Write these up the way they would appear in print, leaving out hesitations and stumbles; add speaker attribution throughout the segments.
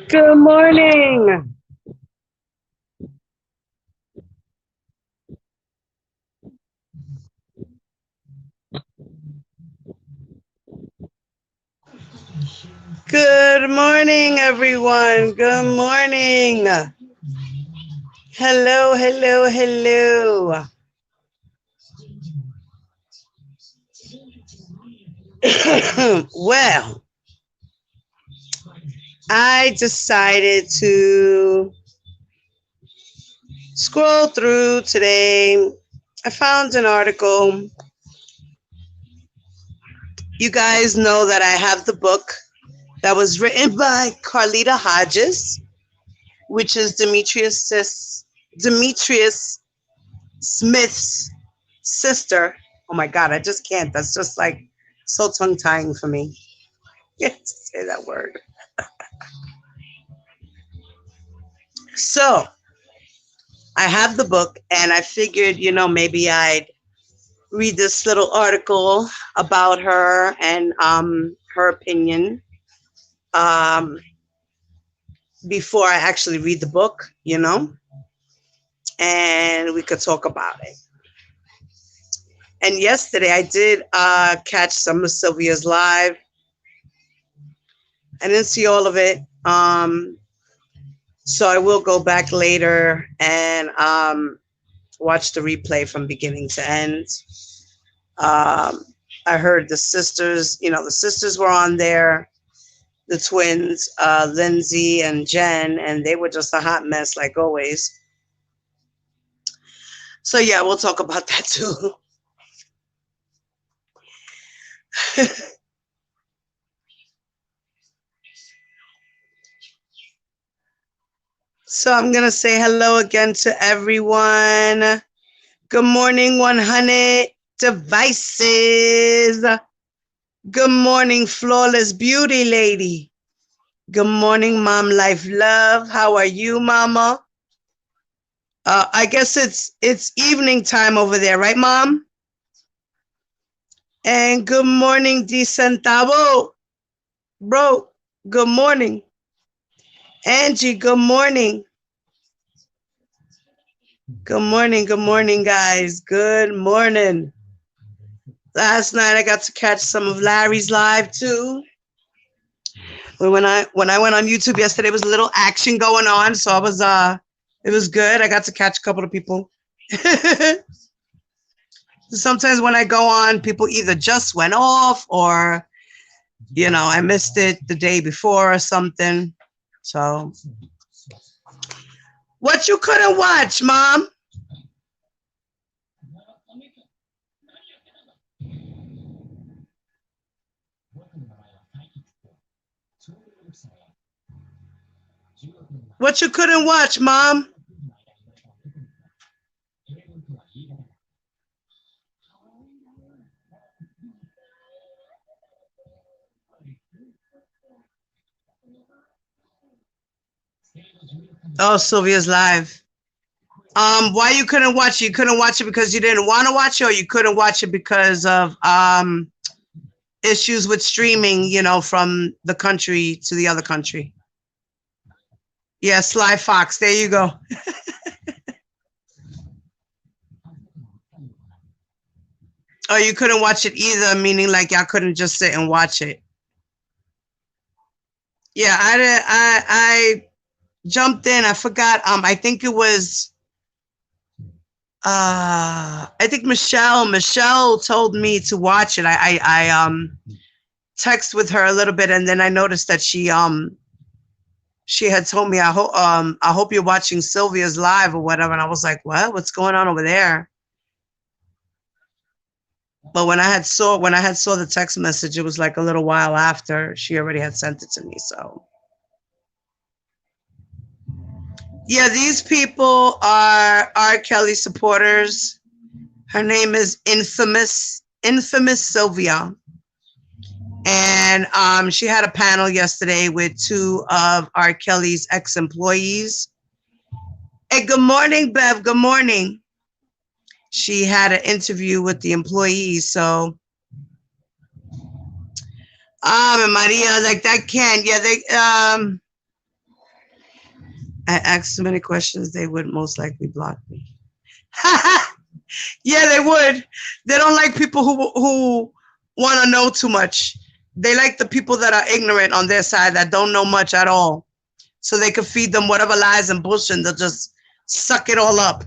Speaker 1: Good morning. Good morning, everyone. Good morning. Hello, hello, hello. Well, I decided to scroll through today. I found an article. You guys know that I have the book that was written by Carlita Hodges, which is Demetrius Smith's sister. Oh my God, I just can't. That's just like so tongue tying for me. Can't say that word. So I have the book and I figured, maybe I'd read this little article about her and her opinion um, before I actually read the book, and we could talk about it. And yesterday I did catch some of Sylvia's live. I didn't see all of it. So I will go back later and watch the replay from beginning to end. I heard the sisters, the sisters were on there, the twins, Lindsay and Jen, and they were just a hot mess like always. So yeah, we'll talk about that too. So I'm going to say hello again to everyone. Good morning, 100 devices. Good morning, flawless beauty lady. Good morning, Mom Life Love. How are you, Mama? I guess it's evening time over there, right, Mom? And good morning, D Centavo. Bro, good morning. Angie, good morning. Good morning, guys. Good morning. Last night I got to catch some of Larry's live too. When I went on YouTube yesterday, there was a little action going on, so it was good. I got to catch a couple of people. Sometimes when I go on, people either just went off or, I missed it the day before or something. So, what you couldn't watch, Mom? What you couldn't watch, Mom? Oh, Sylvia's live. Why you couldn't watch it? You couldn't watch it because you didn't want to watch it, or you couldn't watch it because of issues with streaming, from the country to the other country. Yeah, Sly Fox. There you go. Or you couldn't watch it either, meaning like y'all couldn't just sit and watch it. Yeah, I did. I jumped in. I forgot. I think it was. I think Michelle. Michelle told me to watch it. I text with her a little bit, and then I noticed that she had told me, I hope you're watching Sylvia's live or whatever. And I was like, what? What's going on over there? But when I had saw the text message, it was like a little while after she already had sent it to me. So yeah, these people are R. Kelly supporters. Her name is Infamous Sylvia. And she had a panel yesterday with two of R. Kelly's ex-employees. Hey, good morning, Bev. Good morning. She had an interview with the employees. So, and Maria, like that can't. Yeah, I asked so many questions, they would most likely block me. Yeah, they would. They don't like people who want to know too much. They like the people that are ignorant on their side that don't know much at all. So they could feed them whatever lies and bullshit. They'll just suck it all up.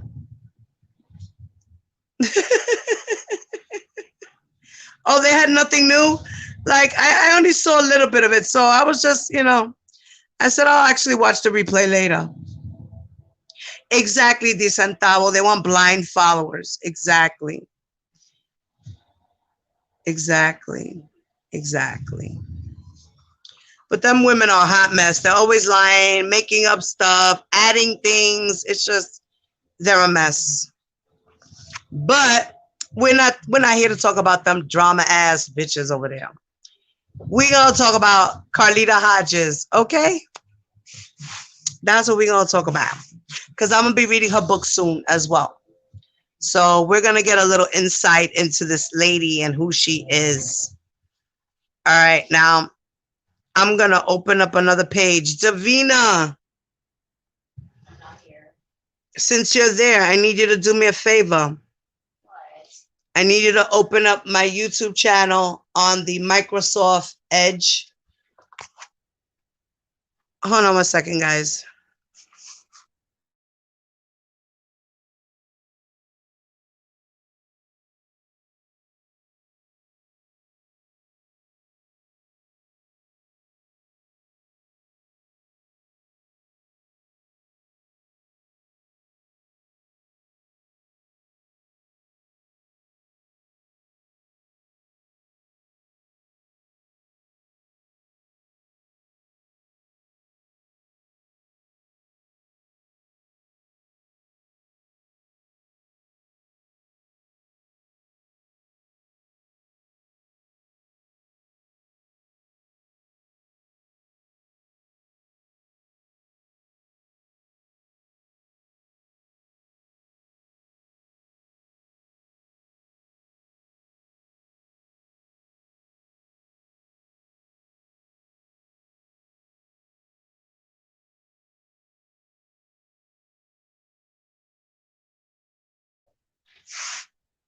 Speaker 1: Oh, they had nothing new. Like I only saw a little bit of it, so I was just, I said I'll actually watch the replay later. Exactly, the centavo. They want blind followers. Exactly. Exactly. Exactly. But them women are a hot mess. They're always lying, making up stuff, adding things. It's just they're a mess. But we're not here to talk about them drama ass bitches over there. We're gonna talk about Carlita Hodges, okay? That's what we're gonna talk about. Because I'm gonna be reading her book soon as well. So we're gonna get a little insight into this lady and who she is. All right, now I'm gonna open up another page. Davina, since you're there, I need you to do me a favor. I need you to open up my YouTube channel on the Microsoft Edge. Hold on 1 second, guys.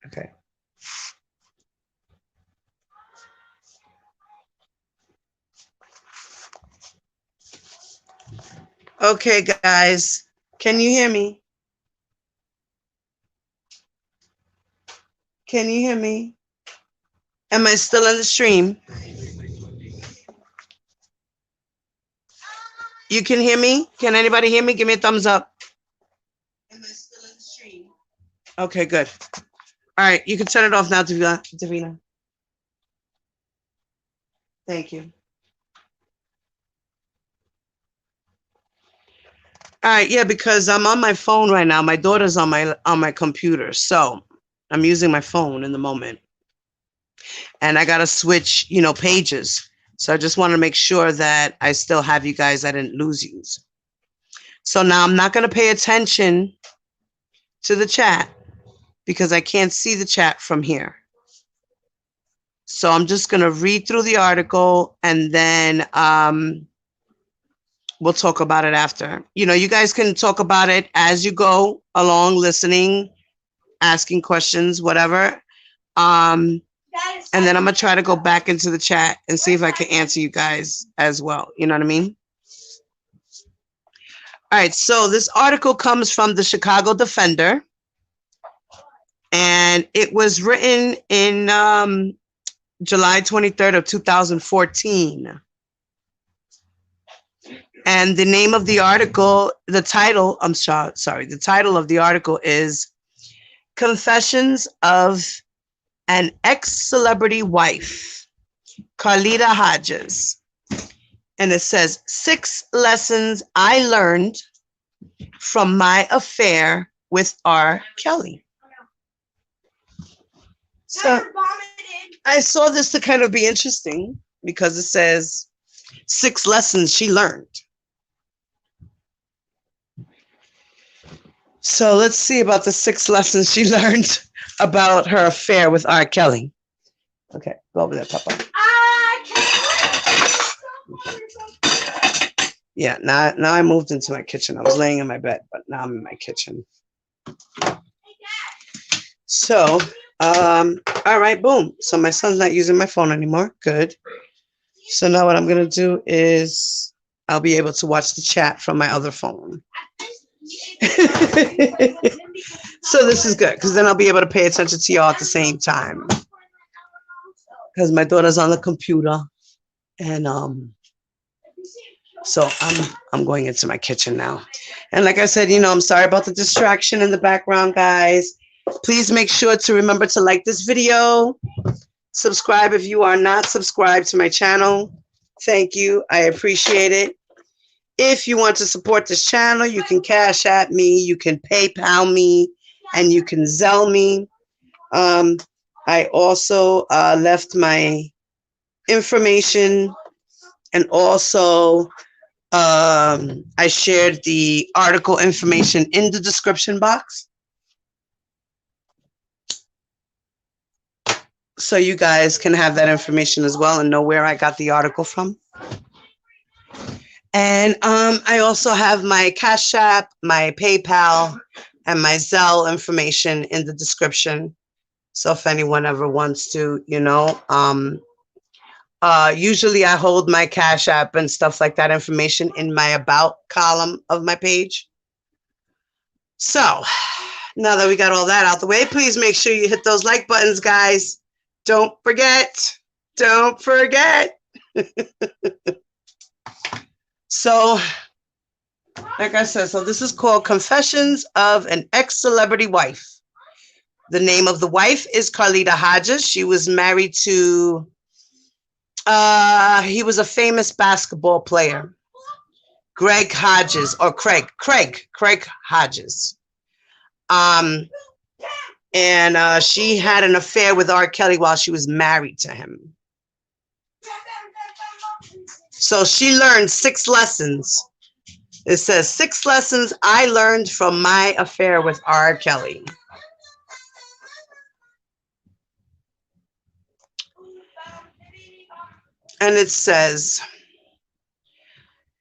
Speaker 1: Okay. Okay, guys. Can you hear me? Can you hear me? Am I still in the stream? You can hear me? Can anybody hear me? Give me a thumbs up. Am I still in the stream? Okay, good. All right, you can turn it off now, Davina. Thank you. All right, yeah, because I'm on my phone right now. My daughter's on my computer, so I'm using my phone in the moment, and I gotta switch, pages. So I just want to make sure that I still have you guys. I didn't lose you. So now I'm not gonna pay attention to the chat because I can't see the chat from here. So I'm just gonna read through the article and then we'll talk about it after. You guys can talk about it as you go along, listening, asking questions, whatever. And then I'm going to try to go back into the chat and see if I can answer you guys as well. You know what I mean? All right. So this article comes from the Chicago Defender. And it was written in July 23rd of 2014. And the name of the article, the title of the article is Confessions of an Ex-Celebrity Wife, Carlita Hodges. And it says, 6 lessons I learned from my affair with R. Kelly. So I saw this to kind of be interesting because it says 6 lessons she learned. So let's see about the 6 lessons she learned about her affair with R. Kelly. Okay, go over there, Papa. Yeah, now I moved into my kitchen. I was laying in my bed, but now I'm in my kitchen. So, all right, boom. So my son's not using my phone anymore. Good. So now what I'm going to do is I'll be able to watch the chat from my other phone. So this is good because then I'll be able to pay attention to y'all at the same time. Because my daughter's on the computer, and so I'm going into my kitchen now. And like I said, I'm sorry about the distraction in the background, guys. Please make sure to remember to like this video, subscribe if you are not subscribed to my channel. Thank you. I appreciate it. If you want to support this channel, you can Cash App me, you can PayPal me, and you can Zelle me. I also left my information, and also I shared the article information in the description box. So you guys can have that information as well and know where I got the article from. And I also have my Cash App, my PayPal, and my Zelle information in the description. So if anyone ever wants to, usually I hold my Cash App and stuff like that information in my About column of my page. So now that we got all that out the way, please make sure you hit those like buttons, guys. Don't forget. Don't forget. So, like I said, so this is called Confessions of an Ex-Celebrity Wife. The name of the wife is Carlita Hodges. She was married to, he was a famous basketball player, Craig Hodges. And she had an affair with R. Kelly while she was married to him. So she learned 6 lessons. It says 6 lessons I learned from my affair with R. Kelly. And it says,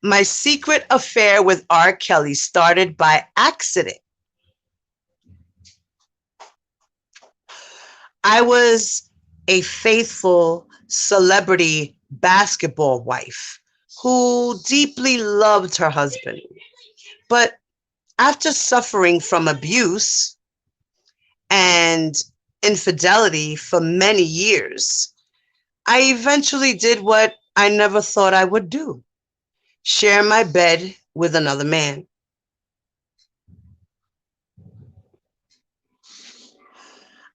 Speaker 1: my secret affair with R. Kelly started by accident. I was a faithful celebrity basketball wife who deeply loved her husband. But after suffering from abuse and infidelity for many years, I eventually did what I never thought I would do: share my bed with another man.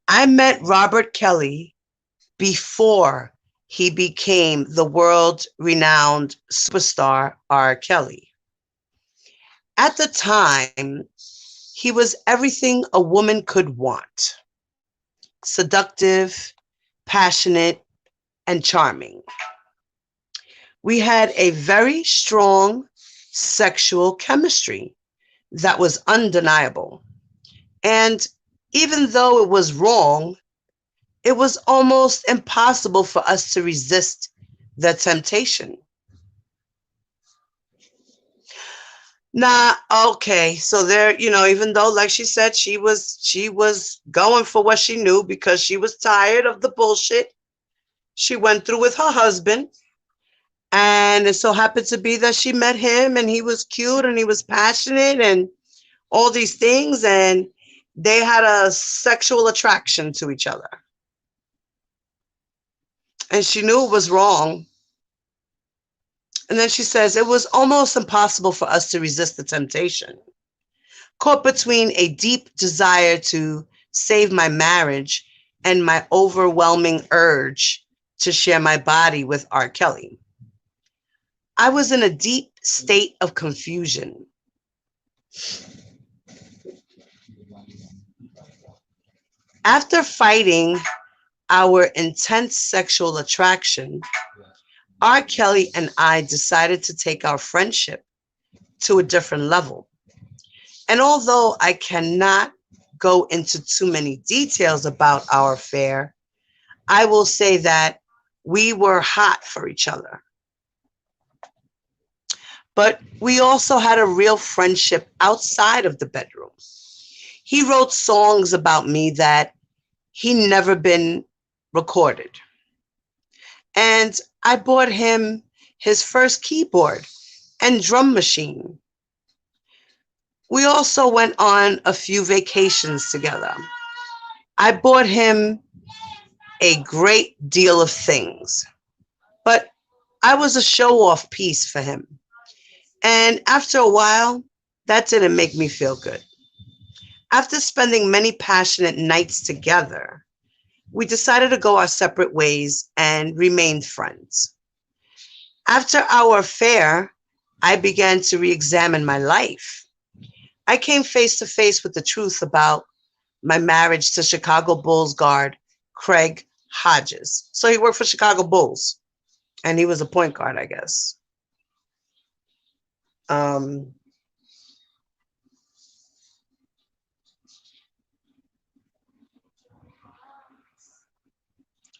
Speaker 1: I met Robert Kelly before he became the world renowned superstar R. Kelly. At the time, he was everything a woman could want: seductive, passionate, and charming. We had a very strong sexual chemistry that was undeniable. And even though it was wrong, it was almost impossible for us to resist the temptation. Nah, okay. So there, even though, like she said, she was going for what she knew because she was tired of the bullshit she went through with her husband. And it so happened to be that she met him and he was cute and he was passionate and all these things, and they had a sexual attraction to each other. And she knew it was wrong. And then she says, it was almost impossible for us to resist the temptation. Caught between a deep desire to save my marriage and my overwhelming urge to share my body with R. Kelly, I was in a deep state of confusion. After fighting our intense sexual attraction, R. Kelly and I decided to take our friendship to a different level. And although I cannot go into too many details about our affair, I will say that we were hot for each other. But we also had a real friendship outside of the bedroom. He wrote songs about me that he never been recorded. And I bought him his first keyboard and drum machine. We also went on a few vacations together. I bought him a great deal of things, but I was a show off piece for him. And after a while, that didn't make me feel good. After spending many passionate nights together, we decided to go our separate ways and remained friends. After our affair, I began to re examine my life. I came face to face with the truth about my marriage to Chicago Bulls guard Craig Hodges. So he worked for Chicago Bulls and he was a point guard, I guess. Um,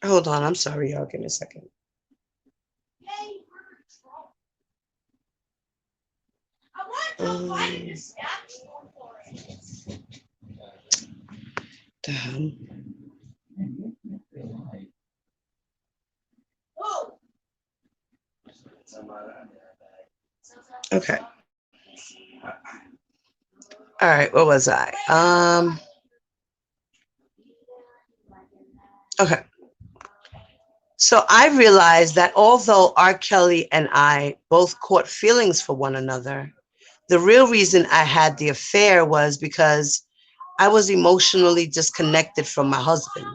Speaker 1: Hold on, I'm sorry, y'all. Give me a second. Um, Damn. Okay. All right. Where was I? Okay. So I realized that although R. Kelly and I both caught feelings for one another, the real reason I had the affair was because I was emotionally disconnected from my husband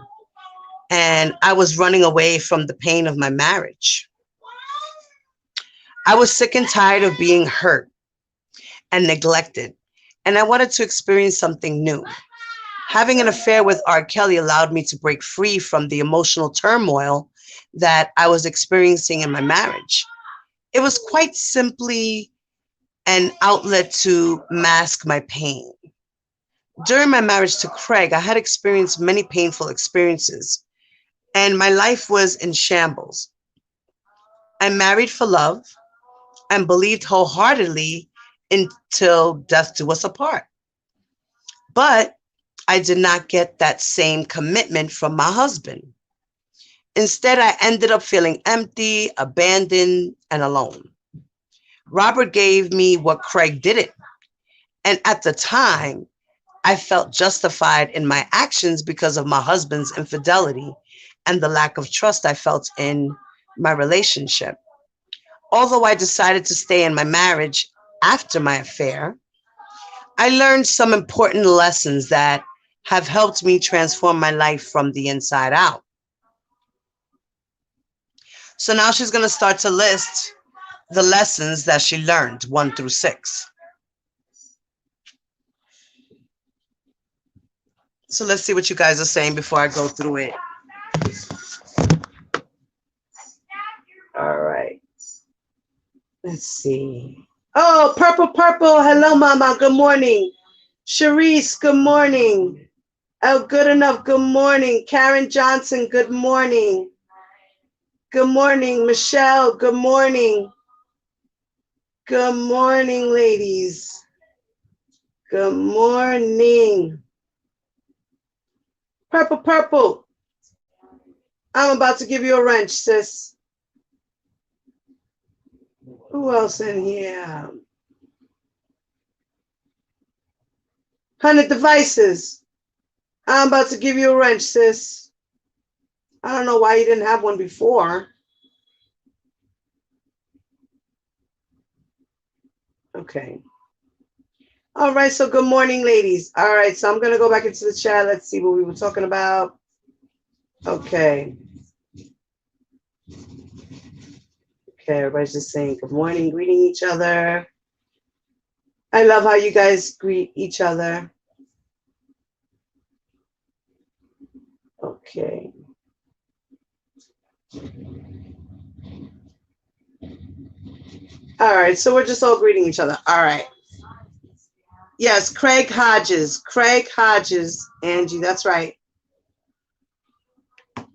Speaker 1: and I was running away from the pain of my marriage. I was sick and tired of being hurt and neglected, and I wanted to experience something new. Having an affair with R. Kelly allowed me to break free from the emotional turmoil that I was experiencing in my marriage. It was quite simply an outlet to mask my pain. During my marriage to Craig, I had experienced many painful experiences, and my life was in shambles. I married for love and believed wholeheartedly until death do us apart. But I did not get that same commitment from my husband. Instead, I ended up feeling empty, abandoned, and alone. Robert gave me what Craig didn't. And at the time, I felt justified in my actions because of my husband's infidelity and the lack of trust I felt in my relationship. Although I decided to stay in my marriage after my affair, I learned some important lessons that have helped me transform my life from the inside out. So now she's going to start to list the lessons that she learned, 1 through 6. So let's see what you guys are saying before I go through it. All right. Let's see. Oh, Purple Purple. Hello, Mama. Good morning. Sharice, good morning. Oh, good enough. Good morning. Karen Johnson, good morning. Good morning. Michelle, good morning. Good morning, ladies. Good morning. Purple Purple. I'm about to give you a wrench, sis. Who else in here? 100 devices. I'm about to give you a wrench, sis. I don't know why you didn't have one before. Okay. All right, so good morning, ladies. All right, so I'm going to go back into the chat. Let's see what we were talking about. Okay. Okay, everybody's just saying good morning, greeting each other. I love how you guys greet each other. Okay. All right, so we're just all greeting each other. All right. Yes, Craig Hodges. Craig Hodges, Angie, that's right. All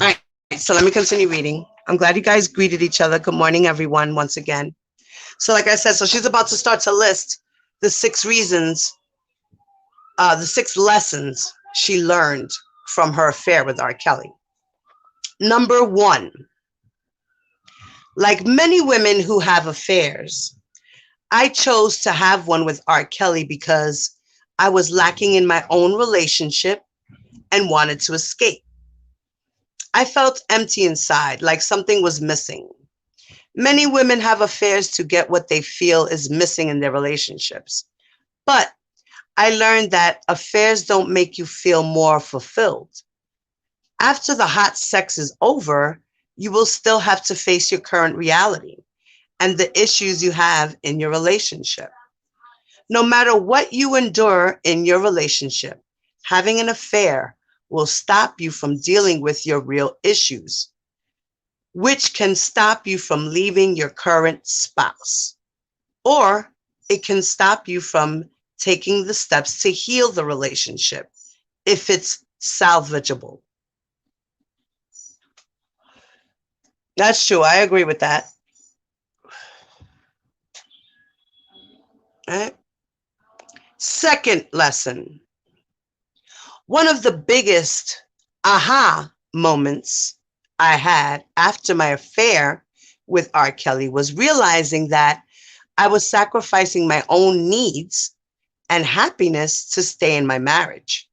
Speaker 1: right, so let me continue reading. I'm glad you guys greeted each other. Good morning, everyone, once again. So like I said, so she's about to start to list the 6 reasons, the 6 lessons she learned from her affair with R. Kelly. Number 1, like many women who have affairs, I chose to have one with R. Kelly because I was lacking in my own relationship and wanted to escape. I felt empty inside, like something was missing. Many women have affairs to get what they feel is missing in their relationships. But I learned that affairs don't make you feel more fulfilled. After the hot sex is over, you will still have to face your current reality and the issues you have in your relationship. No matter what you endure in your relationship, having an affair will stop you from dealing with your real issues, which can stop you from leaving your current spouse, or it can stop you from taking the steps to heal the relationship if it's salvageable. That's true. I agree with that. All right. Second lesson. One of the biggest aha moments I had after my affair with R. Kelly was realizing that I was sacrificing my own needs and happiness to stay in my marriage.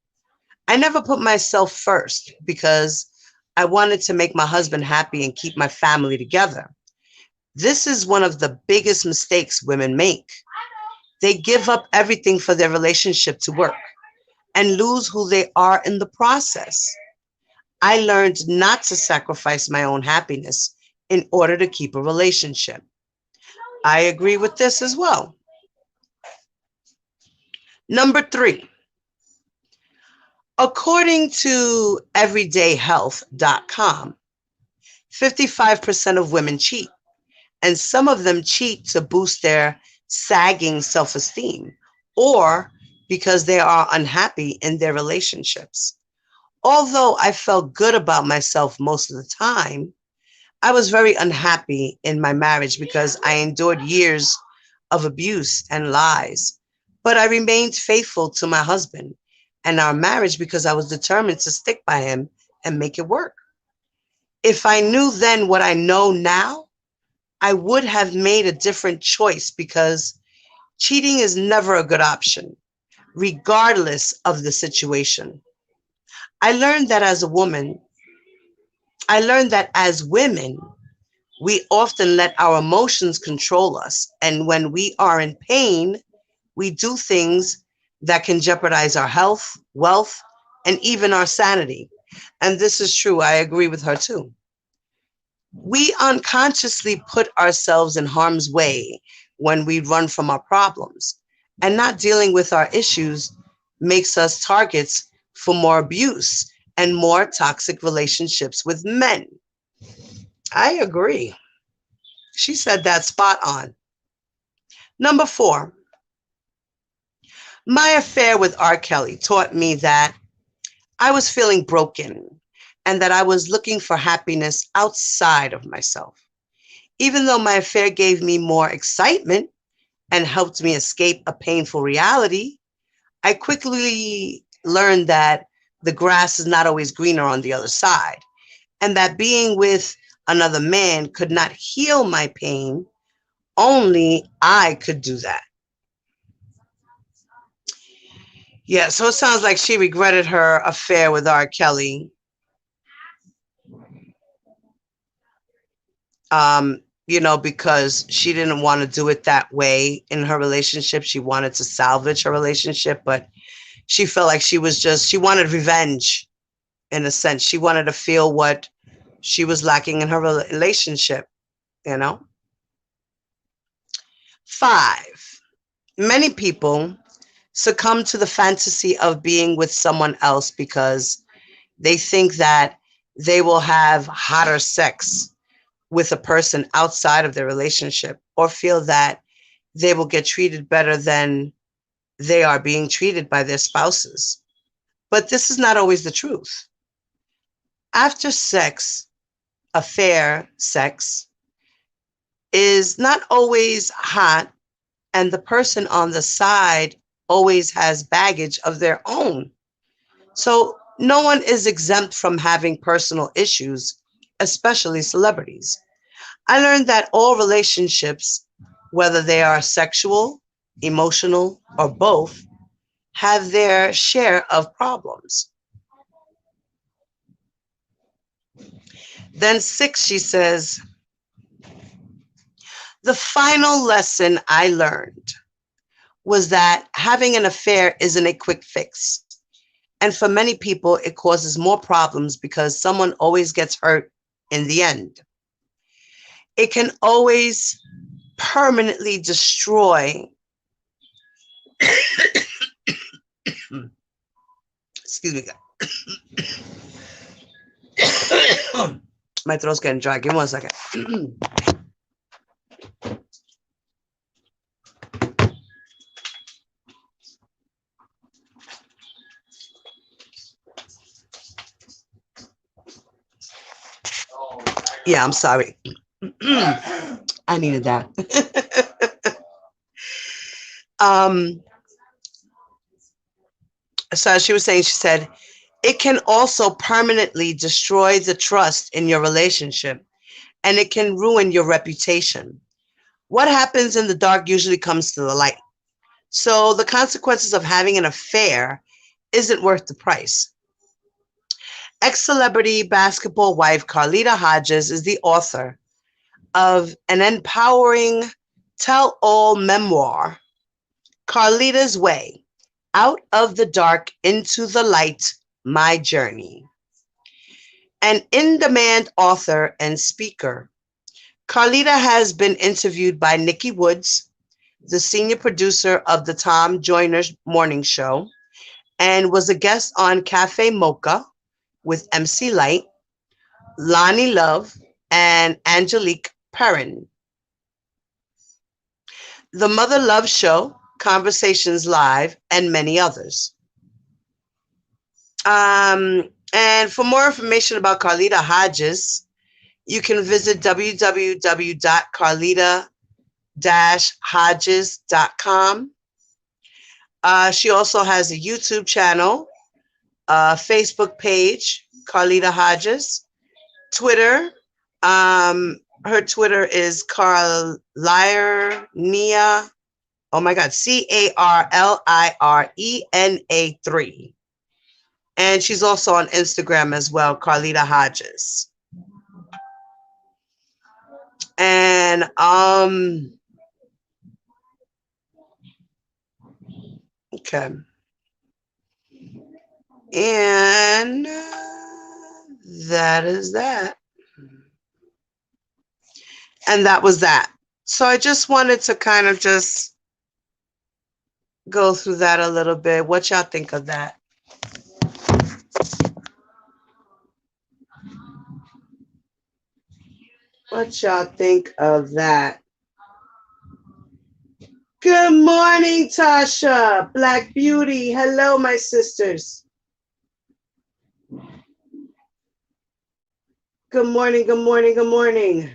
Speaker 1: I never put myself first because I wanted to make my husband happy and keep my family together. This is one of the biggest mistakes women make. They give up everything for their relationship to work and lose who they are in the process. I learned not to sacrifice my own happiness in order to keep a relationship. I agree with this as well. Number 3, according to everydayhealth.com, 55% of women cheat, and some of them cheat to boost their sagging self-esteem or because they are unhappy in their relationships. Although I felt good about myself most of the time, I was very unhappy in my marriage because I endured years of abuse and lies. But I remained faithful to my husband and our marriage because I was determined to stick by him and make it work. If I knew then what I know now, I would have made a different choice because cheating is never a good option. regardless of the situation. I learned that as a woman, I learned that as women, we often let our emotions control us. And when we are in pain, we do things that can jeopardize our health, wealth, and even our sanity. And this is true. I agree with her too. We unconsciously put ourselves in harm's way when we run from our problems. And not dealing with our issues makes us targets for more abuse and more toxic relationships with men. I agree. She said that spot on. Number 4, my affair with R. Kelly taught me that I was feeling broken and that I was looking for happiness outside of myself. Even though my affair gave me more excitement and helped me escape a painful reality, I quickly learned that the grass is not always greener on the other side, and that being with another man could not heal my pain. Only I could do that. Yeah, so it sounds like she regretted her affair with R. Kelly, because she didn't want to do it that way in her relationship. She wanted to salvage her relationship, but she felt like she wanted revenge in a sense. She wanted to feel what she was lacking in her relationship, you know? 5, many people succumb to the fantasy of being with someone else because they think that they will have hotter sex with a person outside of their relationship, or feel that they will get treated better than they are being treated by their spouses. But this is not always the truth. After sex, affair sex is not always hot, and the person on the side always has baggage of their own. So no one is exempt from having personal issues, especially celebrities. I learned that all relationships, whether they are sexual, emotional, or both, have their share of problems. Then 6, she says, the final lesson I learned was that having an affair isn't a quick fix. And for many people, it causes more problems because someone always gets hurt in the end. It can always permanently destroy, excuse me, my throat's getting dry. Give me 1 second. Yeah, I'm sorry. I needed that. um, so as she was saying, she said, it can also permanently destroy the trust in your relationship, and it can ruin your reputation. What happens in the dark usually comes to the light. So the consequences of having an affair isn't worth the price. Ex-celebrity basketball wife Carlita Hodges is the author of an empowering tell-all memoir, Carlita's Way, Out of the Dark into the Light, My Journey. An in-demand author and speaker, Carlita has been interviewed by Nikki Woods, the senior producer of the Tom Joyner Morning Show, and was a guest on Cafe Mocha with MC Light, Lonnie Love, and Angelique Perrin. The Mother Love Show, Conversations Live, and many others. And for more information about Carlita Hodges, you can visit www.carlita-hodges.com. She also has a YouTube channel, a Facebook page, Carlita Hodges, Twitter. Her Twitter is Carlirnia Oh my God, Carlirena3. And she's also on Instagram as well, Carlita Hodges. And okay. And that is that. And that was that. So I just wanted to kind of just go through that a little bit. What y'all think of that? What y'all think of that? Good morning, Tasha. Black Beauty. Hello, my sisters. Good morning, good morning, good morning.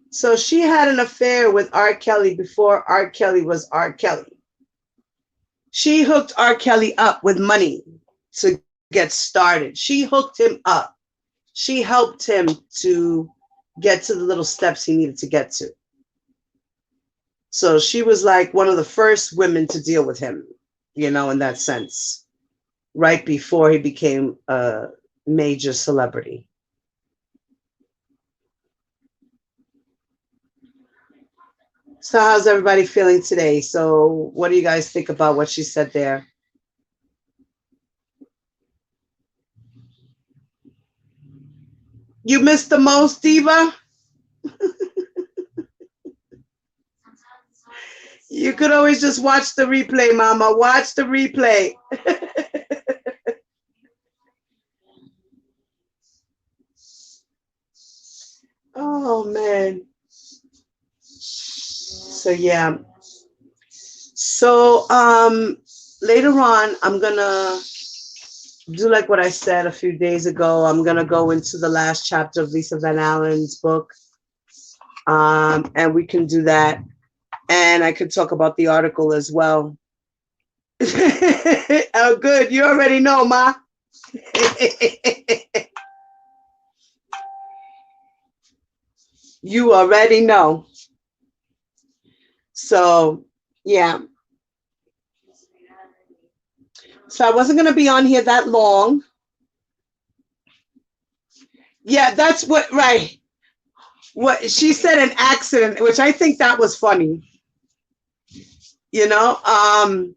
Speaker 1: So she had an affair with R. Kelly before R. Kelly was R. Kelly. She hooked R. Kelly up with money to get started. She hooked him up. She helped him to get to the little steps he needed to get to. So she was like one of the first women to deal with him, you know, in that sense, right before he became a major celebrity. So how's everybody feeling today? So what do you guys think about what she said there? You missed the most, Diva? You could always just watch the replay, Mama. Watch the replay. Oh, man. So, yeah. So, later on, I'm going to do like what I said a few days ago. I'm going to go into the last chapter of Lisa Van Allen's book. And we can do that. And I could talk about the article as well. Oh, good. You already know, Ma. You already know. So, yeah. So I wasn't going to be on here that long. Yeah, that's what, right. What she said, an accident, which I think that was funny. You know, an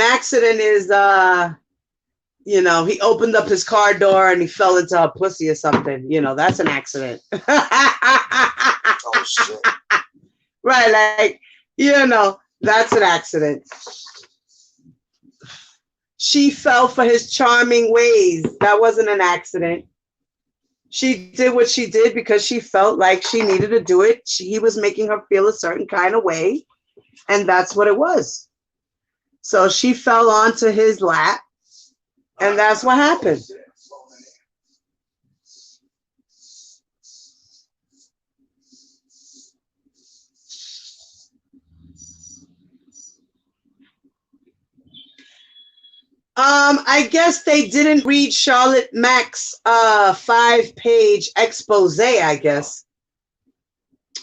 Speaker 1: accident is, he opened up his car door and he fell into a pussy or something. You know, that's an accident. Oh, shit. Right, like, that's an accident. She fell for his charming ways. That wasn't an accident. She did what she did because she felt like she needed to do it. He was making her feel a certain kind of way, and that's what it was. So she fell onto his lap, and that's what happened. I guess they didn't read Charlotte Mack's 5-page expose, I guess.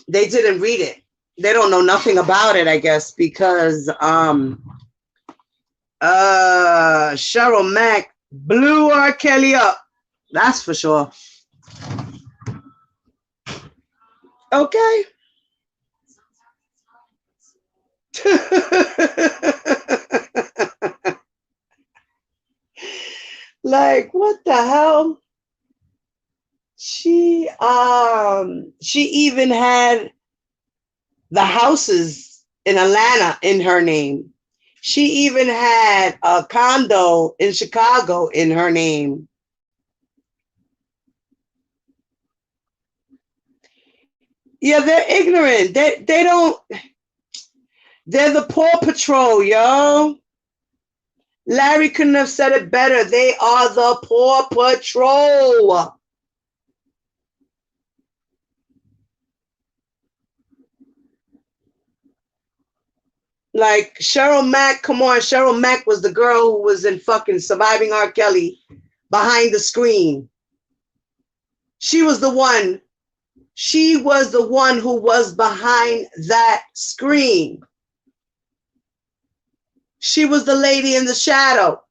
Speaker 1: They didn't read it. They don't know nothing about it, I guess, because Cheryl Mack blew R. Kelly up. That's for sure. Okay. Like, what the hell? She even had the houses in Atlanta in her name. She even had a condo in Chicago in her name. Yeah, they're ignorant. They don't. They're the Paw Patrol, yo. Larry couldn't have said it better. They are the Paw Patrol. Like Cheryl Mack, come on. Cheryl Mack was the girl who was in fucking Surviving R. Kelly behind the screen. She was the one She was the one who was behind that screen. She was the lady in the shadow.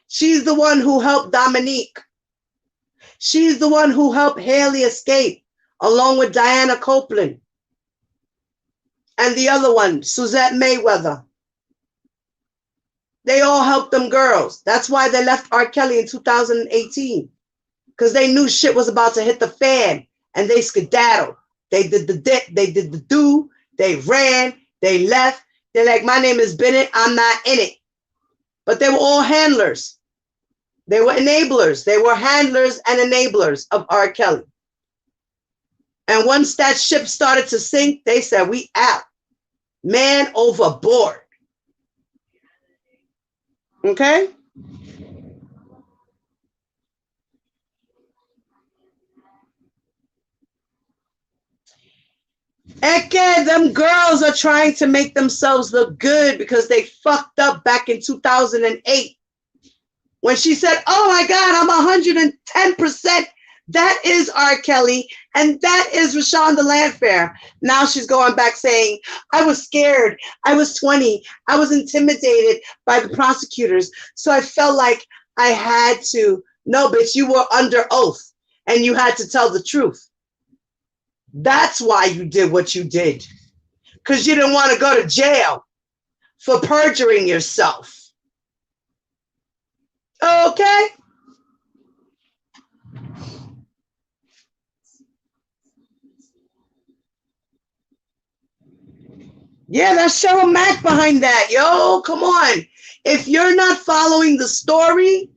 Speaker 1: She's the one who helped Dominique. She's the one who helped Haley escape, along with Diana Copeland. And the other one, Suzette Mayweather. They all helped them girls. That's why they left R. Kelly in 2018. Because they knew shit was about to hit the fan. And they skedaddled. They did the dip, they did the do, they ran, they left. They're like, my name is Bennett, I'm not in it. But they were all handlers. They were enablers. They were handlers and enablers of R. Kelly. And once that ship started to sink, they said, we out. Man overboard. Okay? Eke, them girls are trying to make themselves look good because they fucked up back in 2008. When she said, oh my God, I'm 110%. That is R. Kelly, and that is Rashonda Landfair. Now she's going back saying, I was scared. I was 20. I was intimidated by the prosecutors. So I felt like I had to. No, bitch, you were under oath, and you had to tell the truth. That's why you did what you did, because you didn't want to go to jail for perjuring yourself. Okay? Yeah, that's Cheryl Mack behind that. Yo, come on. If you're not following the story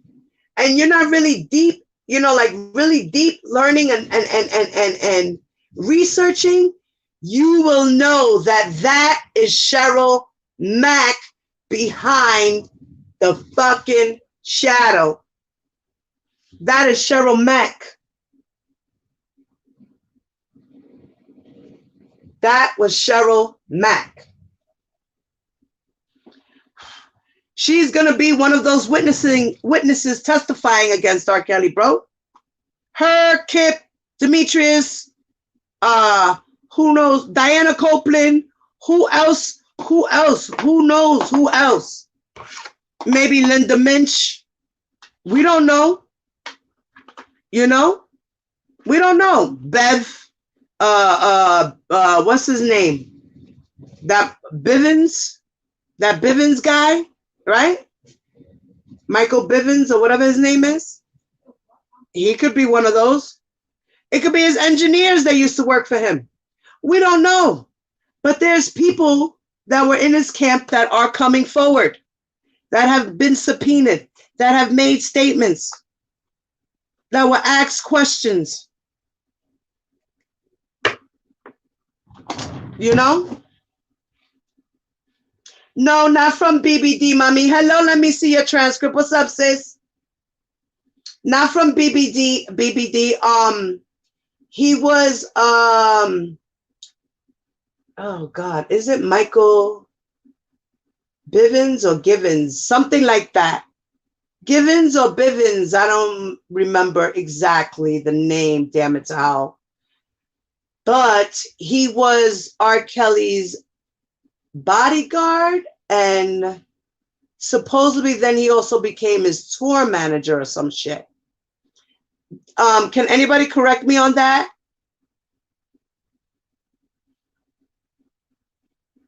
Speaker 1: and you're not really deep, you know, like really deep learning and researching, you will know that that is Cheryl Mack behind the fucking shadow. That is Cheryl Mack. That was Cheryl Mack. She's going to be one of those witnesses testifying against R. Kelly, bro. Her, Kip, Demetrius, who knows, Diana Copeland, who else, who knows who else? Maybe Linda Minch. We don't know. You know? We don't know. Bev, what's his name? That Bivens guy, right? Michael Bivens or whatever his name is. He could be one of those. It could be his engineers that used to work for him. We don't know. But there's people that were in his camp that are coming forward, that have been subpoenaed, that have made statements, that were asked questions. You know? No, not from BBD, mommy. Hello, let me see your transcript. What's up, sis? Not from BBD. He was, oh God, is it Michael Bivens or Givens? Something like that. Givens or Bivens, I don't remember exactly the name, damn it to hell. But he was R. Kelly's bodyguard, and supposedly then he also became his tour manager or some shit. Can anybody correct me on that?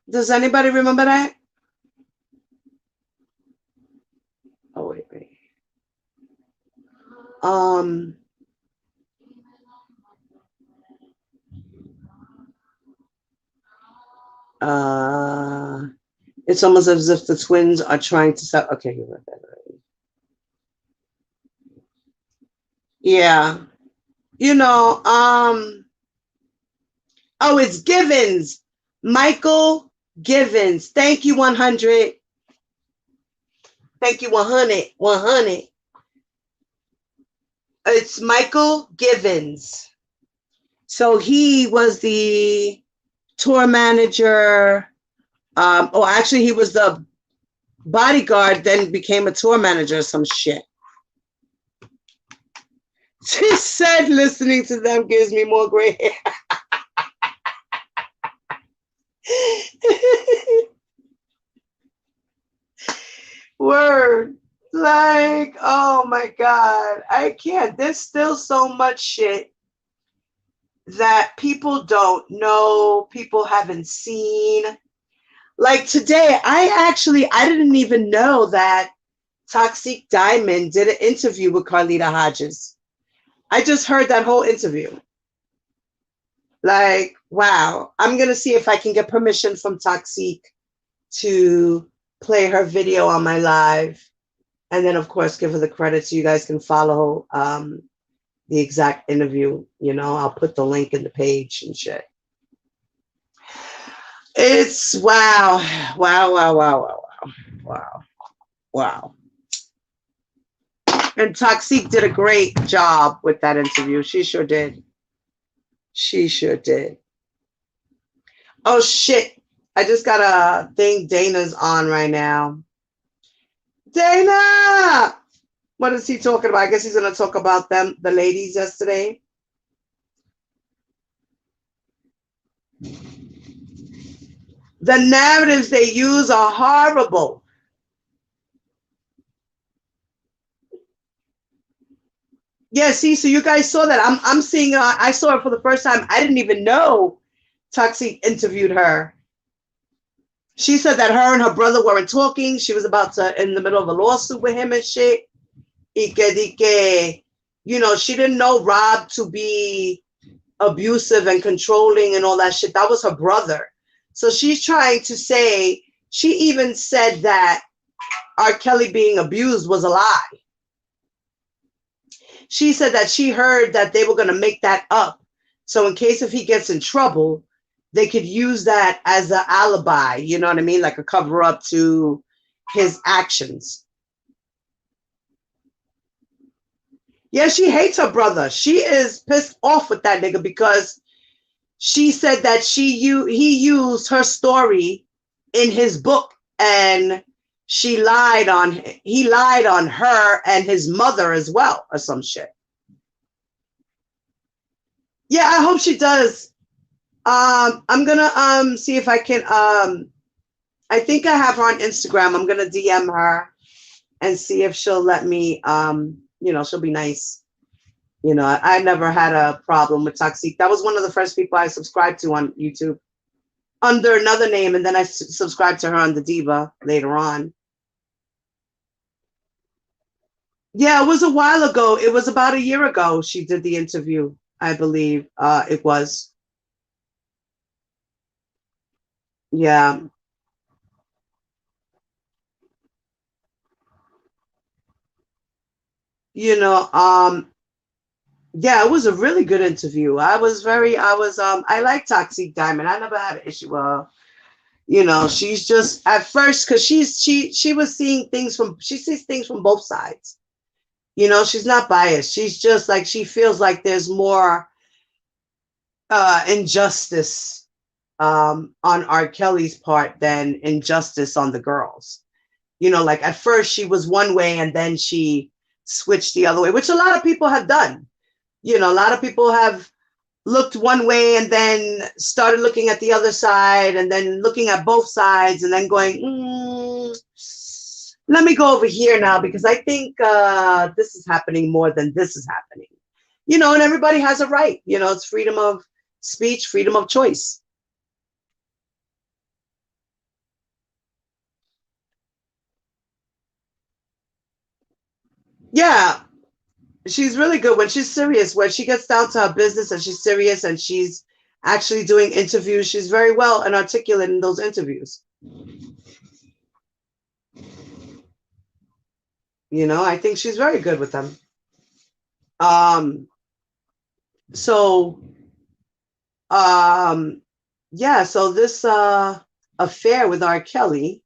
Speaker 1: Does anybody remember that? Oh, wait. It's almost as if the twins are trying to stop. Okay, you read that right. Yeah. You know, oh, it's Givens. Michael Givens. Thank you, 100. Thank you, 100. 100. It's Michael Givens. So he was the tour manager. Actually, he was the bodyguard, then became a tour manager or some shit. She said listening to them gives me more gray hair. Word. Like, oh my God. I can't. There's still so much shit that people don't know, people haven't seen. Like today, I didn't even know that Toxic Diamond did an interview with Carlita Hodges. I just heard that whole interview. Like, wow. I'm going to see if I can get permission from Toxic to play her video on my live. And then, of course, give her the credit so you guys can follow the exact interview. You know, I'll put the link in the page and shit. It's wow. Wow, wow, wow, wow, wow. Wow. Wow. And Toxic did a great job with that interview. She sure did. She sure did. Oh, shit. I just got a thing. Dana's on right now. Dana! What is he talking about? I guess he's going to talk about them, the ladies yesterday. The narratives they use are horrible. Yeah, see, so you guys saw that. I'm seeing, I saw it for the first time. I didn't even know Toxic interviewed her. She said that her and her brother weren't talking. She was about to, in the middle of a lawsuit with him and shit. You know, she didn't know Rob to be abusive and controlling and all that shit. That was her brother. So she's trying to say, she even said that R. Kelly being abused was a lie. She said that she heard that they were going to make that up. So in case if he gets in trouble, they could use that as an alibi, you know what I mean? Like a cover up to his actions. Yeah, she hates her brother. She is pissed off with that nigga because she said that he used her story in his book and he lied on her and his mother as well or some shit. Yeah, I hope she does. I'm gonna see if I can I think I have her on Instagram. I'm gonna DM her and see if she'll let me you know, she'll be nice. You know, I never had a problem with Toxic. That was one of the first people I subscribed to on YouTube under another name, and then I subscribed to her on the Diva later on. Yeah, it was a while ago. It was about a year ago she did the interview, I believe. It was. Yeah. You know, yeah, it was a really good interview. I like Toxic Diamond. I never had an issue with her. You know, she's just at first because she was seeing things from she sees things from both sides. You know, she's not biased. She's just like she feels like there's more injustice on R. Kelly's part than injustice on the girls. You know, like at first she was one way and then she switched the other way, which a lot of people have done. You know, a lot of people have looked one way and then started looking at the other side and then looking at both sides and then going, let me go over here now because I think this is happening more than this is happening. You know, and everybody has a right. You know, it's freedom of speech, freedom of choice. Yeah, she's really good when she's serious. When she gets down to her business and she's serious and she's actually doing interviews, she's very well and articulate in those interviews. You know, I think she's very good with them. Um, so yeah, so this affair with R. Kelly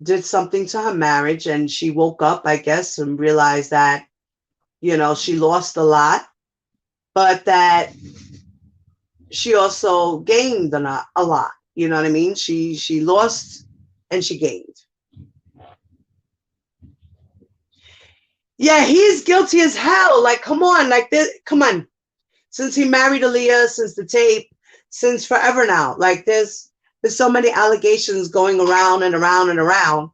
Speaker 1: did something to her marriage, and she woke up, I guess, and realized that, you know, she lost a lot, but that she also gained a lot. You know what I mean? She lost and she gained. Yeah, he's guilty as hell. Like, come on, like this, come on. Since he married Aaliyah, since the tape, since forever now. Like there's so many allegations going around and around and around,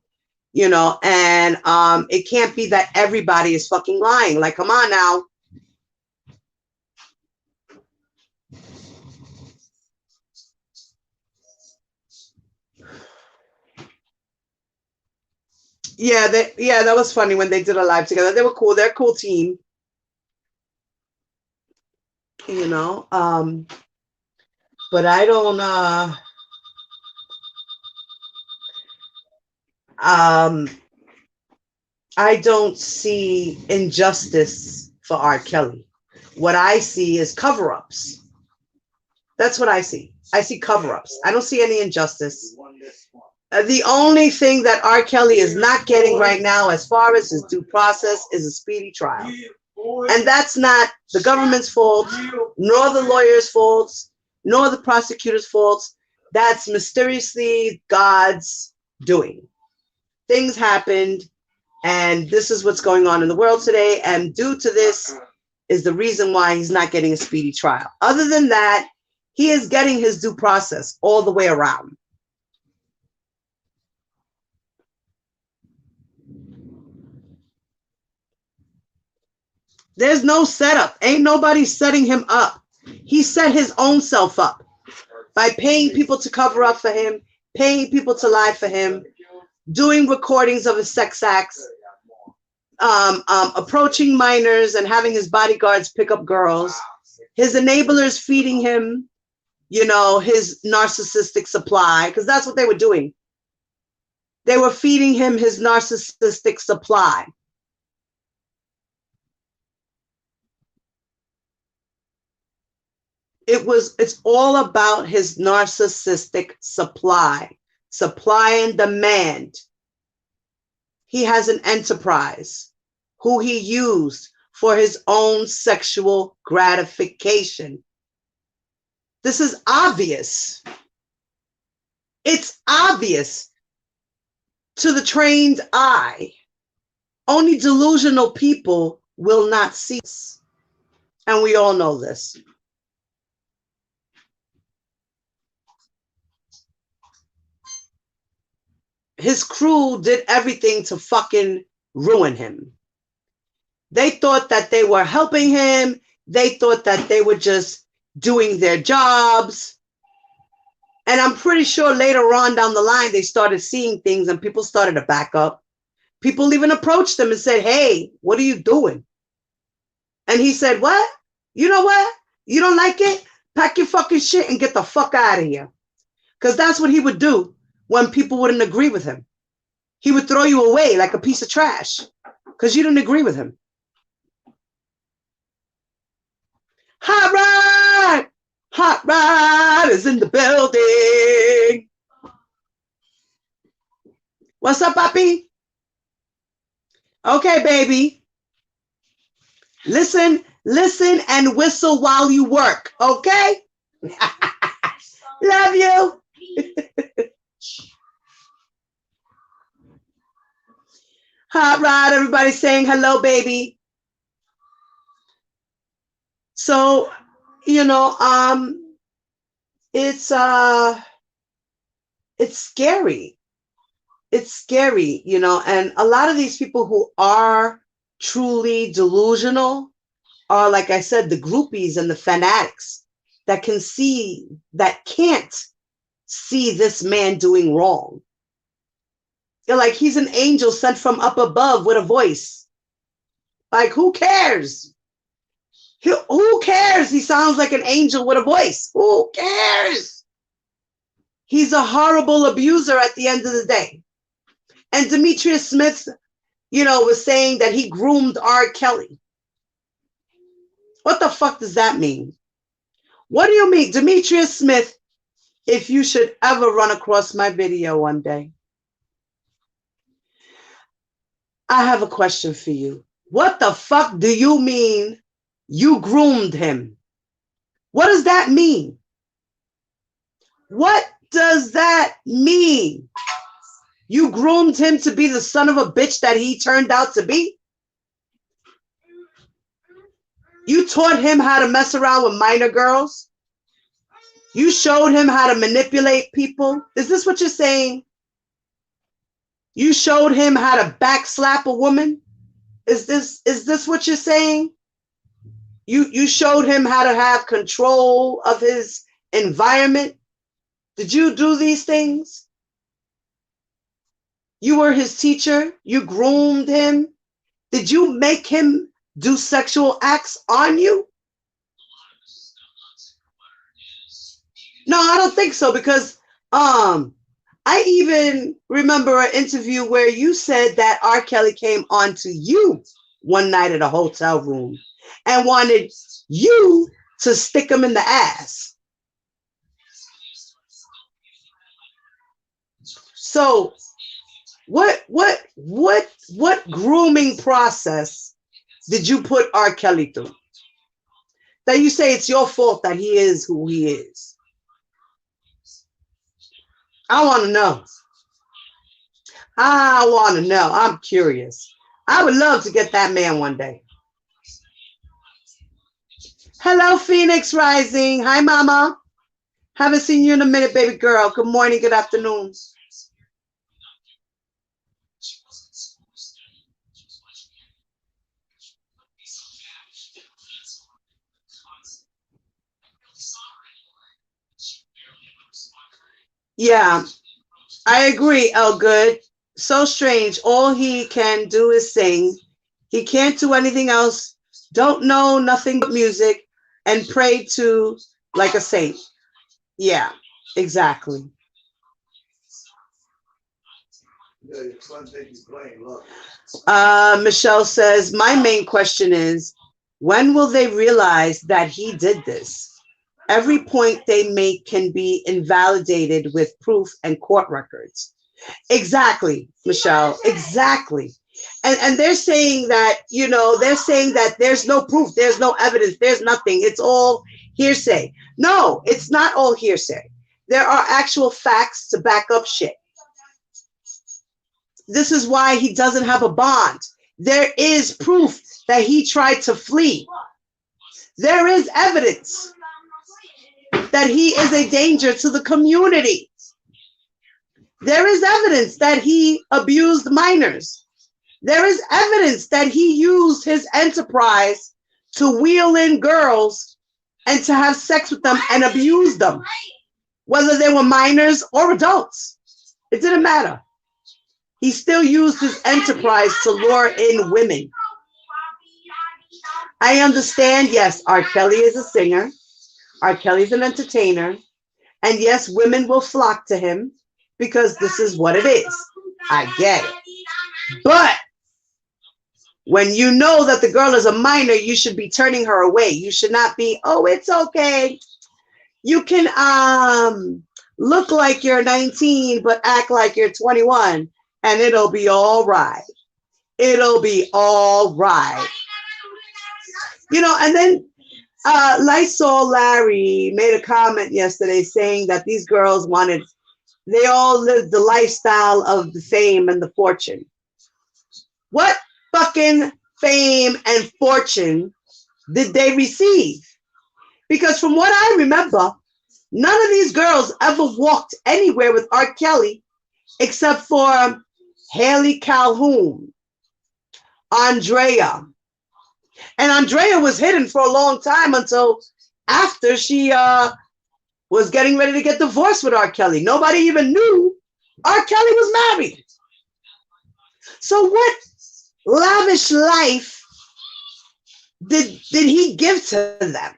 Speaker 1: you know, and it can't be that everybody is fucking lying. Like, come on now. Yeah, that was funny when they did a live together. They were cool. They're a cool team, you know. But I don't um I don't see injustice for R. Kelly. What I see is cover-ups. That's what I see. I see cover-ups. I don't see any injustice. The only thing that R. Kelly is not getting right now, as far as his due process, is a speedy trial. And that's not the government's fault, nor the lawyer's fault, nor the prosecutor's fault. That's mysteriously God's doing. Things happened, and this is what's going on in the world today. And due to this is the reason why he's not getting a speedy trial. Other than that, he is getting his due process all the way around. There's no setup. Ain't nobody setting him up. He set his own self up by paying people to cover up for him, paying people to lie for him, doing recordings of his sex acts, approaching minors and having his bodyguards pick up girls, his enablers feeding him, you know, his narcissistic supply, because that's what they were doing. They were feeding him his narcissistic supply. It's all about his narcissistic supply and demand. He has an enterprise who he used for his own sexual gratification. This is obvious. It's obvious to the trained eye. Only delusional people will not see this. And we all know this. His crew did everything to fucking ruin him. They thought that they were helping him. They thought that they were just doing their jobs. And I'm pretty sure later on down the line, they started seeing things and people started to back up. People even approached them and said, hey, what are you doing? And he said, what? You know what? You don't like it? Pack your fucking shit and get the fuck out of here. Because that's what he would do when people wouldn't agree with him. He would throw you away like a piece of trash because you didn't agree with him. Hot Rod! Hot Rod is in the building. What's up, papi? Okay, baby. Listen and whistle while you work, okay? Love you. Hot Rod, everybody saying hello, baby. So, you know, it's scary. It's scary, you know, and a lot of these people who are truly delusional are, like I said, the groupies and the fanatics that can't see this man doing wrong. They're like, he's an angel sent from up above with a voice. Like, who cares? Who cares? He sounds like an angel with a voice. Who cares? He's a horrible abuser at the end of the day. And Demetrius Smith, you know, was saying that he groomed R. Kelly. What the fuck does that mean? What do you mean? Demetrius Smith, if you should ever run across my video one day, I have a question for you. What the fuck do you mean you groomed him? What does that mean? What does that mean? You groomed him to be the son of a bitch that he turned out to be? You taught him how to mess around with minor girls. You showed him how to manipulate people. Is this what you're saying? You showed him how to backslap a woman. Is this what you're saying? You showed him how to have control of his environment. Did you do these things? You were his teacher. You groomed him. Did you make him do sexual acts on you? No, I don't think so, because I even remember an interview where you said that R. Kelly came on to you one night at a hotel room and wanted you to stick him in the ass. So what grooming process did you put R. Kelly through that you say it's your fault that he is who he is? I want to know. I want to know. I'm curious. I would love to get that man one day. Hello, Phoenix Rising. Hi, Mama. Haven't seen you in a minute, baby girl. Good morning, good afternoon. Yeah, I agree, Elgood. So strange. All he can do is sing. He can't do anything else. Don't know nothing but music and pray to like a saint. Yeah, exactly. Michelle says, my main question is, when will they realize that he did this? Every point they make can be invalidated with proof and court records. Exactly, Michelle, exactly. And they're saying that, they're saying that there's no proof, there's no evidence, there's nothing. It's all hearsay. No, it's not all hearsay. There are actual facts to back up shit. This is why he doesn't have a bond. There is proof that he tried to flee. There is evidence that he is a danger to the community. There is evidence that he abused minors. There is evidence that he used his enterprise to wheel in girls and to have sex with them and abuse them, whether they were minors or adults. It didn't matter. He still used his enterprise to lure in women. I understand, yes, R. Kelly is a singer. R. Kelly's an entertainer. And yes, women will flock to him because this is what it is. I get it. But when you know that the girl is a minor, you should be turning her away. You should not be, oh, it's okay. You can look like you're 19, but act like you're 21, and it'll be all right. It'll be all right. And then Lysol Larry made a comment yesterday saying that these girls they all lived the lifestyle of the fame and the fortune. What fucking fame and fortune did they receive? Because from what I remember, none of these girls ever walked anywhere with R. Kelly except for Haley Calhoun, Andrea. And Andrea was hidden for a long time until after she was getting ready to get divorced with R. Kelly. Nobody even knew R. Kelly was married. So what lavish life did he give to them?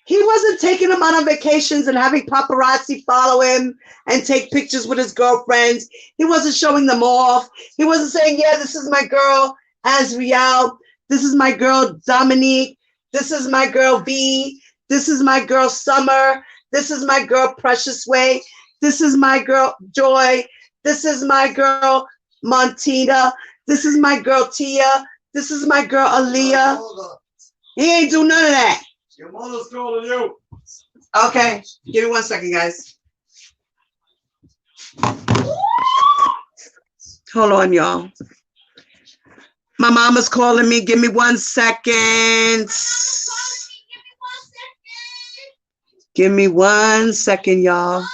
Speaker 1: He wasn't taking them on vacations and having paparazzi follow him and take pictures with his girlfriends. He wasn't showing them off. He wasn't saying, yeah, this is my girl, Azriel. This is my girl, Dominique. This is my girl, V. This is my girl, Summer. This is my girl, Precious Way. This is my girl, Joy. This is my girl, Montina. This is my girl, Tia. This is my girl, Aaliyah. He ain't do none of that.
Speaker 2: Your mother's calling you.
Speaker 1: Okay, give me 1 second, guys. Hold on, y'all. My mama's calling me. Give me 1 second. Give me 1 second, y'all.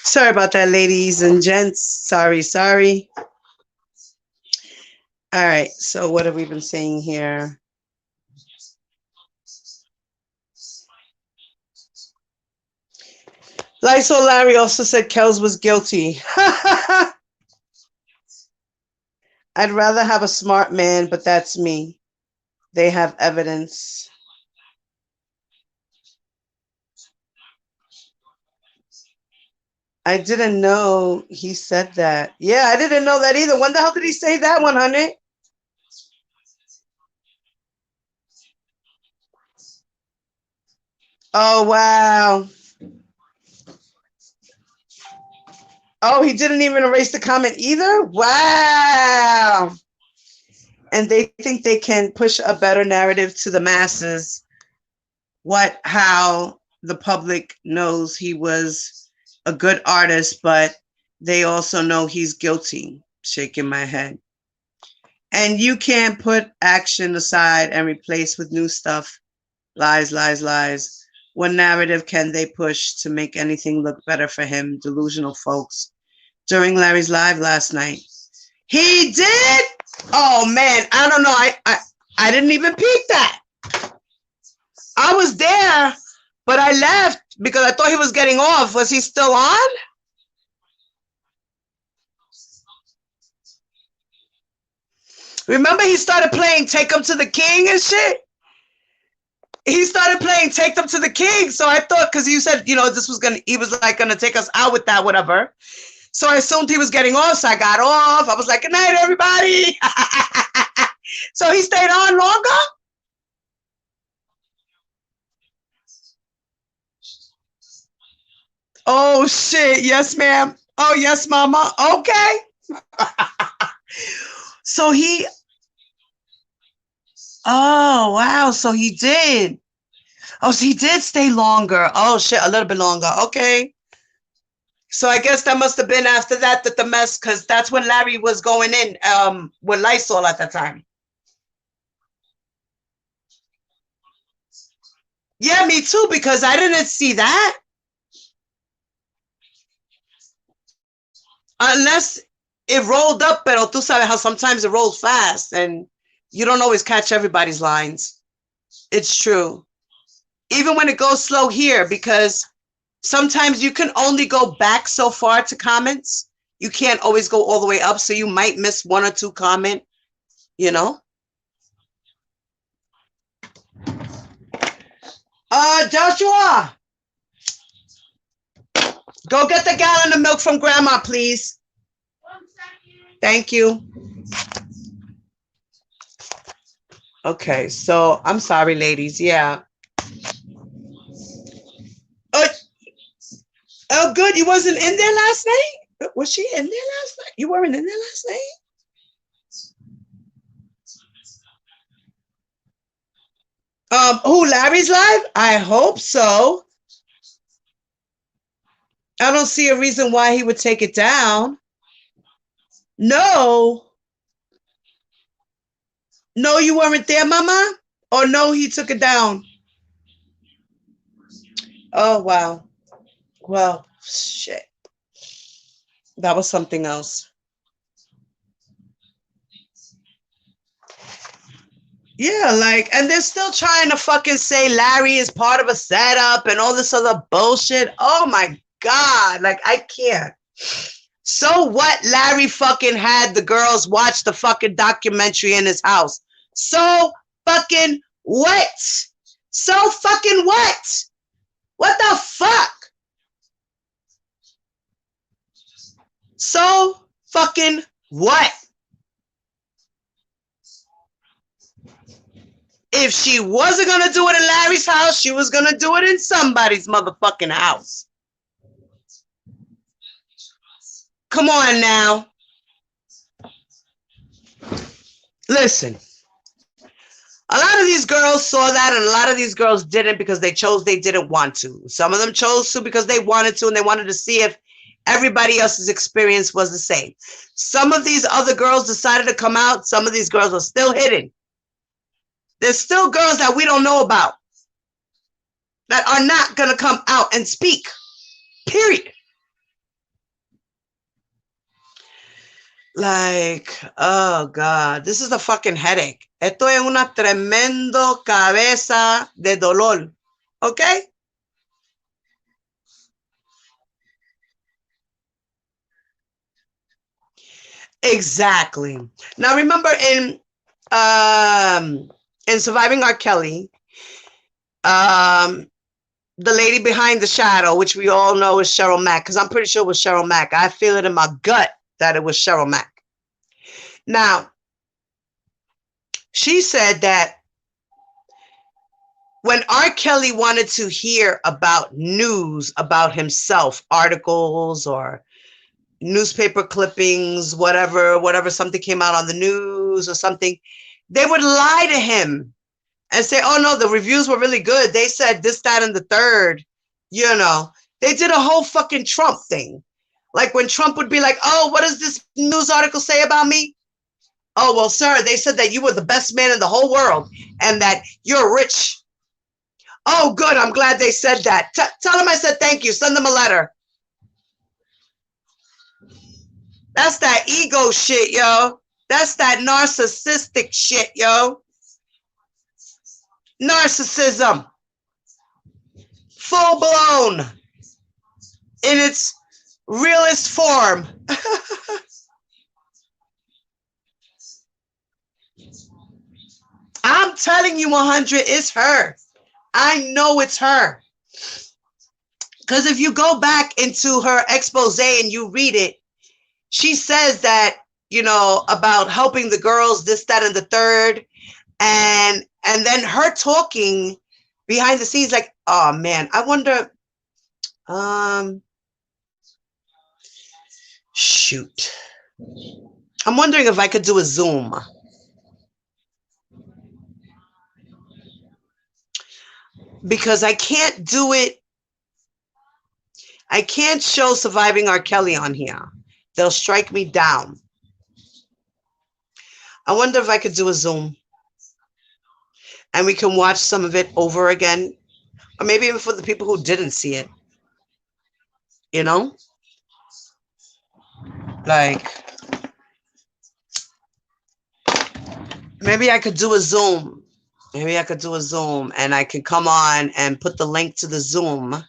Speaker 1: Sorry about that, ladies and gents. Sorry, sorry. All right. So what have we been saying here? Lysol Larry also said Kels was guilty. I'd rather have a smart man, but that's me. They have evidence. I didn't know he said that. Yeah, I didn't know that either. When the hell did he say that one, honey? Oh, wow. Oh, he didn't even erase the comment either? Wow. And they think they can push a better narrative to the masses. How the public knows he was a good artist, but they also know he's guilty. Shaking my head. And you can't put action aside and replace with new stuff. Lies, lies, lies. What narrative can they push to make anything look better for him? Delusional folks. During Larry's live last night. He did? Oh man, I don't know. I didn't even peep that. I was there, but I left because I thought he was getting off. Was he still on? Remember he started playing Take Him to the King and shit? He started playing Take Them to the King. So I thought, because you said, this was he was like gonna take us out with that, whatever. So I assumed he was getting off. So I got off. I was like, good night, everybody. So he stayed on longer? Oh shit. Yes, ma'am. Oh yes, mama. Okay. So oh wow. So he did. Oh, so he did stay longer. Oh shit, a little bit longer. Okay. So I guess that must have been after that the mess, because that's when Larry was going in with Lysol at that time. Yeah, me too, because I didn't see that. Unless it rolled up, pero tú sabes how sometimes it rolls fast and you don't always catch everybody's lines. It's true. Even when it goes slow here, because sometimes you can only go back so far to comments. You can't always go all the way up, so you might miss one or two comment, you know? Joshua, go get the gallon of milk from Grandma, please. Thank you. Okay, so I'm sorry, ladies. Yeah. Oh, oh, good. You wasn't in there last night? Was she in there last night? You weren't in there last night? Who, Larry's live? I hope so. I don't see a reason why he would take it down. No. No, you weren't there, Mama? Or no, he took it down? Oh, wow. Well, shit. That was something else. Yeah, like, and they're still trying to fucking say Larry is part of a setup and all this other bullshit. Oh my God. Like, I can't. So what? Larry fucking had the girls watch the fucking documentary in his house. So fucking what? So fucking what? What the fuck? So fucking what? If she wasn't going to do it in Larry's house, she was going to do it in somebody's motherfucking house. Come on now. Listen. A lot of these girls saw that, and a lot of these girls didn't because they didn't want to. Some of them chose to because they wanted to, and they wanted to see if everybody else's experience was the same. Some of these other girls decided to come out. Some of these girls are still hidden. There's still girls that we don't know about that are not going to come out and speak. Period. Like, oh God, this is a fucking headache. Esto es una tremendo cabeza de dolor. Okay? Exactly. Now remember in Surviving R. Kelly, the lady behind the shadow, which we all know is Cheryl Mack, because I'm pretty sure it was Cheryl Mack. I feel it in my gut that it was Cheryl Mack. Now, she said that when R. Kelly wanted to hear about news about himself, articles or newspaper clippings, whatever, something came out on the news or something, they would lie to him and say, oh no, the reviews were really good. They said this, that, and the third. They did a whole fucking Trump thing. Like when Trump would be like, oh, what does this news article say about me? Oh, well, sir, they said that you were the best man in the whole world and that you're rich. Oh, good. I'm glad they said that. Tell them I said thank you. Send them a letter. That's that ego shit, yo. That's that narcissistic shit, yo. Narcissism. full blown in its realest form. I'm telling you, 100 is her. I know it's her. Because if you go back into her expose and you read it, she says that, you know, about helping the girls, this, that, and the third. And then her talking behind the scenes, like, oh man, I wonder, shoot. I'm wondering if I could do a Zoom. Because I can't do it. I can't show Surviving R. Kelly on here. They'll strike me down. I wonder if I could do a Zoom. And we can watch some of it over again. Or maybe even for the people who didn't see it. You know? Like, maybe I could do a Zoom. Maybe I could do a Zoom and I can come on and put the link to the Zoom.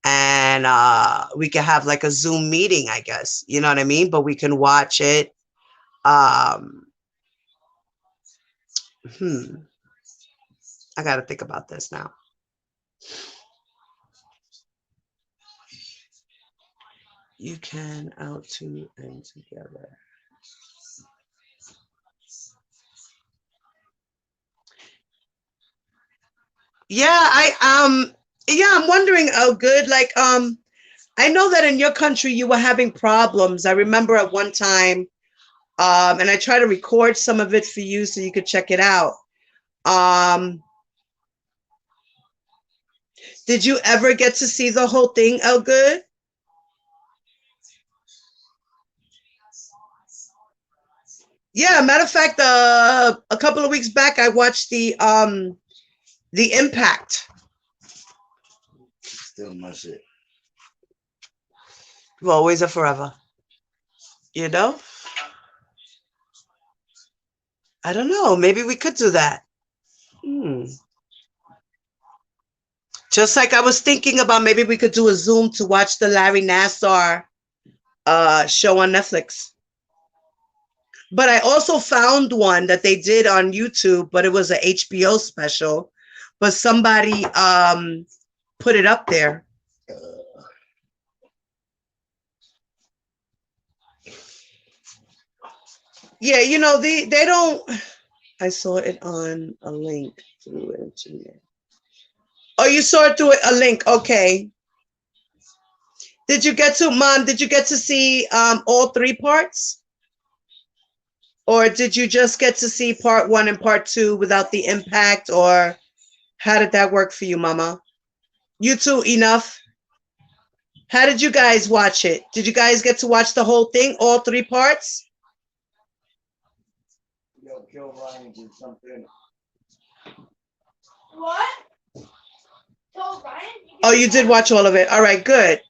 Speaker 1: And we can have like a Zoom meeting, I guess. You know what I mean? But we can watch it. I got to think about this now. You can out to and together. Yeah, I'm wondering, oh good, like I know that in your country you were having problems. I remember at one time, and I try to record some of it for you so you could check it out. Did you ever get to see the whole thing, oh good? Yeah, matter of fact, a couple of weeks back I watched the Impact.
Speaker 2: Still my shit.
Speaker 1: Well, always or forever. You know? I don't know. Maybe we could do that. Just like I was thinking about maybe we could do a Zoom to watch the Larry Nassar show on Netflix. But I also found one that they did on YouTube, but it was an HBO special. But somebody put it up there. Yeah, you know, they don't. I saw it on a link through internet. Oh, you saw it through a link. Okay. Did you get to, Mom, did you get to see all 3 parts? Or did you just get to see part 1 and part 2 without the impact? Or how did that work for you, Mama? You two, enough? How did you guys watch it? Did you guys get to watch the whole thing, all 3 parts?
Speaker 2: Yo, Kill Ryan did something.
Speaker 3: What? Kill Ryan?
Speaker 1: Oh, you did watch all of it. All right, good.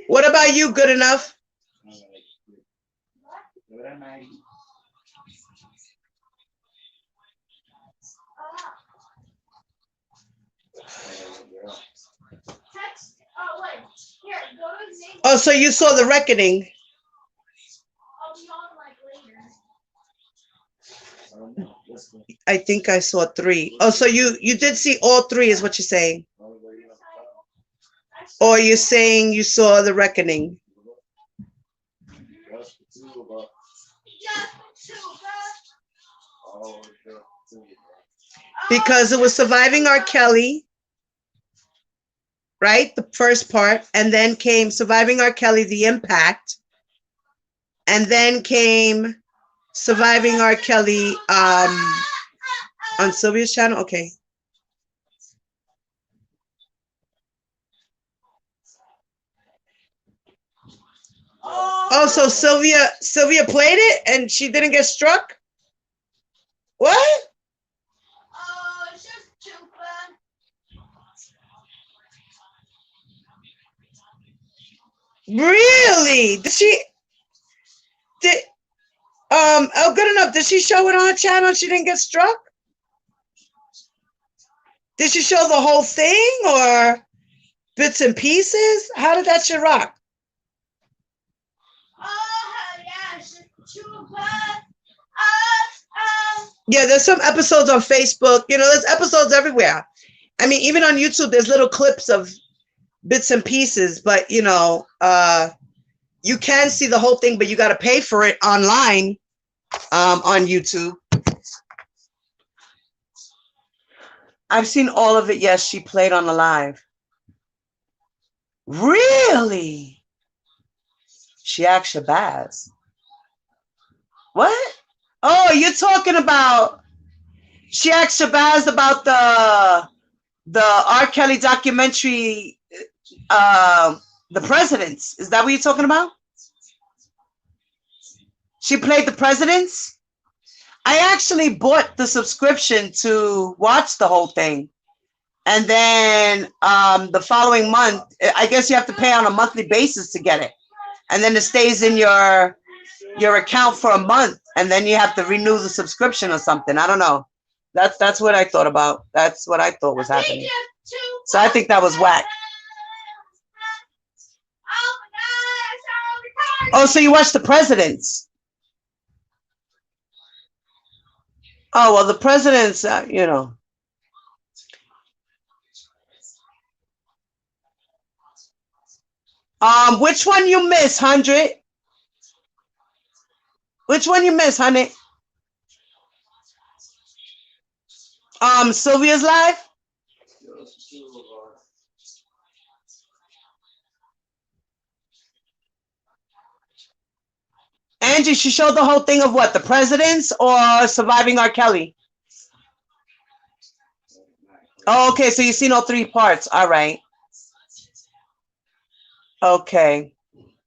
Speaker 1: What about you? Good enough?
Speaker 3: Text. Oh, wait. Here, go to his name.
Speaker 1: Oh, so you saw The Reckoning.
Speaker 3: I'll be on like later.
Speaker 2: I don't know. Let's go.
Speaker 1: I think I saw 3. Oh, so you did see all 3 is what you're saying. Or you're saying you saw The Reckoning.
Speaker 2: Just the two of us.
Speaker 3: Just two,
Speaker 2: Oh, just the two of us.
Speaker 1: Because it was Surviving R. Kelly, right? The first part. And then came Surviving R. Kelly, The Impact. And then came Surviving R. Kelly on Sylvia's channel. Okay. Oh, so Sylvia played it and she didn't get struck? What?
Speaker 3: Oh, it's just too fun.
Speaker 1: Really? Did oh, good enough. Did she show it on her channel and she didn't get struck? Did she show the whole thing or? Bits and pieces? How did that shit rock?
Speaker 3: Oh, yes. Too bad.
Speaker 1: Yeah, there's some episodes on Facebook. You know, there's episodes everywhere. I mean, even on YouTube, there's little clips of bits and pieces, but you know, you can see the whole thing, but you got to pay for it online on YouTube. I've seen all of it. Yes, she played on the live. Really? She asked Shabazz. What? Oh, you're talking about she asked Shabazz about the R. Kelly documentary, The Presidents. Is that what you're talking about? She played The Presidents? I actually bought the subscription to watch the whole thing. And then the following month, I guess you have to pay on a monthly basis to get it. And then it stays in your account for a month, and then you have to renew the subscription or something. I don't know. That's what I thought about. That's what I thought was happening. So I think that was whack. Oh, so you watched The Presidents? Oh, well, The Presidents, you know. Which one you miss, 100? Which one you miss, honey? Sylvia's live? Angie, she showed the whole thing of what? The Presidents or Surviving R. Kelly? Oh, okay, so you've seen all three parts. All right. Okay.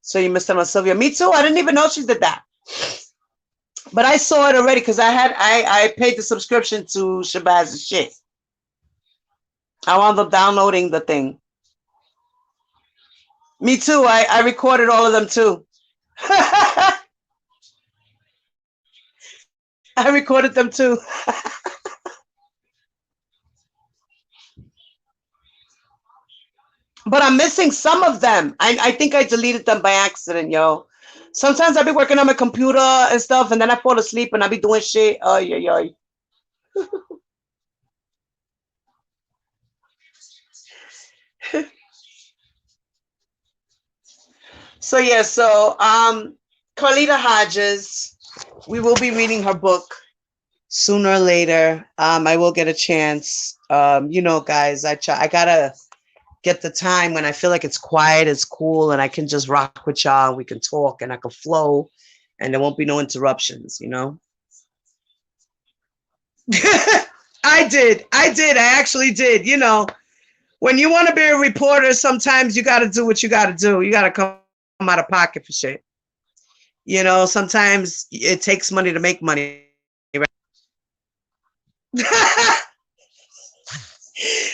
Speaker 1: So you missed them on Sylvia. Me too. I didn't even know she did that. But I saw it already because I paid the subscription to Shabazz's shit. I wound up downloading the thing. Me too. I recorded all of them too. I recorded them too. But I'm missing some of them. I think I deleted them by accident, yo. Sometimes I be working on my computer and stuff, and then I fall asleep and I be doing shit. Oh, yeah. So yeah, so Carlita Hodges, we will be reading her book sooner or later. I will get a chance. You know, guys, I gotta get the time when I feel like it's quiet, it's cool, and I can just rock with y'all. We can talk and I can flow, and there won't be no interruptions, you know. I did. I actually did. You know, when you want to be a reporter, sometimes you got to do what you got to do. You got to come out of pocket for shit. You know, sometimes it takes money to make money. Right?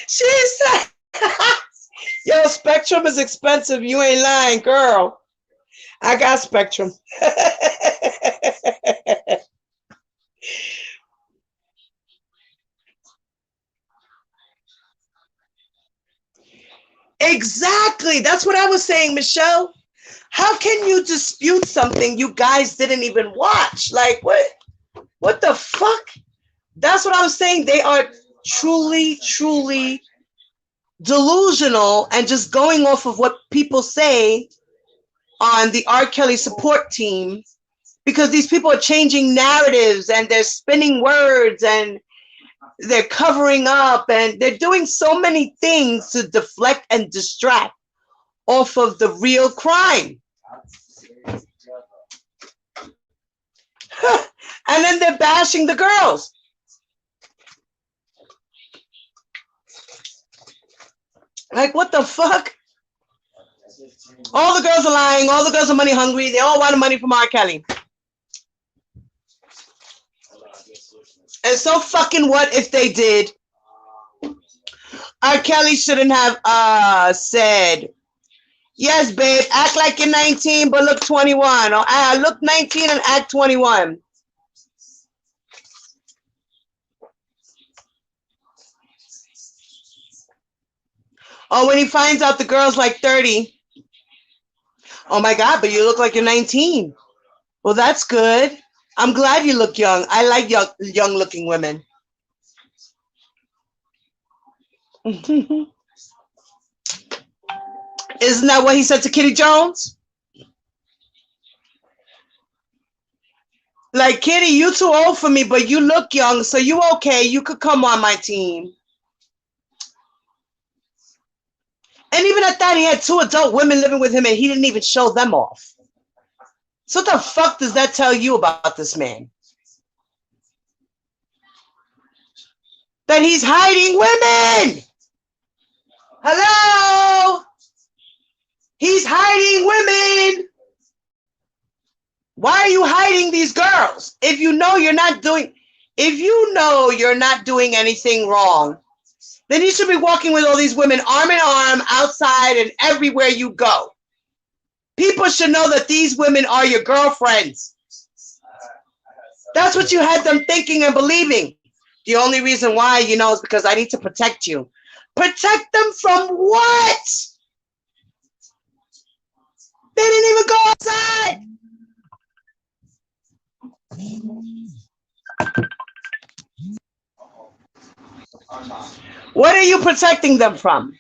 Speaker 1: She said, yo, Spectrum is expensive. You ain't lying, girl. I got Spectrum. Exactly. That's what I was saying, Michelle. How can you dispute something you guys didn't even watch? Like, what the fuck? That's what I was saying. They are truly, truly delusional and just going off of what people say on the R. Kelly support team, because these people are changing narratives and they're spinning words and they're covering up and they're doing so many things to deflect and distract off of the real crime. And then they're bashing the girls. Like, what the fuck? All the girls are lying. All the girls are money hungry. They all wanted money from R. Kelly. And so fucking what if they did? R. Kelly shouldn't have said, yes, babe, act like you're 19 but look 21. Or look 19 and act 21. Oh, when he finds out the girl's like 30. Oh my God, but you look like you're 19. Well, that's good. I'm glad you look young. I like young looking women. Isn't that what he said to Kitty Jones? Like, Kitty, you too old for me, but you look young, so you okay. You could come on my team. And even at that, he had 2 adult women living with him, and he didn't even show them off. So what the fuck does that tell you about this man? That he's hiding women. Hello? He's hiding women. Why are you hiding these girls? If you know you're not doing anything wrong, then you should be walking with all these women arm in arm outside and everywhere you go. People should know that these women are your girlfriends. That's what you had them thinking and believing. The only reason why, is because I need to protect you. Protect them from what? They didn't even go outside. What are you protecting them from?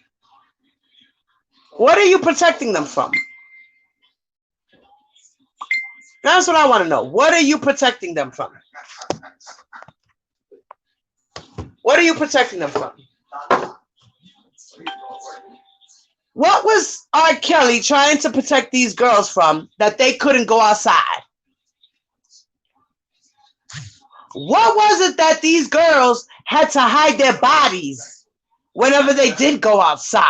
Speaker 1: What are you protecting them from? That's what I want to know. What are you protecting them from? What are you protecting them from? What was R. Kelly trying to protect these girls from that they couldn't go outside? What was it that these girls had to hide their bodies whenever they did go outside?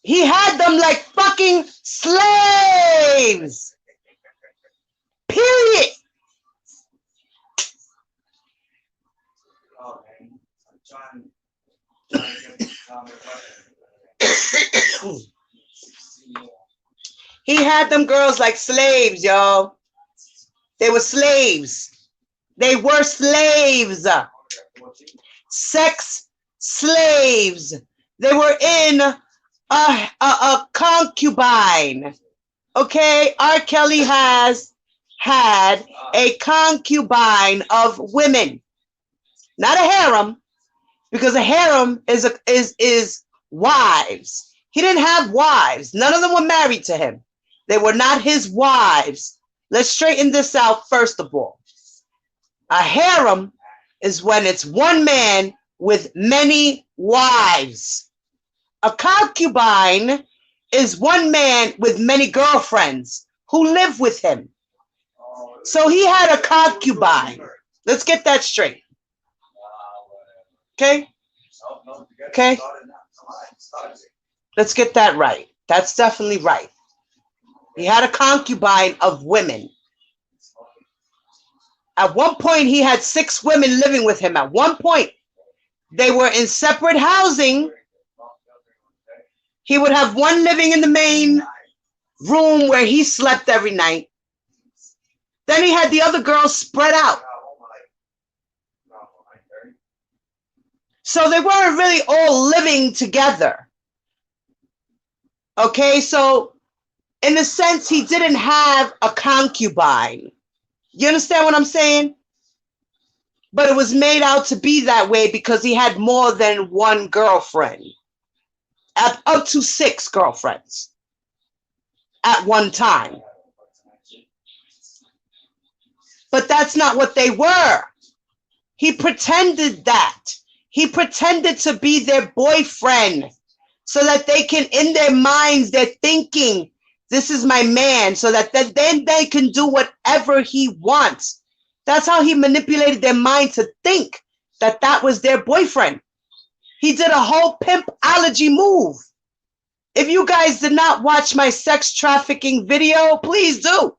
Speaker 1: He had them like fucking slaves. Period. He had them girls like slaves, y'all. They were slaves. They were slaves. Sex slaves. They were in a concubine. Okay? R. Kelly has had a concubine of women. Not a harem, because a harem is wives. He didn't have wives. None of them were married to him. They were not his wives. Let's straighten this out first of all. A harem is when it's one man with many wives. A concubine is one man with many girlfriends who live with him. So he had a concubine. Let's get that straight. Okay? Okay? Let's get that right. That's definitely right. He had a concubine of women. At one point, he had 6 women living with him. At one point, they were in separate housing. He would have one living in the main room where he slept every night. Then he had the other girls spread out. So they weren't really all living together. Okay, so in a sense, he didn't have a concubine. You understand what I'm saying? But it was made out to be that way because he had more than one girlfriend. Up to 6 girlfriends at one time. But that's not what they were. He pretended that. He pretended to be their boyfriend so that they can, in their minds, they're thinking, this is my man, so that then they can do whatever he wants. That's how he manipulated their mind to think that that was their boyfriend. He did a whole pimpology move. If you guys did not watch my sex trafficking video, please do.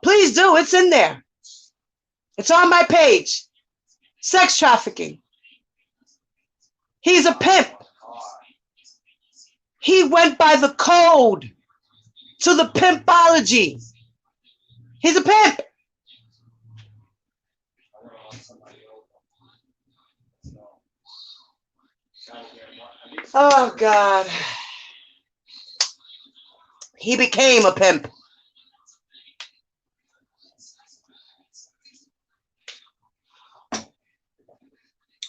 Speaker 1: Please do. It's in there. It's on my page. Sex trafficking. He's a pimp. He went by the code to the pimpology. He's a pimp. Oh God. He became a pimp.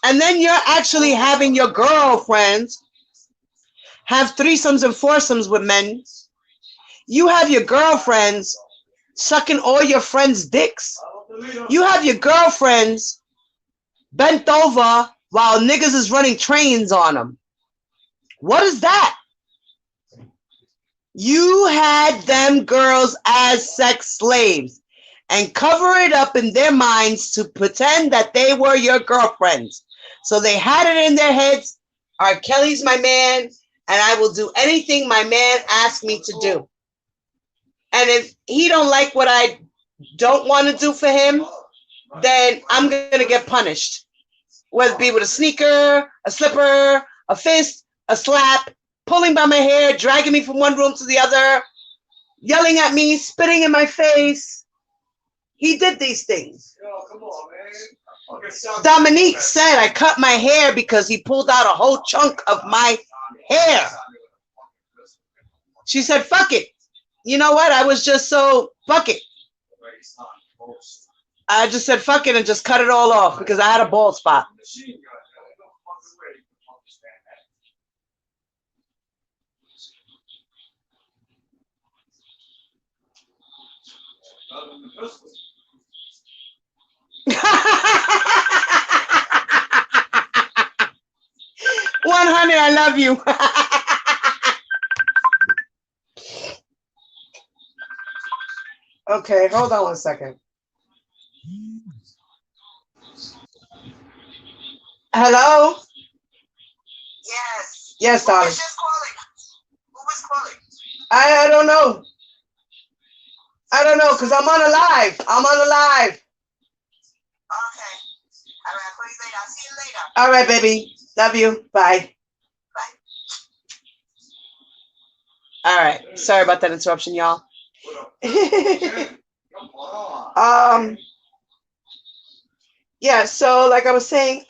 Speaker 1: And then you're actually having your girlfriends have threesomes and foursomes with men. You have your girlfriends sucking all your friends' dicks. You have your girlfriends bent over while niggas is running trains on them. What is that? You had them girls as sex slaves and cover it up in their minds to pretend that they were your girlfriends. So they had it in their heads, R. Kelly's my man, and I will do anything my man asks me to do. And if he don't like what I don't want to do for him, then I'm going to get punished. Whether it be with a sneaker, a slipper, a fist, a slap, pulling by my hair, dragging me from one room to the other, yelling at me, spitting in my face. He did these things. Dominique said I cut my hair because he pulled out a whole chunk of my hair. She said, fuck it. You know what? I was just so, fuck it. I just said, fuck it, and just cut it all off because I had a bald spot. $100, I love you. Okay, hold on one second. Hello?
Speaker 4: Yes.
Speaker 1: Yes,
Speaker 4: Who
Speaker 1: darling.
Speaker 4: was just calling? Who was calling?
Speaker 1: I don't know. I don't know because I'm on a live. I'm on a live.
Speaker 4: Okay. All right, I'll call you later. I'll see you later.
Speaker 1: All right, baby. Love you. Bye. All right. Sorry about that interruption, y'all. Yeah, so like I was saying,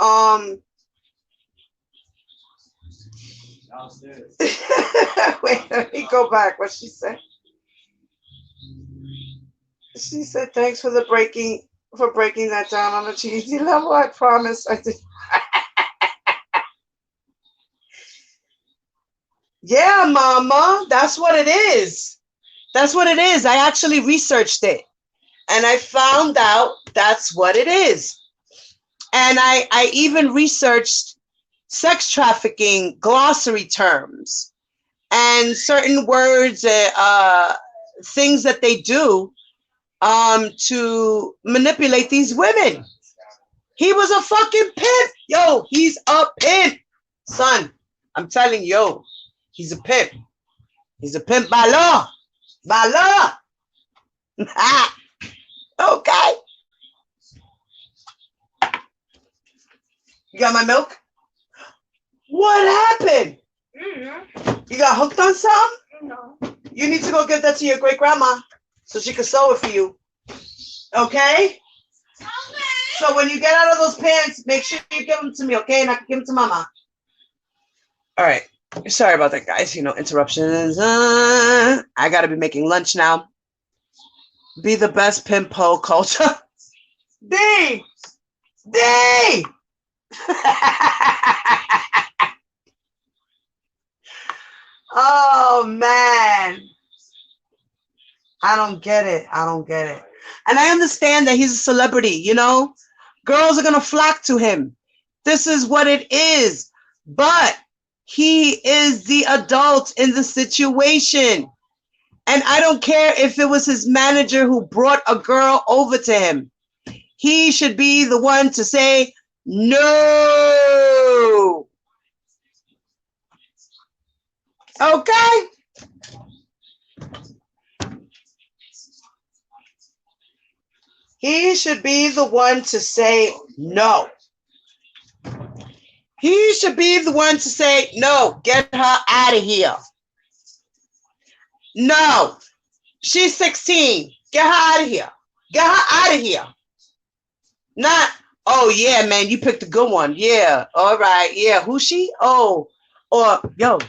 Speaker 1: wait, let me go back. What she said? She said, thanks for breaking that down on a cheesy level. I promise. I did. Yeah, mama. That's what it is. That's what it is. I actually researched it. And I found out that's what it is. And I even researched sex trafficking glossary terms and certain words, things that they do to manipulate these women. He was a fucking pimp. Yo, he's a pimp. Son, I'm telling you, he's a pimp. He's a pimp by law. By law. Okay. You got my milk? What happened? You got hooked on something?
Speaker 3: No.
Speaker 1: You need to go give that to your great grandma so she can sew it for you. Okay? So when you get out of those pants, make sure you give them to me, okay? And I can give them to mama. All right. Sorry about that, guys. Interruptions. I got to be making lunch now. Be the best pimp hoe culture. D! D! Oh, man. I don't get it. I don't get it. And I understand that he's a celebrity, Girls are going to flock to him. This is what it is. But he is the adult in the situation. And I don't care if it was his manager who brought a girl over to him. He should be the one to say, no. Okay? He should be the one to say no. He should be the one to say, no, get her out of here. No, she's 16. Get her out of here. Get her out of here. Not, Oh yeah, man, you picked a good one. Yeah, all right. Yeah, who's she? Oh, or yo,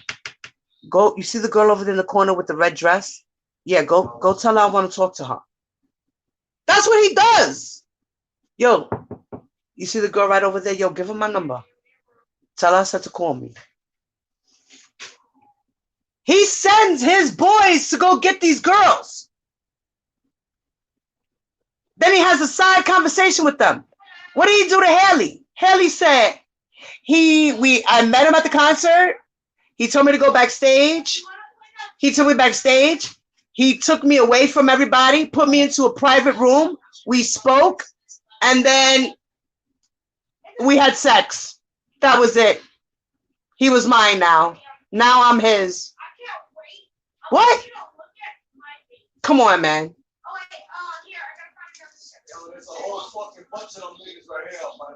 Speaker 1: go. You see the girl over there in the corner with the red dress? Yeah, go tell her I want to talk to her. That's what he does. Yo, you see the girl right over there? Yo, give her my number. Tell her I said to call me. He sends his boys to go get these girls. Then he has a side conversation with them. What did he do to Haley? Haley said I met him at the concert. He told me to go backstage. He took me backstage. He took me away from everybody, put me into a private room. We spoke, and then we had sex. That was it. He was mine now. Now I'm his. What? Come on, man.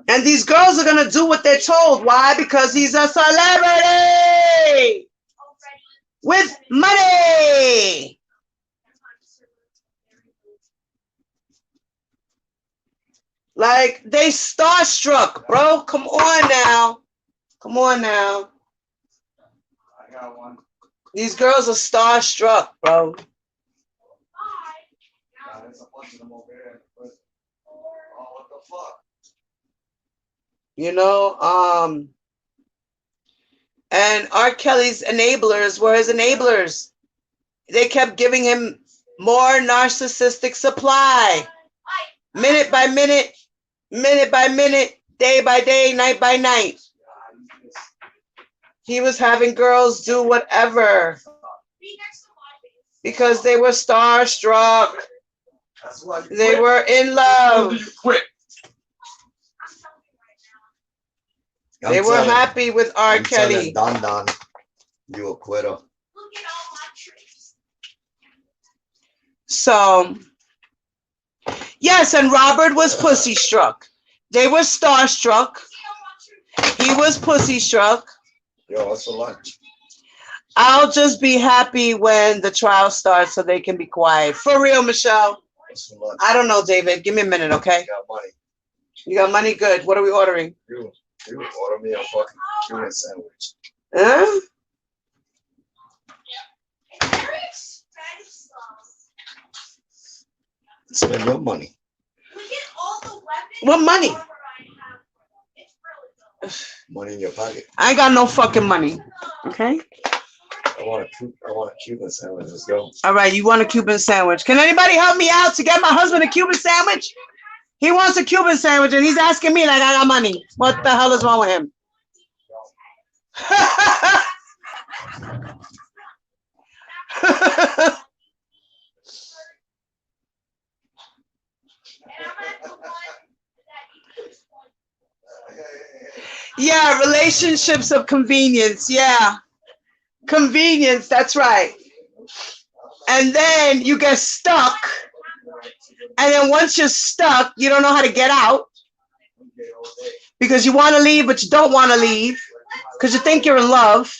Speaker 1: And these girls are going to do what they're told. Why? Because he's a celebrity with money. Like, they starstruck, bro. Come on now. Come on now.
Speaker 2: I got one.
Speaker 1: These girls are starstruck, bro.
Speaker 2: There's a bunch of them over there. But, oh, what the fuck?
Speaker 1: You know, and R. Kelly's enablers were his enablers. They kept giving him more narcissistic supply. Minute by minute, day by day, night by night. He was having girls do whatever because they were starstruck. They were in love. They were happy with R. Kelly.
Speaker 5: Don, you a quitter.
Speaker 1: So, yes, and Robert was pussy struck. They were starstruck. He was pussy struck.
Speaker 5: Yo, what's for lunch?
Speaker 1: I'll just be happy when the trial starts so they can be quiet. For real, Michelle.
Speaker 5: What's for lunch?
Speaker 1: I don't know, David. Give me a minute, okay?
Speaker 5: You got money.
Speaker 1: You got money? Good. What are we ordering?
Speaker 5: You order me a fucking Cuban sandwich.
Speaker 1: Huh?
Speaker 5: Spend your money.
Speaker 1: What money?
Speaker 5: Money in your pocket.
Speaker 1: I ain't got no fucking money. Okay?
Speaker 5: I want a Cuban sandwich. Let's go.
Speaker 1: All right, you want a Cuban sandwich. Can anybody help me out to get my husband a Cuban sandwich? He wants a Cuban sandwich and he's asking me like I got money. What the hell is wrong with him? Yeah, relationships of convenience. Yeah. Convenience, that's right. And then you get stuck. And then once you're stuck, you don't know how to get out. Because you want to leave, but you don't want to leave. Because you think you're in love.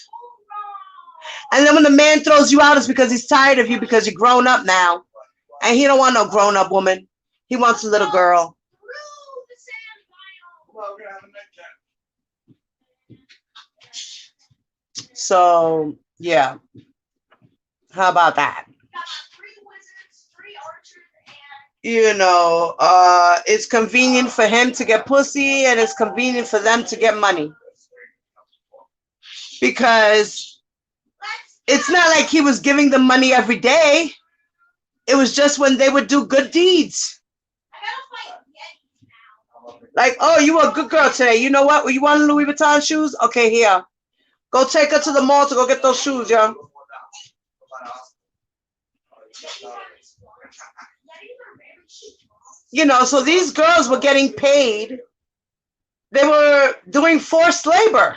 Speaker 1: And then when the man throws you out, it's because he's tired of you because you're grown up now. And he don't want no grown up woman. He wants a little girl. So, yeah. How about that? You know, it's convenient for him to get pussy and it's convenient for them to get money. Because it's not like he was giving them money every day. It was just when they would do good deeds. Like, oh, you were a good girl today. You know what? You want Louis Vuitton shoes? Okay, here. Go take her to the mall to go get those shoes, yo. You know, so these girls were getting paid. They were doing forced labor,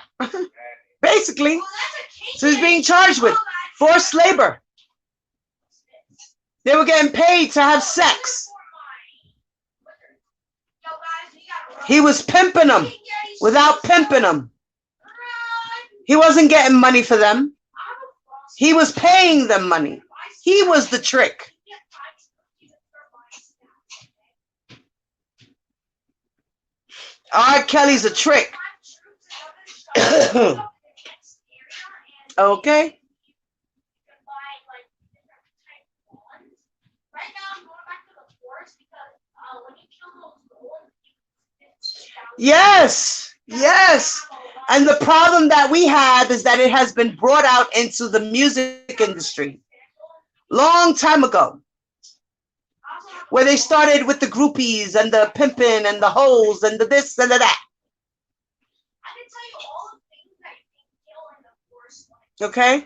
Speaker 1: basically. So he's being charged with forced labor. They were getting paid to have sex. He was pimping them without pimping them. He wasn't getting money for them. He was paying them money. He was the trick. R. Kelly's a trick. Okay. Yes, yes. And the problem that we have is that it has been brought out into the music industry long time ago, where they started with the groupies and the pimping and the hoes and the this and the that. Okay?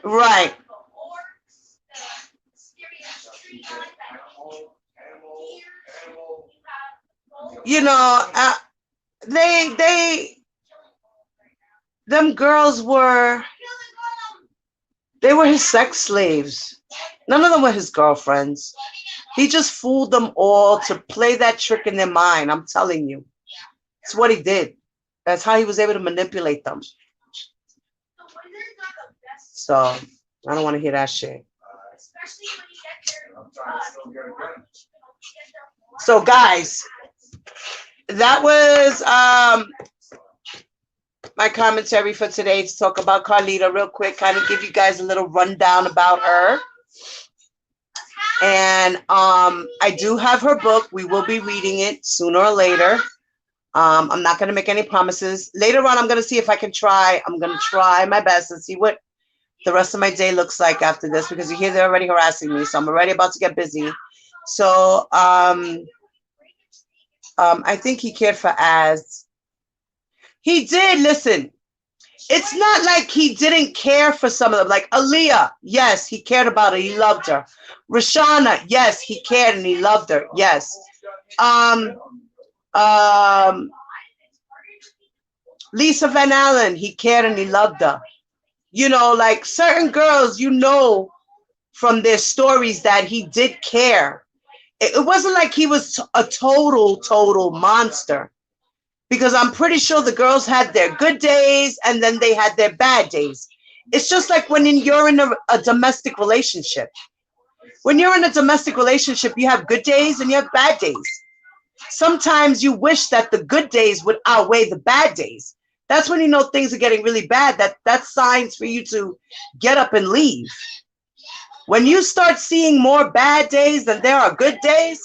Speaker 1: Right. You know, they them girls were, they were his sex slaves. None of them were his girlfriends. He just fooled them all to play that trick in their mind. I'm telling you. It's what he did. That's how he was able to manipulate them. So I don't want to hear that shit. So guys, that was my commentary for today to talk about Carlita real quick, kind of give you guys a little rundown about her. And I do have her book. We will be reading it sooner or later. I'm not going to make any promises. Later on, I'm going to see if I can try. I'm going to try my best and see what the rest of my day looks like after this, because you hear they're already harassing me. So I'm already about to get busy. So I think he cared for Az. He did. Listen, it's not like he didn't care for some of them. Like Aaliyah, yes, he cared about her. He loved her. Rashana, yes, he cared and he loved her. Yes. Lisa Van Allen, he cared and he loved her. You know, like certain girls, you know, from their stories that he did care. It wasn't like he was a total monster, because I'm pretty sure the girls had their good days and then they had their bad days. It's just like when you're in a domestic relationship. When you're in a domestic relationship, you have good days and you have bad days. Sometimes you wish that the good days would outweigh the bad days. That's when you know things are getting really bad. That's signs for you to get up and leave. When you start seeing more bad days than there are good days,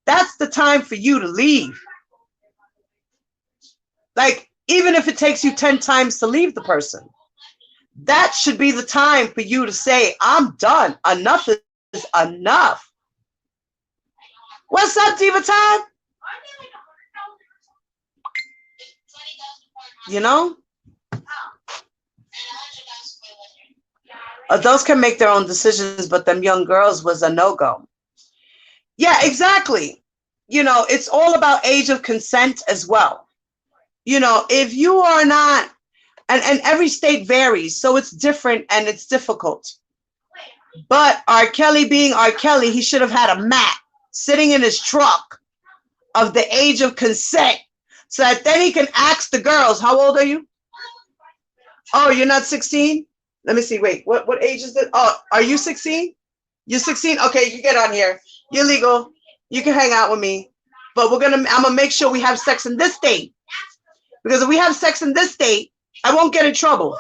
Speaker 1: that's the time for you to leave. Like, even if it takes you 10 times to leave the person, that should be the time for you to say, I'm done. Enough is enough. What's up, Diva Time? You know? Adults can make their own decisions, but them young girls was a no-go. Yeah, exactly. You know, it's all about age of consent as well. You know, if you are not, and every state varies, so it's different and it's difficult. But R. Kelly being R. Kelly, he should have had a mat sitting in his truck of the age of consent, so that then he can ask the girls, how old are you? Oh, you're not 16? Let me see. Wait, what age is it? Oh, are you 16? You're 16? Okay, you get on here. You're legal. You can hang out with me. But I'm gonna make sure we have sex in this state. Because if we have sex in this state, I won't get in trouble.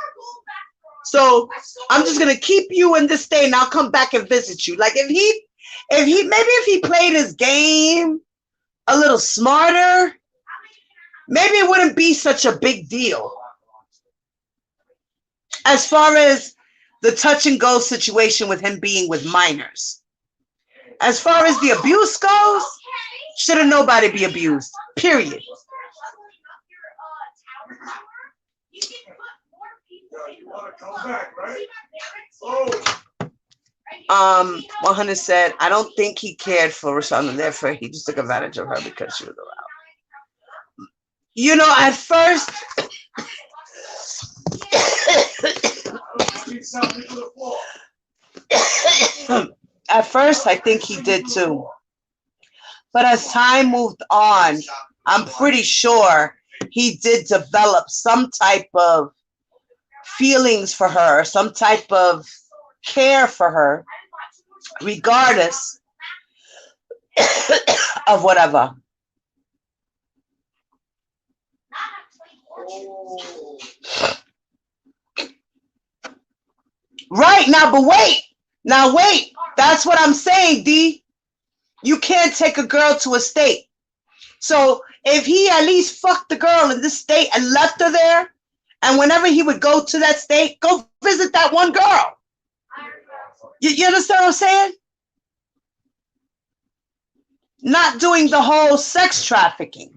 Speaker 1: So I'm just gonna keep you in this state and I'll come back and visit you. Like if he played his game a little smarter, maybe it wouldn't be such a big deal. As far as the touch and go situation with him being with minors. As far as the abuse goes, shouldn't nobody be abused. Period. 100 said, I don't think he cared for Rashana, therefore he just took advantage of her because she was around. You know, at first, I think he did too. But as time moved on, I'm pretty sure he did develop some type of feelings for her, some type of care for her, regardless of whatever.
Speaker 2: Oh.
Speaker 1: Right now, but wait. Now wait. That's what I'm saying, D. You can't take a girl to a state. So if he at least fucked the girl in this state and left her there, and whenever he would go to that state, go visit that one girl. You understand what I'm saying? Not doing the whole sex trafficking.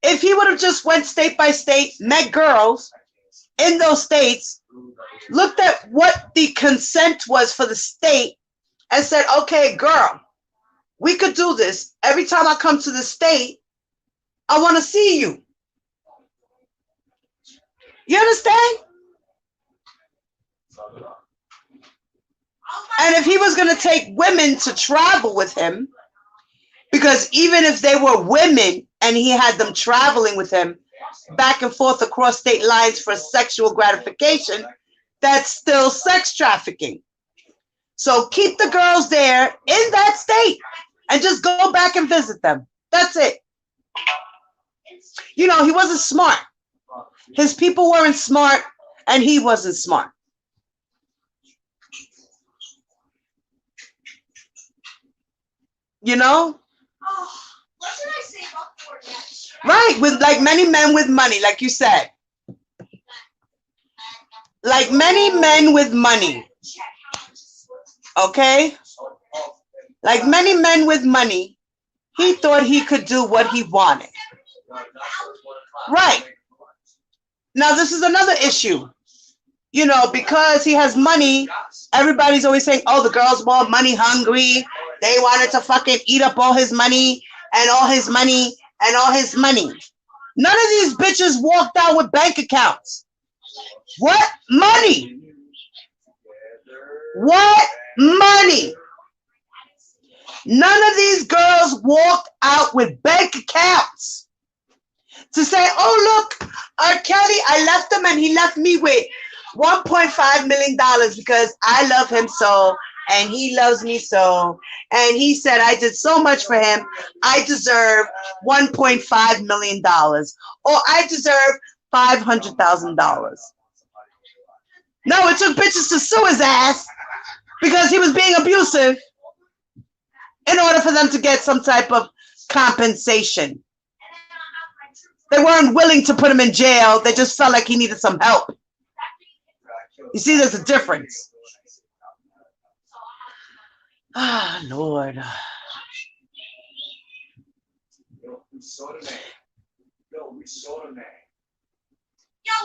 Speaker 1: If he would have just went state by state, met girls in those states, looked at what the consent was for the state, and said, okay, girl, we could do this. Every time I come to the state, I want to see you. You understand? And if he was going to take women to travel with him, because even if they were women and he had them traveling with him back and forth across state lines for sexual gratification, that's still sex trafficking. So keep the girls there in that state and just go back and visit them. That's it. You know, he wasn't smart. His people weren't smart, and he wasn't smart. You know?
Speaker 3: What should I save up for next?
Speaker 1: Right, with like many men with money, like you said. Like many men with money. Okay? Like many men with money, he thought he could do what he wanted. Right. Now, this is another issue. You know, because he has money, everybody's always saying, oh, the girl's more money hungry. They wanted to fucking eat up all his money and all his money and all his money. None of these bitches walked out with bank accounts. What money? What money? None of these girls walked out with bank accounts to say, oh, look, R. Kelly, I left him and he left me with $1.5 million because I love him so and he loves me so. And he said, I did so much for him. I deserve $1.5 million or I deserve $500,000. No, it took bitches to sue his ass because he was being abusive in order for them to get some type of compensation. They weren't willing to put him in jail. They just felt like he needed some help. You see, there's a difference. Ah, Lord.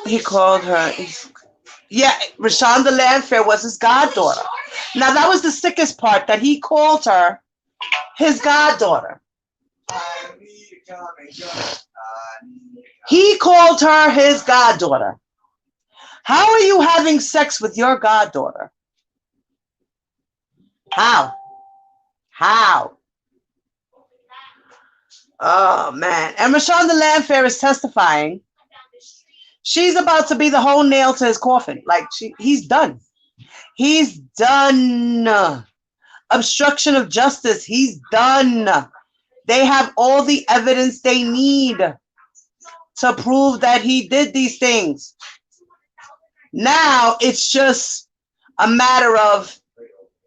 Speaker 1: He called her. Yeah, Rashawn the Landfair was his goddaughter. Now, that was the sickest part, that he called her his goddaughter. He called her his goddaughter. How are you having sex with your goddaughter? How? How? Oh, man. And Rashawn the Landfair is testifying. She's about to be the whole nail to his coffin. Like, he's done. He's done. Obstruction of justice. He's done. They have all the evidence they need to prove that he did these things. Now it's just a matter of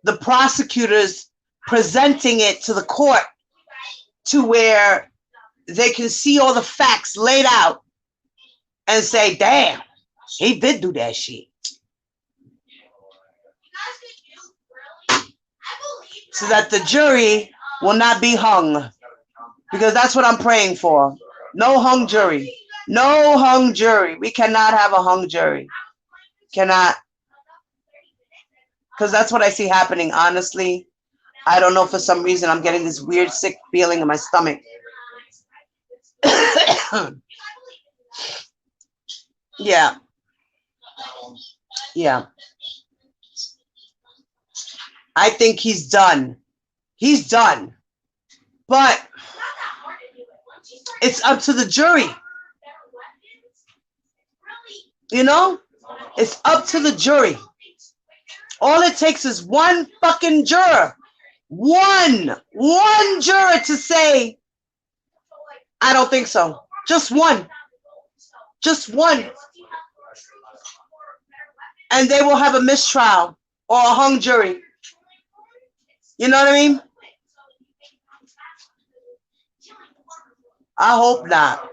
Speaker 1: the prosecutors presenting it to the court to where they can see all the facts laid out and say, damn, he did do that shit. So that the jury will not be hung. Because that's what I'm praying for. No hung jury. No hung jury. We cannot have a hung jury. Cannot. Because that's what I see happening, honestly. I don't know, for some reason I'm getting this weird sick feeling in my stomach. Yeah. Yeah. I think he's done. He's done. But it's up to the jury. You know? It's up to the jury. All it takes is one fucking juror. One juror to say, I don't think so. Just one. Just one. And they will have a mistrial or a hung jury. You know what I mean? I hope not.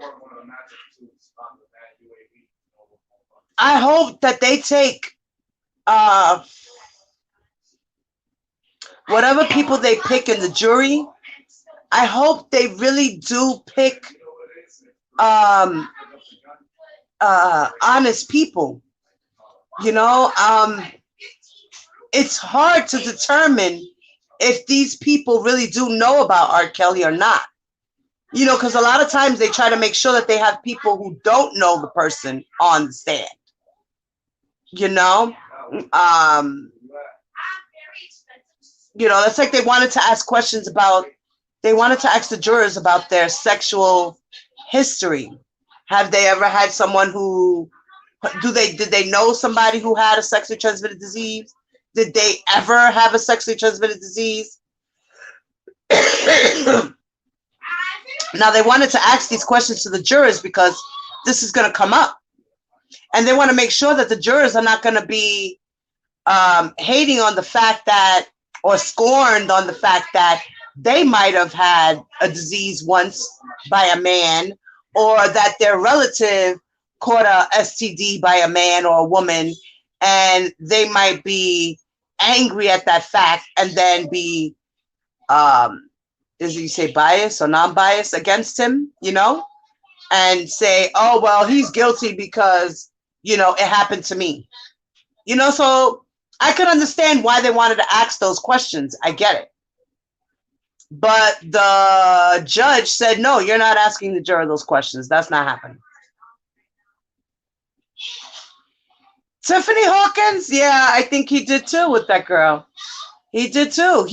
Speaker 1: I hope that they take whatever people they pick in the jury. I hope they really do pick honest people. You know, it's hard to determine if these people really do know about R. Kelly or not. You know, because a lot of times they try to make sure that they have people who don't know the person on the stand. You know, that's like they wanted to ask questions about. They wanted to ask the jurors about their sexual history. Have they ever had someone who? Did they know somebody who had a sexually transmitted disease? Did they ever have a sexually transmitted disease? Now they wanted to ask these questions to the jurors because this is going to come up. And they want to make sure that the jurors are not going to be hating on the fact that, or scorned on the fact that they might have had a disease once by a man, or that their relative caught a STD by a man or a woman, and they might be angry at that fact and then be, you say biased or non-biased against him, and say, oh, well, he's guilty because, it happened to me. So I could understand why they wanted to ask those questions. I get it. But the judge said, no, you're not asking the juror those questions. That's not happening. Tiffany Hawkins, yeah, I think he did too with that girl. He did too.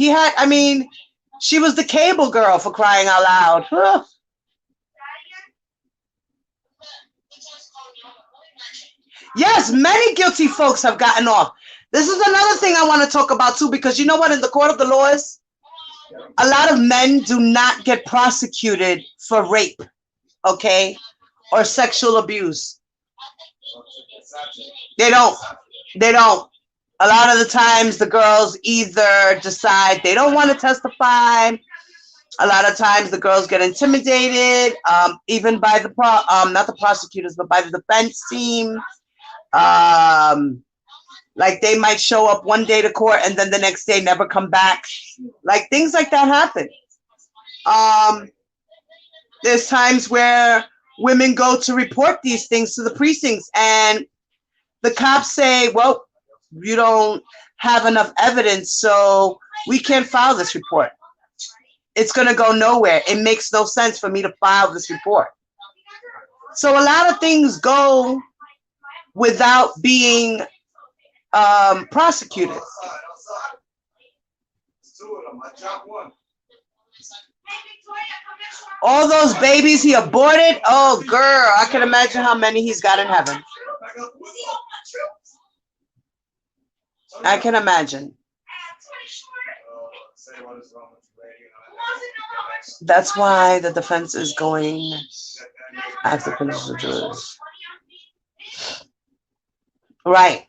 Speaker 1: She was the cable girl, for crying out loud. Huh. Yes, many guilty folks have gotten off. This is another thing I want to talk about too, because you know what? In the court of the laws, a lot of men do not get prosecuted for rape, okay, or sexual abuse. They don't. A lot of the times the girls either decide they don't want to testify. A lot of times the girls get intimidated, even by not the prosecutors, but by the defense team. Like they might show up one day to court and then the next day never come back. Like things like that happen. There's times where women go to report these things to the precincts and the cops say, well, you don't have enough evidence, so we can't file this report. It's going to go nowhere. It makes no sense for me to file this report. So a lot of things go without being prosecuted. All those babies he aborted, oh girl, I can imagine how many he's got in heaven. I can imagine. That's why the defense is going after potential jurors. Right.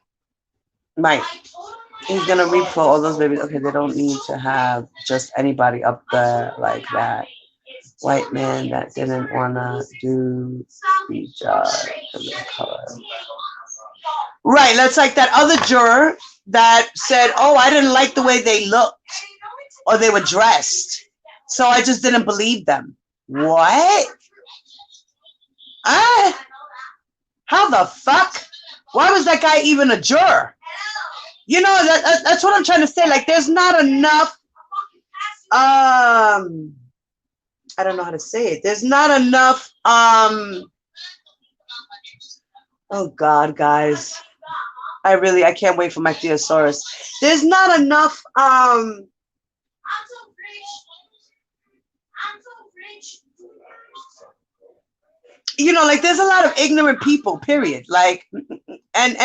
Speaker 1: He's going to reap for all those babies. Okay, they don't need to have just anybody up there like that. White man that didn't want to do the job for the color. Right, that's like that other juror that said, oh, I didn't like the way they looked or they were dressed, so I just didn't believe them. What? How the fuck? Why was that guy even a juror? That's what I'm trying to say. Like, there's not enough, I don't know how to say it. There's not enough, oh God, guys. I can't wait for my thesaurus. There's not enough, like there's a lot of ignorant people, period. Like, and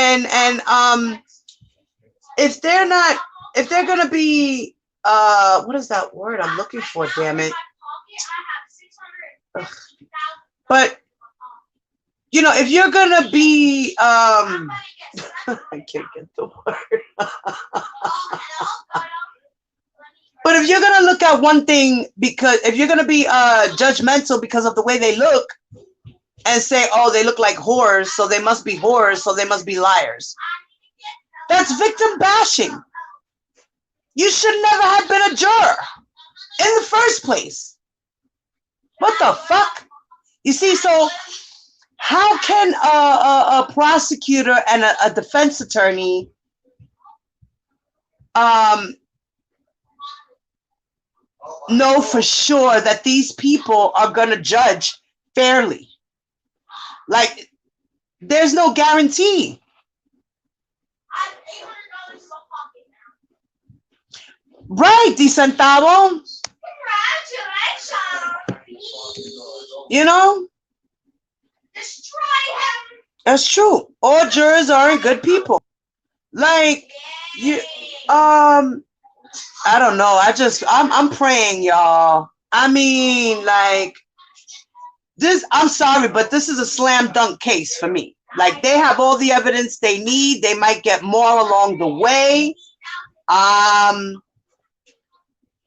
Speaker 1: if they're going to be what is that word I'm looking for, damn it. Ugh. But you know, if you're gonna be I can't get the word. But if you're gonna look at one thing, because if you're gonna be judgmental because of the way they look and say, oh, they look like whores, so they must be whores, so they must be liars. That's victim bashing. You should never have been a juror in the first place. What the fuck? You see, so how can a prosecutor and a defense attorney know for sure that these people are going to judge fairly? Like, there's no guarantee. Right, Di Centavo. You know? That's true. All jurors aren't good people. Like, you, I don't know. I'm praying, y'all. I mean, like, this, I'm sorry, but this is a slam dunk case for me. Like, they have all the evidence they need. They might get more along the way.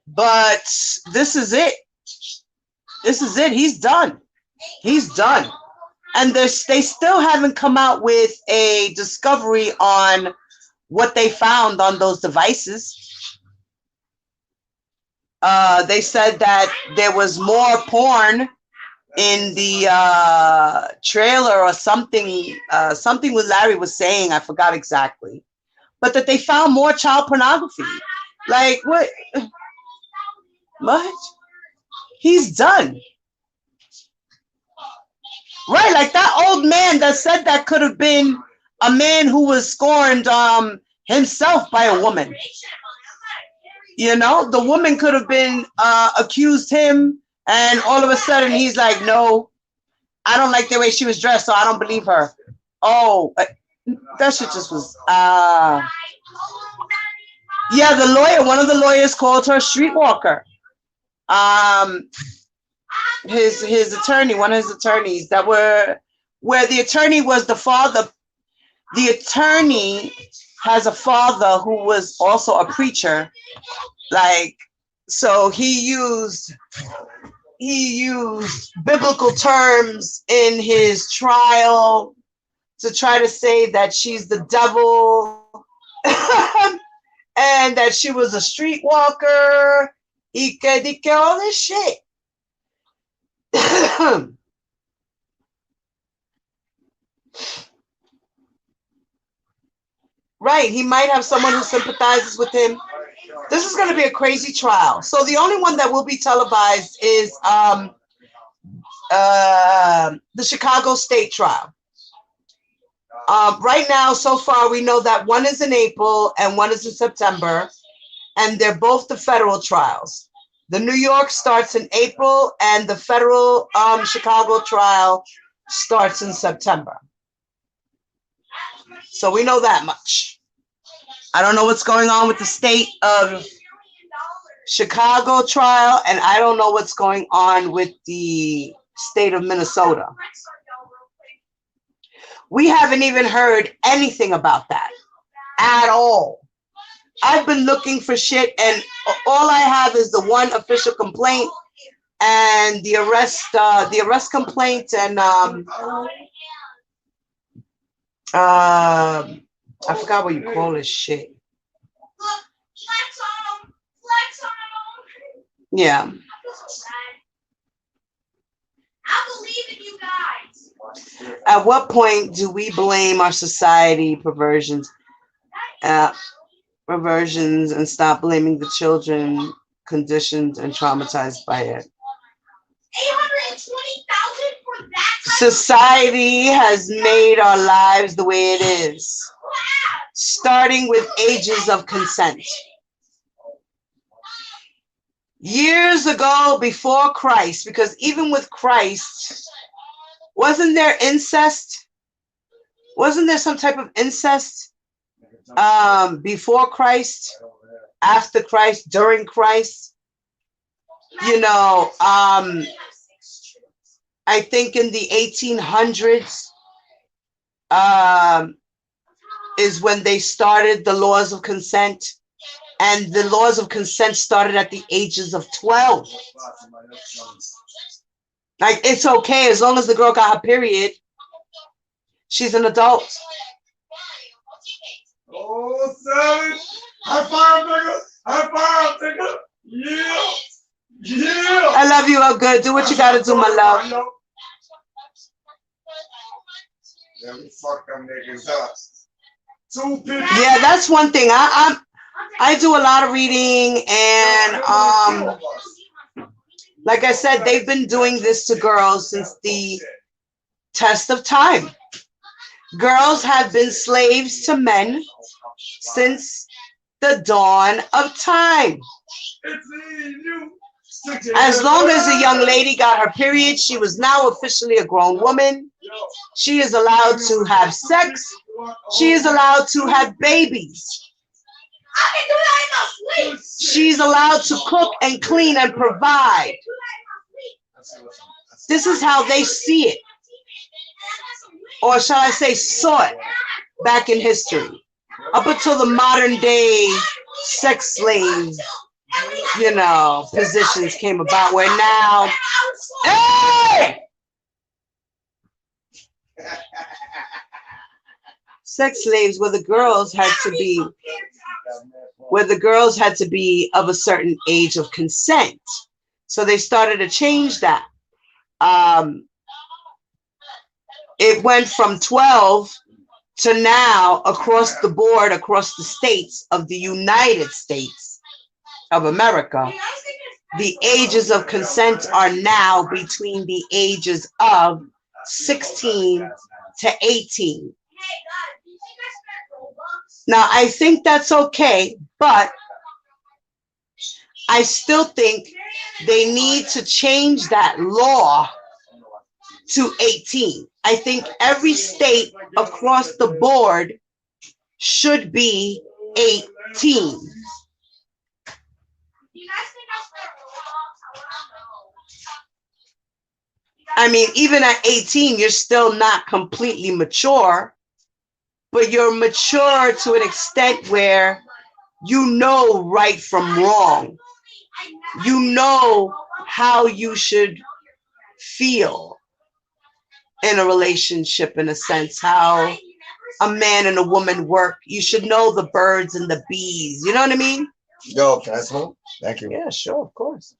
Speaker 1: But this is it. This is it. He's done. He's done. And they still haven't come out with a discovery on what they found on those devices. They said that there was more porn in the trailer or something. Something what Larry was saying, I forgot exactly. But that they found more child pornography. Like, what? What? He's done. Right, like that old man that said that could have been a man who was scorned himself by a woman. You know, the woman could have been accused him, and all of a sudden he's like, no, I don't like the way she was dressed, so I don't believe her. Oh, that shit just was yeah, the lawyer, one of the lawyers called her a streetwalker. His attorney, one of his attorneys that were, where the attorney was the father. The attorney has a father who was also a preacher. Like, so he used biblical terms in his trial to try to say that she's the devil and that she was a streetwalker. He all this shit. Right, he might have someone who sympathizes with him. This is going to be a crazy trial. So the only one that will be televised is the Chicago State trial. Right now, so far, we know that one is in April and one is in September, and they're both the federal trials. The New York starts in April, and the federal Chicago trial starts in September. So we know that much. I don't know what's going on with the state of Chicago trial, and I don't know what's going on with the state of Minnesota. We haven't even heard anything about that at all. I've been looking for shit, and all I have is the one official complaint and the arrest complaint, and I forgot what you call this shit. Yeah.
Speaker 3: I believe in you guys.
Speaker 1: At what point do we blame our society perversions and stop blaming the children conditioned and traumatized by it?
Speaker 3: 820,000 for that.
Speaker 1: Society has made our lives the way it is, starting with ages of consent. Years ago, before Christ, because even with Christ, wasn't there incest? Wasn't there some type of incest before Christ? after Christ, during Christ. You know, I think in the 1800s is when they started the laws of consent. And the laws of consent started at the ages of 12. Like, it's okay as long as the girl got her period. She's an adult.
Speaker 2: Oh, savage. High five, nigga. High five, nigga. Yeah. Yeah.
Speaker 1: I love you, oh good. Do what you gotta do, my love.
Speaker 2: Yeah, we fuck them niggas up. 2 people.
Speaker 1: Yeah, that's one thing. I do a lot of reading, and like I said, they've been doing this to girls since the test of time. Girls have been slaves to men since the dawn of time. As long as a young lady got her period, she was now officially a grown woman. She is allowed to have sex. She is allowed to have babies. She's allowed to cook and clean and provide. This is how they see it. Or shall I say saw it back in history. Up until the modern day sex slave, you know, positions came about where now, hey! Sex slaves where the girls had to be of a certain age of consent. So they started to change that. It went from 12 to now across the board, across the states of the United States of America. The ages of consent are now between the ages of 16 to 18. Now, I think that's okay, but I still think they need to change that law to 18. I think every state across the board should be 18. I mean, even at 18, you're still not completely mature, but you're mature to an extent where you know right from wrong. You know how you should feel in a relationship, in a sense, how a man and a woman work. You should know the birds and the bees. You know what I mean?
Speaker 5: Yo, can I smoke? Thank you.
Speaker 1: Yeah, sure, of course.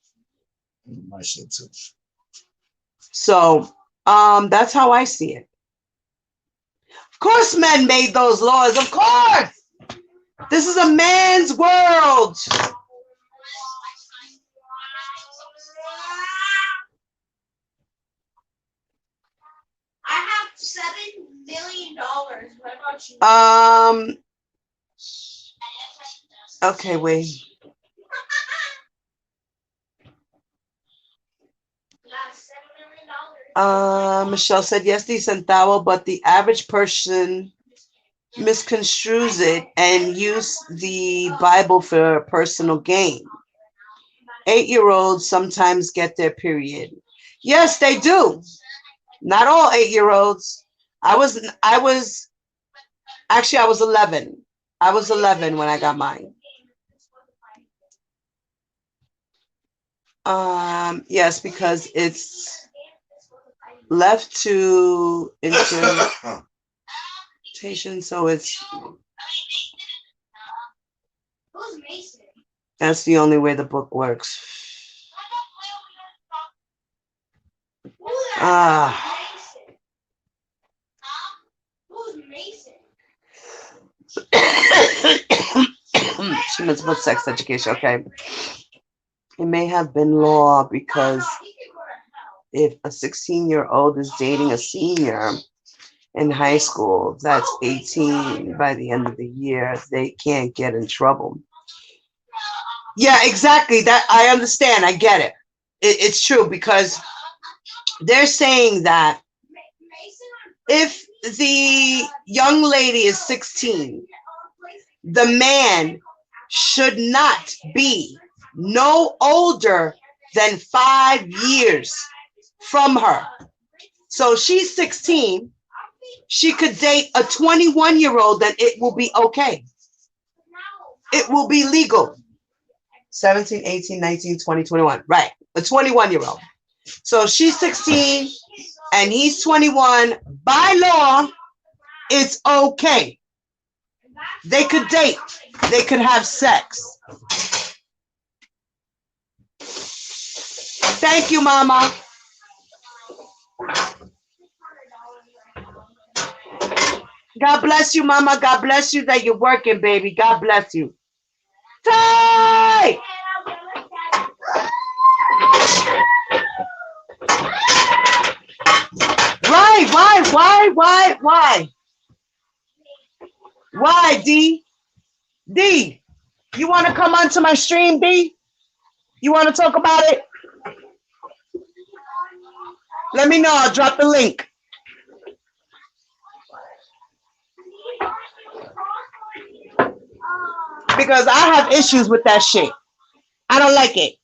Speaker 5: My shit too.
Speaker 1: So, that's how I see it. Of course, men made those laws. Of course, this is a man's world.
Speaker 3: I have $7 million. What about you?
Speaker 1: Okay, wait. Michelle said yes, the centavo, but the average person misconstrues it and use the Bible for personal gain. 8-year-olds sometimes get their period. Yes, they do. Not all 8-year-olds. I was 11. I was 11 when I got mine. Yes, because it's left to interpretation, so it's that's the only way the book works. She meant to put sex education. Okay. It may have been law because if a 16-year-old is dating a senior in high school that's 18 by the end of the year, they can't get in trouble. Yeah, exactly. That I understand. I get it. It's true because they're saying that if the young lady is 16, the man should not be no older than 5 years from her. So she's 16. She could date a 21-year-old, then it will be okay. It will be legal. 17, 18, 19, 20, 21. Right. A 21-year-old. So she's 16 and he's 21. By law, it's okay. They could date. They could have sex. Thank you, Mama. God bless you, Mama. God bless you that you're working, baby. God bless you. Ty! Why, D? D, you want to come onto my stream, D? You want to talk about it? Let me know. I'll drop the link. Because I have issues with that shit. I don't like it.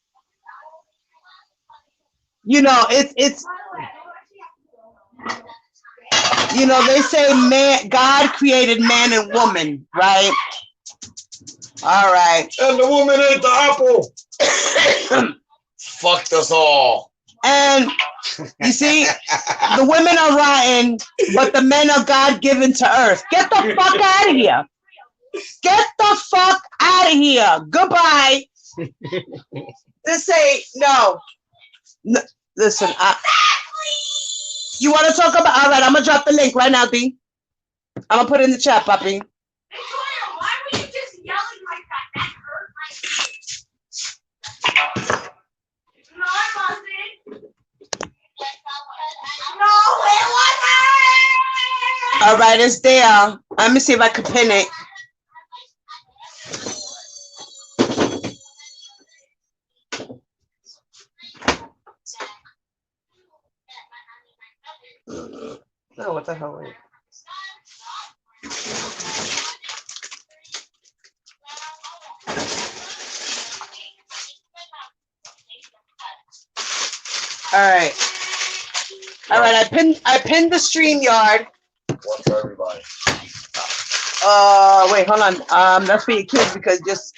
Speaker 1: You know, it's you know, they say man, God created man and woman, right? All right.
Speaker 5: And the woman ate the apple. Fucked us all.
Speaker 1: And you see, the women are rotten, but the men are God given to earth. Get the fuck out of here. Get the fuck out of here. Goodbye. This ain't no. Listen, you want to talk about? All right, I'm gonna drop the link right now, D. I'm gonna put it in the chat, puppy.
Speaker 3: Victoria, why were you just yelling like that? That hurt my feelings. No, it wasn't. No, it wasn't.
Speaker 1: All right, it's there. Let me see if I can pin it. Oh, what the hell? Wait. All right. I pinned the StreamYard.
Speaker 5: One for everybody.
Speaker 1: Wait, hold on. That's for your kids because just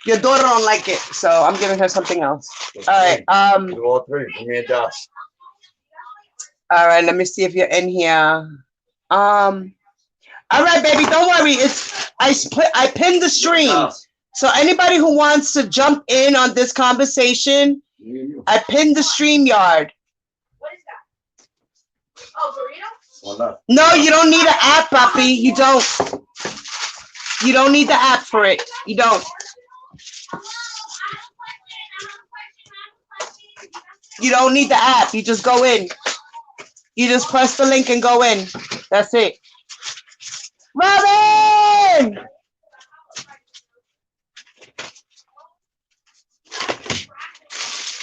Speaker 1: your daughter don't like it, so I'm giving her something else. All right.
Speaker 5: Do all three. Give me a dash.
Speaker 1: All right. Let me see if you're in here. All right, baby. Don't worry. I pinned the stream. So anybody who wants to jump in on this conversation, I pinned the StreamYard.
Speaker 3: What is that? Oh, burrito?
Speaker 5: Well, no.
Speaker 1: No, you don't need an app, puppy. You don't. You don't need the app for it. You don't. You don't need the app. You just go in. You just press the link and go in. That's it. Robin!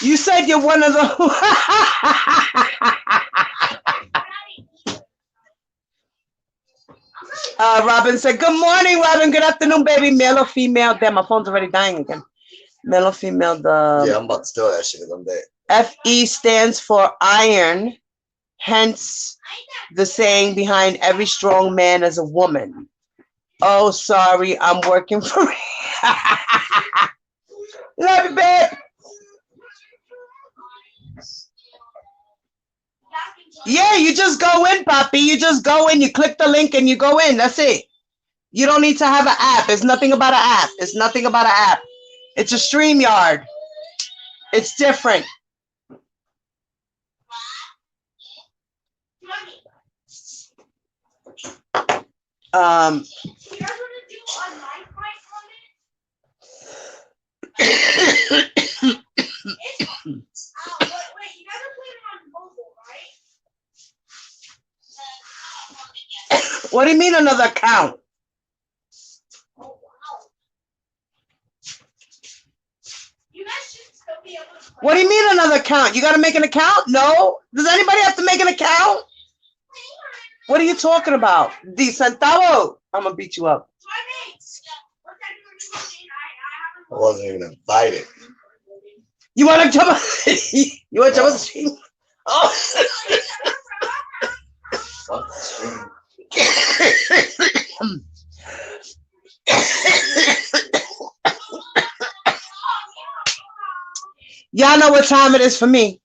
Speaker 1: You said you're one of the... Robin said, good morning, Robin. Good afternoon, baby. Male or female? Damn, my phone's already dying again. Male or female?
Speaker 5: Yeah, I'm about to steal that shit because I'm dead.
Speaker 1: FE stands for iron. Hence, the saying behind every strong man is a woman. Oh, sorry, I'm working for... Love you, babe. Yeah, you just go in, Poppy. You just go in, you click the link and you go in. That's it. You don't need to have an app. It's nothing about an app. It's nothing about an app. It's a StreamYard. It's different.
Speaker 3: You guys want to do a knife fight on it? Wait, you guys are playing on mobile, right?
Speaker 1: What do you mean another account?
Speaker 3: Oh, wow. You guys should still be able to play.
Speaker 1: What do you mean another account? You got to make an account? No. Does anybody have to make an account? What are you talking about? The centavo. I'm going to beat you up.
Speaker 3: My mates. What time do you want to
Speaker 5: I wasn't even invited.
Speaker 1: You want to jump? You want to jump on the stream? Oh.
Speaker 5: Fuck the stream.
Speaker 1: Y'all know what time it is for me.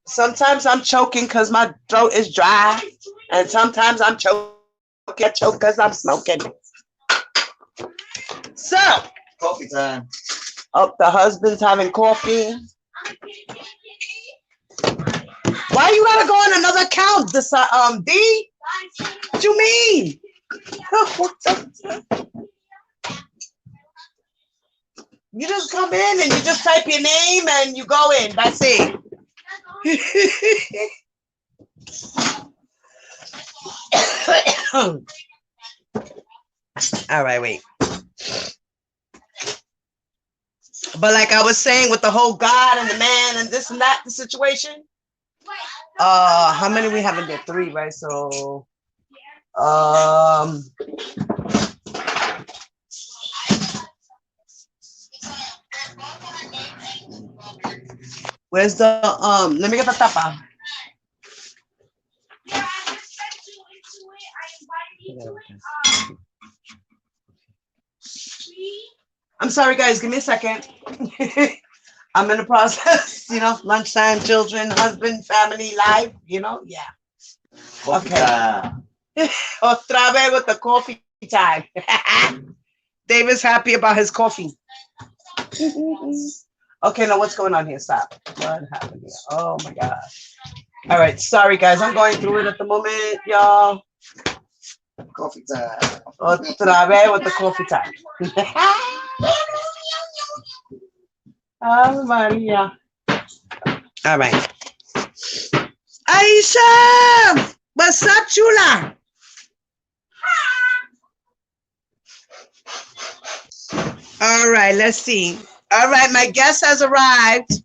Speaker 1: Sometimes I'm choking because my throat is dry, and sometimes I'm choking because I'm smoking. So,
Speaker 5: Coffee time.
Speaker 1: oh, the husband's having coffee. Why you gotta go on another account? This D? What you mean? You just come in and you just type your name and you go in. That's it. All right, wait. But like I was saying with the whole God and the man and this and that, the situation. How many we have in there? 3, right? So, where's the, let me get the tapa.
Speaker 3: Yeah, I just sent you into it. I invited you to it.
Speaker 1: I'm sorry, guys. Give me a second. I'm in the process, you know, lunchtime, children, husband, family, life, you know, yeah. Okay. Otra vez with the coffee time. David's happy about his coffee. Okay, now what's going on here? Stop. What happened here? Oh my God. All right, sorry guys, I'm going through it at the moment, y'all.
Speaker 5: Coffee time.
Speaker 1: Otra vez with the coffee time. Oh, Maria. All right. Aisha, what's up, chula? All right, let's see. All right, my guest has arrived.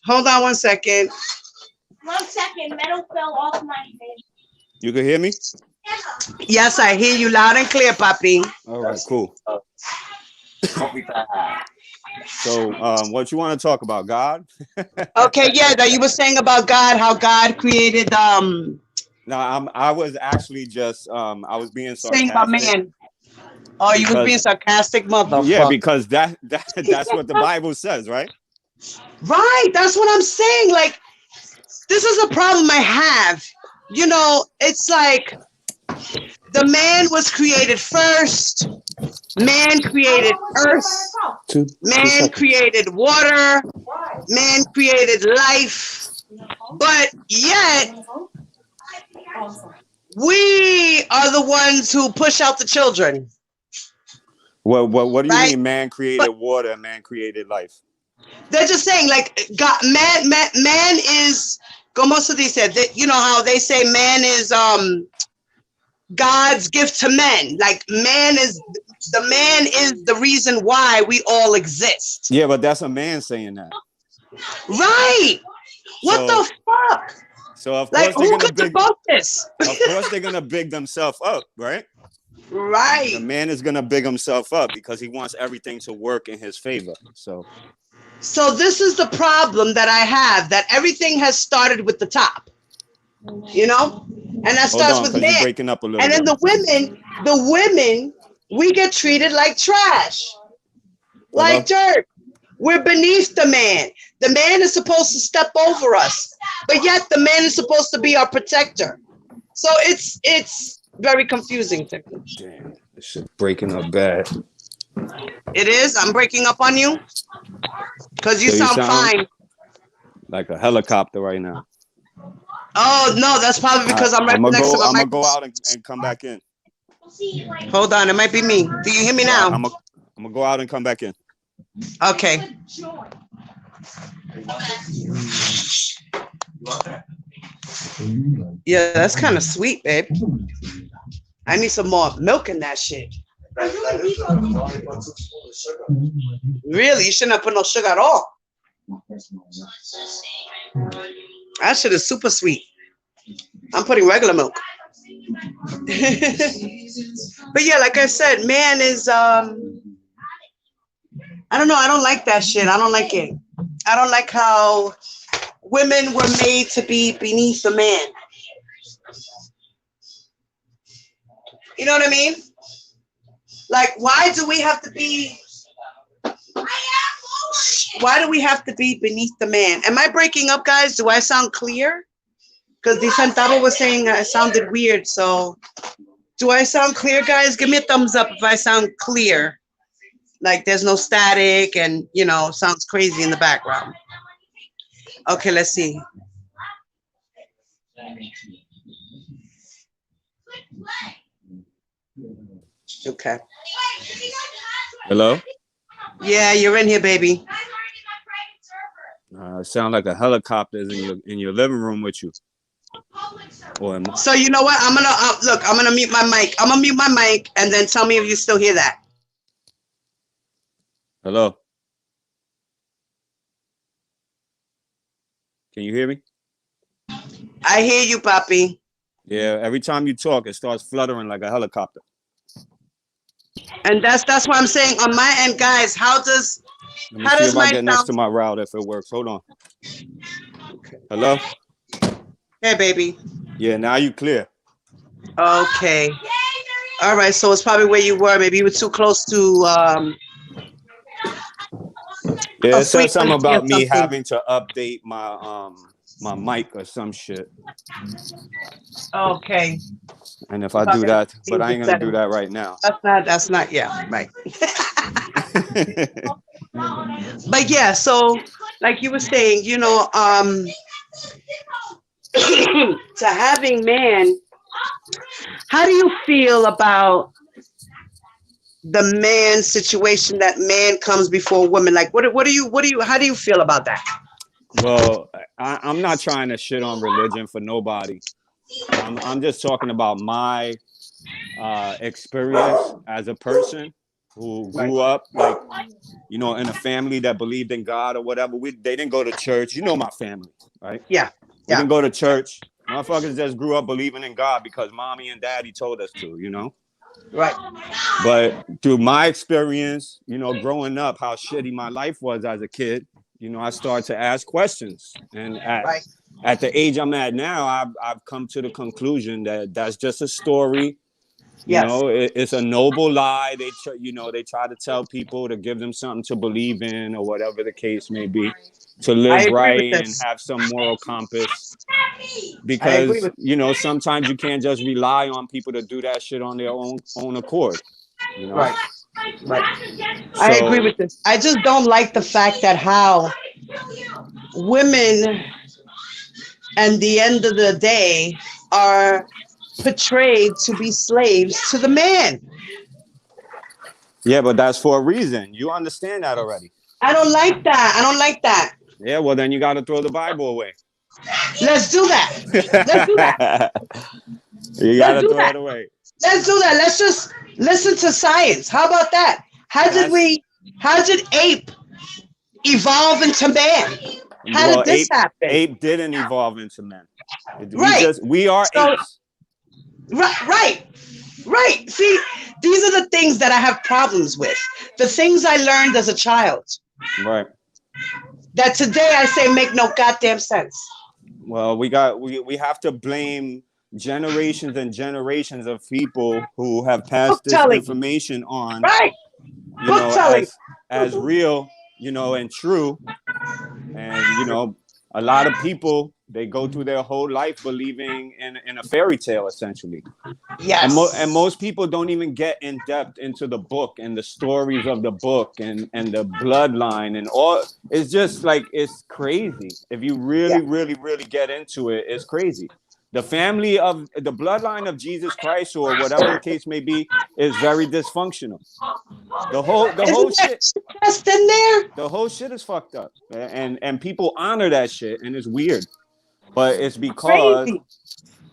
Speaker 1: Hold on 1 second.
Speaker 3: 1 second, metal fell off my head.
Speaker 6: You can hear me?
Speaker 1: Yes, I hear you loud and clear, Papi.
Speaker 6: All right, cool.
Speaker 5: Coffee time.
Speaker 6: So, what you want to talk about? God?
Speaker 1: Okay, yeah, that you were saying about God, how God created
Speaker 6: No, I was actually just I was being
Speaker 1: saying about
Speaker 6: sarcastic.
Speaker 1: man. Oh, you was being sarcastic, motherfucker.
Speaker 6: Yeah, because that's what the Bible says, right?
Speaker 1: Right, that's what I'm saying. Like, this is a problem I have. You know, it's like the man was created first. Man created earth. Man created water. Man created life. But yet, we are the ones who push out the children.
Speaker 6: Well, what do you
Speaker 1: Right?
Speaker 6: mean man created water and man created life?
Speaker 1: They're just saying, like, God, man is, como se dice, you know how they say man is God's gift to men. Like, man is the reason why we all exist.
Speaker 6: Yeah, but that's a man saying that.
Speaker 1: Right. What the fuck?
Speaker 6: So of
Speaker 1: Like,
Speaker 6: course
Speaker 1: who could debunk this?
Speaker 6: Of course they're gonna big themselves up, right?
Speaker 1: Right.
Speaker 6: The man is gonna big himself up because he wants everything to work in his favor. So
Speaker 1: this is the problem that I have, that everything has started with the top, you know, and that starts with
Speaker 6: you're
Speaker 1: men.
Speaker 6: breaking up a little
Speaker 1: And then
Speaker 6: bit.
Speaker 1: the women, we get treated like trash, like dirt. We're beneath the man. The man is supposed to step over us, but yet the man is supposed to be our protector. So it's very confusing to me.
Speaker 6: Damn, this shit breaking up bad.
Speaker 1: It is. I'm breaking up on you because you sound fine.
Speaker 6: Like a helicopter right now.
Speaker 1: Oh no, that's probably because I'm right next to the
Speaker 6: I'm
Speaker 1: mic.
Speaker 6: gonna go out and come back in.
Speaker 1: Hold on, it might be me. Do you hear me now?
Speaker 6: I'm gonna go out and come back in.
Speaker 1: Okay. Yeah, that's kind of sweet, babe. I need some more milk in that shit. Really? You shouldn't have put no sugar at all. That shit is super sweet. I'm putting regular milk. But yeah, like I said, man is I don't know, I don't like that shit. I don't like it. I don't like how women were made to be beneath a man. You know what I mean? Like, why do we have to be beneath the man? Am I breaking up, guys? Do I sound clear? Because the Santabo was saying I sounded weird. So do I sound clear, guys? Give me a thumbs up if I sound clear. Like there's no static and, you know, sounds crazy in the background. Okay, let's see. Okay.
Speaker 6: Hello?
Speaker 1: Yeah, you're in here, baby.
Speaker 6: Sound like a helicopter is in your living room with you.
Speaker 1: So you know what? I'm gonna look. I'm gonna mute my mic. I'm gonna mute my mic, and then tell me if you still hear that.
Speaker 6: Hello? Can you hear me?
Speaker 1: I hear you, Papi.
Speaker 6: Yeah, every time you talk, it starts fluttering like a helicopter.
Speaker 1: And that's why I'm saying on my end, guys. How does
Speaker 6: Let me see if I get next to my router if it works. Hold on.
Speaker 1: Okay.
Speaker 6: Hello?
Speaker 1: Hey, baby.
Speaker 6: Yeah, now you clear.
Speaker 1: Okay. All right. So it's probably where you were. Maybe you were too close to.
Speaker 6: Yeah, it said something about me having to update my my mic or some shit.
Speaker 1: Okay.
Speaker 6: And if I do that, but I ain't gonna do that right now.
Speaker 1: That's not, yeah, right. But yeah, so like you were saying, you know, to having man, how do you feel about the man situation, that man comes before woman? Like how do you feel about that?
Speaker 6: Well, I'm not trying to shit on religion for nobody. I'm just talking about my experience as a person who grew up, like, you know, in a family that believed in God or whatever. They didn't go to church. You know my family, right?
Speaker 1: Yeah.
Speaker 6: We didn't go to church. Motherfuckers just grew up believing in God because mommy and daddy told us to, you know?
Speaker 1: Right.
Speaker 6: But through my experience, you know, growing up, how shitty my life was as a kid, you know, I started to ask questions. And at the age I'm at now, I've come to the conclusion that that's just a story. You know, it's a noble lie. They try to tell people to give them something to believe in or whatever the case may be, to live right and have some moral compass. Because, you know, sometimes you can't just rely on people to do that shit on their own accord. You know?
Speaker 1: Right. I agree with this. I just don't like the fact that how women, at the end of the day, are portrayed to be slaves to the man.
Speaker 6: Yeah, but that's for a reason. You understand that already.
Speaker 1: I don't like that.
Speaker 6: Yeah, well, then you got to throw the Bible away.
Speaker 1: Let's do that.
Speaker 6: You got to throw it away.
Speaker 1: Let's do that. Let's just listen to science. How about that? How did ape evolve into man? How did this happen?
Speaker 6: Ape didn't evolve into man.
Speaker 1: Right.
Speaker 6: We are apes.
Speaker 1: Right. See, these are the things that I have problems with. The things I learned as a child.
Speaker 6: Right.
Speaker 1: That today I say make no goddamn sense.
Speaker 6: Well, we have to blame generations and generations of people who have passed this information on.
Speaker 1: Right.
Speaker 6: You know, as real, you know, and true. And, you know, a lot of people, they go through their whole life believing in a fairy tale, essentially.
Speaker 1: Yes.
Speaker 6: And most people don't even get in depth into the book and the stories of the book and the bloodline and all. It's just like, it's crazy. If you really, really, really get into it, it's crazy. The family of the bloodline of Jesus Christ, or whatever the case may be, is very dysfunctional. The whole shit.
Speaker 1: Just in there.
Speaker 6: The whole shit is fucked up, and people honor that shit, and it's weird, but it's because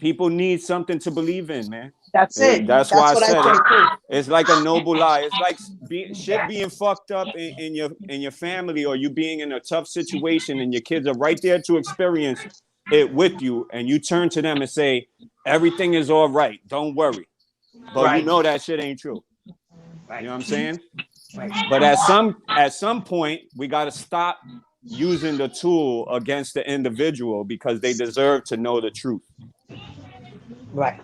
Speaker 6: people need something to believe in, man.
Speaker 1: That's it.
Speaker 6: That's why I said it's like a noble lie. It's like shit being fucked up in your family, or you being in a tough situation, and your kids are right there to experience it with you and you turn to them and say, everything is all right, don't worry. But you know that shit ain't true. You know what I'm saying? But at some point, we got to stop using the tool against the individual because they deserve to know the truth.
Speaker 1: Right.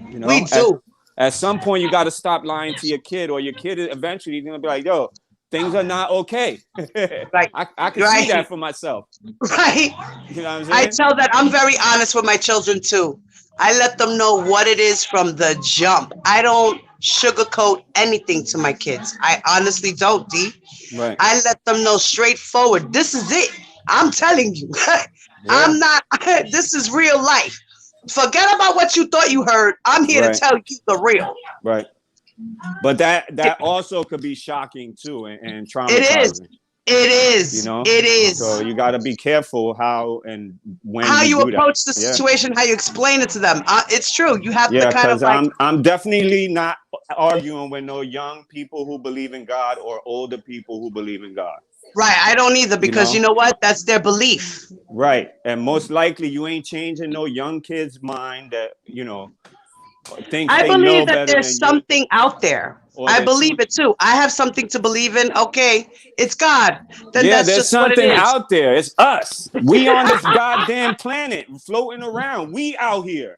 Speaker 6: You know,
Speaker 1: we do.
Speaker 6: At some point, you got to stop lying to your kid, or your kid is eventually going to be like, yo, things are not okay.
Speaker 1: Right.
Speaker 6: I can see that for myself.
Speaker 1: Right.
Speaker 6: You know what I'm saying?
Speaker 1: I tell that I'm very honest with my children too. I let them know what it is from the jump. I don't sugarcoat anything to my kids. I honestly don't, D.
Speaker 6: Right.
Speaker 1: I let them know straightforward. This is it. I'm telling you. I'm not, this is real life. Forget about what you thought you heard. I'm here to tell you the real.
Speaker 6: Right. But that also could be shocking too and traumatizing.
Speaker 1: It is.
Speaker 6: You know?
Speaker 1: It is.
Speaker 6: So you got to be careful how and when
Speaker 1: you
Speaker 6: do
Speaker 1: approach
Speaker 6: that.
Speaker 1: the situation, how you explain it to them. It's true. You have to kind of
Speaker 6: like. I'm definitely not arguing with no young people who believe in God or older people who believe in God.
Speaker 1: Right. I don't either because you know what? That's their belief.
Speaker 6: Right. And most likely you ain't changing no young kid's mind that, you know, think
Speaker 1: I
Speaker 6: they
Speaker 1: believe
Speaker 6: know
Speaker 1: that
Speaker 6: better
Speaker 1: there's
Speaker 6: than
Speaker 1: something out there. I believe it too. I have something to believe in. Okay, it's God. Then that's
Speaker 6: there's
Speaker 1: just what it
Speaker 6: something
Speaker 1: is.
Speaker 6: out there. It's us. We on this goddamn planet floating around. We out here.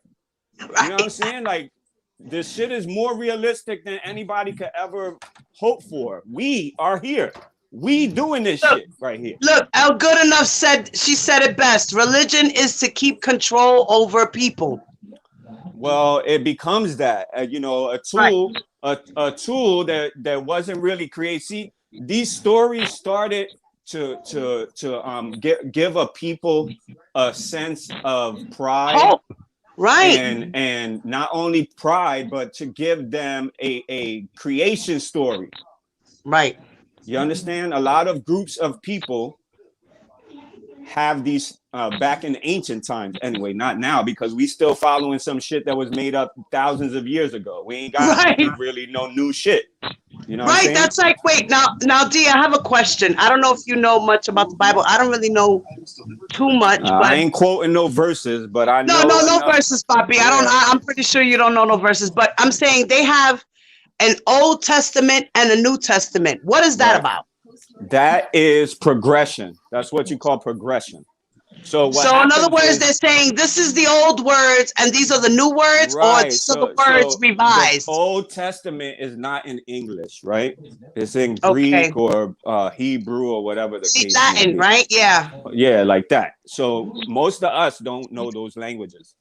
Speaker 6: You know what I'm saying? Like, this shit is more realistic than anybody could ever hope for. We are here. We doing this shit right here.
Speaker 1: Look, El Good Enough said it best. Religion is to keep control over people.
Speaker 6: Well, it becomes that, you know, a tool, a tool that wasn't really created. See, these stories started to give a people a sense of pride.
Speaker 1: Hope. Right.
Speaker 6: And not only pride, but to give them a creation story.
Speaker 1: Right.
Speaker 6: You understand? A lot of groups of people have these back in ancient times. Anyway, not now because we still following some shit that was made up thousands of years ago. We ain't got really no new shit. You know what I'm saying?
Speaker 1: That's like, wait, now, D, I have a question. I don't know if you know much about the Bible. I don't really know too much. But
Speaker 6: I ain't quoting no verses, but I know.
Speaker 1: No verses, Papi. I'm pretty sure you don't know no verses. But I'm saying they have an Old Testament and a New Testament. What is that about?
Speaker 6: That is progression. That's what you call progression. So
Speaker 1: in other words, they're saying this is the old words and these are the new words, or these are the words revised.
Speaker 6: The Old Testament is not in English, right? It's in Greek or Hebrew or whatever the case.
Speaker 1: Latin, right? Yeah.
Speaker 6: Yeah, like that. So most of us don't know those languages.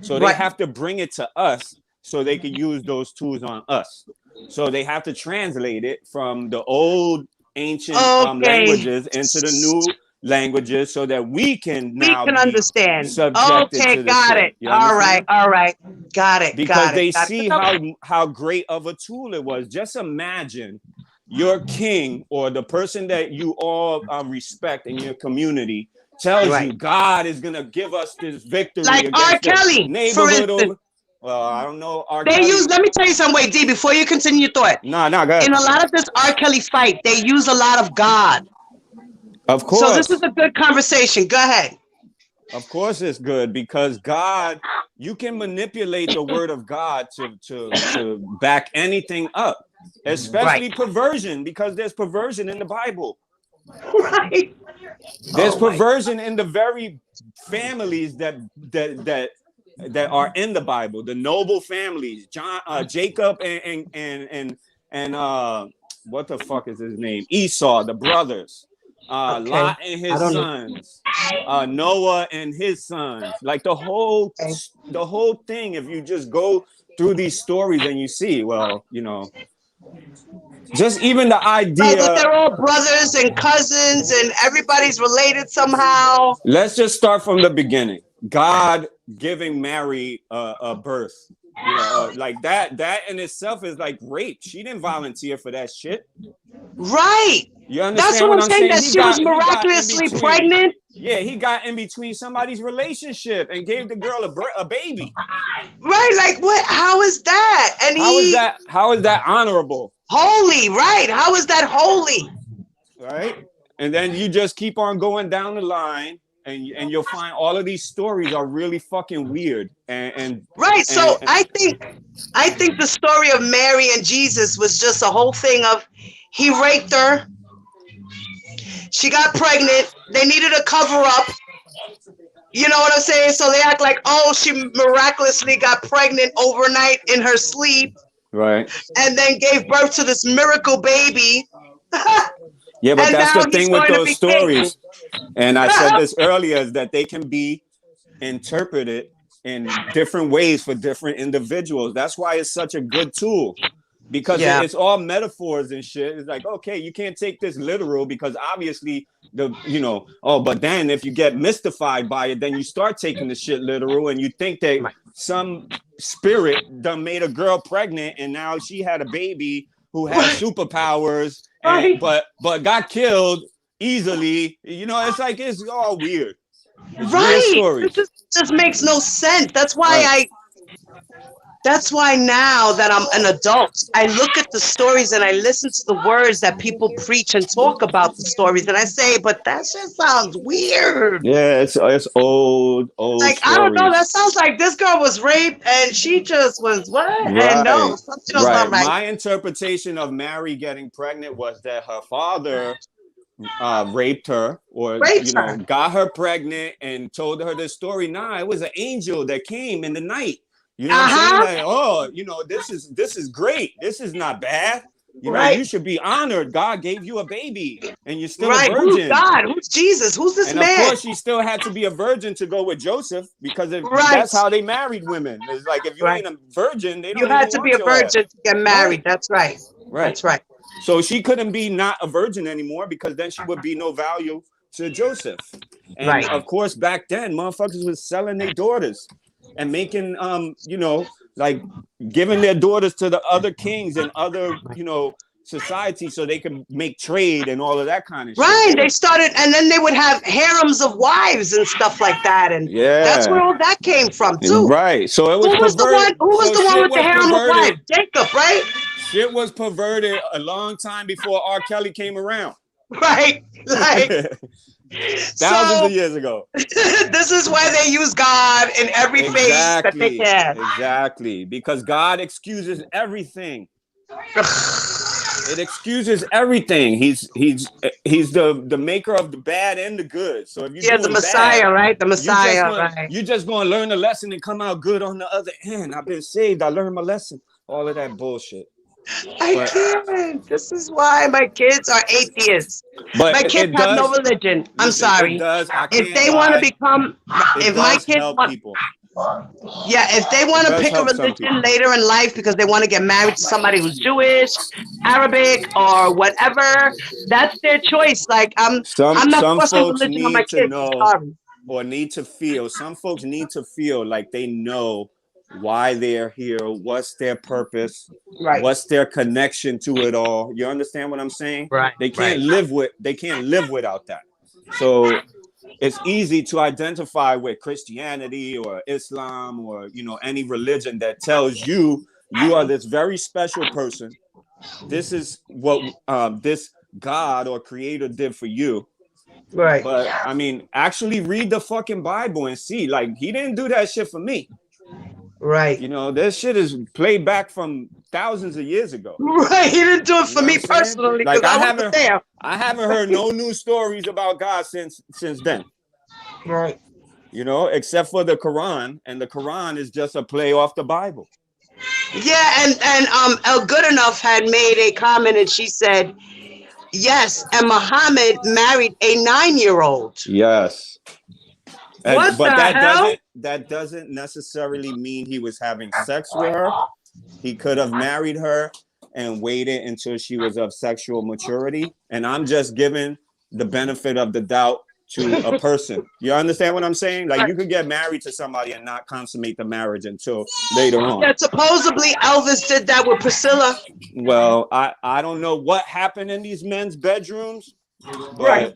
Speaker 6: So they have to bring it to us so they can use those tools on us. So they have to translate it from the old ancient languages into the new languages so that we can now
Speaker 1: understand.
Speaker 6: Subjected to the
Speaker 1: got
Speaker 6: shit.
Speaker 1: it. All right. Got it.
Speaker 6: Because they see how great of a tool it was. Just imagine your king or the person that you all respect in your community tells you God is gonna give us this victory.
Speaker 1: Like R. Kelly, for instance.
Speaker 6: Well, I don't know.
Speaker 1: Let me tell you something, wait, D, before you continue your thought.
Speaker 6: No, go ahead.
Speaker 1: In a lot of this R. Kelly fight, they use a lot of God.
Speaker 6: Of course.
Speaker 1: So this is a good conversation. Go ahead.
Speaker 6: Of course it's good because God, you can manipulate the word of God to back anything up, especially perversion, because there's perversion in the Bible.
Speaker 1: Right.
Speaker 6: There's perversion in the very families that are in the Bible, the noble families, Jacob and what the fuck is his name? Esau, the brothers, Lot and his sons, Noah and his sons. Like the whole thing. If you just go through these stories and you see, well, you know, just even the idea
Speaker 1: that they're all brothers and cousins and everybody's related somehow.
Speaker 6: Let's just start from the beginning. God giving Mary a birth, you know, like that in itself is like rape. She didn't volunteer for that shit.
Speaker 1: Right.
Speaker 6: You understand?
Speaker 1: That's what I'm saying. That she was miraculously pregnant.
Speaker 6: Yeah, he got in between somebody's relationship and gave the girl a baby.
Speaker 1: Right, like what? How is that? And
Speaker 6: how is that honorable?
Speaker 1: Holy, right? How is that holy?
Speaker 6: Right, and then you just keep on going down the line. and you'll find all of these stories are really fucking weird.
Speaker 1: Right. So I think the story of Mary and Jesus was just a whole thing of he raped her. She got pregnant. They needed a cover up. You know what I'm saying? So they act like, oh, she miraculously got pregnant overnight in her sleep.
Speaker 6: Right.
Speaker 1: And then gave birth to this miracle baby.
Speaker 6: Yeah, but
Speaker 1: And
Speaker 6: that's
Speaker 1: now
Speaker 6: the thing
Speaker 1: he's
Speaker 6: with
Speaker 1: going to
Speaker 6: those
Speaker 1: be
Speaker 6: stories. And I said this earlier, is that they can be interpreted in different ways for different individuals. That's why it's such a good tool. Because it's all metaphors and shit. It's like, okay, you can't take this literal because obviously but then if you get mystified by it, then you start taking the shit literal and you think that some spirit done made a girl pregnant and now she had a baby who had superpowers but got killed easily. You know, it's like, it's all weird. It's weird stories.
Speaker 1: It just makes no sense. That's why That's why now that I'm an adult, I look at the stories and I listen to the words that people preach and talk about the stories, and I say, but that shit sounds weird.
Speaker 6: Yeah, it's old
Speaker 1: like
Speaker 6: stories.
Speaker 1: I don't know. That sounds like this girl was raped and she just was what?
Speaker 6: Right.
Speaker 1: And no, something was not right.
Speaker 6: My interpretation of Mary getting pregnant was that her father raped her got her pregnant and told her this story. Nah, it was an angel that came in the night. You know what I'm saying? Like, oh, this is great. This is not bad. You know, you should be honored. God gave you a baby, and you're still a virgin.
Speaker 1: Who's God? Who's Jesus? Who's this man?
Speaker 6: And of course, she still had to be a virgin to go with Joseph because that's how they married women. It's like if you ain't a virgin, they don't. You had to be a virgin to get married.
Speaker 1: That's right. That's right.
Speaker 6: So she couldn't be not a virgin anymore because then she would be no value to Joseph. And of course, back then, motherfuckers was selling their daughters and making, like giving their daughters to the other kings and other, society so they could make trade and all of that kind of shit.
Speaker 1: Right. They started, and then they would have harems of wives and stuff like that. And that's where all that came from too.
Speaker 6: Right. So it was
Speaker 1: Who was the one with the harem of wives? Jacob, right?
Speaker 6: Shit was perverted a long time before R. Kelly came around.
Speaker 1: Right. Like
Speaker 6: thousands of years ago.
Speaker 1: This is why they use God in every phase that they can.
Speaker 6: Exactly. Because God excuses everything. It excuses everything. He's the maker of the bad and the good. So if you're
Speaker 1: the Messiah,
Speaker 6: bad,
Speaker 1: right? The Messiah,
Speaker 6: you're just going to learn the lesson and come out good on the other end. I've been saved. I learned my lesson. All of that bullshit.
Speaker 1: I can't. This is why my kids are atheists.
Speaker 6: But
Speaker 1: my kids have no religion. I'm sorry. If they want to become, if my kids want people. Yeah, if they want to pick a religion later in life because they want to get married to somebody who's Jewish, Arabic, or whatever, that's their choice. Like I'm not forcing religion on my kids.
Speaker 6: Or need to feel. Some folks need to feel like they know why they're here, what's their purpose, what's their connection to it all. You understand what I'm saying?
Speaker 1: Right.
Speaker 6: They can't live without that. So it's easy to identify with Christianity or Islam or any religion that tells you are this very special person. This is what this God or creator did for you.
Speaker 1: Right.
Speaker 6: But I mean, actually read the fucking Bible and see, like, he didn't do that shit for me.
Speaker 1: Right.
Speaker 6: This shit is played back from thousands of years ago.
Speaker 1: Right. He didn't do it for me personally.
Speaker 6: Like I haven't heard no new stories about God since then.
Speaker 1: Right.
Speaker 6: Except for the Quran, and the Quran is just a play off the Bible.
Speaker 1: Yeah, and El Goodenough had made a comment, and she said, yes, and Muhammad married a 9-year-old.
Speaker 6: Yes.
Speaker 1: What
Speaker 6: but
Speaker 1: the hell?
Speaker 6: That doesn't necessarily mean he was having sex with her. He could have married her and waited until she was of sexual maturity. And I'm just giving the benefit of the doubt to a person. You understand what I'm saying? Like, you could get married to somebody and not consummate the marriage until later on.
Speaker 1: Yeah, supposedly Elvis did that with Priscilla.
Speaker 6: Well, I don't know what happened in these men's bedrooms. But,
Speaker 1: right.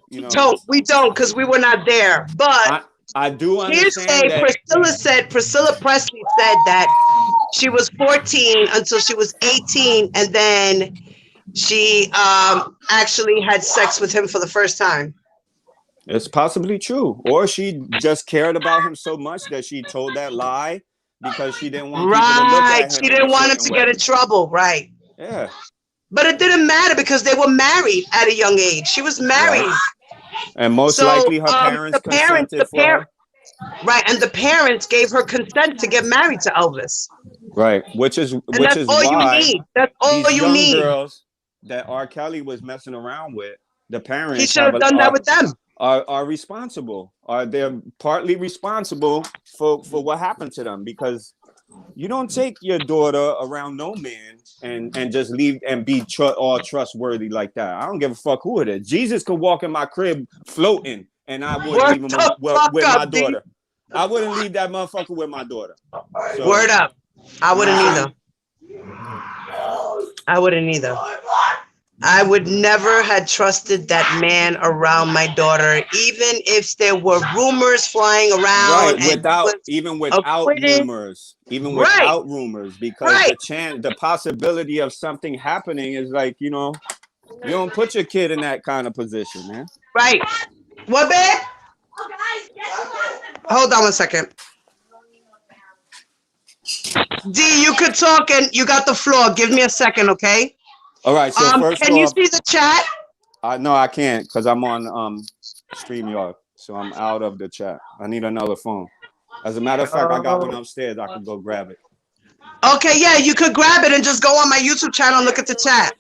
Speaker 1: We don't because we were not there. But
Speaker 6: I do understand
Speaker 1: that Priscilla Presley said that she was 14 until she was 18, and then she actually had sex with him for the first time.
Speaker 6: It's possibly true. Or she just cared about him so much that she told that lie because she didn't want people to look
Speaker 1: Right.
Speaker 6: at him
Speaker 1: She
Speaker 6: in a
Speaker 1: didn't want him
Speaker 6: certain
Speaker 1: to get
Speaker 6: way.
Speaker 1: in trouble. Right.
Speaker 6: Yeah.
Speaker 1: But it didn't matter because they were married at a young age. She was
Speaker 6: Right.
Speaker 1: married.
Speaker 6: And most
Speaker 1: So
Speaker 6: likely her parents
Speaker 1: the
Speaker 6: consented for
Speaker 1: parent,
Speaker 6: her.
Speaker 1: right, and the parents gave her consent to get married to Elvis.
Speaker 6: Right.
Speaker 1: And
Speaker 6: Which
Speaker 1: that's
Speaker 6: is
Speaker 1: all you
Speaker 6: why
Speaker 1: need. That's all
Speaker 6: these
Speaker 1: you
Speaker 6: young
Speaker 1: need.
Speaker 6: girls that R. Kelly was messing around with, the
Speaker 1: He
Speaker 6: parents
Speaker 1: should have done that with them.
Speaker 6: are responsible. Are they're partly responsible for what happened to them because you don't take your daughter around no man and just leave and be all trustworthy like that. I don't give a fuck who it is. Jesus could walk in my crib floating, and I wouldn't
Speaker 1: Word
Speaker 6: leave him
Speaker 1: the fuck
Speaker 6: with my
Speaker 1: up, D.
Speaker 6: daughter. I wouldn't leave that motherfucker with my daughter. So
Speaker 1: Word up. I
Speaker 6: you know
Speaker 1: wouldn't
Speaker 6: what I'm
Speaker 1: either.
Speaker 6: saying?
Speaker 1: I wouldn't either. I would never had trusted that man around my daughter, even if there were rumors flying around
Speaker 6: Right,
Speaker 1: and he was
Speaker 6: without
Speaker 1: acquitted.
Speaker 6: rumors, even
Speaker 1: Right,
Speaker 6: without rumors, because
Speaker 1: right,
Speaker 6: the possibility of something happening is like, you don't put your kid in that kind of position, man.
Speaker 1: right. What, babe? Hold on 1 second. D, you could talk and you got the floor. Give me a second, okay?
Speaker 6: All right, so first
Speaker 1: Can you
Speaker 6: off,
Speaker 1: see the chat?
Speaker 6: no, I can't because I'm on StreamYard, so I'm out of the chat. I need another phone. As a matter of fact, I got one upstairs. I can go grab it.
Speaker 1: Okay, yeah, you could grab it and just go on my YouTube channel and look at the chat.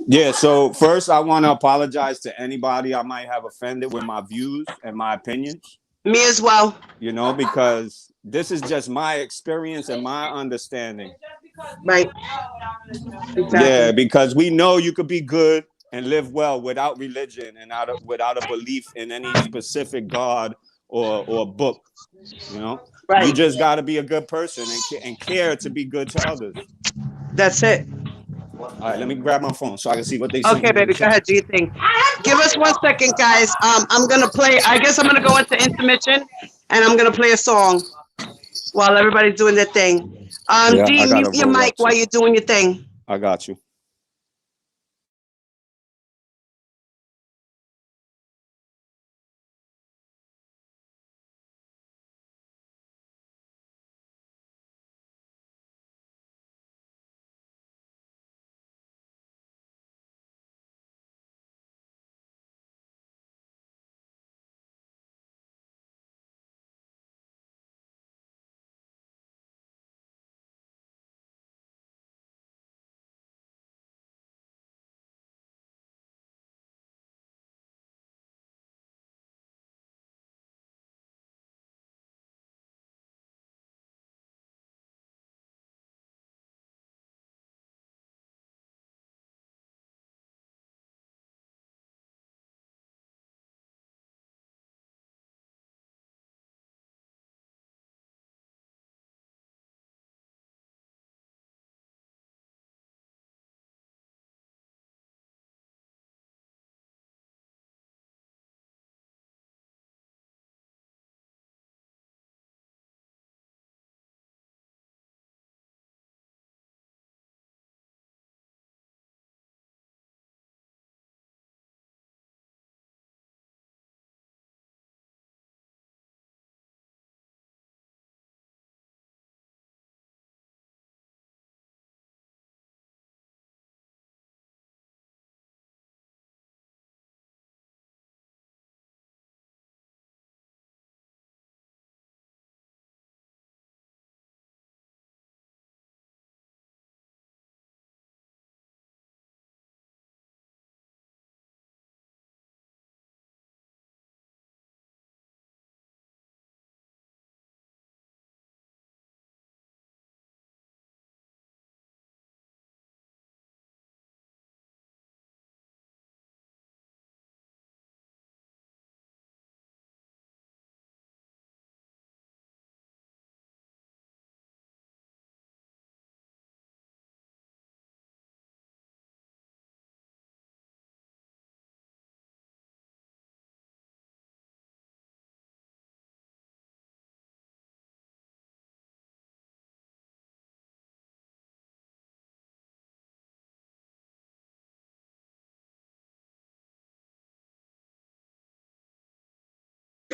Speaker 6: Yeah, so first I want to apologize to anybody I might have offended with my views and my opinions.
Speaker 1: Me as well.
Speaker 6: Because this is just my experience and my understanding.
Speaker 1: Right. Exactly.
Speaker 6: Yeah, because we know you could be good and live well without religion and without a belief in any specific God or book.
Speaker 1: Right.
Speaker 6: You just got to be a good person and care to be good to others.
Speaker 1: That's it.
Speaker 6: All right, let me grab my phone so I can see what they saying.
Speaker 1: Okay, baby, go ahead. Do your thing. Give us 1 second, guys. I'm gonna play. I guess I'm gonna go into intermission, and I'm gonna play a song while everybody's doing their thing.
Speaker 6: Yeah,
Speaker 1: D,
Speaker 6: I gotta
Speaker 1: mute your
Speaker 6: roll
Speaker 1: mic
Speaker 6: up
Speaker 1: while
Speaker 6: too.
Speaker 1: you're doing your thing.
Speaker 6: I got you.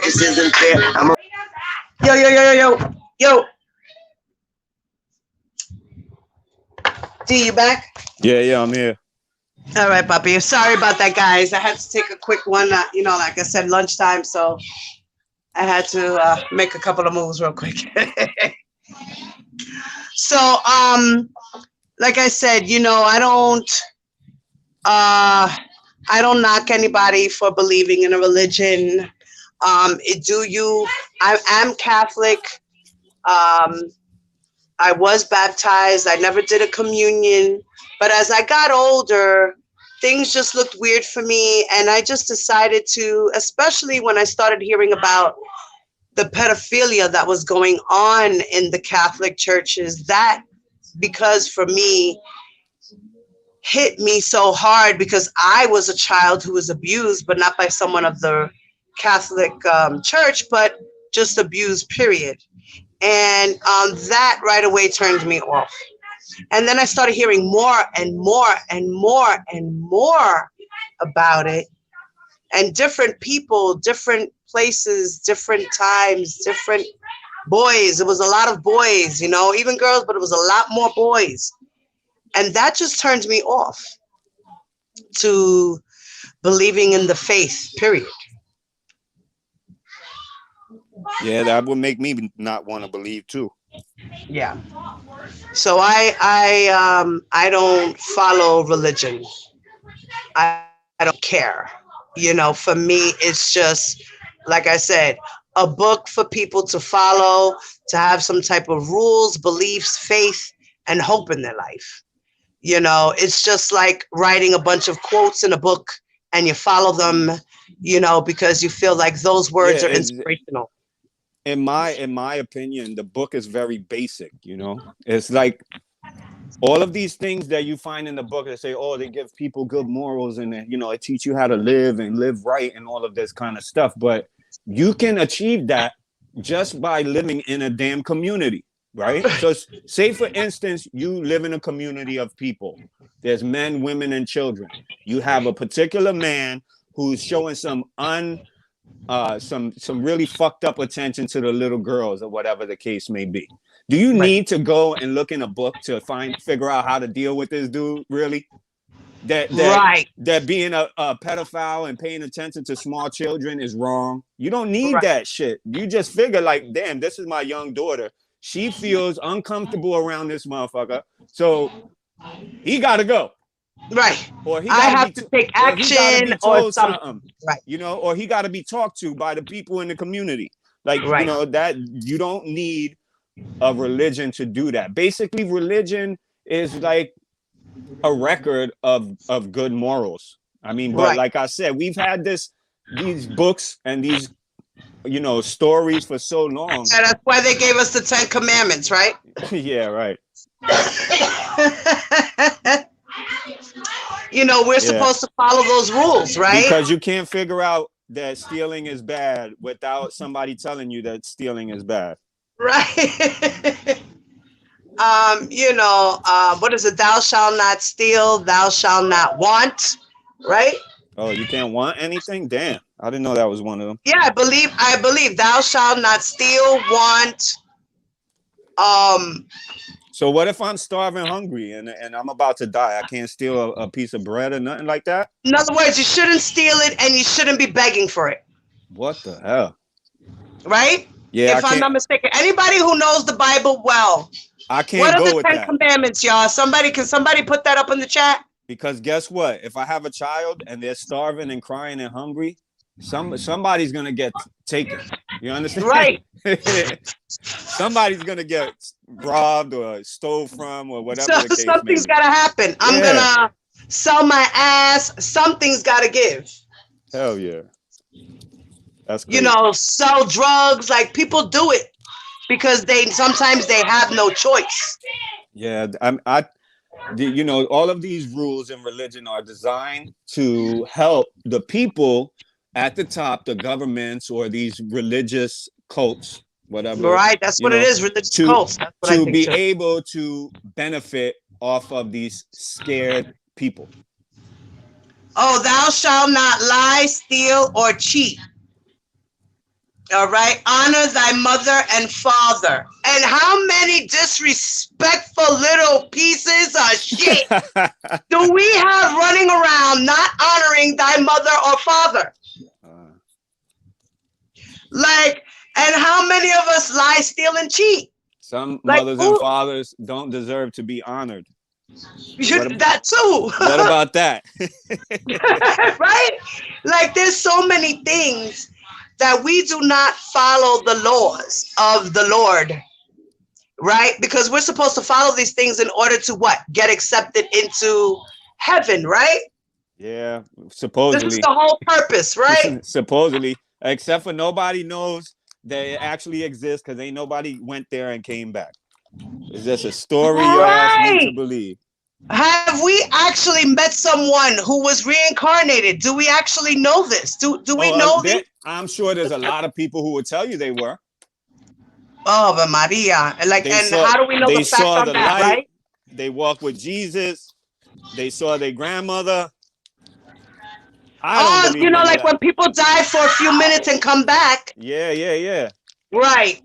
Speaker 2: This isn't fair. I'm
Speaker 1: Yo, yo, yo, yo, yo, yo. D, you back?
Speaker 6: Yeah, I'm here.
Speaker 1: All right, puppy. Sorry about that, guys. I had to take a quick one. Like I said, lunchtime, so I had to make a couple of moves real quick. So, like I said, I don't knock anybody for believing in a religion. I am Catholic. I was baptized. I never did a communion. But as I got older, things just looked weird for me. And I just decided to, especially when I started hearing about the pedophilia that was going on in the Catholic churches, that, because for me, hit me so hard because I was a child who was abused, but not by someone of the Catholic church, but just abused, period. And that right away turned me off. And then I started hearing more and more and more and more about it. And different people, different places, different times, different boys. It was a lot of boys, even girls, but it was a lot more boys. And that just turned me off to believing in the faith, period.
Speaker 6: Yeah, that would make me not want to believe too.
Speaker 1: Yeah. So I don't follow religion. I don't care. For me, it's just, like I said, a book for people to follow, to have some type of rules, beliefs, faith, and hope in their life. It's just like writing a bunch of quotes in a book and you follow them, because you feel like those words are inspirational.
Speaker 6: In my opinion, the book is very basic, It's like all of these things that you find in the book that say, oh, they give people good morals and, it teach you how to live and live right and all of this kind of stuff. But you can achieve that just by living in a damn community, right? So say, for instance, you live in a community of people. There's men, women, and children. You have a particular man who's showing some really fucked up attention to the little girls or whatever the case may be. Do you need to go and look in a book to figure out how to deal with this dude? Really? That being a pedophile and paying attention to small children is wrong. You don't need that shit. You just figure like, damn, this is my young daughter. She feels uncomfortable around this motherfucker. So he got to go.
Speaker 1: Right.
Speaker 6: Or he
Speaker 1: I have to take action or something. Right.
Speaker 6: Or he got to be talked to by the people in the community. Like, that you don't need a religion to do that. Basically, religion is like a record of good morals. I mean, but like I said, we've had these books and these, stories for so long.
Speaker 1: And that's why they gave us the 10 Commandments, right?
Speaker 6: Yeah, right.
Speaker 1: We're supposed to follow those rules, right?
Speaker 6: Because you can't figure out that stealing is bad without somebody telling you that stealing is bad.
Speaker 1: Right. What is it? Thou shalt not steal, thou shalt not want, right?
Speaker 6: Oh, you can't want anything? Damn. I didn't know that was one of them.
Speaker 1: Yeah, I believe thou shalt not steal, want.
Speaker 6: So what if I'm starving, hungry, and I'm about to die? I can't steal a piece of bread or nothing like that?
Speaker 1: In other words, you shouldn't steal it and you shouldn't be begging for it.
Speaker 6: What the hell?
Speaker 1: Right?
Speaker 6: Yeah,
Speaker 1: if I'm not mistaken. Anybody who knows the Bible well.
Speaker 6: I can't go with that.
Speaker 1: What are the 10 Commandments, y'all? Can somebody put that up in the chat?
Speaker 6: Because guess what? If I have a child and they're starving and crying and hungry, somebody's gonna get taken. You understand?
Speaker 1: Right.
Speaker 6: Somebody's gonna get robbed or stole from or whatever. The case
Speaker 1: something's gotta happen. I'm gonna sell my ass. Something's gotta give.
Speaker 6: Hell yeah. That's great.
Speaker 1: Sell drugs. Like, people do it because sometimes they have no choice.
Speaker 6: Yeah, all of these rules in religion are designed to help the people at the top, the governments or these religious cults, whatever.
Speaker 1: Right, that's what it is, religious cults. That's what I think
Speaker 6: be able to benefit off of these scared people.
Speaker 1: Oh, thou shalt not lie, steal, or cheat. All right. Honor thy mother and father. And how many disrespectful little pieces of shit do we have running around not honoring thy mother or father? Like, and how many of us lie, steal, and cheat?
Speaker 6: Some
Speaker 1: Like,
Speaker 6: mothers and fathers don't deserve to be honored.
Speaker 1: That too.
Speaker 6: What about that?
Speaker 1: Right? Like, there's so many things that we do not follow the laws of the Lord, right? Because we're supposed to follow these things in order to what? Get accepted into heaven, right?
Speaker 6: Yeah,
Speaker 1: This
Speaker 6: supposedly.
Speaker 1: is the whole purpose, right?
Speaker 6: Supposedly, except for nobody knows that it actually exists because ain't nobody went there and came back. It's just a story your ass need to
Speaker 1: Right.
Speaker 6: believe.
Speaker 1: Have we actually met someone who was reincarnated? Do we actually know this? Do we know this?
Speaker 6: I'm sure there's a lot of people who would tell you they were.
Speaker 1: Oh, but Maria. Like,
Speaker 6: They
Speaker 1: and
Speaker 6: saw,
Speaker 1: how do we know
Speaker 6: they
Speaker 1: the fact
Speaker 6: saw
Speaker 1: on
Speaker 6: the
Speaker 1: that,
Speaker 6: light.
Speaker 1: right?
Speaker 6: They walked with Jesus. They saw their grandmother. I don't believe
Speaker 1: You know,
Speaker 6: none of
Speaker 1: like
Speaker 6: that.
Speaker 1: when people die for a few minutes and come back.
Speaker 6: Yeah.
Speaker 1: Right.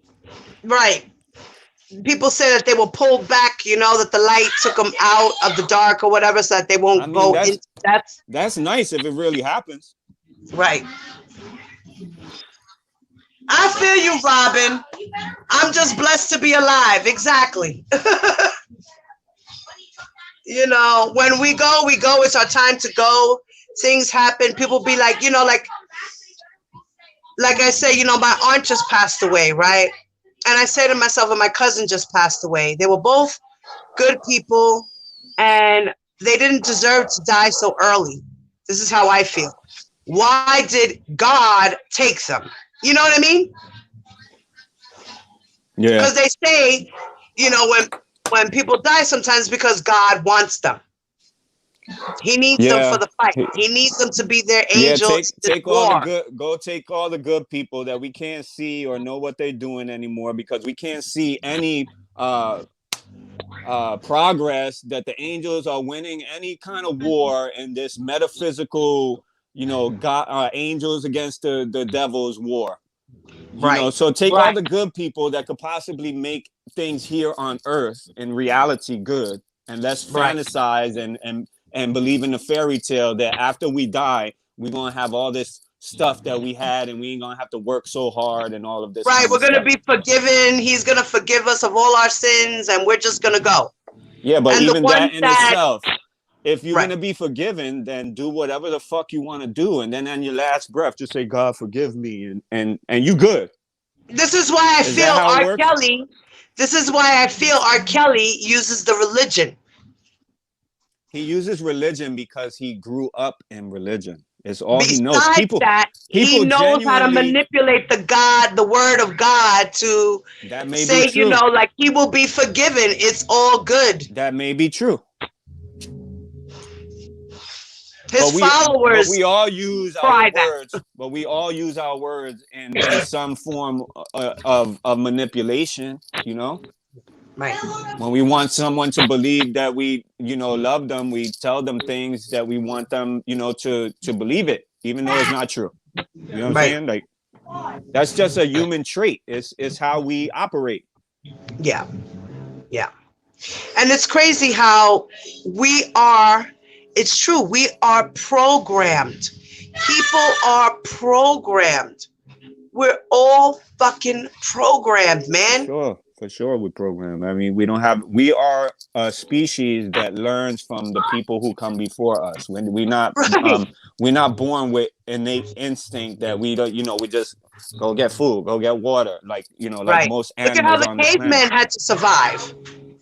Speaker 1: People say that they were pulled back, you know, that the light took them out of the dark or whatever, so that they won't
Speaker 6: I mean,
Speaker 1: go into that.
Speaker 6: that's nice if it really happens.
Speaker 1: Right. I feel you, Robin. I'm just blessed to be alive. Exactly. You know, when we go, we go. It's our time to go. Things happen. People be like, you know, like I say, you know, my aunt just passed away, right? And I say to myself, and my cousin just passed away. They were both good people, and they didn't deserve to die so early. This is how I feel. Why did God take them? You know what I mean?
Speaker 6: Yeah.
Speaker 1: Because they say, you know, when people die, sometimes because God wants them. He needs them for the fight. He needs them to be their angels.
Speaker 6: Take all the good. Go take all the good people that we can't see or know what they're doing anymore because we can't see any progress that the angels are winning any kind of war in this metaphysical, you know, God, angels against the devil's war. You know, so take all the good people that could possibly make things here on earth in reality good, and let's fantasize and believe in the fairy tale that after we die, we're gonna have all this stuff that we had, and we ain't gonna have to work so hard and all of this.
Speaker 1: Right, we're gonna be forgiven. He's gonna forgive us of all our sins, and we're just gonna go.
Speaker 6: Yeah, but
Speaker 1: and
Speaker 6: even that in itself, if you're gonna be forgiven, then do whatever the fuck you want to do, and then on your last breath, just say, "God, forgive me," and you good.
Speaker 1: This is why I feel R. Kelly. This is why I feel R. Kelly uses the religion.
Speaker 6: He uses religion because he grew up in religion. It's all
Speaker 1: Besides
Speaker 6: he knows.
Speaker 1: He knows how to manipulate the word of God to say, you know, like he will be forgiven. It's all good.
Speaker 6: That may be true.
Speaker 1: His followers.
Speaker 6: But we all use our words. But we all use our words in some form of manipulation. You know.
Speaker 1: Right.
Speaker 6: When we want someone to believe that we, you know, love them, we tell them things that we want them, you know, to believe it, even though it's not true. You know what I'm saying? Like, that's just a human trait. It's how we operate.
Speaker 1: Yeah. And it's crazy how it's true. We are programmed. People are programmed. We're all fucking programmed, man.
Speaker 6: For sure, we're programmed. I mean, we are a species that learns from the people who come before us. When we're not born with innate instinct that we don't, you know, we just go get food, go get water, like, you know, like most animals. Look at
Speaker 1: how the cavemen had to survive.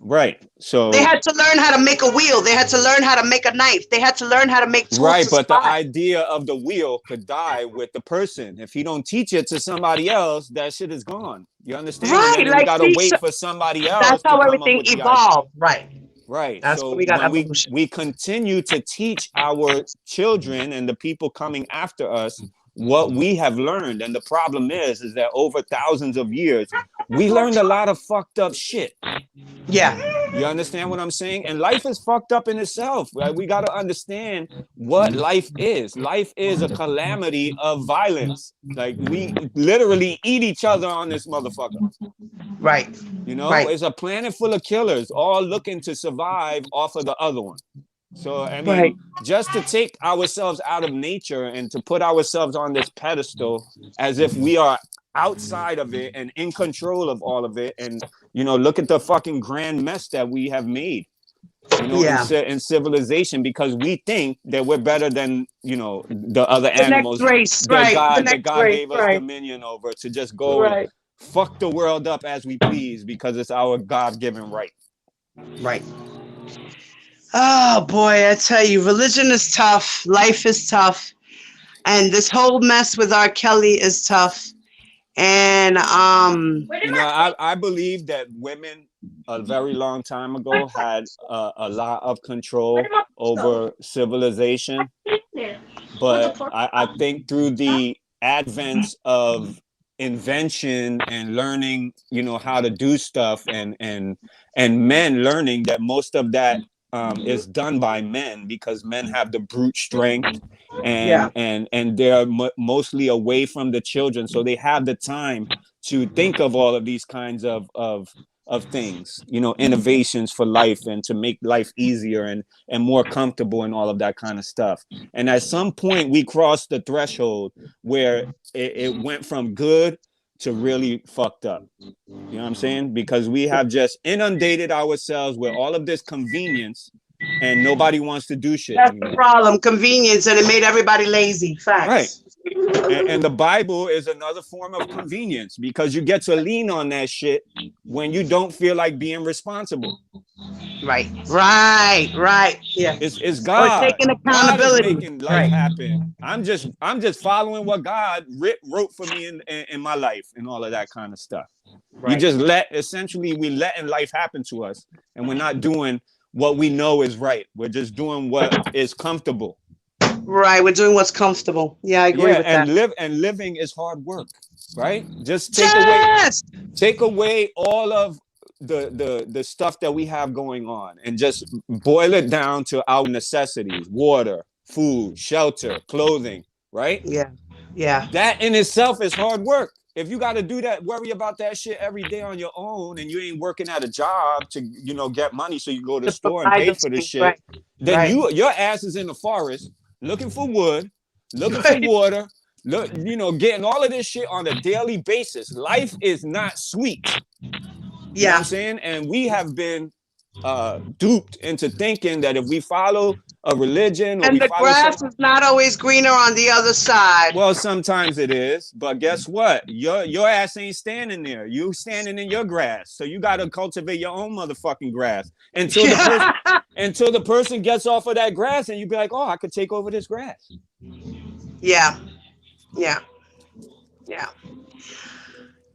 Speaker 6: Right. So
Speaker 1: they had to learn how to make a wheel. They had to learn how to make a knife. They had to learn how to make tools.
Speaker 6: Right, but the idea of the wheel could die with the person. If he don't teach it to somebody else, that shit is gone. You understand?
Speaker 1: Right.
Speaker 6: And then we gotta wait for somebody else.
Speaker 1: That's how everything evolved. Right.
Speaker 6: That's so when we continue to teach our children and the people coming after us what we have learned, and the problem is that over thousands of years, we learned a lot of fucked up shit.
Speaker 1: Yeah.
Speaker 6: You understand what I'm saying? And life is fucked up in itself. Right? We got to understand what life is. Life is a calamity of violence. Like we literally eat each other on this motherfucker.
Speaker 1: Right.
Speaker 6: You know,
Speaker 1: Right.
Speaker 6: it's a planet full of killers, all looking to survive off of the other one. So, I mean,
Speaker 1: Right.
Speaker 6: just to take ourselves out of nature and to put ourselves on this pedestal as if we are outside of it and in control of all of it. And, you know, look at the fucking grand mess that we have made, you know,
Speaker 1: Yeah.
Speaker 6: in civilization, because we think that we're better than, you know, the other
Speaker 1: The next
Speaker 6: animals
Speaker 1: race.
Speaker 6: that
Speaker 1: Right. The
Speaker 6: God
Speaker 1: next race.
Speaker 6: gave us
Speaker 1: Right.
Speaker 6: dominion over, to just go and
Speaker 1: Right.
Speaker 6: fuck the world up as we please because it's our God-given right.
Speaker 1: Right. Oh boy, I tell you, religion is tough. Life is tough. And this whole mess with R. Kelly is tough. And
Speaker 6: You know, I believe that women a very long time ago had a lot of control over civilization, but I think through the advent of invention and learning, you know, how to do stuff, and men learning that most of that is done by men, because men have the brute strength,
Speaker 1: yeah.
Speaker 6: and they're mostly away from the children, so they have the time to think of all of these kinds of things, you know, innovations for life and to make life easier and more comfortable and all of that kind of stuff. And at some point we crossed the threshold where it went from good to really fucked up. You know what I'm saying? Because we have just inundated ourselves with all of this convenience, and nobody wants to do shit
Speaker 1: That's
Speaker 6: anymore.
Speaker 1: the problem. Convenience, and it made everybody lazy. Facts.
Speaker 6: Right. And the Bible is another form of convenience, because you get to lean on that shit when you don't feel like being responsible.
Speaker 1: Right. Right. Right. Yeah.
Speaker 6: It's
Speaker 1: Or
Speaker 6: God.
Speaker 1: taking
Speaker 6: God is
Speaker 1: accountability.
Speaker 6: making life happen. I'm just following what God wrote for me in my life and all of that kind of stuff.
Speaker 1: Right.
Speaker 6: You just essentially we letting life happen to us, and we're not doing what we know is right. We're just doing what is comfortable.
Speaker 1: Right. We're doing what's comfortable. Yeah, I agree with that.
Speaker 6: Living is hard work, right? Just
Speaker 1: Yes.
Speaker 6: take away all of the stuff that we have going on and just boil it down to our necessities: water, food, shelter, clothing, right?
Speaker 1: Yeah. Yeah.
Speaker 6: That in itself is hard work. If you got to do that, worry about that shit every day on your own, and you ain't working at a job to, you know, get money so you go to the store and pay for the shit,
Speaker 1: right.
Speaker 6: then
Speaker 1: Right.
Speaker 6: your ass is in the forest looking for wood, looking for water, you know, getting all of this shit on a daily basis. Life is not sweet. You know what I'm saying? And we have been duped into thinking that if we follow a religion, or
Speaker 1: and
Speaker 6: we
Speaker 1: the
Speaker 6: follow
Speaker 1: grass is not always greener on the other side.
Speaker 6: well, sometimes it is, but guess what? Your ass ain't standing there. You standing in your grass, so you got to cultivate your own motherfucking grass until the person gets off of that grass, and you be like, oh, I could take over this grass.
Speaker 1: Yeah. Yeah. Yeah.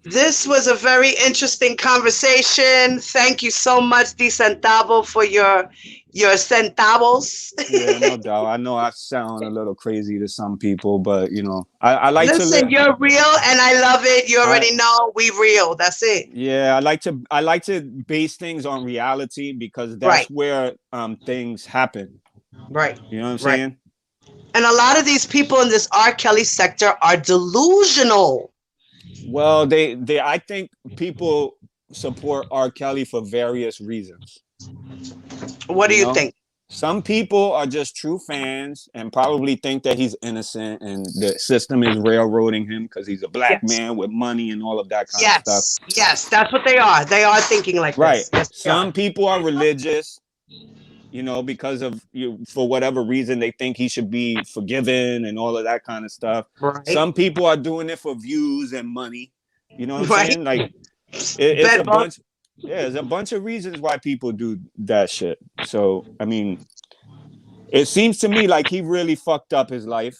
Speaker 1: This was a very interesting conversation. Thank you so much, Di Centavo, for your centavos.
Speaker 6: Yeah, no doubt. I know I sound a little crazy to some people, but you know, I like to
Speaker 1: listen. You're real, and I love it. You already know we real. That's it.
Speaker 6: Yeah, I like to base things on reality, because that's where things happen.
Speaker 1: Right.
Speaker 6: You know what I'm saying?
Speaker 1: And a lot of these people in this R. Kelly sector are delusional.
Speaker 6: Well, I think people support R. Kelly for various reasons.
Speaker 1: What do you think?
Speaker 6: Some people are just true fans and probably think that he's innocent and the system is railroading him because he's a black man with money and all of that kind of stuff.
Speaker 1: Yes, that's what they are. They are thinking like this. Yes,
Speaker 6: some people are religious, you know, because of for whatever reason they think he should be forgiven and all of that kind of stuff. Right. Some people are doing it for views and money. You know what I'm saying? Like it's a bunch. Yeah, there's a bunch of reasons why people do that shit. So, I mean, it seems to me like he really fucked up his life.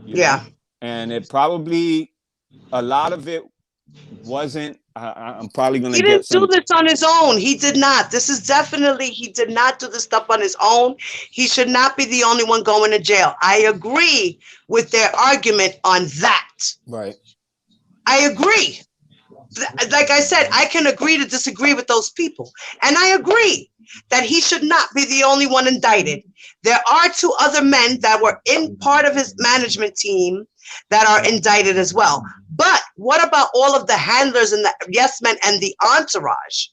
Speaker 6: You know? And it probably, a lot of it wasn't, I'm probably going to get
Speaker 1: He didn't do this on his own. He did not. This is definitely, he did not do this stuff on his own. He should not be the only one going to jail. I agree with their argument on that.
Speaker 6: Right.
Speaker 1: I agree. like I said, I can agree to disagree with those people. And I agree that he should not be the only one indicted. There are 2 other men that were in part of his management team that are indicted as well. But what about all of the handlers and the yes men and the entourage?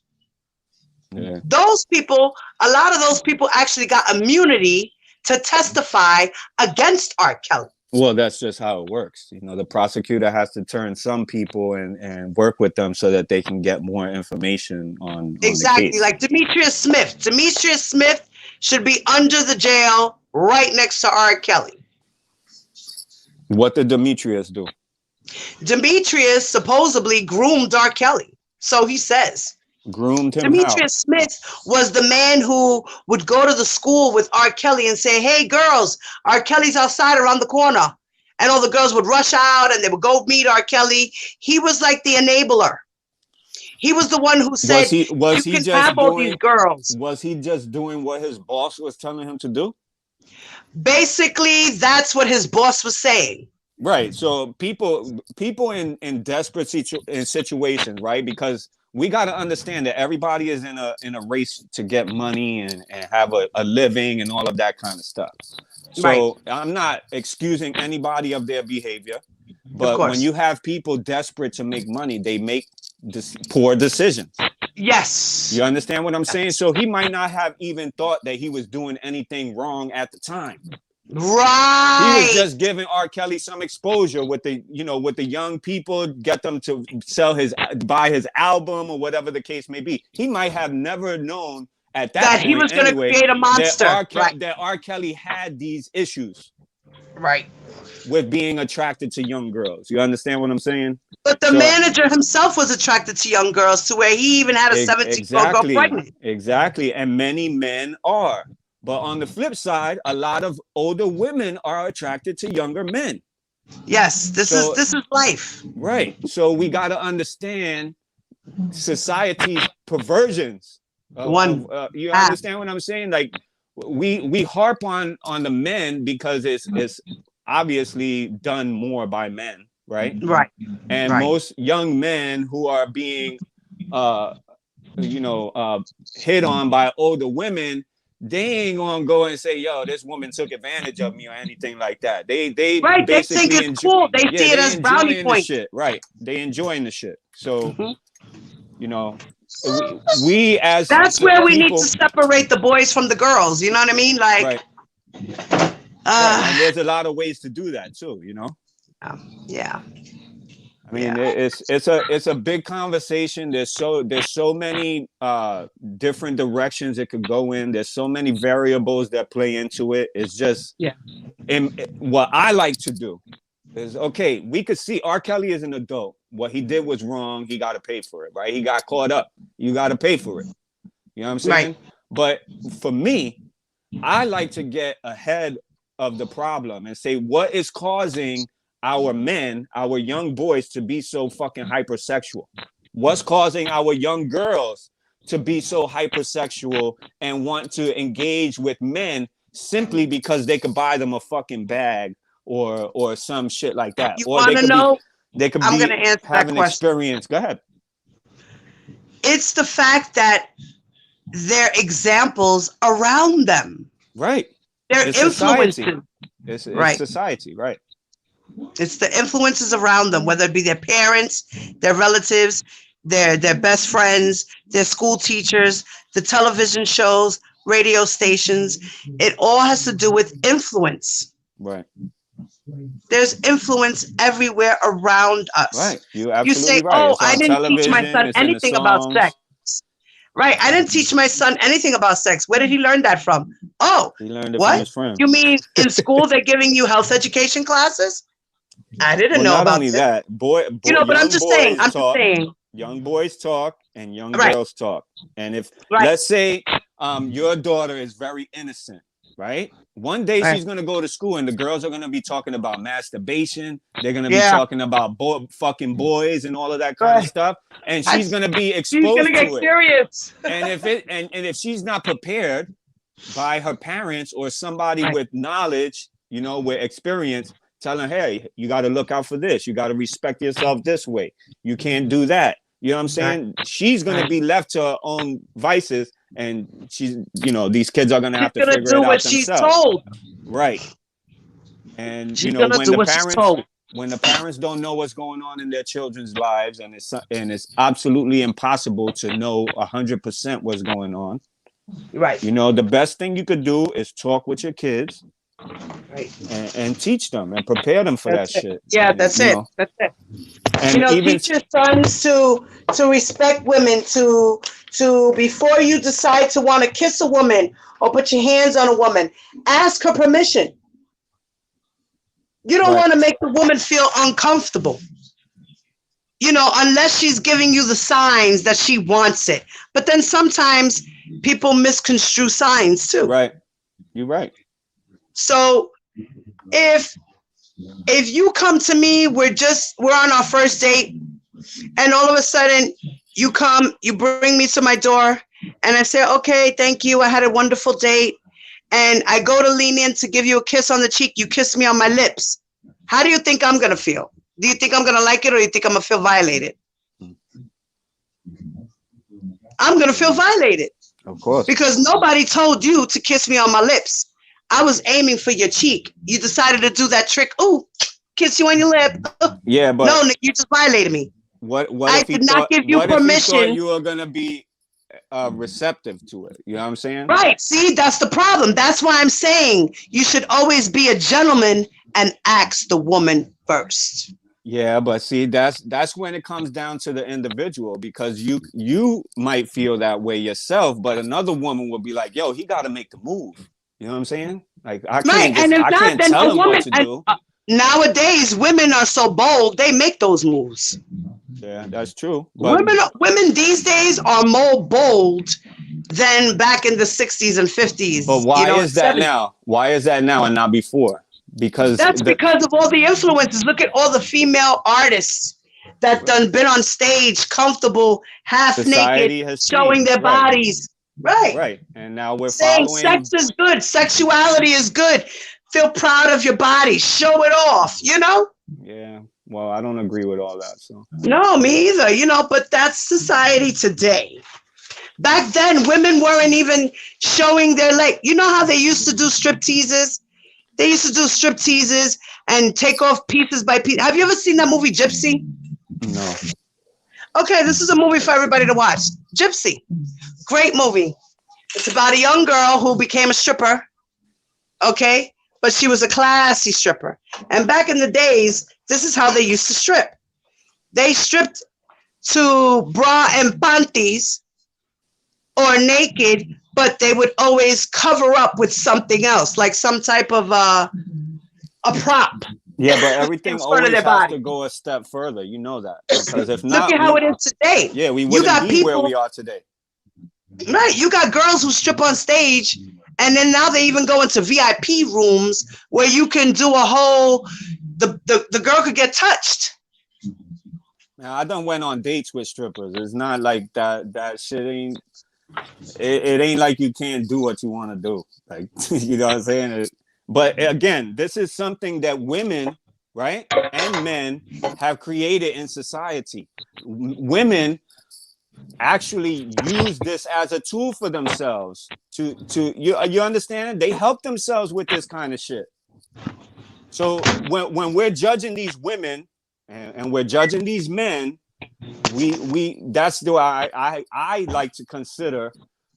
Speaker 6: Yeah.
Speaker 1: Those people, a lot of those people actually got immunity to testify against R. Kelly.
Speaker 6: Well, that's just how it works. You know, the prosecutor has to turn some people and work with them so that they can get more information on
Speaker 1: Exactly,
Speaker 6: the case.
Speaker 1: like Demetrius Smith. Demetrius Smith should be under the jail right next to R. Kelly.
Speaker 6: What did Demetrius do?
Speaker 1: Demetrius supposedly groomed R. Kelly. So he says.
Speaker 6: Groomed him
Speaker 1: Demetrius Smith was the man who would go to the school with R. Kelly and say, hey, girls, R. Kelly's outside around the corner. And all the girls would rush out and they would go meet R. Kelly. He was like the enabler. He was the one who said, you can have all these girls.
Speaker 6: Was he just doing what his boss was telling him to do?
Speaker 1: Basically, that's what his boss was saying.
Speaker 6: Right. So people in desperate situations, right? Because we got to understand that everybody is in a race to get money and have a living and all of that kind of stuff. So right. I'm not excusing anybody of their behavior, but when you have people desperate to make money, they make poor decisions.
Speaker 1: Yes.
Speaker 6: You understand what I'm saying? So he might not have even thought that he was doing anything wrong at the time.
Speaker 1: Right.
Speaker 6: He was just giving R. Kelly some exposure with the young people, get them to buy his album or whatever the case may be. He might have never known at that point
Speaker 1: he was going to create a monster.
Speaker 6: That R. Kelly had these issues.
Speaker 1: Right.
Speaker 6: With being attracted to young girls. You understand what I'm saying?
Speaker 1: But the manager himself was attracted to young girls to where he even had a 17-year-old girl pregnant.
Speaker 6: Exactly. And many men are. But on the flip side, a lot of older women are attracted to younger men.
Speaker 1: Yes, this is life.
Speaker 6: Right. So we got to understand society's perversions. You understand what I'm saying? Like we harp on the men because it's obviously done more by men, right?
Speaker 1: Right.
Speaker 6: And most young men who are being hit on by older women, they ain't gonna go and say, yo, this woman took advantage of me or anything like that. They
Speaker 1: think it's cool. They see it as brownie points.
Speaker 6: Shit. Right. They enjoying the shit. So we as
Speaker 1: that's where we need to separate the boys from the girls. You know what I mean? Like
Speaker 6: and there's a lot of ways to do that too, you know?
Speaker 1: Yeah.
Speaker 6: I mean, it's a big conversation. There's so many different directions it could go in. There's so many variables that play into it. It's just what I like to do is, okay, we could see R. Kelly is an adult. What he did was wrong. He got to pay for it, right? He got caught up. You got to pay for it. You know what I'm saying? Right. But for me, I like to get ahead of the problem and say, what is causing our men, our young boys to be so fucking hypersexual? What's causing our young girls to be so hypersexual and want to engage with men simply because they could buy them a fucking bag or some shit like that?
Speaker 1: You want to know?
Speaker 6: They could
Speaker 1: I'm going to answer that question.
Speaker 6: Experience. Go ahead.
Speaker 1: It's the fact that they're examples around them.
Speaker 6: Right.
Speaker 1: They're influences.
Speaker 6: It's society, right?
Speaker 1: It's the influences around them, whether it be their parents, their relatives, their best friends, their school teachers, the television shows, radio stations. It all has to do with influence.
Speaker 6: Right.
Speaker 1: There's influence everywhere around us.
Speaker 6: Right. You're absolutely
Speaker 1: you say,
Speaker 6: right.
Speaker 1: I didn't teach my son anything about sex. Right. I didn't teach my son anything about sex. Where did he learn that from? Oh,
Speaker 6: he learned it from his friends.
Speaker 1: You mean in school they're giving you health education classes? I didn't know about
Speaker 6: not only that. But
Speaker 1: I'm just saying.
Speaker 6: Young boys talk and young girls talk. And if let's say your daughter is very innocent, right? One day she's going to go to school and the girls are going to be talking about masturbation. They're going to be talking about fucking boys and all of that kind of stuff. And she's going to be exposed to it. She's going to get
Speaker 1: curious.
Speaker 6: And if she's not prepared by her parents or somebody with knowledge, with experience, telling her, hey, you got to look out for this. You got to respect yourself this way. You can't do that. You know what I'm saying? She's gonna be left to her own vices, and she's, you know, these kids are gonna have to
Speaker 1: She's gonna
Speaker 6: figure
Speaker 1: do
Speaker 6: it out
Speaker 1: what she's
Speaker 6: themselves.
Speaker 1: told.
Speaker 6: Right. And
Speaker 1: She's gonna do what she's told.
Speaker 6: when the parents don't know what's going on in their children's lives, and it's absolutely impossible to know 100% what's going on.
Speaker 1: Right.
Speaker 6: You know, the best thing you could do is talk with your kids,
Speaker 1: Right.
Speaker 6: and teach them and prepare them for
Speaker 1: That's
Speaker 6: that
Speaker 1: it.
Speaker 6: shit.
Speaker 1: Yeah,
Speaker 6: And,
Speaker 1: that's
Speaker 6: you
Speaker 1: it.
Speaker 6: know,
Speaker 1: That's it.
Speaker 6: and
Speaker 1: You know,
Speaker 6: even
Speaker 1: teach your sons to respect women, to before you decide to want to kiss a woman or put your hands on a woman, ask her permission. You don't
Speaker 6: right.
Speaker 1: want to make the woman feel uncomfortable. You know, unless she's giving you the signs that she wants it. But then sometimes people misconstrue signs too.
Speaker 6: Right. You're right.
Speaker 1: So if you come to me, we're on our first date, and all of a sudden you come, you bring me to my door, and I say, okay, thank you, I had a wonderful date, and I go to lean in to give you a kiss on the cheek, you kiss me on my lips. How do you think I'm gonna feel? Do you think I'm gonna like it, or do you think I'm gonna feel violated? I'm gonna feel violated.
Speaker 6: Of course.
Speaker 1: Because nobody told you to kiss me on my lips. I was aiming for your cheek. You decided to do that trick. Ooh, kiss you on your lip.
Speaker 6: Yeah, but
Speaker 1: No, Nick, you just violated me.
Speaker 6: what
Speaker 1: I
Speaker 6: if he
Speaker 1: did not
Speaker 6: thought
Speaker 1: give you
Speaker 6: what if he thought
Speaker 1: permission.
Speaker 6: you were gonna be receptive to it? You know what I'm saying?
Speaker 1: Right. See, that's the problem. That's why I'm saying you should always be a gentleman and ask the woman first.
Speaker 6: Yeah, but see, that's when it comes down to the individual, because you might feel that way yourself, but another woman will be like, "Yo, he got to make the move." You know what I'm saying? Like
Speaker 1: Right. And if
Speaker 6: I
Speaker 1: not,
Speaker 6: can't
Speaker 1: then
Speaker 6: tell
Speaker 1: a
Speaker 6: him
Speaker 1: woman.
Speaker 6: what to do.
Speaker 1: Nowadays, women are so bold; they make those moves.
Speaker 6: Yeah, that's true. But
Speaker 1: Women these days are more bold than back in the 60s and 50s.
Speaker 6: but why is that
Speaker 1: 70s.
Speaker 6: now? Why is that now and not before? Because
Speaker 1: That's because of all the influences. Look at all the female artists that done been on stage, comfortable, half
Speaker 6: society
Speaker 1: naked,
Speaker 6: has
Speaker 1: showing
Speaker 6: changed.
Speaker 1: their
Speaker 6: Right.
Speaker 1: bodies. Right.
Speaker 6: Right. And now we're
Speaker 1: Saying
Speaker 6: following.
Speaker 1: sex is good, sexuality is good. Feel proud of your body, show it off, you know?
Speaker 6: Yeah. Well, I don't agree with all that. So
Speaker 1: No, me either, you know, but that's society today. Back then, women weren't even showing their leg. You know how they used to do strip teases? They used to do strip teases and take off pieces by piece. Have you ever seen that movie Gypsy?
Speaker 6: no.
Speaker 1: Okay, this is a movie for everybody to watch. Gypsy. Great movie. It's about a young girl who became a stripper. Okay? But she was a classy stripper. And back in the days, this is how they used to strip. They stripped to bra and panties or naked, but they would always cover up with something else, like some type of a prop.
Speaker 6: Yeah, but everything
Speaker 1: In front of
Speaker 6: always
Speaker 1: their
Speaker 6: has
Speaker 1: body.
Speaker 6: to go a step further. You know that, because if
Speaker 1: Look
Speaker 6: not,
Speaker 1: at how it is today.
Speaker 6: yeah, we
Speaker 1: You
Speaker 6: wouldn't
Speaker 1: got
Speaker 6: be where
Speaker 1: people,
Speaker 6: we are today.
Speaker 1: right? You got girls who strip on stage, and then now they even go into VIP rooms where you can do a whole. The girl could get touched.
Speaker 6: Now, I done went on dates with strippers. It's not like that. That shit ain't. It ain't like you can't do what you want to do. Like you know what I'm saying. But again, this is something that women, right, and men have created in society. Women actually use this as a tool for themselves to you understand? They help themselves with this kind of shit. So when we're judging these women and we're judging these men, we that's the I like to consider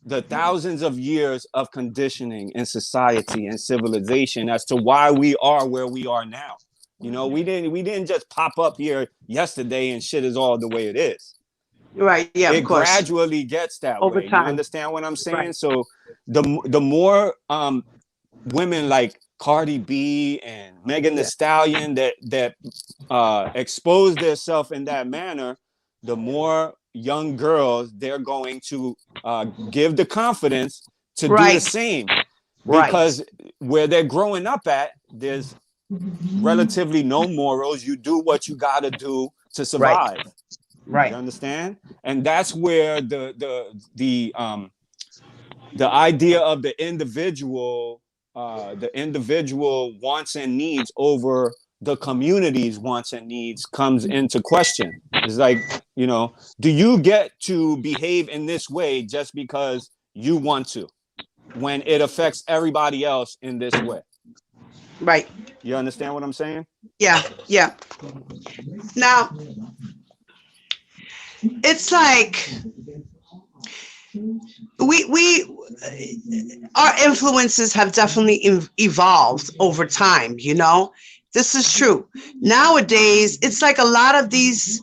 Speaker 6: the thousands of years of conditioning in society and civilization as to why we are where we are now. You know, we didn't just pop up here yesterday and shit is all the way it is.
Speaker 1: Right. Yeah.
Speaker 6: It
Speaker 1: Of course.
Speaker 6: gradually gets that
Speaker 1: Over
Speaker 6: way.
Speaker 1: time.
Speaker 6: You understand what I'm saying?
Speaker 1: Right.
Speaker 6: So the more women like Cardi B and Megan Thee Stallion that expose themselves in that manner, the more young girls they're going to give the confidence to do the same. Because where they're growing up at, there's relatively no morals. You do what you got to do to survive.
Speaker 1: Right.
Speaker 6: You understand? And that's where the idea of the individual wants and needs over the community's wants and needs comes into question. It's like, you know, do you get to behave in this way just because you want to, when it affects everybody else in this way?
Speaker 1: Right.
Speaker 6: You understand what I'm saying?
Speaker 1: Yeah. Yeah. Now, it's like we our influences have definitely evolved over time, you know. This is true. Nowadays, it's like a lot of these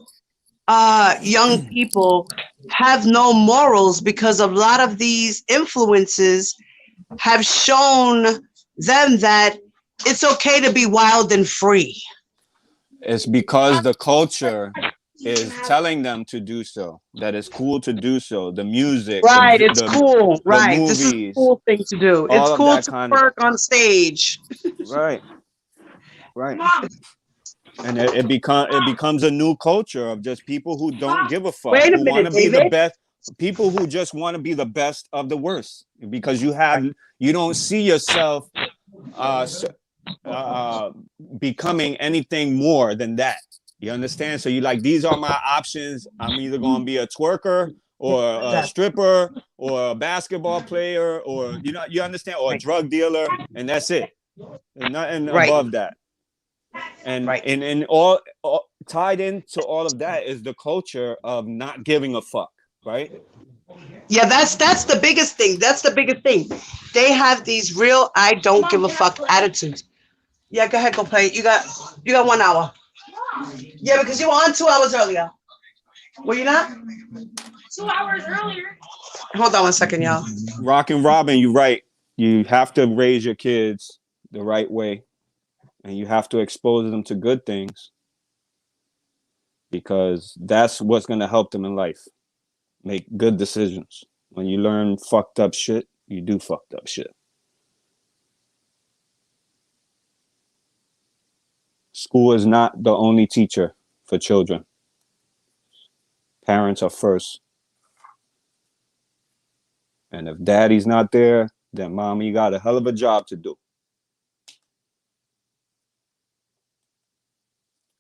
Speaker 1: young people have no morals because a lot of these influences have shown them that it's okay to be wild and free.
Speaker 6: It's because the culture is telling them to do so, that it's cool to do so. The music,
Speaker 1: Right, it's cool.
Speaker 6: the
Speaker 1: Right, this is a
Speaker 6: movies,
Speaker 1: cool thing to do.
Speaker 6: all
Speaker 1: It's
Speaker 6: of
Speaker 1: cool
Speaker 6: that
Speaker 1: to
Speaker 6: kind of,
Speaker 1: work on stage.
Speaker 6: right, right. And it becomes a new culture of just people who don't give a fuck,
Speaker 1: Wait a
Speaker 6: who want
Speaker 1: minute,
Speaker 6: to be the
Speaker 1: David.
Speaker 6: best, people who just want to be the best of the worst, because you don't see yourself becoming anything more than that. You understand? So you like, these are my options. I'm either going to be a twerker or a stripper or a basketball player, or, you know, you understand, or a drug dealer, and that's it. And nothing above that. And all tied into all of that is the culture of not giving a fuck, right?
Speaker 1: Yeah, that's the biggest thing. That's the biggest thing. They have these real I don't give a fuck attitudes. Yeah, go ahead, go play. You got 1 hour. Yeah, because you were on 2 hours earlier. Were you not?
Speaker 3: 2 hours earlier.
Speaker 1: Hold on 1 second, y'all.
Speaker 6: Rockin' Robin, you're right. You have to raise your kids the right way, and you have to expose them to good things, because that's what's going to help them in life. Make good decisions. When you learn fucked up shit, you do fucked up shit. School is not the only teacher for children. Parents are first. And if daddy's not there, then mommy got a hell of a job to do.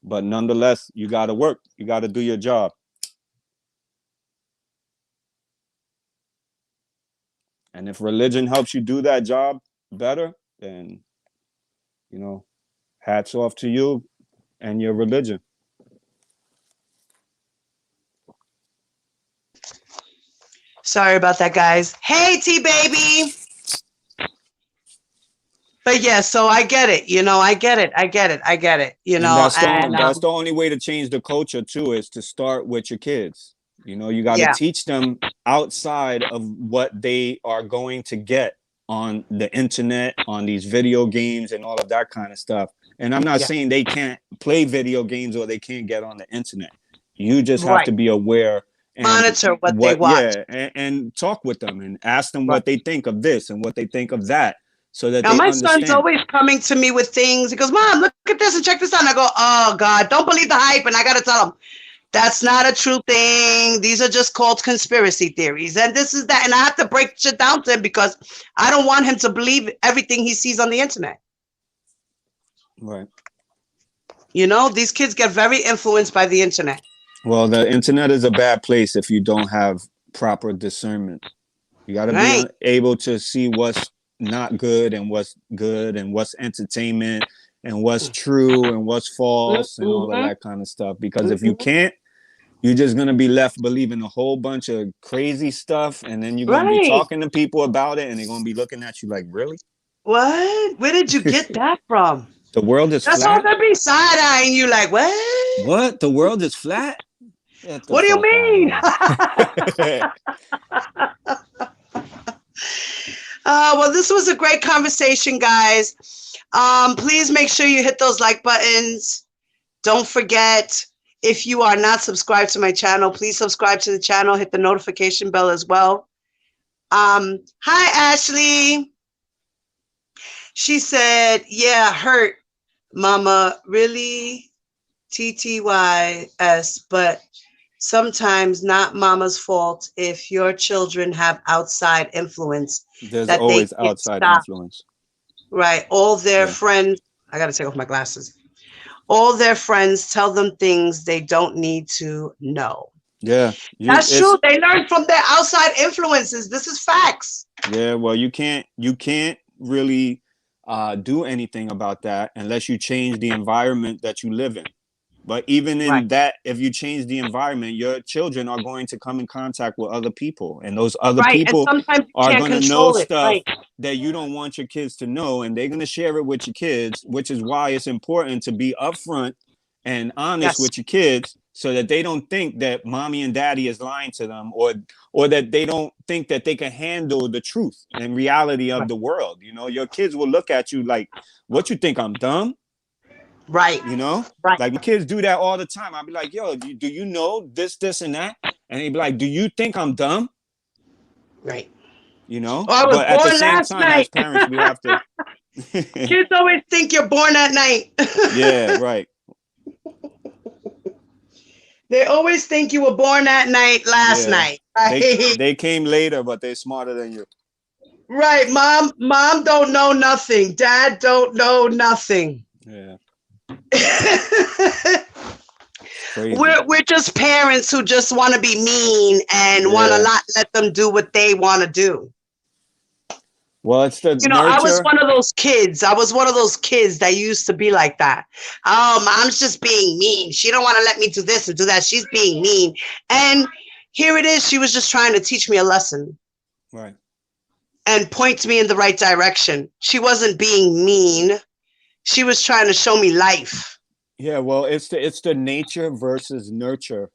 Speaker 6: But nonetheless, you got to work. You got to do your job. And if religion helps you do that job better, then, you know, hats off to you and your religion.
Speaker 1: Sorry about that, guys. Hey, T-Baby. But yeah, so I get it. You know, I get it. You
Speaker 6: And
Speaker 1: know,
Speaker 6: that's the only way to change the culture too, is to start with your kids. You know, you got to teach them outside of what they are going to get on the internet, on these video games and all of that kind of stuff. And I'm not saying they can't play video games or they can't get on the internet. You just have to be aware and
Speaker 1: monitor what they watch.
Speaker 6: Yeah, and talk with them and ask them what they think of this and what they think of that, so that
Speaker 1: now,
Speaker 6: they
Speaker 1: my
Speaker 6: understand.
Speaker 1: son's always coming to me with things. He goes, Mom, look at this and check this out. And I go, oh, God, don't believe the hype. And I got to tell him, that's not a true thing. These are just called conspiracy theories. And this is that. And I have to break shit down to him because I don't want him to believe everything he sees on the internet.
Speaker 6: Right.
Speaker 1: You know, these kids get very influenced by the internet.
Speaker 6: Well, the internet is a bad place if you don't have proper discernment. You got to be able to see what's not good and what's good and what's entertainment and what's true and what's false and all of that kind of stuff. Because if you can't, you're just going to be left believing a whole bunch of crazy stuff. And then you're going to be talking to people about it and they're going to be looking at you like, really?
Speaker 1: What? Where did you get that from?
Speaker 6: The world is flat?
Speaker 1: That's all they'll be side-eyeing you like, what?
Speaker 6: What? The world is flat?
Speaker 1: What do you mean? Well, this was a great conversation, guys. Please make sure you hit those like buttons. Don't forget, if you are not subscribed to my channel, please subscribe to the channel. Hit the notification bell as well. Hi, Ashley. She said, yeah, hurt, Mama. Really? TTYS, but sometimes not Mama's fault if your children have outside influence.
Speaker 6: There's always outside influence.
Speaker 1: Right. All their friends, I got to take off my glasses. all their friends tell them things they don't need to know.
Speaker 6: Yeah,
Speaker 1: That's true. They learn from their outside influences. This is facts.
Speaker 6: Yeah, well, you can't really do anything about that unless you change the environment that you live in. But even in that, if you change the environment, your children are going to come in contact with other people, and those other people
Speaker 1: and sometimes you
Speaker 6: are
Speaker 1: can't
Speaker 6: going to know
Speaker 1: control it.
Speaker 6: stuff
Speaker 1: Right.
Speaker 6: that you don't want your kids to know, and they're going to share it with your kids, which is why it's important to be upfront and honest with your kids, so that they don't think that mommy and daddy is lying to them, or that they don't think that they can handle the truth and reality of the world. You know, your kids will look at you like, what, you think I'm dumb?
Speaker 1: Right.
Speaker 6: You know, like my kids do that all the time. I'll be like, yo, do you know this, and that? And they'd be like, do you think I'm dumb?
Speaker 1: Right.
Speaker 6: You know,
Speaker 1: I was
Speaker 6: but at the
Speaker 1: born
Speaker 6: same
Speaker 1: last
Speaker 6: time,
Speaker 1: night.
Speaker 6: as parents, we have to.
Speaker 1: Kids always think you're born at night.
Speaker 6: Yeah, right.
Speaker 1: They always think you were born that night last night. Right?
Speaker 6: They came later, but they're smarter than you.
Speaker 1: Right. Mom don't know nothing. Dad don't know nothing.
Speaker 6: Yeah.
Speaker 1: We're just parents who just want to be mean and want to not let them do what they want to do.
Speaker 6: Well, it's the
Speaker 1: nurture. I was one of those kids. That used to be like that. Oh, mom's just being mean. She don't want to let me do this and do that. She's being mean. And here it is. She was just trying to teach me a lesson.
Speaker 6: Right.
Speaker 1: And point me in the right direction. She wasn't being mean. She was trying to show me life.
Speaker 6: Yeah, well, it's the nature versus nurture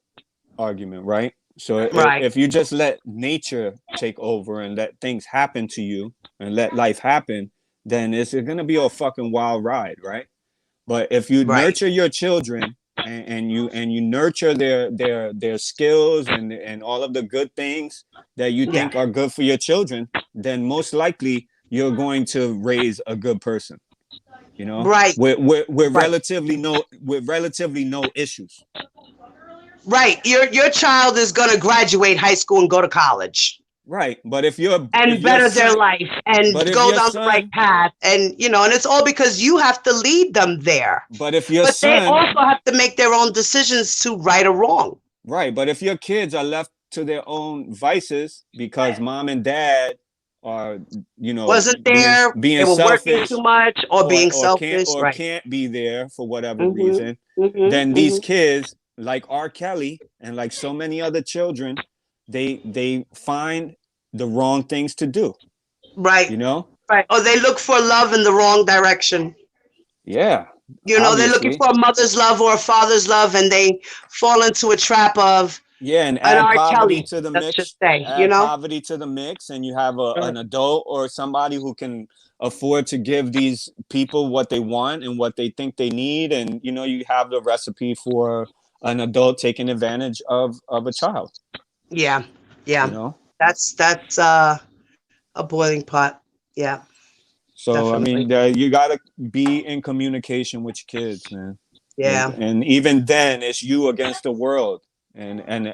Speaker 6: argument, right? So if you just let nature take over and let things happen to you and let life happen, then it's going to be a fucking wild ride, right? But if you nurture your children and you nurture their skills and all of the good things that you think are good for your children, then most likely you're going to raise a good person. You know, with relatively no issues.
Speaker 1: Right, your child is going to graduate high school and go to college.
Speaker 6: Right, but if you're
Speaker 1: better their life and go down the right path, and and it's all because you have to lead them there.
Speaker 6: But if
Speaker 1: they also have to make their own decisions to right or wrong.
Speaker 6: Right, but if your kids are left to their own vices because mom and dad are,
Speaker 1: wasn't there,
Speaker 6: being
Speaker 1: they were
Speaker 6: selfish,
Speaker 1: working too much, or being selfish,
Speaker 6: can't be there for whatever reason, then these kids, like R. Kelly and like so many other children, they find the wrong things to do.
Speaker 1: Right. Right. Or they look for love in the wrong direction.
Speaker 6: Yeah.
Speaker 1: They're looking for a mother's love or a father's love, and they fall into a trap of
Speaker 6: and add poverty to the mix.
Speaker 1: Just say,
Speaker 6: poverty to the mix, and you have an adult or somebody who can afford to give these people what they want and what they think they need, and you have the recipe for an adult taking advantage of a child.
Speaker 1: Yeah. That's a boiling pot. Yeah.
Speaker 6: So definitely. I mean, you gotta be in communication with your kids, man.
Speaker 1: Yeah.
Speaker 6: And even then, it's you against the world. And and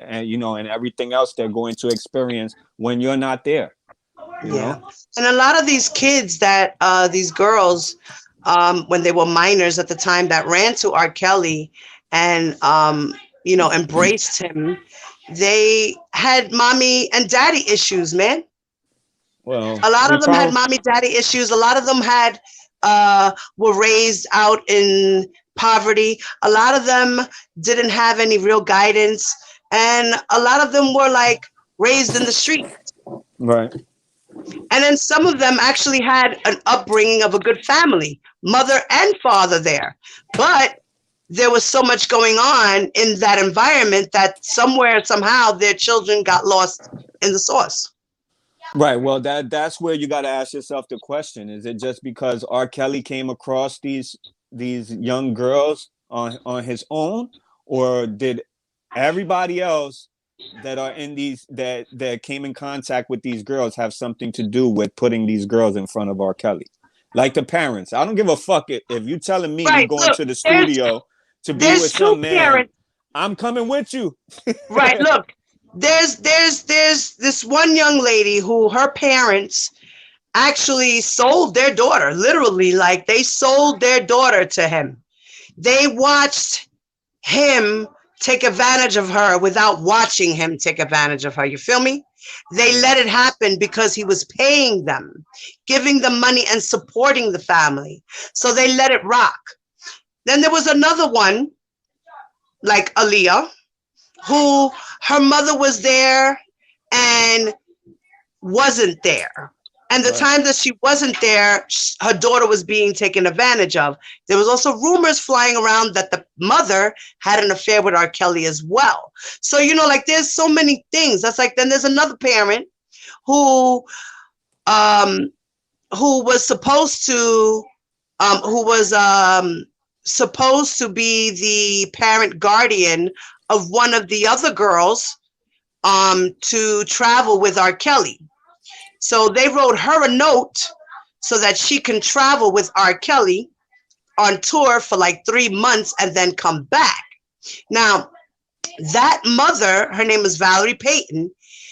Speaker 6: everything else they're going to experience when you're not there. You know?
Speaker 1: And a lot of these kids that these girls, when they were minors at the time, that ran to R. Kelly and embraced him, they had mommy and daddy issues, man.
Speaker 6: Well,
Speaker 1: a lot of them had mommy daddy issues. A lot of them had were raised out in poverty. A lot of them didn't have any real guidance, and a lot of them were like raised in the street.
Speaker 6: Right.
Speaker 1: And then some of them actually had an upbringing of a good family, mother and father there. But there was so much going on in that environment that somewhere, somehow, their children got lost in the sauce.
Speaker 6: Right. Well, that's where you got to ask yourself the question: is it just because R. Kelly came across these young girls on his own, or did everybody else that are in these that came in contact with these girls have something to do with putting these girls in front of R. Kelly? Like the parents. I don't give a fuck if you telling me you're going to the studio to be with some man. Parents. I'm coming with you.
Speaker 1: Right. Look, there's this one young lady who her parents actually sold their daughter, literally, like they sold their daughter to him. they watched him take advantage of her without watching him take advantage of her. You feel me? They let it happen because he was paying them, giving them money and supporting the family. So they let it rock. Then there was another one, like Aaliyah, who her mother was there and wasn't there. And the time that she wasn't there, her daughter was being taken advantage of. There was also rumors flying around that the mother had an affair with R. Kelly as well. So, you know, like there's so many things. That's like, then there's another parent who was supposed to, supposed to be the parent guardian of one of the other girls to travel with R. Kelly. So they wrote her a note so that she can travel with R. Kelly on tour for like 3 months and then come back. Now, that mother, her name is Valerie Payton,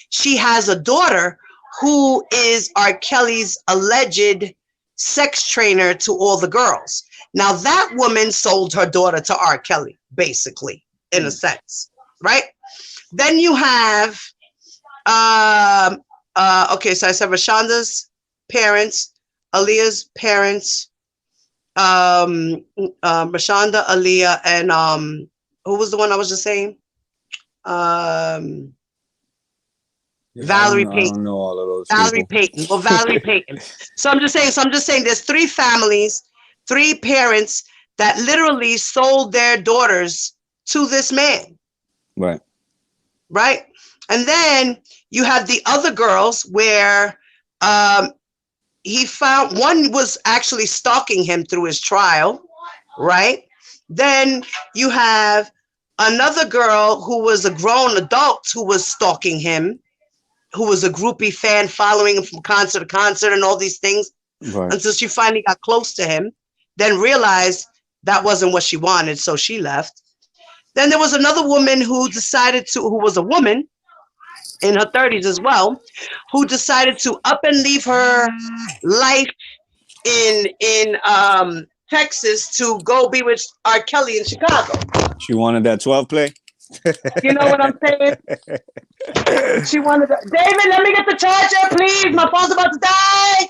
Speaker 1: she has a daughter who is R. Kelly's alleged sex trainer to all the girls. Now, that woman sold her daughter to R. Kelly, basically, in a sense, right? Then you have... okay, so I said Rashanda's parents, Aaliyah's parents, Rashanda, Aaliyah, and who was the one I was just saying? Valerie Payton.
Speaker 6: I don't know all of those
Speaker 1: Valerie
Speaker 6: people.
Speaker 1: Payton. Well, Valerie Payton. So I'm just saying there's 3 families, 3 parents that literally sold their daughters to this man.
Speaker 6: Right.
Speaker 1: Right? And then you have the other girls where he found one was actually stalking him through his trial, right? Then you have another girl who was a grown adult who was stalking him, who was a groupie fan following him from concert to concert and all these things,
Speaker 6: right,
Speaker 1: until she finally got close to him, then realized that wasn't what she wanted, so she left. Then there was another woman who was a woman in her 30s as well, who decided to up and leave her life in Texas to go be with R. Kelly in Chicago.
Speaker 6: She wanted that 12 play.
Speaker 1: You know what I'm saying? She wanted that. David, let me get the charger, please. My phone's about to die.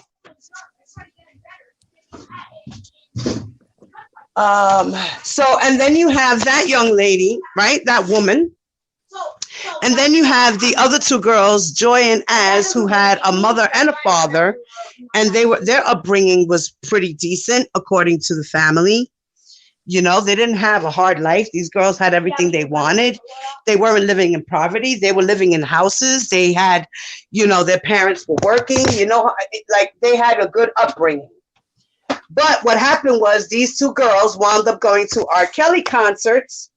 Speaker 1: And then you have that young lady, right? That woman. And then you have the other 2 girls, Joy and Az, who had a mother and a father, and their upbringing was pretty decent according to the family. You know, they didn't have a hard life. These girls had everything they wanted. They weren't living in poverty. They were living in houses. They had, you know, their parents were working, you know, like they had a good upbringing. But what happened was these 2 girls wound up going to R. Kelly concerts,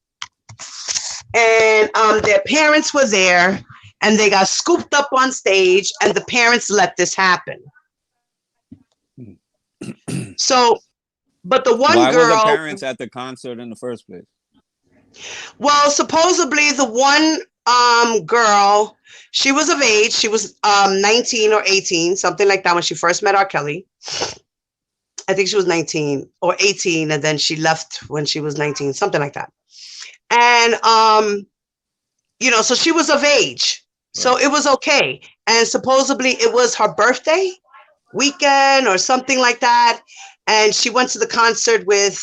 Speaker 1: and their parents were there, and they got scooped up on stage, and the parents let this happen. So, but the one
Speaker 6: Why
Speaker 1: girl...
Speaker 6: were the parents at the concert in the first place?
Speaker 1: Well, supposedly the one girl, she was of age. She was 19 or 18, something like that, when she first met R. Kelly. I think she was 19 or 18, and then she left when she was 19, something like that. And, you know, so she was of age. So it was okay. And supposedly it was her birthday weekend or something like that. And she went to the concert with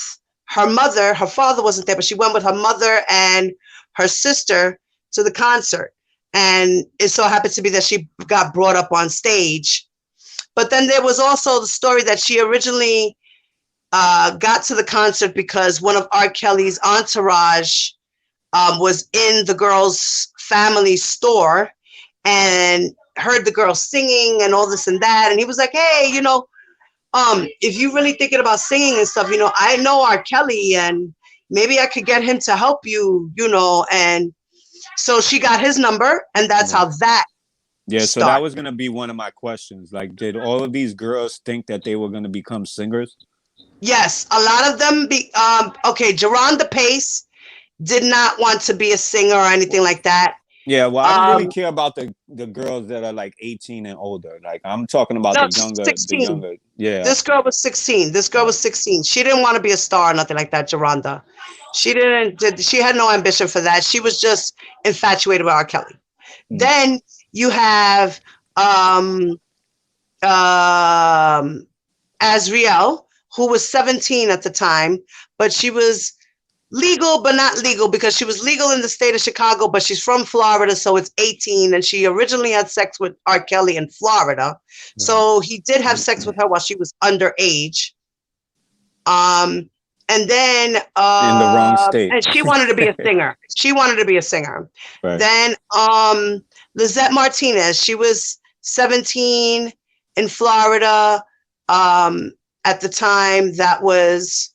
Speaker 1: her mother. Her father wasn't there, but she went with her mother and her sister to the concert. And it so happened to be that she got brought up on stage. But then there was also the story that she originally got to the concert because one of R. Kelly's entourage was in the girl's family store and heard the girl singing and all this and that. And he was like, hey, you know, if you really thinking about singing and stuff, you know, I know R. Kelly and maybe I could get him to help you, you know. And so she got his number, and that's how that
Speaker 6: so
Speaker 1: started.
Speaker 6: that was going to be one of my questions. Like, did all of these girls think that they were going to become singers?
Speaker 1: Yes, a lot of them. Okay, Jerronda Pace did not want to be a singer or anything like that.
Speaker 6: Yeah, well, I don't really care about the girls that are like 18 and older. Like I'm talking about
Speaker 1: No,
Speaker 6: the
Speaker 1: 16.
Speaker 6: younger. Yeah.
Speaker 1: This girl was 16. This girl was 16. She didn't want to be a star or nothing like that, Geronda. She had no ambition for that. She was just infatuated with R. Kelly. Then you have Azriel, who was 17 at the time, but she was legal but not legal because she was legal in the state of Chicago, but she's from Florida, so it's 18, and she originally had sex with R. Kelly in Florida. So he did have sex with her while she was underage. And then
Speaker 6: in the wrong state.
Speaker 1: and she wanted to be a singer. She wanted to be a singer.
Speaker 6: Right.
Speaker 1: Then Lizette Martinez, she was 17 in Florida. At the time, that was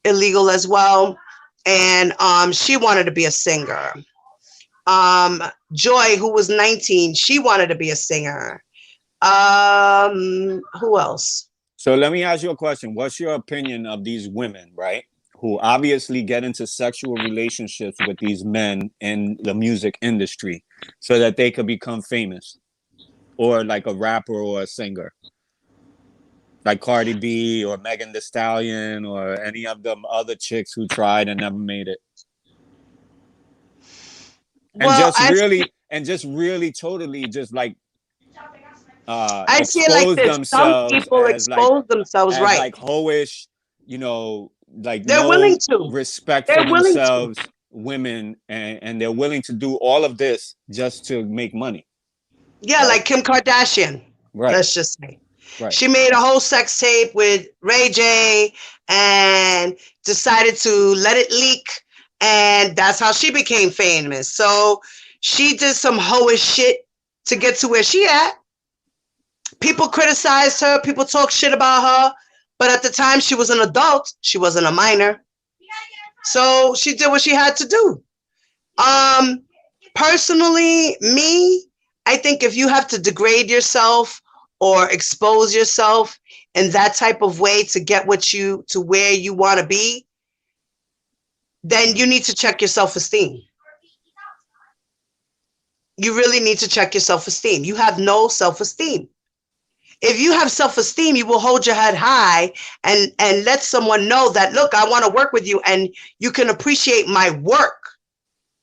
Speaker 1: illegal as well. And she wanted to be a singer. Joy, who was 19, she wanted to be a singer. Who else?
Speaker 6: So let me ask you a question. What's your opinion of these women, right? Who obviously get into sexual relationships with these men in the music industry so that they could become famous or like a rapper or a singer? Like Cardi B or Megan Thee Stallion or any of them other chicks who tried and never made it. And just really totally just like
Speaker 1: I see it like this. Some people expose themselves,
Speaker 6: as
Speaker 1: right?
Speaker 6: like hoish, you know, like
Speaker 1: they're
Speaker 6: no
Speaker 1: willing to
Speaker 6: respect for themselves, women, and they're willing to do all of this just to make money.
Speaker 1: Yeah, like Kim Kardashian.
Speaker 6: Right.
Speaker 1: Let's just say.
Speaker 6: Right.
Speaker 1: She made a whole sex tape with Ray J and decided to let it leak. And that's how she became famous. So she did some hoish shit to get to where she at. People criticized her. People talk shit about her. But at the time, she was an adult. She wasn't a minor. So she did what she had to do. Personally, me, I think if you have to degrade yourself or expose yourself in that type of way to get to where you want to be, then you need to check your self-esteem. You really need to check your self-esteem. You have no self-esteem. If you have self-esteem, you will hold your head high and let someone know that, look, I want to work with you and you can appreciate my work,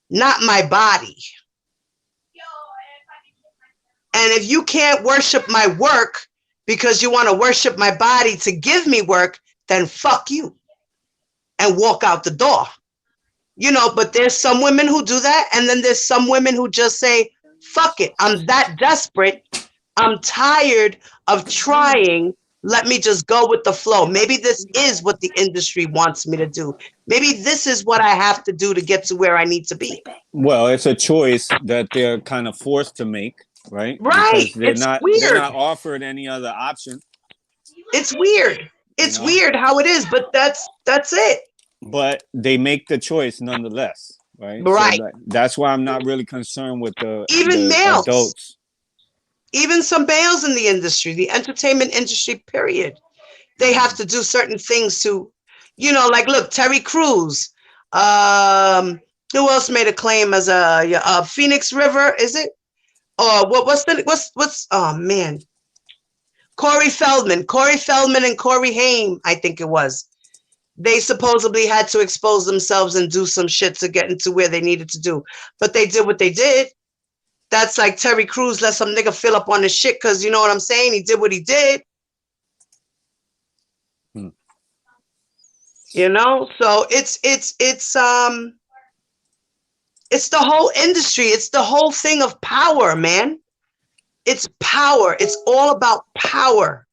Speaker 1: not my body. And if you can't worship my work because you want to worship my body to give me work, then fuck you and walk out the door. You know, but there's some women who do that. And then there's some women who just say, fuck it. I'm that desperate. I'm tired of trying. Let me just go with the flow. Maybe this is what the industry wants me to do. Maybe this is what I have to do to get to where I need to be.
Speaker 6: Well, it's a choice that they're kind of forced to make, right?
Speaker 1: Right.
Speaker 6: Because they're not offered any other option.
Speaker 1: It's weird. It's weird how it is, but that's it.
Speaker 6: But they make the choice nonetheless, right?
Speaker 1: Right.
Speaker 6: So that's why I'm not really concerned with the
Speaker 1: males.
Speaker 6: Adults.
Speaker 1: Even some males in the industry, the entertainment industry, period. They have to do certain things to, like, look, Terry Crews. Who else made a claim as a Phoenix River? Is it? Or what's? Oh man, Corey Feldman and Corey Haim, I think it was. They supposedly had to expose themselves and do some shit to get into where they needed to do, but they did what they did. That's like Terry Crews let some nigga fill up on his shit because you know what I'm saying? He did what he did. So it's the whole industry. It's the whole thing of power, man. It's power. It's all about power.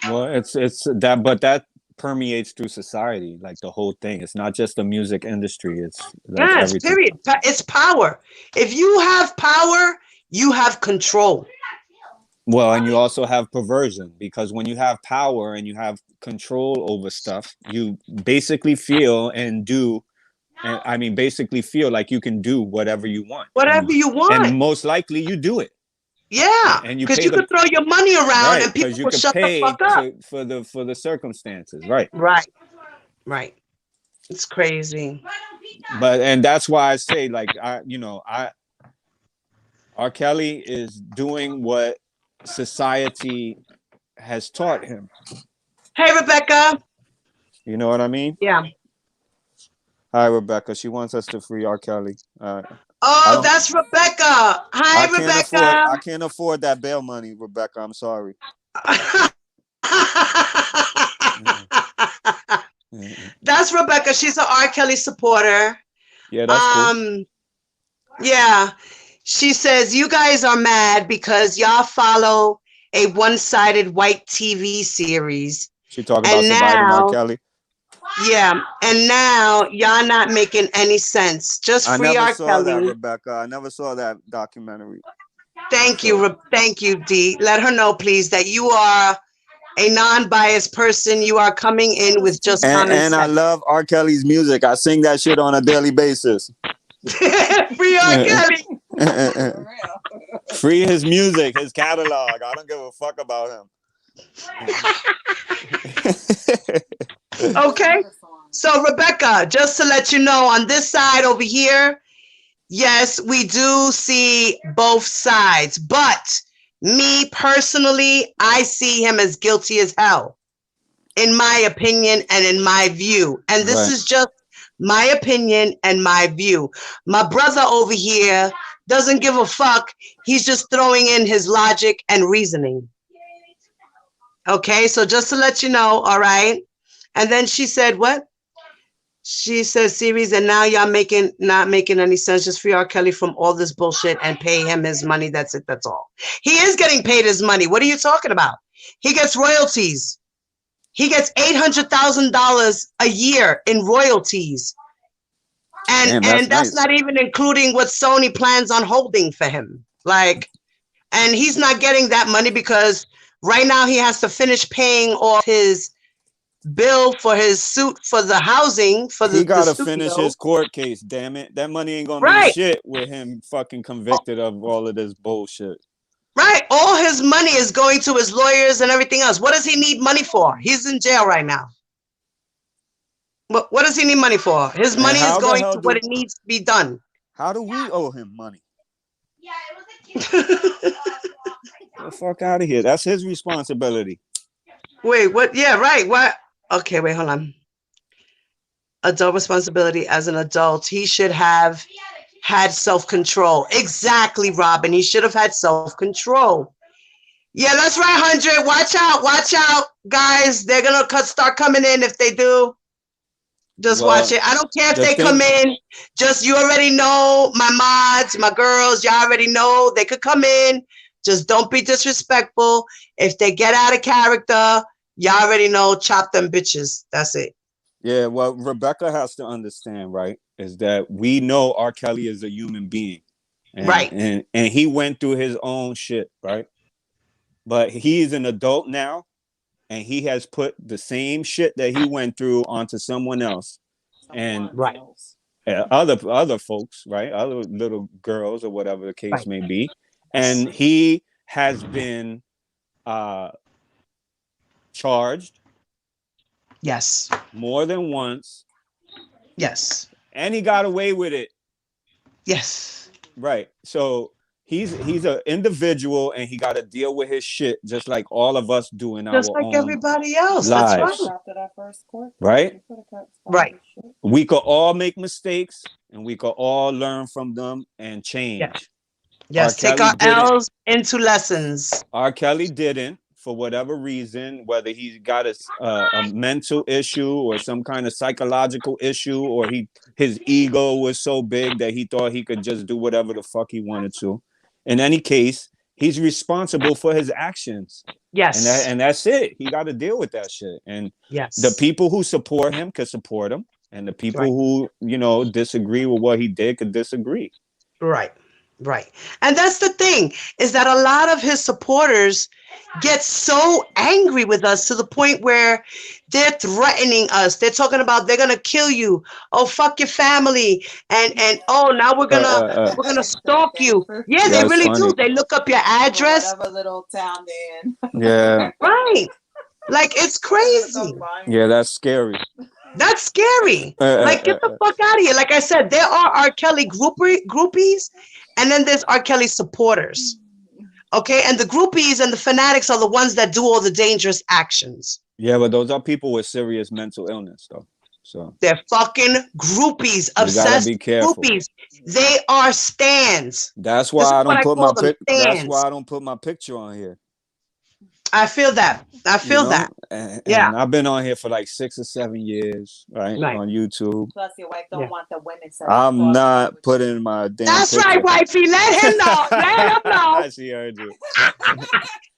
Speaker 6: Well, it's that, but that permeates through society, like the whole thing. It's not just the music industry. It's everything.
Speaker 1: Period. It's power. If you have power, you have control.
Speaker 6: Well, and you also have perversion, because when you have power and you have control over stuff, you basically feel and do. And I mean, basically feel like you can do whatever you want.
Speaker 1: Whatever you want.
Speaker 6: And most likely you do it.
Speaker 1: Yeah, because you can throw your money around and people will shut the fuck up.
Speaker 6: For the circumstances, right?
Speaker 1: Right. It's crazy.
Speaker 6: And that's why I say, like, R. Kelly is doing what society has taught him.
Speaker 1: Hey, Rebecca.
Speaker 6: You know what I mean?
Speaker 1: Yeah.
Speaker 6: Hi, Rebecca. She wants us to free R. Kelly.
Speaker 1: Oh, that's Rebecca. Hi, Rebecca.
Speaker 6: I can't afford that bail money, Rebecca. I'm sorry.
Speaker 1: That's Rebecca. She's an R. Kelly supporter.
Speaker 6: Yeah, that's cool.
Speaker 1: Yeah. She says, you guys are mad because y'all follow a one-sided white TV series.
Speaker 6: She talking about surviving R. Kelly.
Speaker 1: Yeah, and now y'all not making any sense. Just free R. Kelly.
Speaker 6: I never saw that, Rebecca. I never saw that documentary.
Speaker 1: Thank you, D. Let her know, please, that you are a non-biased person. You are coming in with just common sense.
Speaker 6: And I love R. Kelly's music. I sing that shit on a daily basis.
Speaker 1: Free R. Kelly.
Speaker 6: Free his music, his catalog. I don't give a fuck about him.
Speaker 1: Okay. So, Rebecca, just to let you know, on this side over here, yes, we do see both sides. But me personally, I see him as guilty as hell, in my opinion and in my view. And this is just my opinion and my view. My brother over here doesn't give a fuck. He's just throwing in his logic and reasoning. Okay, so just to let you know, all right? And then she said, what? She says series, and now y'all not making any sense. Just free R. Kelly from all this bullshit and pay him his money. That's it. That's all. He is getting paid his money. What are you talking about? He gets royalties. He gets $800,000 a year in royalties. And that's not even including what Sony plans on holding for him. Like, and he's not getting that money because right now he has to finish paying off his bill for his suit for the housing for the.
Speaker 6: He gotta finish his court case. Damn it, that money ain't gonna mean shit with him fucking convicted of all of this bullshit.
Speaker 1: Right, all his money is going to his lawyers and everything else. What does he need money for? He's in jail right now. But what does he need money for? His money is going to what it needs to be done.
Speaker 6: How do we owe him money?
Speaker 3: Yeah, it was a kid.
Speaker 6: Get the fuck out of here. That's his responsibility.
Speaker 1: Wait, what? Yeah, right. What? Okay, wait, hold on. Adult responsibility as an adult. He should have had self-control. Exactly, Robin. He should have had self-control. Yeah, that's right, 100. Watch out, guys. They're going to start coming in if they do. Just watch it. I don't care if they come in. Just, you already know, my mods, my girls, y'all already know they could come in. Just don't be disrespectful. If they get out of character, y'all already know, chop them bitches. That's it.
Speaker 6: Yeah, well, Rebecca has to understand, right, is that we know R. Kelly is a human being. And he went through his own shit, right? But he's an adult now, and he has put the same shit that he went through onto someone else. And other folks, right? Other little girls or whatever the case may be. And he has been charged.
Speaker 1: Yes.
Speaker 6: More than once.
Speaker 1: Yes.
Speaker 6: And he got away with it.
Speaker 1: Yes.
Speaker 6: Right. So he's an individual, and he got to deal with his shit just like all of us do in our own lives. Just like
Speaker 1: everybody else. That's
Speaker 6: right. Right. We could all make mistakes, and we could all learn from them and change.
Speaker 1: Yes, take our L's into lessons.
Speaker 6: R. Kelly didn't, for whatever reason, whether he's got a mental issue or some kind of psychological issue, or his ego was so big that he thought he could just do whatever the fuck he wanted to. In any case, he's responsible for his actions.
Speaker 1: Yes.
Speaker 6: And that's it. He got to deal with that shit. And the people who support him could support him. And the people who, disagree with what he did could disagree.
Speaker 1: Right. Right. And that's the thing, is that a lot of his supporters get so angry with us to the point where they're threatening us. They're talking about they're going to kill you. Oh, fuck your family. And oh, now we're going to stalk you. Yeah, they really do. They look up your address.
Speaker 7: Whatever little town they're in.
Speaker 6: Yeah.
Speaker 1: Right. Like, it's crazy.
Speaker 6: Yeah, that's scary.
Speaker 1: That's scary. Like, get the fuck out of here. Like I said, there are R. Kelly groupies. and then there's R. Kelly supporters. Okay, and the groupies and the fanatics are the ones that do all the dangerous actions.
Speaker 6: Yeah, but those are people with serious mental illness, though. So
Speaker 1: they're fucking groupies, obsessed groupies. They are stans.
Speaker 6: That's why I don't put my that's why I don't put my picture on here.
Speaker 1: I feel that. I feel that.
Speaker 6: And I've been on here for like 6 or 7 years, right? On YouTube.
Speaker 7: Plus, your wife don't want the women.
Speaker 6: I'm not putting my damn.
Speaker 1: That's picture. Right, wifey. Let him know. Let him know.
Speaker 6: She heard you.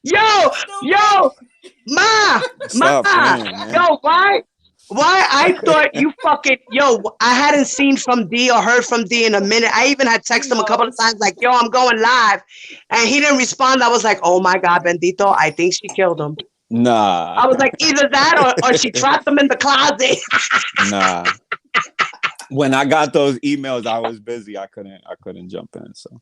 Speaker 1: Yo, ma, yo, why I thought you fucking I hadn't seen from D or heard from D in a minute. I even had texted him a couple of times like, yo, I'm going live. And he didn't respond. I was like, oh my God, Bendito, I think she killed him.
Speaker 6: Nah.
Speaker 1: I was like, either that or she trapped him in the closet.
Speaker 6: Nah. When I got those emails, I was busy. I couldn't jump in. So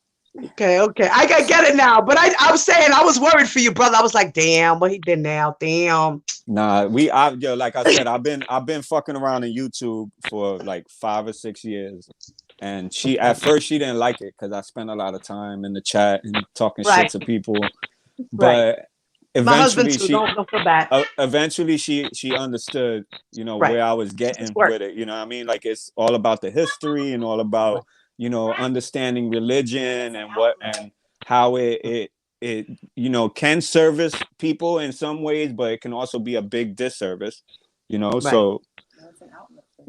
Speaker 1: Okay. I get it now. But I was saying I was worried for you, brother. I was like, damn, what he did now. Damn.
Speaker 6: Nah, like I said, I've been fucking around in YouTube for like 5 or 6 years. And at first she didn't like it because I spent a lot of time in the chat and talking shit to people. But eventually she understood, where I was getting with it. You know what I mean? Like it's all about the history and all about understanding religion and how it can service people in some ways, but it can also be a big disservice, so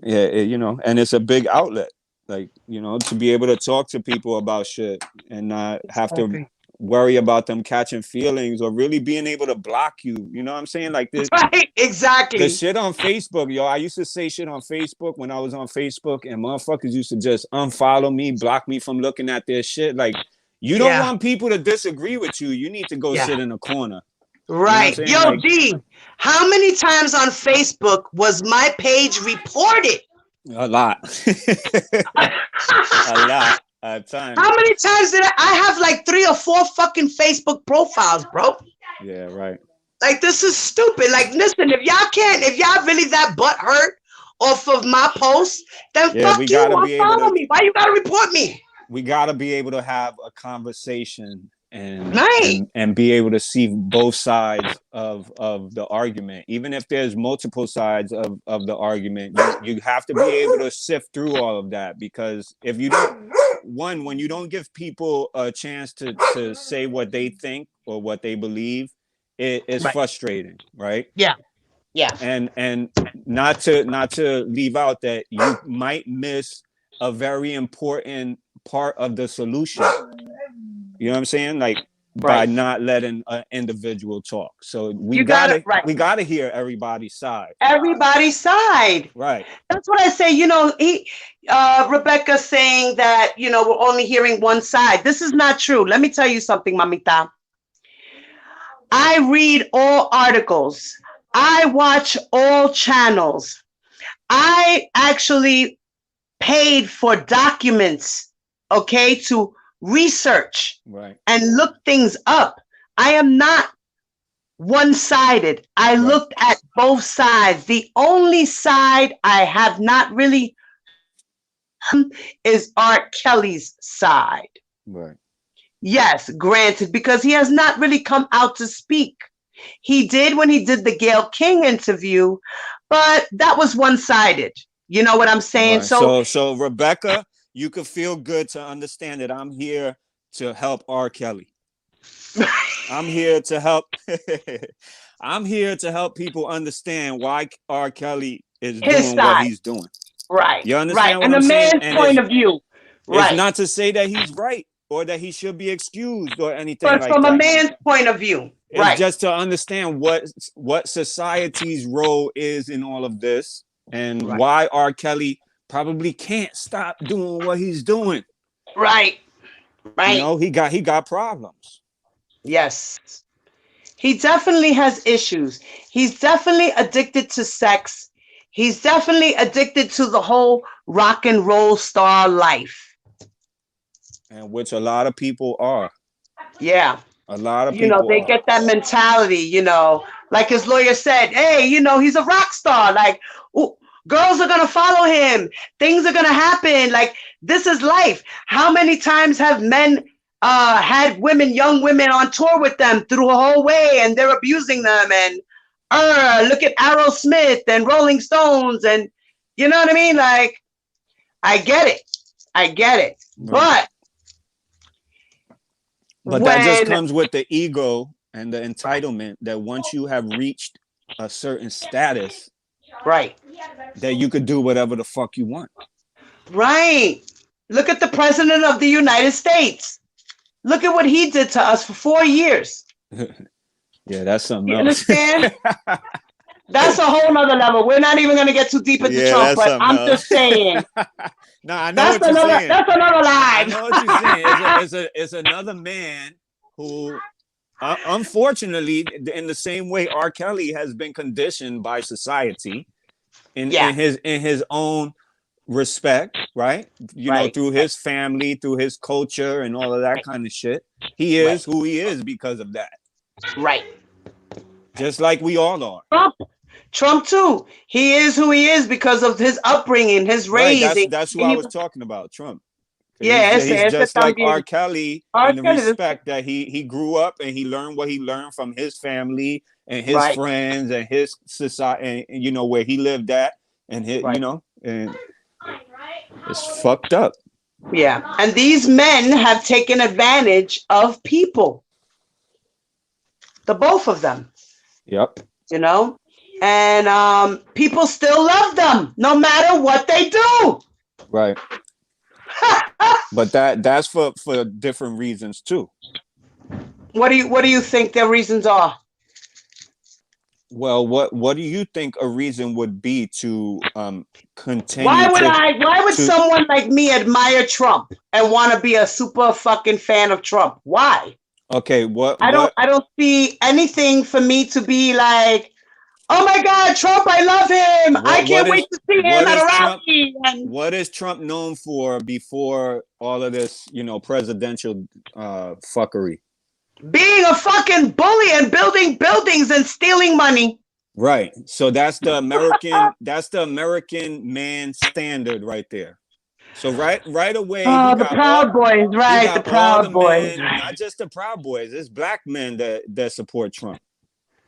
Speaker 6: and it's a big outlet, like, to be able to talk to people about shit and not have to worry about them catching feelings or really being able to block you. You know what I'm saying? Like this.
Speaker 1: Right, exactly.
Speaker 6: The shit on Facebook, I used to say shit on Facebook when I was on Facebook, and motherfuckers used to just unfollow me, block me from looking at their shit. Like, you don't want people to disagree with you. You need to go sit in a corner.
Speaker 1: Right. D, how many times on Facebook was my page reported?
Speaker 6: A lot. A lot. Time.
Speaker 1: How many times did I have like 3 or 4 fucking Facebook profiles, bro?
Speaker 6: Yeah, right.
Speaker 1: Like, this is stupid. Like, listen, if y'all really that butt hurt off of my posts, then fuck you, unfollow me. Why you gotta report me?
Speaker 6: We gotta be able to have a conversation and be able to see both sides of the argument. Even if there's multiple sides of the argument, you have to be able to sift through all of that, because if you don't, when you don't give people a chance to say what they think or what they believe, it's frustrating, right?
Speaker 1: Yeah.
Speaker 6: And not to leave out that you might miss a very important part of the solution. You know what I'm saying? Like, by not letting an individual talk. So we gotta hear everybody's side.
Speaker 1: Everybody's side.
Speaker 6: Right.
Speaker 1: That's what I say. Rebecca saying that, we're only hearing one side. This is not true. Let me tell you something, mamita. I read all articles. I watch all channels. I actually paid for documents, to research and look things up. I am not one-sided. I looked at both sides. The only side I have not really is R. Kelly's side.
Speaker 6: Right.
Speaker 1: Yes, granted, because he has not really come out to speak. He did when he did the Gayle King interview, but that was one-sided. You know what I'm saying?
Speaker 6: Right. So Rebecca, you could feel good to understand that I'm here to help R. Kelly. I'm here to help. I'm here to help people understand why R. Kelly is doing what he's doing.
Speaker 1: Right.
Speaker 6: You understand what
Speaker 1: I'm saying? And
Speaker 6: the
Speaker 1: man's point of view.
Speaker 6: It's not to say that he's right or that he should be excused or anything like that.
Speaker 1: But from a man's point of view.
Speaker 6: It's just to understand what society's role is in all of this, and why R. Kelly probably can't stop doing what he's doing.
Speaker 1: Right.
Speaker 6: He got problems.
Speaker 1: Yes. He definitely has issues. He's definitely addicted to sex. He's definitely addicted to the whole rock and roll star life.
Speaker 6: And which a lot of people are.
Speaker 1: Yeah.
Speaker 6: A lot of people
Speaker 1: they get that mentality, like his lawyer said, hey, he's a rock star. Like, ooh, girls are going to follow him. Things are going to happen. Like, This is life. How many times have men had women, young women on tour with them through a whole way and they're abusing them and look at Aerosmith and Rolling Stones and you know what I mean? Like, I get it.
Speaker 6: Right. But that just comes with the ego and the entitlement that once you have reached a certain status,
Speaker 1: right,
Speaker 6: that you could do whatever the fuck you want.
Speaker 1: Right. Look at the president of the United States. Look at what he did to us for 4 years.
Speaker 6: Yeah, that's something
Speaker 1: You
Speaker 6: else.
Speaker 1: understand? That's a whole nother level. We're not even going to get too deep into Trump, but I'm just saying.
Speaker 6: No, I know what you're saying.
Speaker 1: That's another live.
Speaker 6: I know what you're saying. It's another man who, unfortunately, in the same way R. Kelly has been conditioned by society in his own respect, right? You know, through his family, through his culture and all of that kind of shit. He is who he is because of that.
Speaker 1: Right.
Speaker 6: Just like we all are.
Speaker 1: Trump too. He is who he is because of his upbringing, his raising.
Speaker 6: That's who I was talking about, Trump.
Speaker 1: Yeah,
Speaker 6: he's just like R. Kelly in the respect that he grew up and he learned what he learned from his family and his friends and his society, and you know where he lived at, and his, you know, and it's fucked up.
Speaker 1: Yeah, and these men have taken advantage of people. The both of them.
Speaker 6: Yep.
Speaker 1: You know, and people still love them no matter what they do.
Speaker 6: Right. But that's for different reasons too.
Speaker 1: What do you think their reasons are?
Speaker 6: Well, what do you think a reason would be to continue?
Speaker 1: Why would someone like me admire Trump and want to be a super fucking fan of Trump? Why?
Speaker 6: Okay,
Speaker 1: I don't see anything for me to be like, oh my God, Trump, I love him. I can't wait to see him at a rally.
Speaker 6: What is Trump known for before all of this, you know, presidential fuckery?
Speaker 1: Being a fucking bully and building buildings and stealing money.
Speaker 6: Right. So that's the American man standard right there. So right away,
Speaker 1: the Proud Boys, right? The Proud Boys,
Speaker 6: not just the Proud Boys. It's black men that support Trump.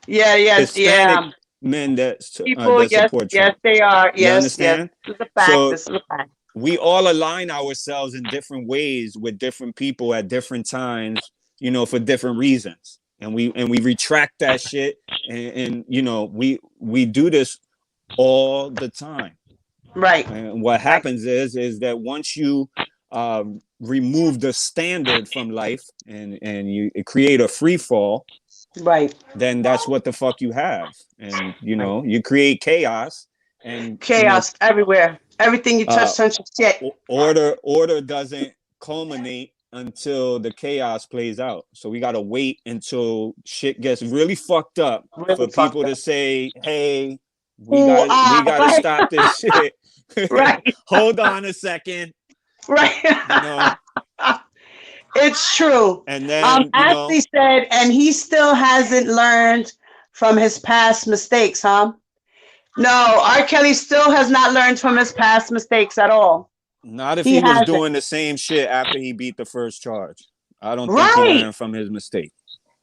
Speaker 1: Yeah,
Speaker 6: Hispanic men that support Trump.
Speaker 1: Yes, they are.
Speaker 6: You understand?
Speaker 1: This is a fact.
Speaker 6: So
Speaker 1: this is a fact.
Speaker 6: We all align ourselves in different ways with different people at different times, you know, for different reasons, and we retract that shit, and you know, we do this all the time.
Speaker 1: Right.
Speaker 6: And what happens is that once you remove the standard from life and you create a free fall,
Speaker 1: right,
Speaker 6: then that's what the fuck you have. And you know, you create chaos and
Speaker 1: everywhere. Everything you touch turns to shit.
Speaker 6: Order doesn't culminate until the chaos plays out. So we gotta wait until shit gets really fucked up for people to say, hey, we gotta stop this shit.
Speaker 1: Right.
Speaker 6: Hold on a second.
Speaker 1: Right.
Speaker 6: You know?
Speaker 1: It's true.
Speaker 6: And then
Speaker 1: as he said, and he still hasn't learned from his past mistakes, huh? No, R. Kelly still has not learned from his past mistakes at all.
Speaker 6: Not if he was doing the same shit after he beat the first charge. I don't think he learned from his mistake.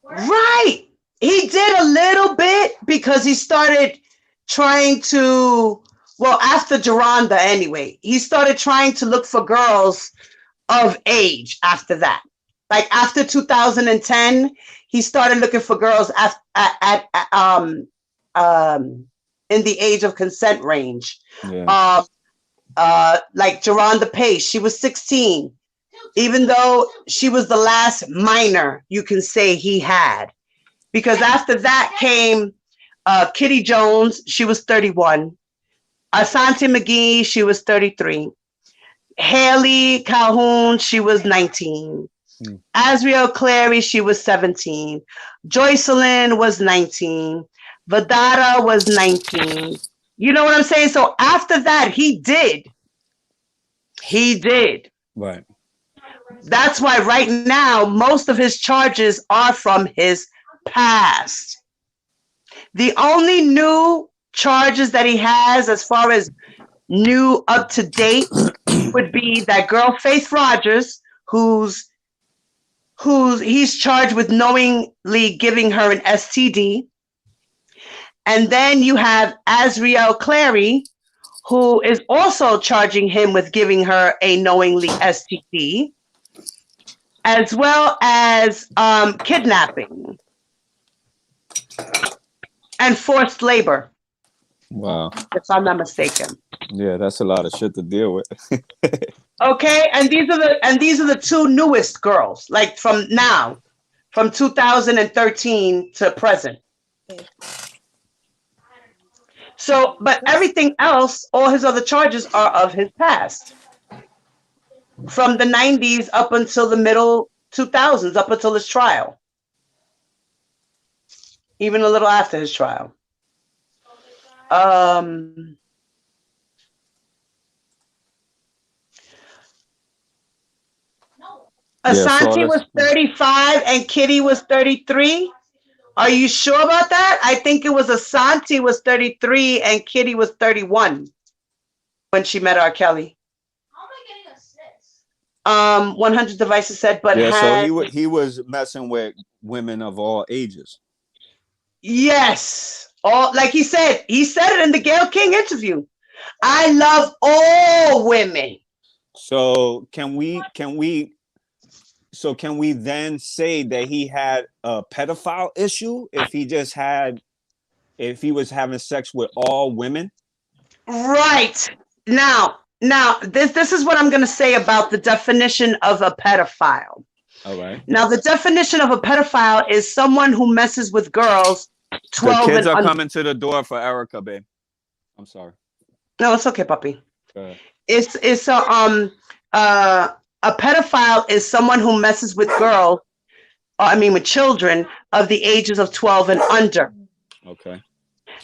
Speaker 1: Right. He did a little bit because he started trying to, well, after Geronda anyway, he started trying to look for girls of age after that. Like after 2010, he started looking for girls in the age of consent range.
Speaker 6: Yeah.
Speaker 1: Like Geronda Pace, she was 16. Even though she was the last minor you can say he had. Because after that came Kitty Jones, she was 31. Asante McGee, she was 33. Haley Calhoun, she was 19. Azriel Clary, she was 17. Joycelyn was 19. Vadada was 19. You know what I'm saying? So after that, he did.
Speaker 6: Right.
Speaker 1: That's why right now, most of his charges are from his past. The only new charges that he has as far as new up to date would be that girl Faith Rogers, who's he's charged with knowingly giving her an STD. And then you have Azriel Clary, who is also charging him with giving her a knowingly STD, as well as kidnapping and forced labor,
Speaker 6: Wow.
Speaker 1: if I'm not mistaken.
Speaker 6: Yeah, that's a lot of shit to deal with.
Speaker 1: Okay, and these are the two newest girls, like from 2013 to present. So, but everything else, all his other charges are of his past. From the 90s up until the middle 2000s, up until his trial. Even a little after his trial. Asante was 35 and Kitty was 33. Are you sure about that? I think it was Asante was 33 and Kitty was 31 when she met R. Kelly.
Speaker 3: How am I getting a 6?
Speaker 1: 100 Devices said, but
Speaker 6: yeah, so he was messing with women of all ages.
Speaker 1: Yes, all like he said it in the Gayle King interview. I love all women.
Speaker 6: So can we then say that he had a pedophile issue if he was having sex with all women?
Speaker 1: Right. Now this is what I'm going to say about the definition of a pedophile.
Speaker 6: All right.
Speaker 1: Now the definition of a pedophile is someone who messes with girls 12
Speaker 6: the kids
Speaker 1: and
Speaker 6: are
Speaker 1: under.
Speaker 6: coming to the door for Erica, babe. I'm sorry.
Speaker 1: No, it's okay, puppy.
Speaker 6: Go ahead.
Speaker 1: It's a pedophile is someone who messes with girls, with children of the ages of 12 and under.
Speaker 6: Okay.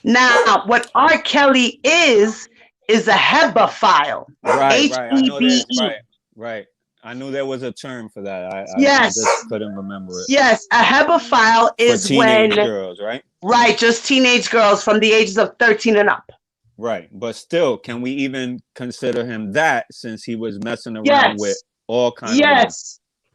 Speaker 1: Now, what R. Kelly is a hebephile.
Speaker 6: Right. I know that.
Speaker 1: H-E-B-E.
Speaker 6: Right. I knew there was a term for that. I just couldn't remember it.
Speaker 1: Yes, a hebephile is
Speaker 6: for teenage girls, right?
Speaker 1: Right, just teenage girls from the ages of 13 and up.
Speaker 6: Right, but still, can we even consider him that since he was messing around with all kinds of women?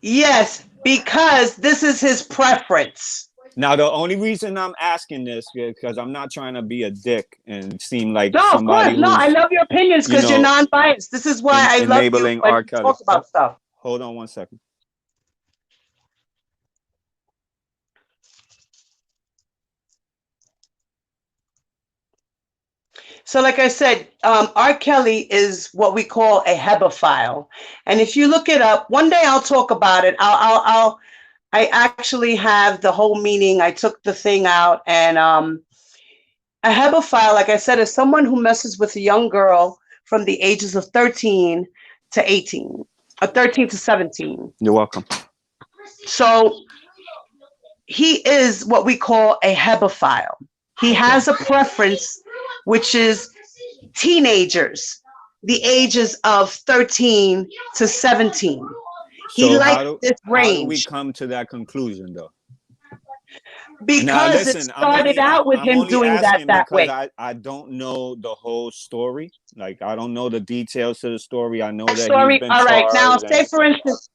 Speaker 1: Yes, because this is his preference.
Speaker 6: Now, the only reason I'm asking this is because I'm not trying to be a dick and seem like
Speaker 1: no,
Speaker 6: somebody.
Speaker 1: Of course, no, I love your opinions because you're non-biased. This is why I love you when
Speaker 6: R. Kelly.
Speaker 1: talk about stuff.
Speaker 6: Hold on one second.
Speaker 1: So like I said, R. Kelly is what we call a hebephile. And if you look it up, one day I'll talk about it. I actually have the whole meaning. I took the thing out, and a hebephile, like I said, is someone who messes with a young girl from the ages of 13 to 18, or 13 to 17.
Speaker 6: You're welcome.
Speaker 1: So he is what we call a hebephile. He has a preference, which is teenagers, the ages of 13 to 17. He likes this range.
Speaker 6: How do we come to that conclusion, though?
Speaker 1: Because now, listen, it started out with him doing that way.
Speaker 6: I don't know the whole story. Like, I don't know the details to the story. I know that
Speaker 1: story.
Speaker 6: He's been
Speaker 1: all right, now say for instance.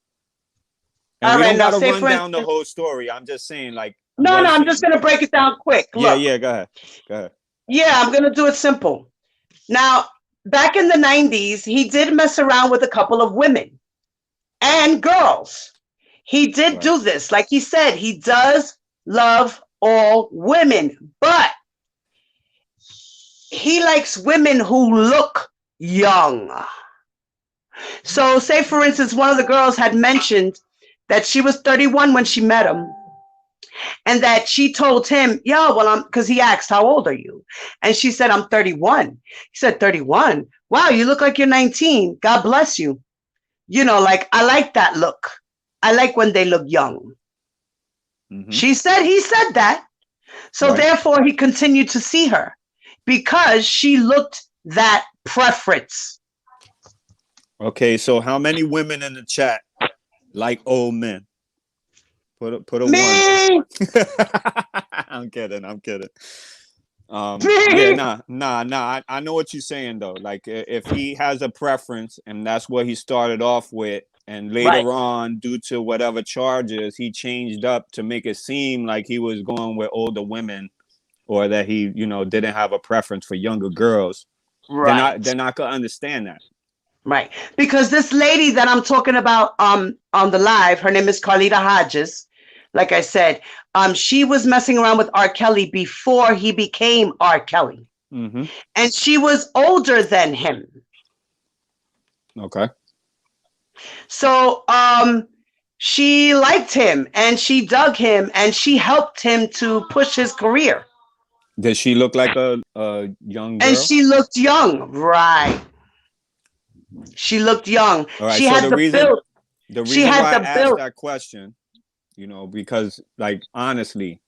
Speaker 6: And we don't gotta run down the whole story. I'm just saying, like.
Speaker 1: No, I'm just gonna break it down quick. Look.
Speaker 6: Yeah, go ahead.
Speaker 1: Yeah, I'm gonna do it simple. Now, back in the 90s, he did mess around with a couple of women and girls. He did do this. Like he said, he does love all women, but he likes women who look young. So say, for instance, one of the girls had mentioned that she was 31 when she met him. And that she told him, because he asked, how old are you? And she said, I'm 31. He said, 31? Wow, you look like you're 19. God bless you. Like, I like that look. I like when they look young. Mm-hmm. He said that. So therefore, he continued to see her because she looked that preference.
Speaker 6: Okay, so how many women in the chat like old men? Put a
Speaker 1: Me!
Speaker 6: one. I'm kidding. Yeah, nah. I know what you're saying though. Like if he has a preference and that's what he started off with, and
Speaker 1: Right.
Speaker 6: later on, due to whatever charges, he changed up to make it seem like he was going with older women, or that he, didn't have a preference for younger girls.
Speaker 1: Right.
Speaker 6: Then I could understand that.
Speaker 1: Right. Because this lady that I'm talking about on the live, her name is Carlita Hodges. Like I said, she was messing around with R. Kelly before he became R. Kelly.
Speaker 6: Mm-hmm.
Speaker 1: And she was older than him.
Speaker 6: Okay.
Speaker 1: So she liked him and she dug him and she helped him to push his career.
Speaker 6: Did she look like a young
Speaker 1: And
Speaker 6: girl?
Speaker 1: she looked young. Right. She looked young.
Speaker 6: All right.
Speaker 1: She
Speaker 6: So
Speaker 1: had the build.
Speaker 6: the
Speaker 1: She
Speaker 6: reason
Speaker 1: had
Speaker 6: why I
Speaker 1: the
Speaker 6: asked
Speaker 1: build.
Speaker 6: that question, because like honestly,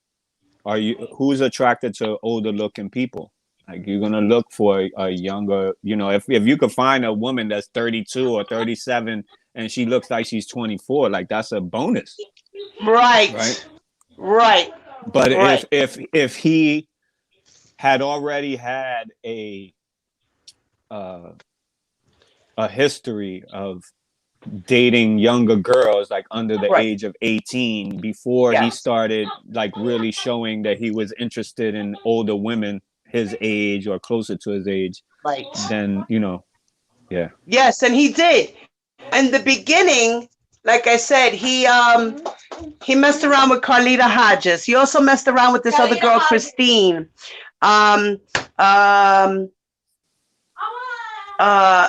Speaker 6: who's attracted to older looking people? Like you're gonna look for a younger, if you could find a woman that's 32 or 37 and she looks like she's 24, like that's a bonus.
Speaker 1: Right.
Speaker 6: Right.
Speaker 1: Right.
Speaker 6: But
Speaker 1: Right.
Speaker 6: if he had already had a history of dating younger girls like under the
Speaker 1: Right.
Speaker 6: age of 18 before he
Speaker 1: Yes.
Speaker 6: started like really showing that he was interested in older women his age or closer to his age,
Speaker 1: Right.
Speaker 6: then yeah.
Speaker 1: Yes, and he did. In the beginning, like I said, he messed around with Carlita Hodges. He also messed around with this other girl, Christine. Um, um,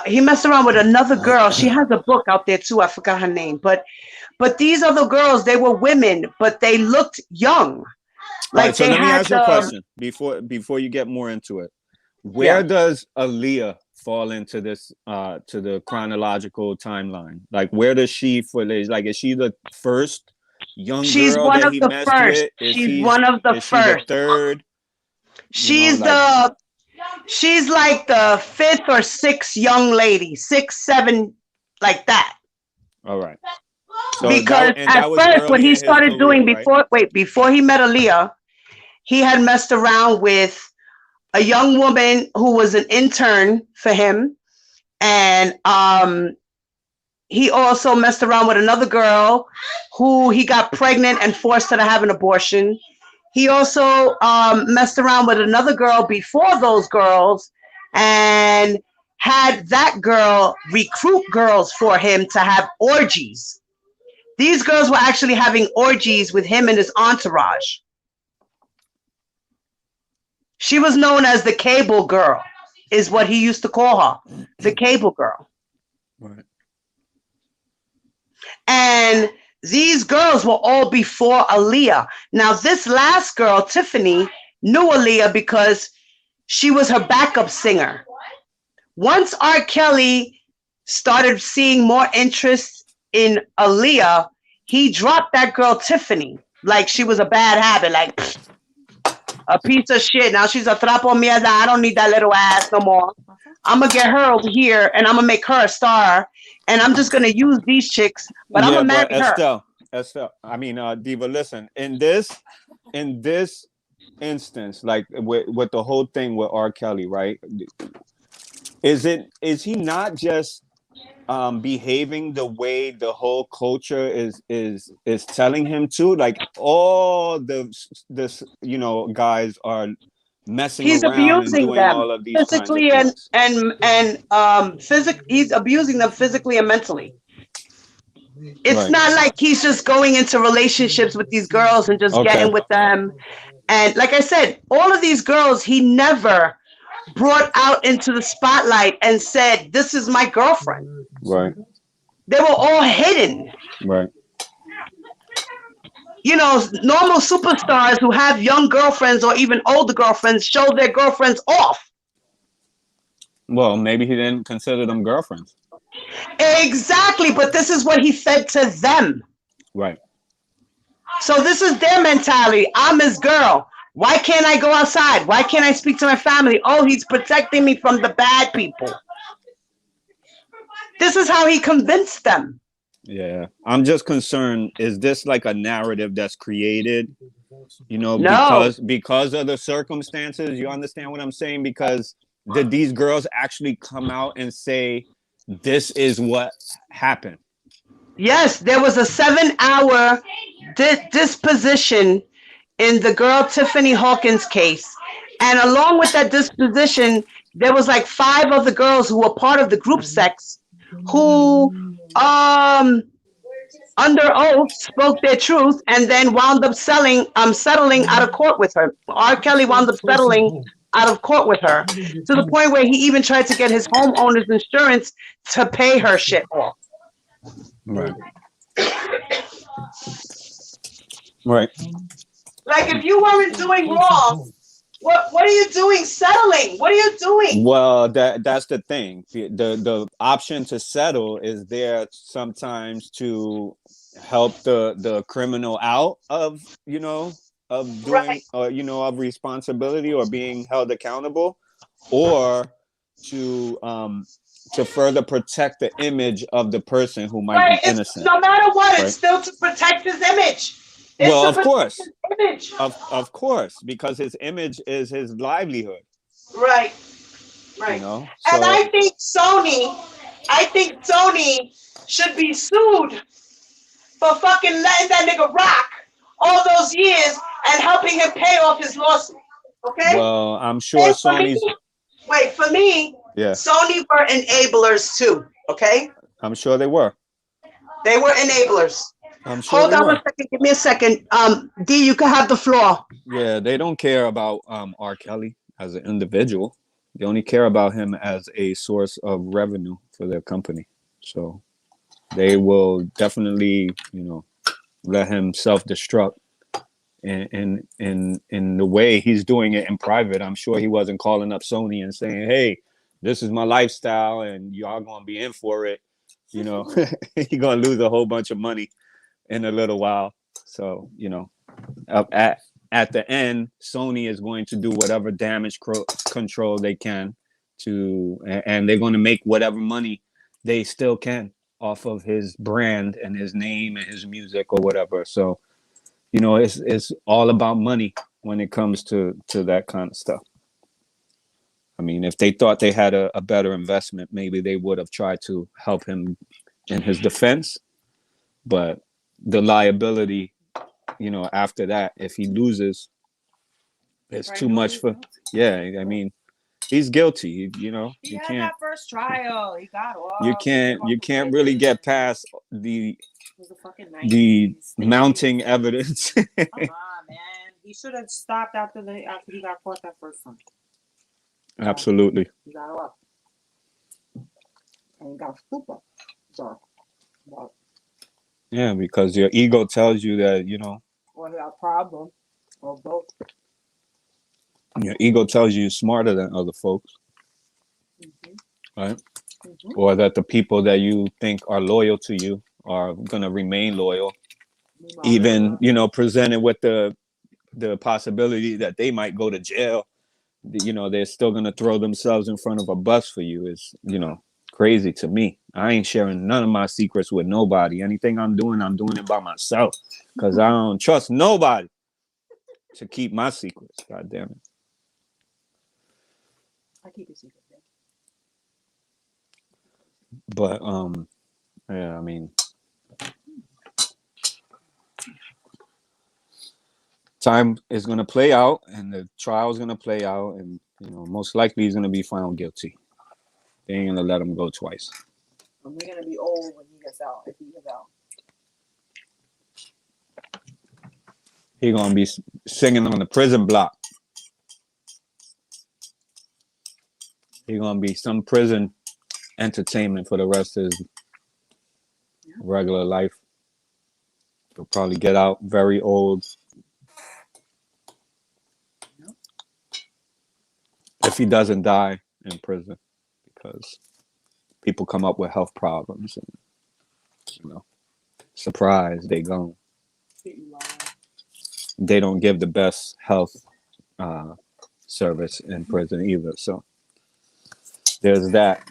Speaker 1: he messed around with another girl. She has a book out there too. I forgot her name, but these other girls, they were women, but they looked young.
Speaker 6: All
Speaker 1: Like
Speaker 6: right, so
Speaker 1: they
Speaker 6: let me
Speaker 1: had
Speaker 6: ask you a question before you get more into it. Where
Speaker 1: yeah.
Speaker 6: does Aaliyah fall into this to the chronological timeline? Like where does she like is she the first young
Speaker 1: She's
Speaker 6: girl
Speaker 1: one
Speaker 6: that
Speaker 1: of
Speaker 6: he
Speaker 1: the
Speaker 6: messed
Speaker 1: first.
Speaker 6: with?
Speaker 1: She's one of the
Speaker 6: Is she the
Speaker 1: first.
Speaker 6: third?
Speaker 1: She's
Speaker 6: Like
Speaker 1: she's like the fifth or sixth young lady, 6, 7, like that.
Speaker 6: all right. So
Speaker 1: Because at
Speaker 6: that was
Speaker 1: first, what
Speaker 6: early
Speaker 1: he
Speaker 6: in his
Speaker 1: started
Speaker 6: career,
Speaker 1: doing
Speaker 6: right?
Speaker 1: before he met Aaliyah, he had messed around with a young woman who was an intern for him, and he also messed around with another girl who he got pregnant and forced her to have an abortion. He also messed around with another girl before those girls and had that girl recruit girls for him to have orgies. These girls were actually having orgies with him and his entourage. She was known as the cable girl, is what he used to call her, the cable girl.
Speaker 6: Right.
Speaker 1: And these girls were all before Aaliyah. Now, this last girl, Tiffany, knew Aaliyah because she was her backup singer. Once R. Kelly started seeing more interest in Aaliyah, he dropped that girl, Tiffany, like she was a bad habit, like a piece of shit. Now she's a trapo mierda. I don't need that little ass no more. I'm going to get her over here and I'm going to make her a star. And I'm just going to use these chicks, but I'm
Speaker 6: Yeah,
Speaker 1: going to
Speaker 6: but
Speaker 1: marry her.
Speaker 6: Estelle, I mean, Diva, listen, in this instance, like with the whole thing with R. Kelly, right? Is he not just behaving the way the whole culture is telling him to? Like all this guys are messing
Speaker 1: He's
Speaker 6: around and
Speaker 1: abusing
Speaker 6: doing
Speaker 1: them
Speaker 6: all of these kinds of
Speaker 1: physically
Speaker 6: things.
Speaker 1: he's abusing them physically and mentally. It's
Speaker 6: Right.
Speaker 1: not like he's just going into relationships with these girls and just
Speaker 6: Okay.
Speaker 1: getting with them. And like I said, all of these girls he never brought out into the spotlight and said, "This is my girlfriend."
Speaker 6: Right.
Speaker 1: They were all hidden.
Speaker 6: Right.
Speaker 1: Normal superstars who have young girlfriends or even older girlfriends show their girlfriends off.
Speaker 6: Well, maybe he didn't consider them girlfriends.
Speaker 1: Exactly, but this is what he said to them.
Speaker 6: Right.
Speaker 1: So this is their mentality. I'm his girl. Why can't I go outside? Why can't I speak to my family? Oh, he's protecting me from the bad people. This is how he convinced them.
Speaker 6: Yeah. I'm just concerned, is this like a narrative that's created You know,
Speaker 1: No.
Speaker 6: because of the circumstances. You understand what I'm saying? Because did these girls actually come out and say this is what happened?
Speaker 1: Yes, there was a 7 hour disposition in the girl Tiffany Hawkins case. And along with that disposition, there was like 5 of the girls who were part of the group sex who under oath spoke their truth and then wound up settling out of court with her. R. Kelly wound up settling out of court with her to the point where he even tried to get his homeowner's insurance to pay her shit off.
Speaker 6: Right. Right.
Speaker 1: Like if you weren't doing wrong, what are you doing settling? What are you doing?
Speaker 6: Well, that's the thing. The option to settle is there sometimes to help the criminal out of, you know, of doing
Speaker 1: Right.
Speaker 6: you know, of responsibility or being held accountable, or to further protect the image of the person who might
Speaker 1: Right.
Speaker 6: be innocent.
Speaker 1: No matter what,
Speaker 6: right?
Speaker 1: it's still to protect his image. It's
Speaker 6: Well,
Speaker 1: to
Speaker 6: of
Speaker 1: protect
Speaker 6: course,
Speaker 1: his image.
Speaker 6: of course, because his image is his livelihood.
Speaker 1: Right.
Speaker 6: You
Speaker 1: Right.
Speaker 6: know,
Speaker 1: And
Speaker 6: so
Speaker 1: I think Sony should be sued for fucking letting that nigga rock all those years and helping him pay off his lawsuit. Okay?
Speaker 6: well, I'm sure
Speaker 1: And for me,
Speaker 6: Sony's
Speaker 1: for me,
Speaker 6: yeah,
Speaker 1: Sony were enablers too. Okay?
Speaker 6: I'm sure they were.
Speaker 1: They were enablers.
Speaker 6: I'm sure
Speaker 1: Hold
Speaker 6: they
Speaker 1: on
Speaker 6: were.
Speaker 1: a second. Give me a second. D, you can have the floor.
Speaker 6: Yeah, they don't care about R. Kelly as an individual. They only care about him as a source of revenue for their company. So they will definitely, you know, let him self-destruct in the way he's doing it in private. I'm sure he wasn't calling up Sony and saying, "Hey, this is my lifestyle, and y'all gonna be in for it." You know, you're gonna lose a whole bunch of money in a little while. So, you know, at the end, Sony is going to do whatever damage control they can and they're going to make whatever money they still can off of his brand and his name and his music or whatever. So, you know, it's all about money when it comes to that kind of stuff. I mean, if they thought they had a better investment, maybe they would have tried to help him in his defense. But the liability, you know, after that, if he loses, it's too much for. Yeah, I mean, he's guilty. You know,
Speaker 7: He
Speaker 6: you
Speaker 7: had
Speaker 6: can't.
Speaker 7: that first trial. He got off.
Speaker 6: You can't really get past
Speaker 7: It was the fucking
Speaker 6: the
Speaker 7: 90s.
Speaker 6: mounting evidence.
Speaker 7: Come on, man. He should have stopped after he got caught that first time.
Speaker 6: Absolutely.
Speaker 7: He got off. And he got super. So, well,
Speaker 6: Yeah, because your ego tells you that, you know,
Speaker 7: or he got a problem, or both.
Speaker 6: your ego tells you you're smarter than other folks, right?
Speaker 7: Mm-hmm.
Speaker 6: Or that the people that you think are loyal to you are going to remain loyal, even, you know, presented with the possibility that they might go to jail. You know, they're still going to throw themselves in front of a bus for you. Is, you know, crazy to me. I ain't sharing none of my secrets with nobody. Anything I'm doing it by myself, because I don't trust nobody to keep my secrets. God damn it.
Speaker 7: I keep it secret.
Speaker 6: But yeah, I mean, time is going to play out, and the trial is going to play out, and, you know, most likely he's going to be found guilty. They ain't going to let him go twice.
Speaker 7: And we're gonna be old when he gets out. If he gets out,
Speaker 6: He's going to be singing on the prison block. He's going to be some prison entertainment for the rest of his regular life. He'll probably get out very old. If he doesn't die in prison, because people come up with health problems and, you know, surprise, they gone. They don't give the best health service in prison either. So there's that.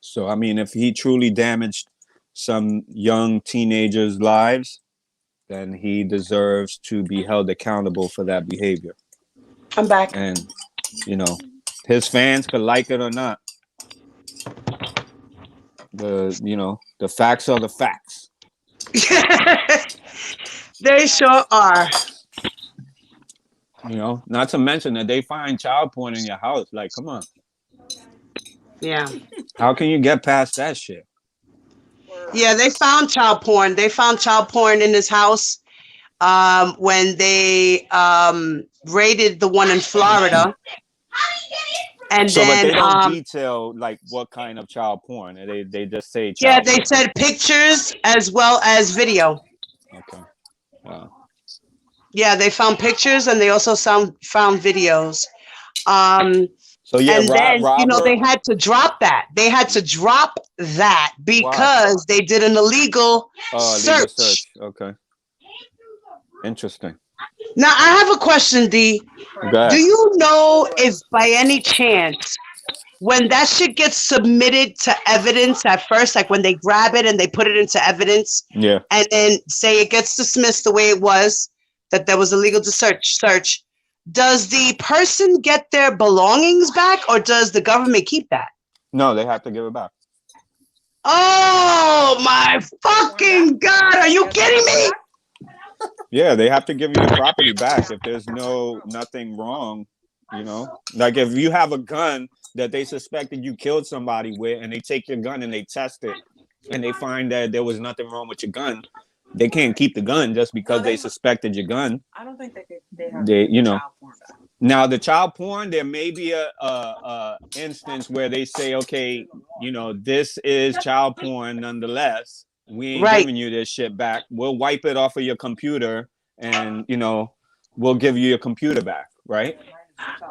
Speaker 6: So, I mean, if he truly damaged some young teenagers' lives, then he deserves to be held accountable for that behavior.
Speaker 1: I'm back.
Speaker 6: And, you know, his fans could like it or not. The facts are the facts.
Speaker 1: They sure are.
Speaker 6: You know, not to mention that they find child porn in your house. Like, come on.
Speaker 1: Yeah.
Speaker 6: How can you get past that shit?
Speaker 1: Yeah, they found child porn. They found child porn in his house when they raided the one in Florida. And
Speaker 6: So,
Speaker 1: then,
Speaker 6: but they don't detail like what kind of child porn. They just say child.
Speaker 1: Yeah, they said pictures as well as video.
Speaker 6: Okay. Wow.
Speaker 1: Yeah, they found pictures and they also found videos.
Speaker 6: So yeah,
Speaker 1: and then
Speaker 6: Robert,
Speaker 1: they had to drop that. They had to drop that because they did an illegal search.
Speaker 6: Legal search. Okay. Interesting.
Speaker 1: Now I have a question, D. Do you know if by any chance when that shit gets submitted to evidence at first, like when they grab it and they put it into evidence,
Speaker 6: yeah,
Speaker 1: and then say it gets dismissed the way it was, that there was a legal search, does the person get their belongings back or does the government keep that?
Speaker 6: No, they have to give it back.
Speaker 1: Oh my fucking God, are you kidding me?
Speaker 6: Yeah, they have to give you your property back if there's nothing wrong, you know? Like if you have a gun that they suspected you killed somebody with and they take your gun and they test it and they find that there was nothing wrong with your gun, they can't keep the gun just because they suspected your gun.
Speaker 7: I don't think they have child porn back.
Speaker 6: Now the child porn, there may be a instance where they say, okay, this is child porn nonetheless. We ain't giving you this shit back. We'll wipe it off of your computer and, we'll give you your computer back, right?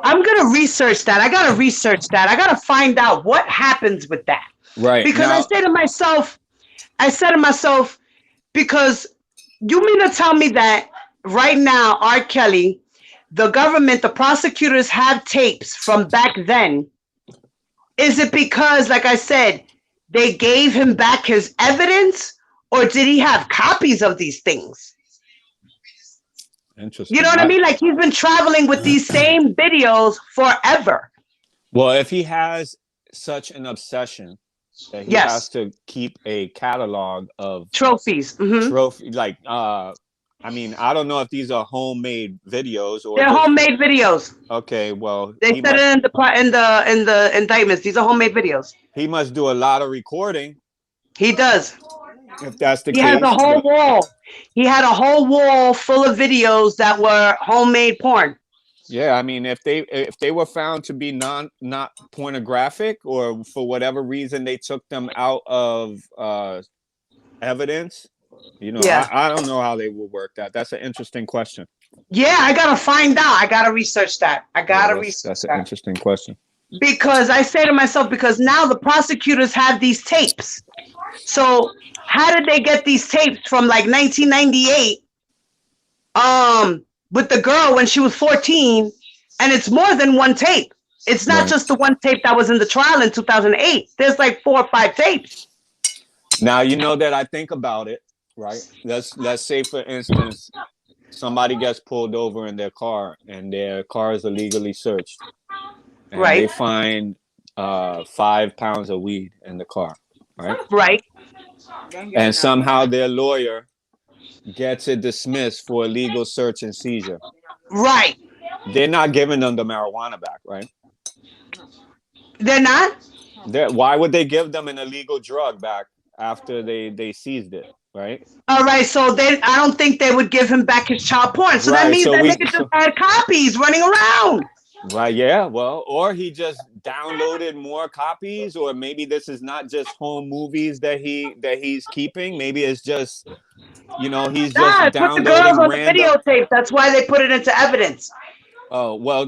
Speaker 1: I'm going to research that. I got to research that. I got to find out what happens with that.
Speaker 6: Right.
Speaker 1: Because now, I said to myself, because you mean to tell me that right now, R. Kelly, the government, the prosecutors have tapes from back then. Is it because, like I said, they gave him back his evidence, or did he have copies of these things?
Speaker 6: Interesting.
Speaker 1: You know what I mean? Like he's been traveling with these same videos forever.
Speaker 6: Well, if he has such an obsession that he has to keep a catalog of
Speaker 1: trophies,
Speaker 6: I mean, I don't know if these are homemade videos or
Speaker 1: they're homemade videos.
Speaker 6: Okay, well,
Speaker 1: they said it in the indictments. These are homemade videos.
Speaker 6: He must do a lot of recording.
Speaker 1: He does.
Speaker 6: If that's the case,
Speaker 1: he has a whole wall. He had a whole wall full of videos that were homemade porn.
Speaker 6: Yeah, I mean, if they were found to be not pornographic, or for whatever reason they took them out of evidence. I don't know how they will work that. That's an interesting question.
Speaker 1: Yeah, I gotta find out. I gotta research that.
Speaker 6: That's an interesting question.
Speaker 1: Because I say to myself, because now the prosecutors have these tapes. So how did they get these tapes from like 1998? With the girl when she was 14, and it's more than one tape. It's not just the one tape that was in the trial in 2008. There's like 4 or 5 tapes.
Speaker 6: Now that I think about it. Right. Let's say, for instance, somebody gets pulled over in their car and their car is illegally searched. And they find 5 pounds of weed in the car. Right.
Speaker 1: Right.
Speaker 6: And somehow their lawyer gets it dismissed for illegal search and seizure.
Speaker 1: Right.
Speaker 6: They're not giving them the marijuana back, right?
Speaker 1: They're not?
Speaker 6: Why would they give them an illegal drug back after they seized it? Right.
Speaker 1: All right. So I don't think they would give him back his child porn. So that means that nigga just had copies running around.
Speaker 6: Right. Yeah. Well, or he just downloaded more copies, or maybe this is not just home movies that he's keeping. Maybe it's just, he's just downloading
Speaker 1: put the girls on
Speaker 6: random
Speaker 1: the videotape. That's why they put it into evidence.
Speaker 6: Oh, well,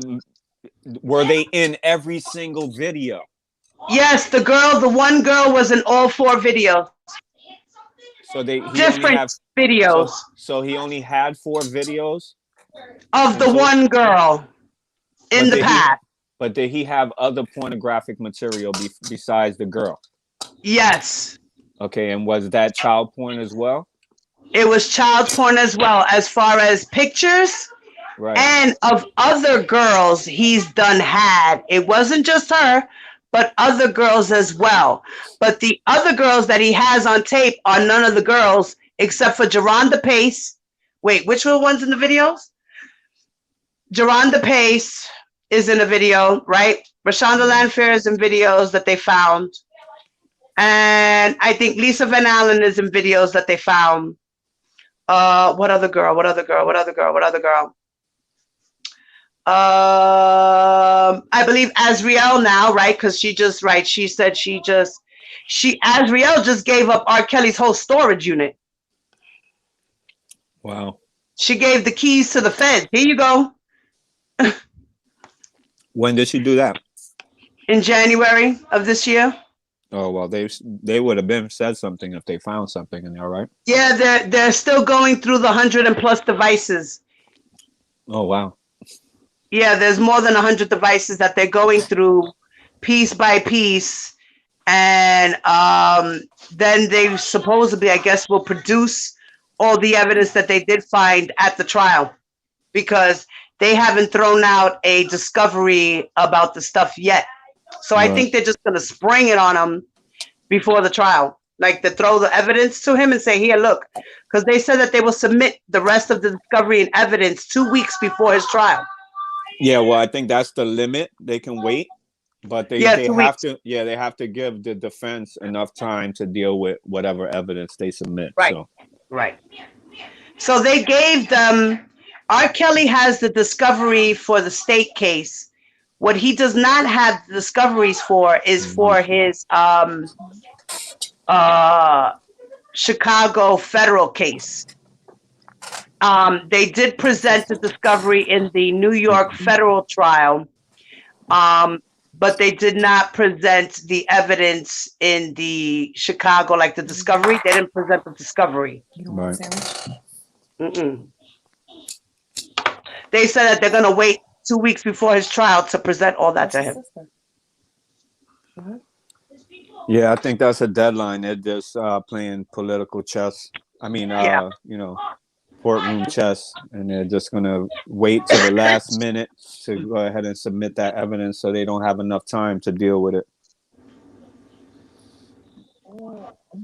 Speaker 6: were they in every single video?
Speaker 1: Yes, the one girl was in all 4 videos.
Speaker 6: So
Speaker 1: different videos.
Speaker 6: So he only had 4 videos
Speaker 1: of the one girl in the past.
Speaker 6: But did he have other pornographic material besides the girl?
Speaker 1: Yes.
Speaker 6: Okay, and was that child porn as well?
Speaker 1: It was child porn as well, as far as pictures
Speaker 6: Right.
Speaker 1: and of other girls he's done had. It wasn't just her, but other girls as well. But the other girls that he has on tape are none of the girls except for Geronda Pace. Wait, which were the ones in the videos? Geronda Pace is in a video, right? Rashonda Landfair is in videos that they found. And I think Lisa Van Allen is in videos that they found. What other girl? What other girl? What other girl? What other girl? I believe Azriel now, right? Because she just, right, she said Azriel just gave up R. Kelly's whole storage unit.
Speaker 6: Wow.
Speaker 1: She gave the keys to the feds. Here you go.
Speaker 6: When did she do that?
Speaker 1: In January of this year.
Speaker 6: Oh well, they would have been said something if they found something in there, right?
Speaker 1: Yeah, they're still going through the 100 and plus devices.
Speaker 6: Oh wow.
Speaker 1: Yeah, there's more than 100 devices that they're going through piece by piece, and then they supposedly, I guess, will produce all the evidence that they did find at the trial, because they haven't thrown out a discovery about the stuff yet. So I think they're just going to spring it on him before the trial, like to throw the evidence to him and say, here, look, because they said that they will submit the rest of the discovery and evidence 2 weeks before his trial.
Speaker 6: Yeah, well, I think that's the limit. They can wait, but they have to. Yeah, they have to give the defense enough time to deal with whatever evidence they submit.
Speaker 1: Right.
Speaker 6: So.
Speaker 1: Right. So they gave them. R. Kelly has the discovery for the state case. What he does not have the discoveries for is for his Chicago federal case. They did present the discovery in the New York federal trial, but they did not present the evidence in the Chicago, like the discovery. They didn't present the discovery.
Speaker 6: Right.
Speaker 1: They said that they're going to wait 2 weeks before his trial to present all that to him.
Speaker 6: Yeah, I think that's a deadline. They're just playing political chess. I mean, you know, courtroom chess, and they're just going to wait till the last minute to go ahead and submit that evidence so they don't have enough time to deal with it.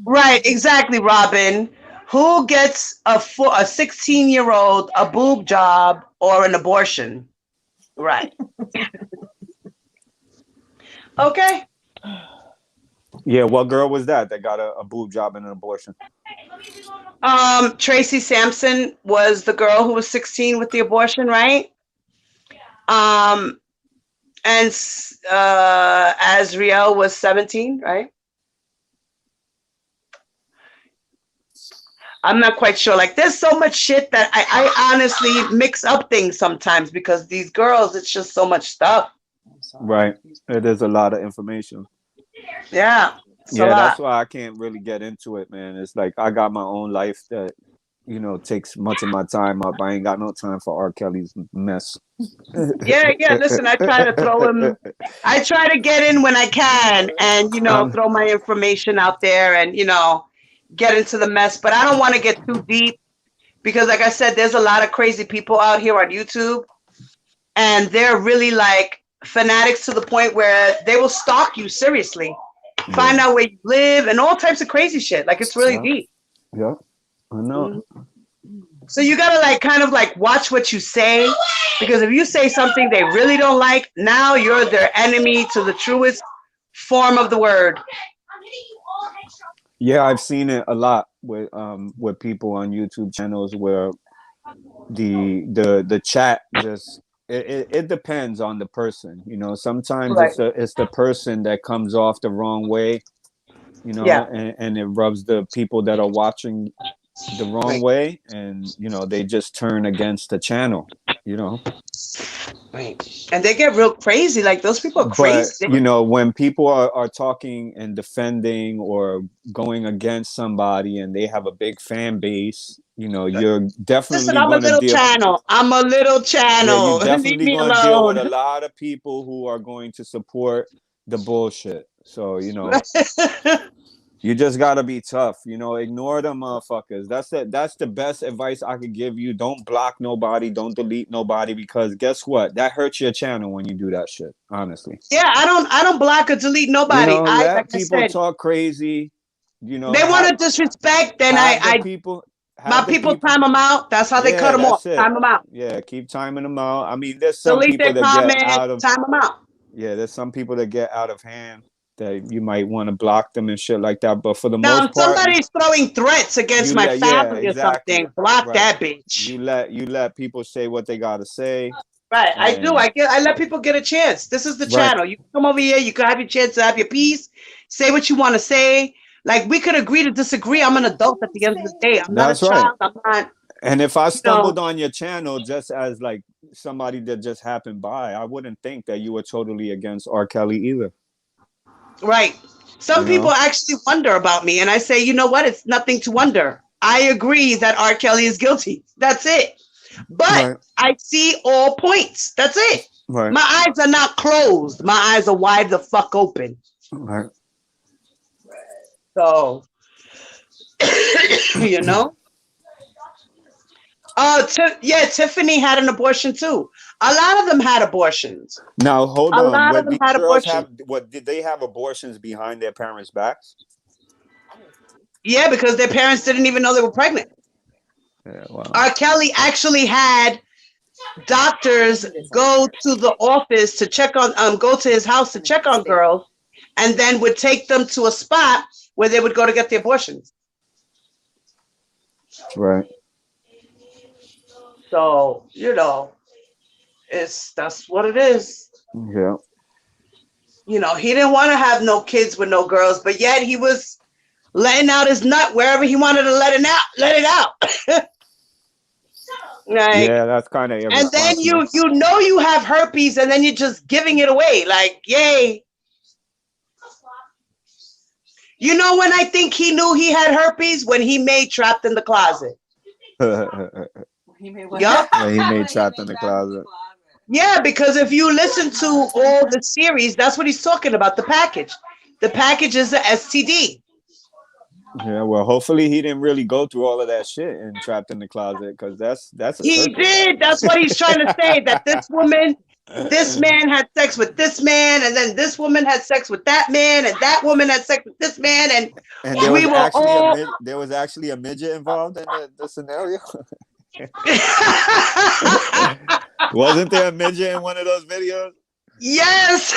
Speaker 1: Right, exactly, Robin. Who gets a 16-year-old a boob job or an abortion? Right. Okay.
Speaker 6: Yeah, what girl was that got a boob job and an abortion?
Speaker 1: Tracy Sampson was the girl who was 16 with the abortion, right? And Azriel was 17, right? I'm not quite sure. Like, there's so much shit that I honestly mix up things sometimes, because these girls, it's just so much stuff.
Speaker 6: Right. It is a lot of information.
Speaker 1: Yeah.
Speaker 6: Yeah, that's why I can't really get into it, man. It's like I got my own life that, you know, takes much of my time up. I ain't got no time for R. Kelly's mess.
Speaker 1: Yeah. Listen, I try to throw him. I try to get in when I can, and throw my information out there, and get into the mess. But I don't want to get too deep, because, like I said, there's a lot of crazy people out here on YouTube, and they're really like fanatics to the point where they will stalk you seriously. Find out where you live and all types of crazy shit. Like, it's really deep.
Speaker 6: Yeah, I know.
Speaker 1: So you gotta kind of watch what you say, because if you say something they really don't like, now you're their enemy to the truest form of the word.
Speaker 6: Yeah, I've seen it a lot with people on YouTube channels where the chat just it depends on the person. Sometimes it's the person that comes off the wrong way, and it rubs the people that are watching the wrong way, and they just turn against the channel.
Speaker 1: Right. And they get real crazy. Like, those people are crazy.
Speaker 6: But, when people are talking and defending or going against somebody and they have a big fan base, you're definitely
Speaker 1: Listen, I'm a little channel.
Speaker 6: Yeah, you're definitely going to deal with a lot of people who are going to support the bullshit. So, You just gotta be tough, you know. Ignore them motherfuckers. That's the best advice I could give you. Don't block nobody. Don't delete nobody, because guess what? That hurts your channel when you do that shit. Honestly.
Speaker 1: Yeah, I don't block or delete
Speaker 6: You
Speaker 1: nobody.
Speaker 6: know,
Speaker 1: Like
Speaker 6: let
Speaker 1: I
Speaker 6: people
Speaker 1: said,
Speaker 6: talk crazy. You know,
Speaker 1: they want to disrespect, then
Speaker 6: have the
Speaker 1: I
Speaker 6: people
Speaker 1: my
Speaker 6: have the
Speaker 1: people
Speaker 6: people.
Speaker 1: time them out. That's how they cut
Speaker 6: Yeah,
Speaker 1: them off.
Speaker 6: that's it.
Speaker 1: Time them out.
Speaker 6: Yeah, keep timing them out. I mean, there's some
Speaker 1: Delete
Speaker 6: people
Speaker 1: their
Speaker 6: that get
Speaker 1: comment.
Speaker 6: out of
Speaker 1: Time them out.
Speaker 6: yeah, there's some people that get out of hand that you might want to block them and shit like that. But for the
Speaker 1: Now,
Speaker 6: most
Speaker 1: if
Speaker 6: part,
Speaker 1: somebody's throwing threats against my
Speaker 6: yeah,
Speaker 1: family or
Speaker 6: exactly.
Speaker 1: something, block
Speaker 6: Right.
Speaker 1: that bitch.
Speaker 6: You let people say what they gotta say.
Speaker 1: Right, I do.
Speaker 6: And
Speaker 1: I let people get a chance. This is the
Speaker 6: right,
Speaker 1: channel. You can come over here. You can have your chance to have your piece. Say what you want to say. Like we could agree to disagree. I'm an adult at the end of the day. I'm not a
Speaker 6: that's right.
Speaker 1: child. I'm not.
Speaker 6: And if I
Speaker 1: You know.
Speaker 6: stumbled on your channel just as like somebody that just happened by, I wouldn't think that you were totally against R. Kelly either.
Speaker 1: Right.
Speaker 6: You
Speaker 1: Some people
Speaker 6: know?
Speaker 1: actually wonder about me, and I say, you know what? It's nothing to wonder. I agree that R. Kelly is guilty. That's it. But
Speaker 6: Right.
Speaker 1: I see all points. That's it.
Speaker 6: Right.
Speaker 1: My eyes are not closed. My eyes are wide the fuck open.
Speaker 6: Right.
Speaker 1: So, you know. Yeah, Tiffany had an abortion too. A lot of them had abortions.
Speaker 6: Now hold
Speaker 1: A
Speaker 6: on.
Speaker 1: lot of
Speaker 6: What
Speaker 1: them
Speaker 6: these
Speaker 1: had
Speaker 6: girls
Speaker 1: abortions.
Speaker 6: have? What did they have abortions behind their parents' backs?
Speaker 1: Yeah, because their parents didn't even know they were pregnant.
Speaker 6: Yeah. Wow.
Speaker 1: R. Kelly actually had doctors go to the office to check on, go to his house to check on girls, and then would take them to a spot where they would go to get the abortions.
Speaker 6: Right.
Speaker 1: So, you know, that's what it is.
Speaker 6: Yeah.
Speaker 1: You know, he didn't want to have no kids with no girls, but yet he was letting out his nut wherever he wanted to let it out. Like,
Speaker 6: Yeah, that's kind of
Speaker 1: and then
Speaker 6: irresponsible.
Speaker 1: you know you have herpes, and then you're just giving it away. Like, yay. You know when I think he knew he had herpes? When he made Trapped in the Closet.
Speaker 7: He made what?
Speaker 1: Yup.
Speaker 6: When he made Trapped in the Closet.
Speaker 1: Yeah, because if you listen to all the series, that's what he's talking about, the package. The package is the STD.
Speaker 6: Yeah, well, hopefully he didn't really go through all of that shit and Trapped in the Closet, because that's a
Speaker 1: He
Speaker 6: circus.
Speaker 1: did. That's what he's trying to say, that this man had sex with this man, and then this woman had sex with that man, and that woman had sex with this man, and
Speaker 6: there
Speaker 1: we
Speaker 6: was
Speaker 1: were
Speaker 6: actually
Speaker 1: all...
Speaker 6: there was actually a midget involved in the scenario. Wasn't there a midget in one of those videos?
Speaker 1: Yes.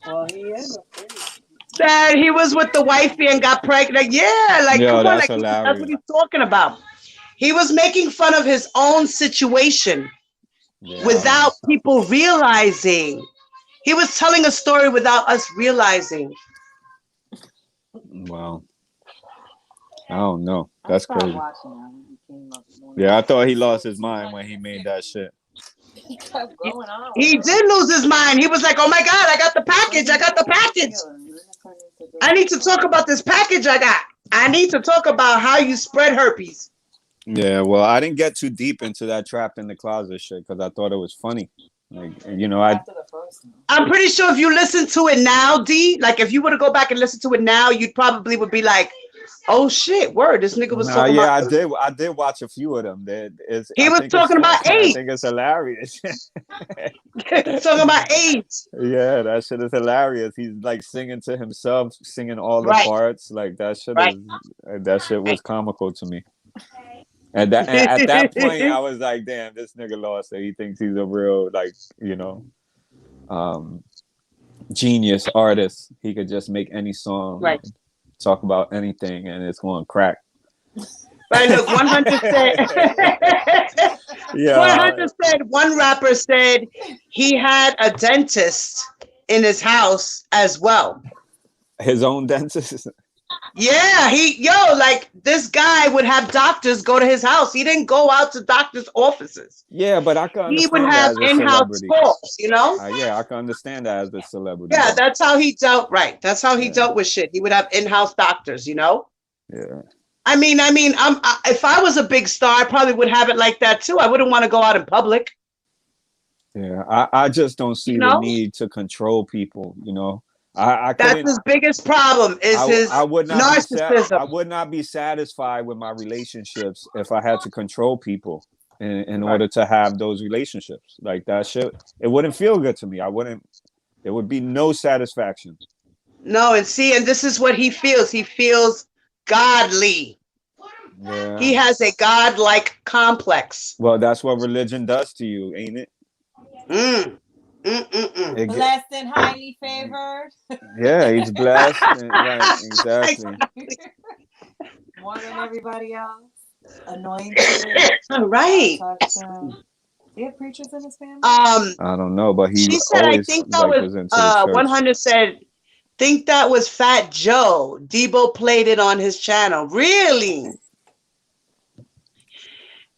Speaker 7: Well, he is.
Speaker 1: That he was with the wifey and got pregnant. Yeah, like
Speaker 6: Yo,
Speaker 1: come on,
Speaker 6: that's
Speaker 1: like, that's
Speaker 6: hilarious.
Speaker 1: what he's talking about. He was making fun of his own situation without people realizing. He was telling a story without us realizing.
Speaker 6: Wow. I don't know. That's
Speaker 7: I stopped
Speaker 6: crazy.
Speaker 7: watching him when he came up.
Speaker 6: Yeah, I thought he lost his mind when he made that shit.
Speaker 7: He kept going on.
Speaker 1: He did lose his mind. He was like, "Oh my God, I got the package! I got the package! I need to talk about this package I got. I need to talk about how you spread herpes."
Speaker 6: Yeah, well, I didn't get too deep into that Trapped in the Closet shit because I thought it was funny. Like, you know,
Speaker 1: I'm pretty sure if you listen to it now, D, like if you were to go back and listen to it now, you'd probably would be like, "Oh shit, word! This nigga was talking
Speaker 6: yeah,
Speaker 1: about."
Speaker 6: I did watch a few of them.
Speaker 1: He was talking about
Speaker 6: I
Speaker 1: AIDS.
Speaker 6: think it's hilarious.
Speaker 1: Talking about AIDS.
Speaker 6: Yeah, that shit is hilarious. He's like singing to himself, singing all the parts. Like that shit was comical to me. And at that point, I was like, damn, this nigga lost it. He thinks he's a real, like, you know, genius artist. He could just make any song, talk about anything, and it's going to crack.
Speaker 1: Right, look, 100 said,
Speaker 6: yeah.
Speaker 1: 100 said, one rapper said he had a dentist in his house as well.
Speaker 6: His own dentist?
Speaker 1: Yeah, like this guy would have doctors go to his house. He didn't go out to doctors' offices.
Speaker 6: Yeah, but I can understand.
Speaker 1: He would have in-house calls, you know?
Speaker 6: Yeah, I can understand that as a celebrity.
Speaker 1: Yeah, that's how he dealt. Right, that's how he dealt with shit. He would have in-house doctors, you know?
Speaker 6: Yeah.
Speaker 1: I mean, if I was a big star, I probably would have it like that too. I wouldn't want to go out in public.
Speaker 6: Yeah, I just don't see the need to control people, you know? I
Speaker 1: That's
Speaker 6: couldn't.
Speaker 1: his biggest problem is his
Speaker 6: I would not be
Speaker 1: narcissism.
Speaker 6: I would not be satisfied with my relationships if I had to control people in order to have those relationships. Like that shit, it wouldn't feel good to me. I wouldn't. There would be no satisfaction.
Speaker 1: No, and see, and this is what he feels. He feels godly.
Speaker 6: Yeah.
Speaker 1: He has a godlike complex.
Speaker 6: Well, that's what religion does to you, ain't it?
Speaker 7: Blessed and highly favored.
Speaker 6: Yeah, he's blessed. Right, exactly.
Speaker 7: More than everybody else. Anointed.
Speaker 1: Right.
Speaker 7: Do you have preachers in his family?
Speaker 6: I don't know, but he
Speaker 1: she said, I
Speaker 6: always
Speaker 1: think that
Speaker 6: was into the church.
Speaker 1: 100 said, think that was Fat Joe. Debo played it on his channel. Really?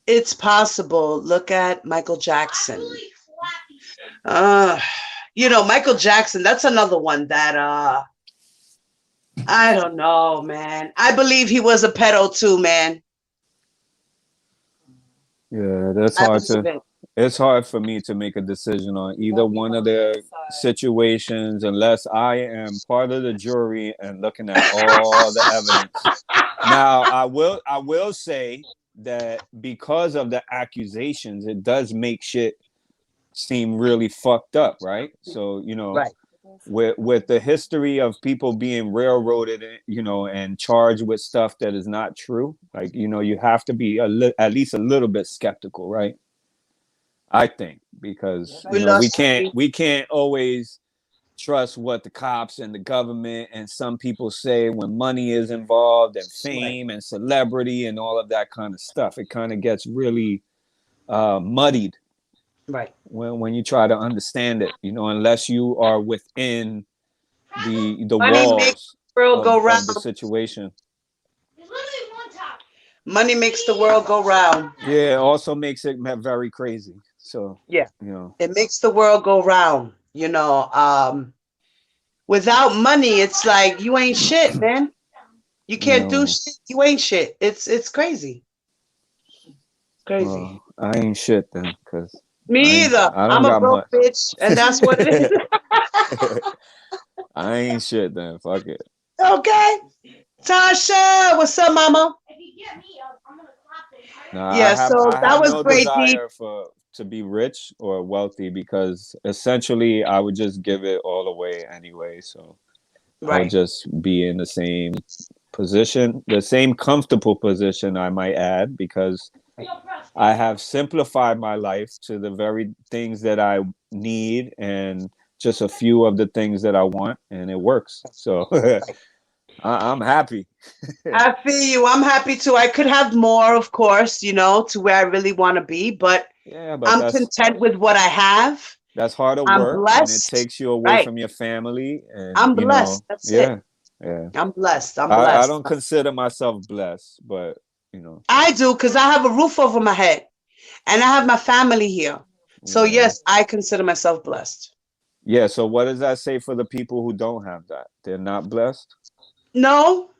Speaker 1: It's possible. Look at Michael Jackson. You know, Michael Jackson, that's another one that I don't know, man. I believe he was a pedo too, man.
Speaker 6: Yeah, that's hard to. It's hard for me to make a decision on either one of the situations unless I am part of the jury and looking at all the evidence. Now, I will say that because of the accusations, it does make shit seem really fucked up, right? So, you know,
Speaker 1: right.
Speaker 6: with the history of people being railroaded, you know, and charged with stuff that is not true, like, you know, you have to be at least a little bit skeptical, right? I think, because you know, we can't always trust what the cops and the government and some people say when money is involved and fame and celebrity and all of that kind of stuff. It kind of gets really muddied,
Speaker 1: right?
Speaker 6: When you try to understand it, you know, unless you are within the
Speaker 1: money
Speaker 6: walls
Speaker 1: makes the world go round.
Speaker 6: Of the situation.
Speaker 1: Money makes the world go round.
Speaker 6: Yeah, it also makes it very crazy. So
Speaker 1: yeah,
Speaker 6: you know,
Speaker 1: it makes the world go round. You know, without money, it's like you ain't shit, man. You can't do shit. You ain't shit. It's crazy. Crazy.
Speaker 6: Well, I ain't shit then, cause
Speaker 1: me either. I'm a broke bitch, and that's what it is.
Speaker 6: I ain't shit then. Fuck it.
Speaker 1: Okay, Tasha, what's up, mama? If you get me, I'm gonna clap it. Yeah, so that was great.
Speaker 6: Desire to be rich or wealthy, because essentially I would just give it all away anyway. So I would just be in the same position, the same comfortable position, I might add, because I have simplified my life to the very things that I need and just a few of the things that I want, and it works. So I'm happy.
Speaker 1: I feel you. I'm happy too. I could have more, of course, you know, to where I really want to be, but I'm content with what I have.
Speaker 6: That's harder work, and it takes you away from your family. And
Speaker 1: I'm blessed. That's it.
Speaker 6: Yeah.
Speaker 1: I'm blessed. I'm blessed.
Speaker 6: I don't consider myself blessed, but you know.
Speaker 1: I do, because I have a roof over my head and I have my family here. So yes, I consider myself blessed.
Speaker 6: Yeah. So what does that say for the people who don't have that? They're not blessed?
Speaker 1: No,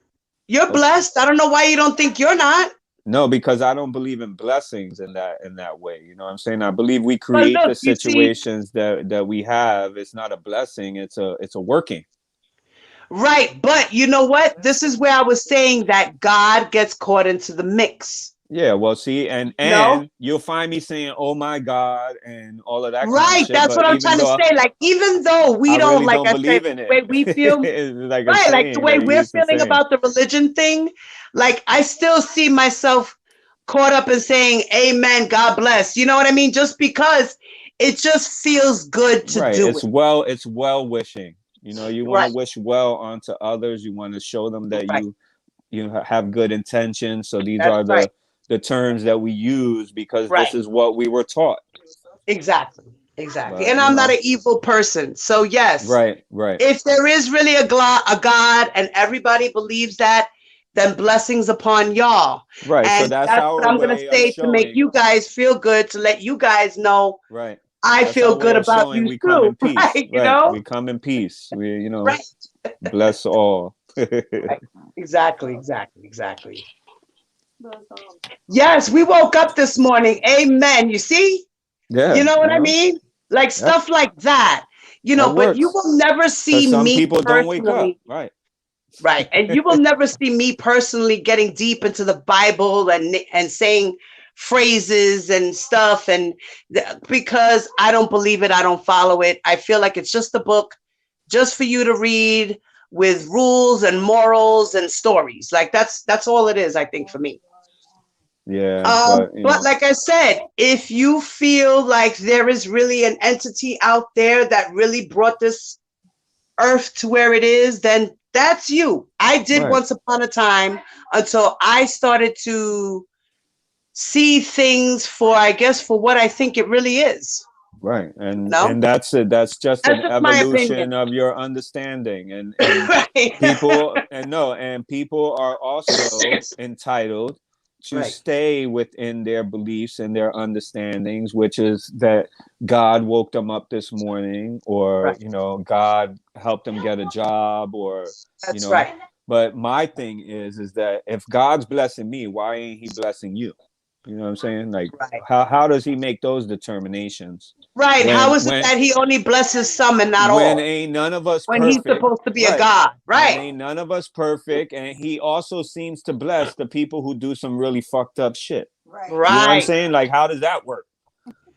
Speaker 1: you're blessed. I don't know why you don't think you're not.
Speaker 6: No, because I don't believe in blessings in that way. You know what I'm saying? I believe we create the situations that we have. It's not a blessing. It's a working.
Speaker 1: Right. But you know what? This is where I was saying that God gets caught into the mix.
Speaker 6: Yeah, well, see, and you'll find me saying, "Oh my God," and all of that.
Speaker 1: Right,
Speaker 6: kind of shit,
Speaker 1: that's what I'm trying to say. Like, even though we don't, like I said, the way we feel, like the way we're feeling about the religion thing, like I still see myself caught up in saying, "Amen, God bless." You know what I mean? Just because it just feels good to do it.
Speaker 6: It's well wishing. You know, you want to wish well onto others. You want to show them that you have good intentions. So these are the terms that we use because this is what we were taught.
Speaker 1: Exactly. But, and I'm not an evil person. So yes.
Speaker 6: Right.
Speaker 1: If there is really a God and everybody believes that, then blessings upon y'all.
Speaker 6: Right.
Speaker 1: And
Speaker 6: so that's
Speaker 1: what I'm going to say to make you guys feel good, to let you guys know.
Speaker 6: Right.
Speaker 1: I feel good about you
Speaker 6: we
Speaker 1: too.
Speaker 6: Come in peace.
Speaker 1: Right, you know?
Speaker 6: We come in peace. We, you know, bless all.
Speaker 1: Exactly. Yes, we woke up this morning. Amen. You see?
Speaker 6: Yeah.
Speaker 1: You know what I mean? Like stuff like that. you
Speaker 6: That
Speaker 1: know, but you
Speaker 6: works.
Speaker 1: will never
Speaker 6: Because
Speaker 1: see
Speaker 6: some
Speaker 1: me
Speaker 6: people don't wake up.
Speaker 1: personally.
Speaker 6: Right.
Speaker 1: Right. And you will never see me personally getting deep into the Bible and saying phrases and stuff because I don't believe it, I don't follow it. I feel like it's just a book just for you to read with rules and morals and stories. Like that's all it is, I think, for me.
Speaker 6: Yeah, but you
Speaker 1: But
Speaker 6: know,
Speaker 1: like I said, if you feel like there is really an entity out there that really brought this earth to where it is, then that's you. I did
Speaker 6: right,
Speaker 1: once upon a time until I started to see things for, I guess, for what I think it really is.
Speaker 6: right,
Speaker 1: No,
Speaker 6: and that's it. That's just
Speaker 1: that's
Speaker 6: an
Speaker 1: just my opinion.
Speaker 6: evolution of your understanding, and
Speaker 1: Right.
Speaker 6: people, and no, and people are also entitled to
Speaker 1: Right.
Speaker 6: stay within their beliefs and their understandings, which is that God woke them up this morning, or
Speaker 1: Right.
Speaker 6: you know, God helped them get a job, or you
Speaker 1: That's
Speaker 6: know.
Speaker 1: right.
Speaker 6: But my thing is that if God's blessing me, why ain't He blessing you? You know what I'm saying? Like,
Speaker 1: Right.
Speaker 6: how does He make those determinations
Speaker 1: Right.
Speaker 6: when
Speaker 1: How is it
Speaker 6: when
Speaker 1: that he only blesses some and not
Speaker 6: when
Speaker 1: all?
Speaker 6: ain't none of us
Speaker 1: When he's
Speaker 6: perfect,
Speaker 1: supposed to be a
Speaker 6: right?
Speaker 1: God.
Speaker 6: When
Speaker 1: Right.
Speaker 6: ain't none of us perfect, and He also seems to bless the people who do some really fucked up shit. You know what I'm
Speaker 1: Right.
Speaker 6: saying? Like, how does that work?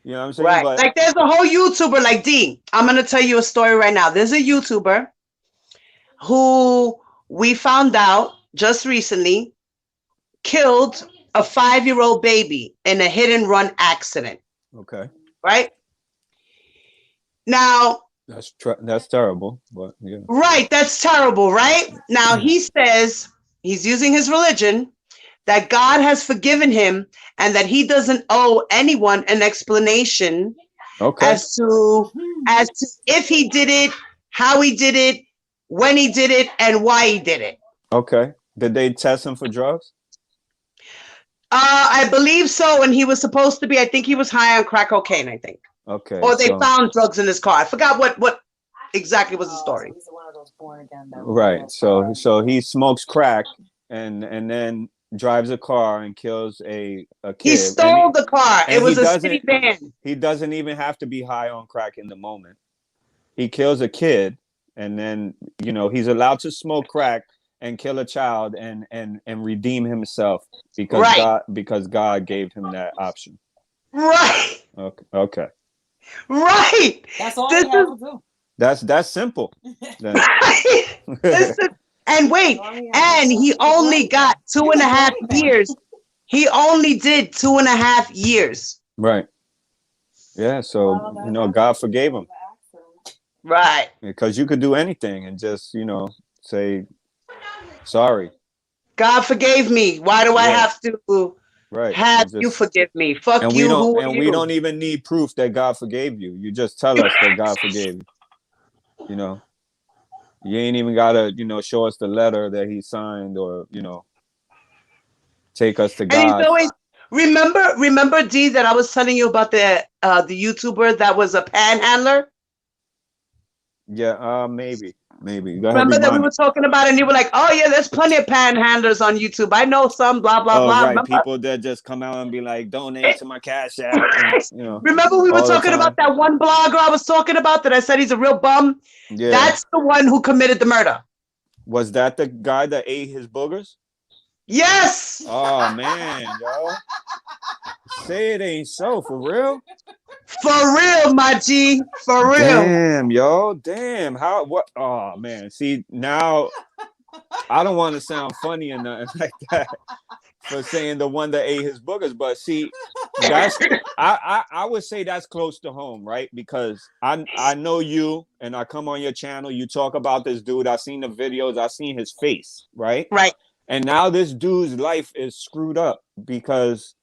Speaker 6: You know what I'm saying?
Speaker 1: Right.
Speaker 6: But
Speaker 1: Like there's a whole YouTuber like D. I'm gonna tell you a story right now. There's a YouTuber who we found out just recently killed a 5-year-old baby in a hit and run accident.
Speaker 6: okay,
Speaker 1: Right now,
Speaker 6: that's terrible. But yeah,
Speaker 1: right, that's terrible. Right now, he says he's using his religion that God has forgiven him and that he doesn't owe anyone an explanation
Speaker 6: okay,
Speaker 1: as to if he did it, how he did it, when he did it, and why he did it.
Speaker 6: okay. Did they test him for drugs?
Speaker 1: I believe so, and he was supposed to be. I think he was high on crack cocaine. I think,
Speaker 6: Okay,
Speaker 1: or they
Speaker 6: so
Speaker 1: found drugs in his car. I forgot what exactly was the story.
Speaker 7: He's one of those born again.
Speaker 6: right, so he smokes crack and then drives a car and kills a
Speaker 1: He
Speaker 6: kid,
Speaker 1: stole the car. It
Speaker 6: and
Speaker 1: was a city van.
Speaker 6: he doesn't even have to be high on crack in the moment. He kills a kid, and then you know he's allowed to smoke crack and kill a child and redeem himself
Speaker 1: Right,
Speaker 6: because God gave him that option.
Speaker 1: right,
Speaker 6: Okay.
Speaker 1: right.
Speaker 7: That's all
Speaker 1: This
Speaker 7: he had
Speaker 1: is
Speaker 7: to do.
Speaker 6: That's simple. Then.
Speaker 1: right. This is, and wait, and he only got 2.5 years. He only did 2.5 years.
Speaker 6: Right. Yeah. So you know, God forgave him
Speaker 1: Right.
Speaker 6: because you could do anything and just you know say sorry.
Speaker 1: God forgave me. Why do I
Speaker 6: Yeah.
Speaker 1: have to
Speaker 6: Right.
Speaker 1: have
Speaker 6: And
Speaker 1: you
Speaker 6: just
Speaker 1: forgive me? Fuck you. Who are
Speaker 6: we
Speaker 1: you?
Speaker 6: don't even need proof that God forgave you. You just tell us that God forgave you. You know, you ain't even gotta you know show us the letter that He signed or you know take us to
Speaker 1: And he's
Speaker 6: God.
Speaker 1: always remember D that I was telling you about the YouTuber that was a panhandler.
Speaker 6: Yeah. Maybe. Go ahead.
Speaker 1: Remember that we
Speaker 6: Remind me.
Speaker 1: were talking about it, and you were like, "Oh yeah, there's plenty of panhandlers on YouTube. I know some." Blah blah
Speaker 6: Oh,
Speaker 1: blah.
Speaker 6: right.
Speaker 1: Remember?
Speaker 6: People that just come out and be like, donate to my Cash App, and you know,
Speaker 1: Remember we were
Speaker 6: all the
Speaker 1: talking
Speaker 6: time.
Speaker 1: about that one blogger I was talking about that I said he's a real bum.
Speaker 6: Yeah.
Speaker 1: That's the one who committed the murder.
Speaker 6: Was that the guy that ate his boogers?
Speaker 1: Yes,
Speaker 6: Oh man, yo. Say it ain't so for real.
Speaker 1: for real, my G, for real.
Speaker 6: Damn, yo. Damn. How what oh man. See, now I don't want to sound funny or nothing like that for saying the one that ate his boogers, but see, that's I would say that's close to home, right? Because I know you and I come on your channel, you talk about this dude, I've seen the videos, I've seen his face, right?
Speaker 1: Right.
Speaker 6: And now this dude's life is screwed up because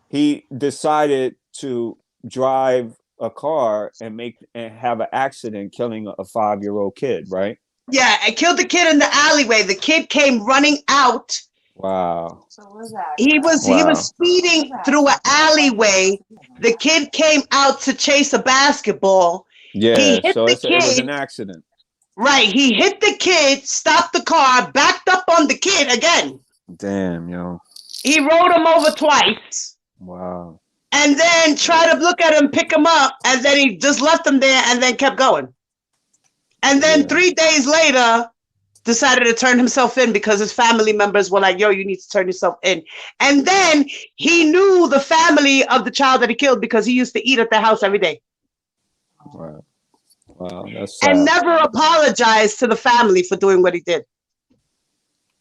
Speaker 6: he decided to drive a car and have an accident killing a 5-year-old kid, right?
Speaker 1: Yeah, I killed the kid in the alleyway. The kid came running out.
Speaker 6: Wow.
Speaker 7: So what's that?
Speaker 1: He was speeding through an alleyway. The kid came out to chase a basketball. He
Speaker 6: Yeah,
Speaker 1: hit
Speaker 6: so
Speaker 1: the
Speaker 6: it was
Speaker 1: kid.
Speaker 6: an accident.
Speaker 1: Right. He hit the kid, stopped the car, backed up on the kid again.
Speaker 6: Damn, yo.
Speaker 1: He rode him over twice.
Speaker 6: Wow.
Speaker 1: and then try to look at him, pick him up, and then he just left him there and then kept going. And then 3 days later, decided to turn himself in because his family members were like, yo, you need to turn yourself in. And then he knew the family of the child that he killed because he used to eat at their house every day.
Speaker 6: Right. Wow, that's sad.
Speaker 1: And never apologized to the family for doing what he did.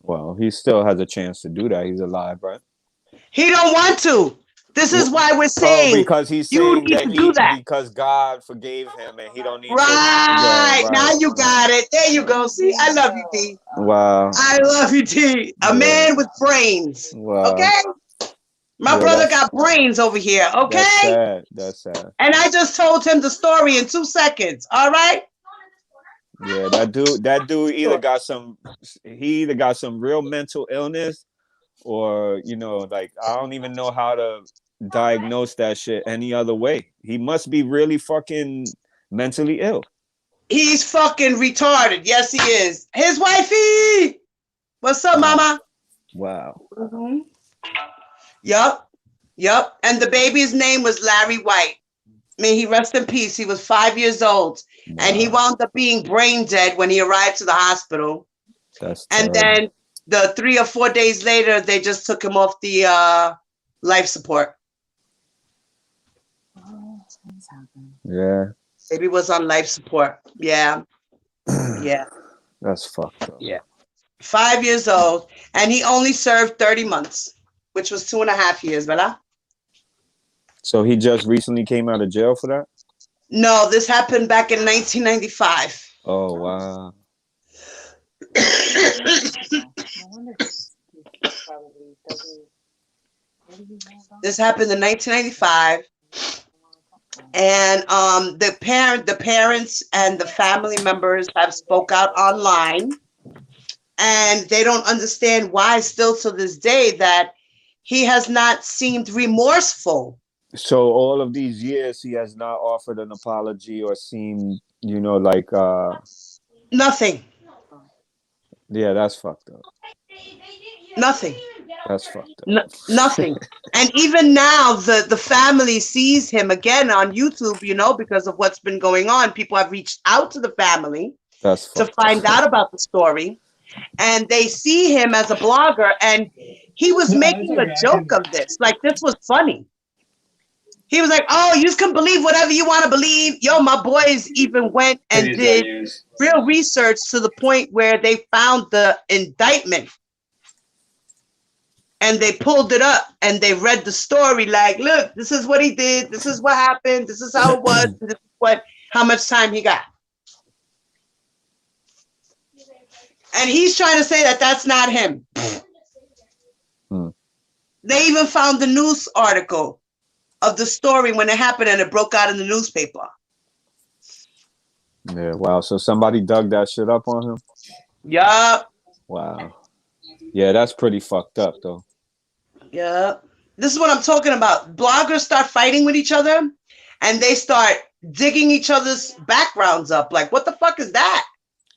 Speaker 6: Well, he still has a chance to do that. He's alive, right?
Speaker 1: He don't want to. This is why we're saying
Speaker 6: because he's
Speaker 1: you
Speaker 6: saying
Speaker 1: need
Speaker 6: that
Speaker 1: to do that.
Speaker 6: because God forgave him and he don't need
Speaker 1: Right.
Speaker 6: to.
Speaker 1: Now you got it. There you go. See, I love you, D.
Speaker 6: Wow.
Speaker 1: I love you, D. A man with brains.
Speaker 6: Wow.
Speaker 1: Okay? My brother got brains over here. Okay?
Speaker 6: That's sad. That's sad.
Speaker 1: And I just told him the story in 2 seconds. All right?
Speaker 6: Yeah, that dude either got some real mental illness or, you know, like I don't even know how to diagnose that shit any other way. He must be really fucking mentally ill.
Speaker 1: He's fucking retarded. Yes, he is. His wifey. What's up, mama?
Speaker 6: Wow.
Speaker 1: Mm-hmm. Yup. And the baby's name was Larry White. May he rest in peace. He was 5 years old. Wow. And he wound up being brain dead when he arrived to the hospital. And then the 3 or 4 days later, they just took him off the life support.
Speaker 6: Yeah.
Speaker 1: Baby was on life support. Yeah. Yeah.
Speaker 6: That's fucked up.
Speaker 1: Yeah. 5 years old. And he only served 30 months, which was 2.5 years, ¿verdad?
Speaker 6: So he just recently came out of jail for that?
Speaker 1: No, this happened back in 1995.
Speaker 6: Oh, wow.
Speaker 1: This happened in 1995. And the parents and the family members have spoke out online, and they don't understand why still to this day that he has not seemed remorseful.
Speaker 6: So all of these years he has not offered an apology or seemed, you know, like
Speaker 1: nothing.
Speaker 6: Yeah, that's fucked up.
Speaker 1: Nothing.
Speaker 6: That's fucked up.
Speaker 1: Nothing. And even now, the family sees him again on YouTube, you know, because of what's been going on. People have reached out to the family to find out about the story. And they see him as a blogger. And he was making a joke of this. Like, this was funny. He was like, oh, you can believe whatever you want to believe. Yo, my boys even went and did real research to the point where they found the indictment. And they pulled it up and they read the story like, look, this is what he did. This is what happened. This is how it was. This is how much time he got. And he's trying to say that that's not him. They even found the news article of the story when it happened and it broke out in the newspaper.
Speaker 6: Yeah, wow. So somebody dug that shit up on him?
Speaker 1: Yup.
Speaker 6: Wow. Yeah, that's pretty fucked up, though.
Speaker 1: Yeah. This is what I'm talking about. Bloggers start fighting with each other and they start digging each other's backgrounds up. Like, what the fuck is that?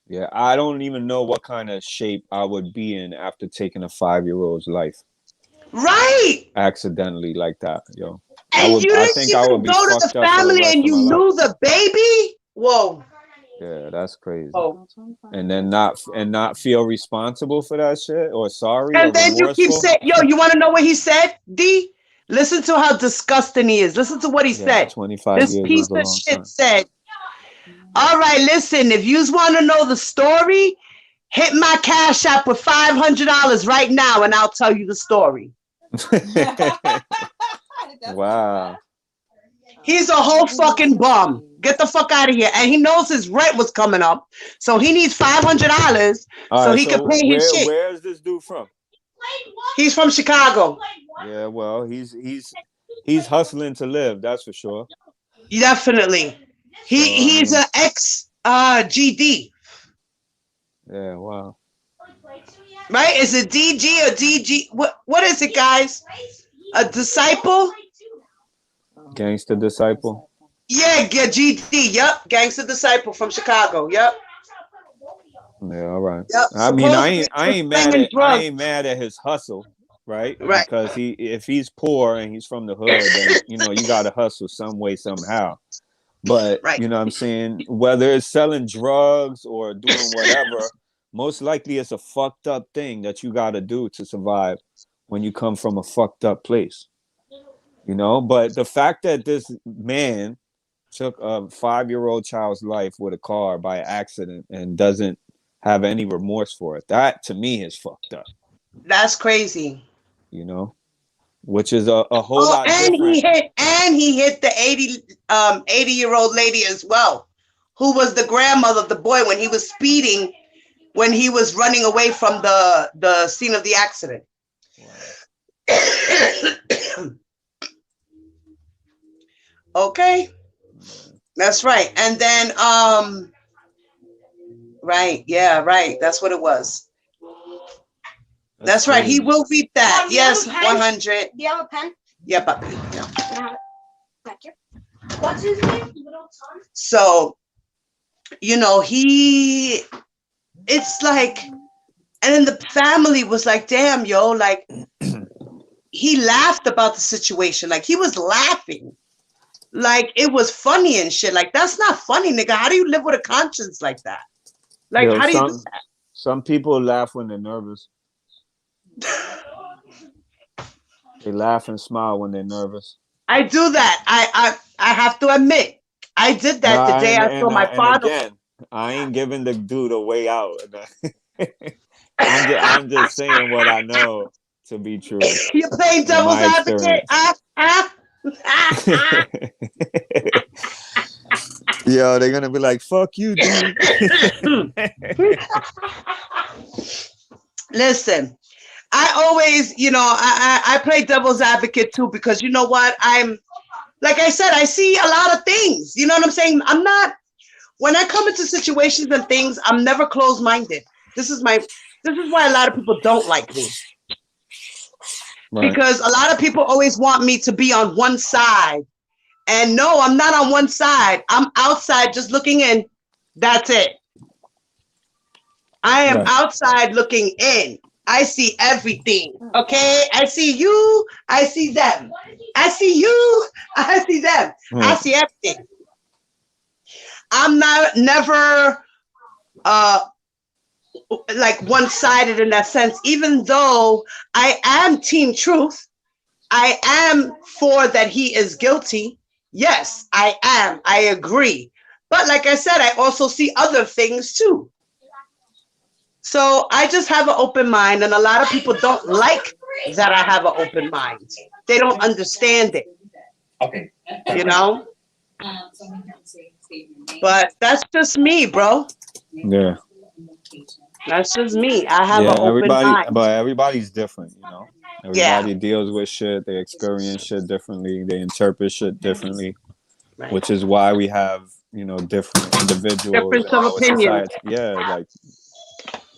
Speaker 6: Yeah, I don't even know what kind of shape I would be in after taking a 5-year-old's life.
Speaker 1: Right.
Speaker 6: Accidentally like that, yo.
Speaker 1: And you didn't even go to the family and you knew the baby? Whoa.
Speaker 6: Yeah, that's crazy. Oh. And then not feel responsible for that shit or sorry.
Speaker 1: And then you keep saying, yo, you want to know what he said, D? Listen to how disgusting he is. Listen to what he said.
Speaker 6: 25
Speaker 1: this
Speaker 6: years
Speaker 1: piece of shit said, all right, listen, if you want to know the story, hit my Cash App with $500 right now and I'll tell you the story.
Speaker 6: Wow.
Speaker 1: He's a whole fucking bum. Get the fuck out of here. And he knows his rent was coming up. So he needs $500 so he can pay his shit.
Speaker 6: Where's this dude from?
Speaker 1: He's from Chicago.
Speaker 6: Yeah, well, he's hustling to live, that's for sure.
Speaker 1: Definitely. He's an ex GD.
Speaker 6: Yeah, wow.
Speaker 1: Right? Is it DG or DG? What is it, guys? A disciple?
Speaker 6: Gangster disciple?
Speaker 1: Yeah, GD. Yep. Gangster disciple from Chicago. Yep.
Speaker 6: Yeah, all right.
Speaker 1: Yep.
Speaker 6: I mean, I ain't mad at his hustle, right?
Speaker 1: Right.
Speaker 6: Because if he's poor and he's from the hood, then you got to hustle some way somehow. But
Speaker 1: Right.
Speaker 6: you know what I'm saying? Whether it's selling drugs or doing whatever, most likely it's a fucked up thing that you got to do to survive when you come from a fucked up place. But the fact that this man took a 5-year-old child's life with a car by accident and doesn't have any remorse for it, that to me is fucked up.
Speaker 1: That's crazy.
Speaker 6: Which is a whole lot
Speaker 1: and
Speaker 6: different.
Speaker 1: he hit the 80-year-old lady as well, who was the grandmother of the boy when he was speeding, when he was running away from the scene of the accident. Okay. That's right. And then right, yeah, right. That's what it was. That's right. He will read that. Yes, 100.
Speaker 3: Do you have a pen?
Speaker 1: Yeah, but
Speaker 3: Back here. What's his name? Little Tom?
Speaker 1: so it's like, and then the family was like, damn, yo, like he laughed about the situation. Like he was laughing. Like it was funny and shit. Like that's not funny, nigga. How do you live with a conscience like that? Like how do you do that?
Speaker 6: Some people laugh when they're nervous. They laugh and smile when they're nervous.
Speaker 1: I do that. I have to admit, I did that the day I saw my father.
Speaker 6: And again, I ain't giving the dude a way out. I'm just saying what I know to be true.
Speaker 1: You're playing devil's advocate.
Speaker 6: Yo, they're gonna be like, "Fuck you, dude."
Speaker 1: Listen, I always, I play devil's advocate too, because you know what? Like I said, I see a lot of things. You know what I'm saying? When I come into situations and things, I'm never closed-minded. This is why a lot of people don't like me. Right. Because a lot of people always want me to be on one side. And no, I'm not on one side. I'm outside just looking in. That's it. I am outside looking in. I see everything. Okay? I see you. I see them. I see you. I see them. I see everything. I'm never like one-sided in that sense, even though I am Team Truth. I am for that he is guilty. Yes, I am. I agree. But like I said, I also see other things too. So I just have an open mind, and a lot of people don't like that I have an open mind. They don't understand it.
Speaker 5: Okay.
Speaker 1: But that's just me, bro.
Speaker 6: Yeah.
Speaker 1: That's just me. I have an open mind.
Speaker 6: But everybody's different, Everybody deals with shit. They experience shit differently. They interpret shit differently, which is why we have, different individuals.
Speaker 1: Different opinions.
Speaker 6: Yeah, like,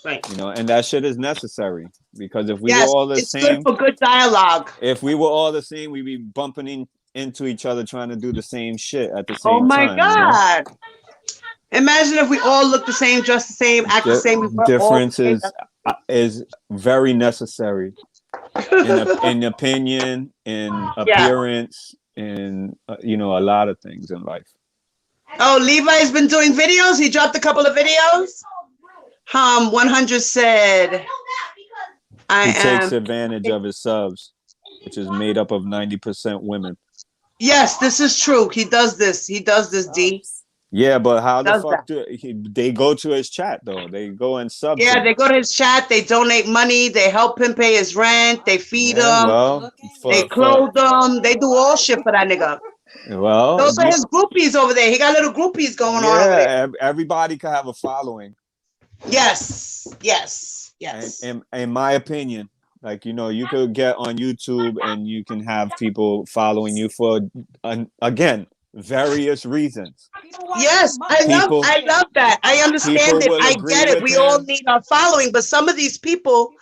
Speaker 1: right.
Speaker 6: And that shit is necessary, because if we were all the same,
Speaker 1: it's good for good dialogue.
Speaker 6: If we were all the same, we'd be bumping into each other trying to do the same shit at the same time.
Speaker 1: Oh my God. Imagine if we all look the same, dress the same, act the same.
Speaker 6: Difference is very necessary in opinion, in appearance, in a lot of things in life.
Speaker 1: Oh, Levi's been doing videos. He dropped a couple of videos. 100 said,
Speaker 6: he takes advantage of his subs, which is made up of 90% women.
Speaker 1: Yes, this is true. He does this. He does this, D.
Speaker 6: Yeah, but how the fuck they go to his chat though? They go and sub.
Speaker 1: Yeah, they go to his chat. They donate money. They help him pay his rent. They feed him.
Speaker 6: Well,
Speaker 1: they clothe him. They do all shit for that nigga.
Speaker 6: Well,
Speaker 1: those are his groupies over there. He got little groupies going on over there.
Speaker 6: Everybody can have a following.
Speaker 1: Yes.
Speaker 6: In my opinion, like you could get on YouTube and you can have people following you for again. Various reasons.
Speaker 1: Yes, I love that. I understand it. I get it. We all need our following, but some of these people,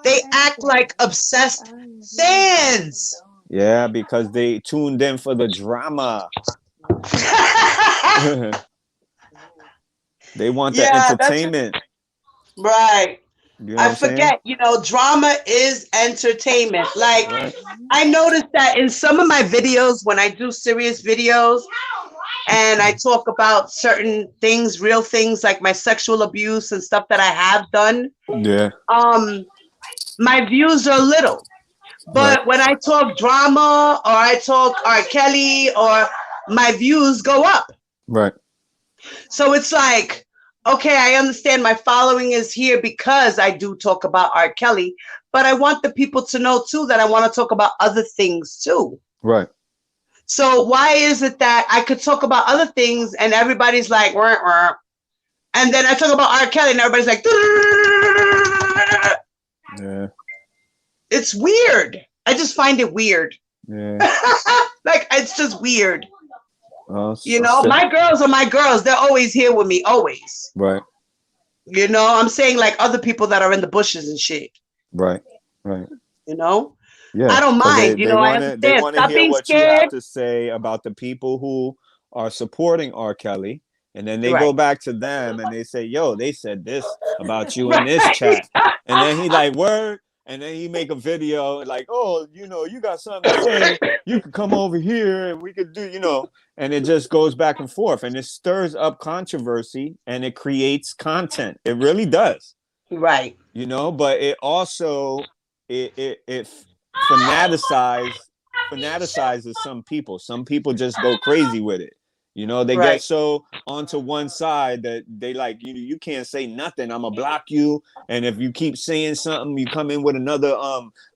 Speaker 1: they act like obsessed fans.
Speaker 6: Yeah, because they tuned in for the drama. They want the entertainment.
Speaker 1: Right.
Speaker 6: You know what
Speaker 1: I
Speaker 6: I'm saying?
Speaker 1: forget, drama is entertainment. Like,
Speaker 6: Right.
Speaker 1: I noticed that in some of my videos, when I do serious videos and I talk about certain things, real things like my sexual abuse and stuff that I have done,
Speaker 6: Yeah.
Speaker 1: um, my views are little.
Speaker 6: Right.
Speaker 1: But when I talk drama or I talk R. Kelly, or my views go up.
Speaker 6: Right.
Speaker 1: So it's like, okay, I understand my following is here because I do talk about R. Kelly, but I want the people to know too that I want to talk about other things too.
Speaker 6: Right.
Speaker 1: So why is it that I could talk about other things and everybody's like, wah, wah, and then I talk about R. Kelly and everybody's like,
Speaker 6: Yeah.
Speaker 1: it's weird. I just find it weird.
Speaker 6: Yeah.
Speaker 1: Like, it's just weird.
Speaker 6: Well,
Speaker 1: My girls are my girls. They're always here with me, always.
Speaker 6: Right.
Speaker 1: I'm saying like other people that are in the bushes and shit.
Speaker 6: Right. Right.
Speaker 1: I
Speaker 6: Yeah.
Speaker 1: don't
Speaker 6: 'Cause
Speaker 1: mind.
Speaker 6: they
Speaker 1: I
Speaker 6: want to
Speaker 1: understand. Stop
Speaker 6: hear
Speaker 1: being
Speaker 6: what you have
Speaker 1: scared.
Speaker 6: to say about the people who are supporting R. Kelly, and then they
Speaker 1: Right.
Speaker 6: go back to them and they say, "Yo, they said this about you in
Speaker 1: Right.
Speaker 6: this chat," and then he like, "Word," and then he make a video like, "Oh, you got something to say, you could come over here and we could do," and it just goes back and forth, and it stirs up controversy and it creates content. It really does.
Speaker 1: Right.
Speaker 6: But it also it fanaticizes some people. Some people just go crazy with it. They
Speaker 1: Right.
Speaker 6: get so onto one side that they like, you can't say nothing. I'm gonna block you. And if you keep saying something, you come in with another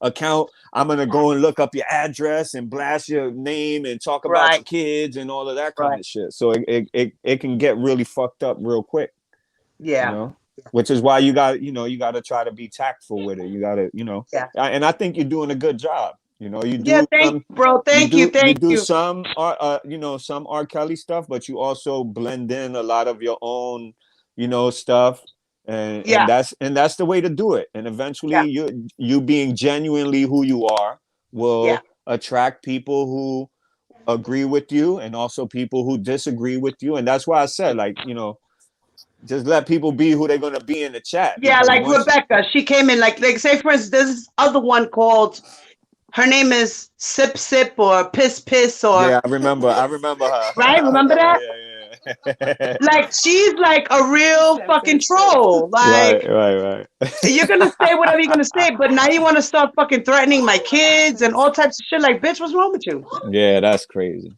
Speaker 6: account, I'm gonna go and look up your address and blast your name and talk about your
Speaker 1: Right.
Speaker 6: kids and all of that kind
Speaker 1: Right.
Speaker 6: of shit. So it can get really fucked up real quick.
Speaker 1: Yeah.
Speaker 6: Which is why you got to try to be tactful with it. You got to,
Speaker 1: Yeah.
Speaker 6: and I think you're doing a good job. You do
Speaker 1: Yeah. Thank you, bro. Thank you.
Speaker 6: you do
Speaker 1: You.
Speaker 6: some some R. Kelly stuff, but you also blend in a lot of your own, stuff, and
Speaker 1: Yeah.
Speaker 6: that's the way to do it. And eventually,
Speaker 1: Yeah.
Speaker 6: you being genuinely who you are will
Speaker 1: Yeah.
Speaker 6: attract people who agree with you, and also people who disagree with you. And that's why I said, like, just let people be who they're gonna be in the chat.
Speaker 1: Yeah.
Speaker 6: Because
Speaker 1: Like Rebecca, she came in like say for instance, there's this other one called. Her name is Sip Sip or Piss Piss or.
Speaker 6: Yeah, I remember her.
Speaker 1: Right? Remember that?
Speaker 6: Yeah.
Speaker 1: Like, she's like a real fucking troll. Like,
Speaker 6: Right.
Speaker 1: you're gonna say whatever you're gonna say, but now you want to start fucking threatening my kids and all types of shit. Like, bitch, what's wrong with you?
Speaker 6: Yeah, that's crazy.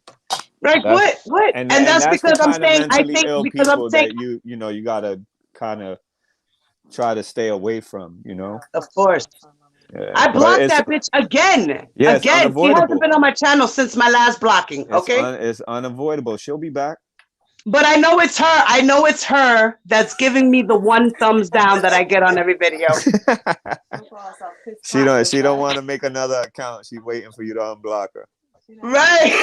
Speaker 1: Like, what?
Speaker 6: And
Speaker 1: that's
Speaker 6: that's
Speaker 1: because
Speaker 6: the
Speaker 1: I'm
Speaker 6: kind of
Speaker 1: saying, I
Speaker 6: mentally
Speaker 1: think
Speaker 6: ill
Speaker 1: because I'm
Speaker 6: people
Speaker 1: saying,
Speaker 6: that you gotta kind of try to stay away from.
Speaker 1: of course.
Speaker 6: Yeah,
Speaker 1: I
Speaker 6: but
Speaker 1: blocked that bitch again.
Speaker 6: Yeah, it's
Speaker 1: Again. She
Speaker 6: unavoidable.
Speaker 1: hasn't been on my channel since my last blocking. Okay.
Speaker 6: It's unavoidable. She'll be back.
Speaker 1: But I know it's her. I know it's her that's giving me the one thumbs down that I get on every video.
Speaker 6: She don't want to make another account. She's waiting for you to unblock her.
Speaker 1: Right.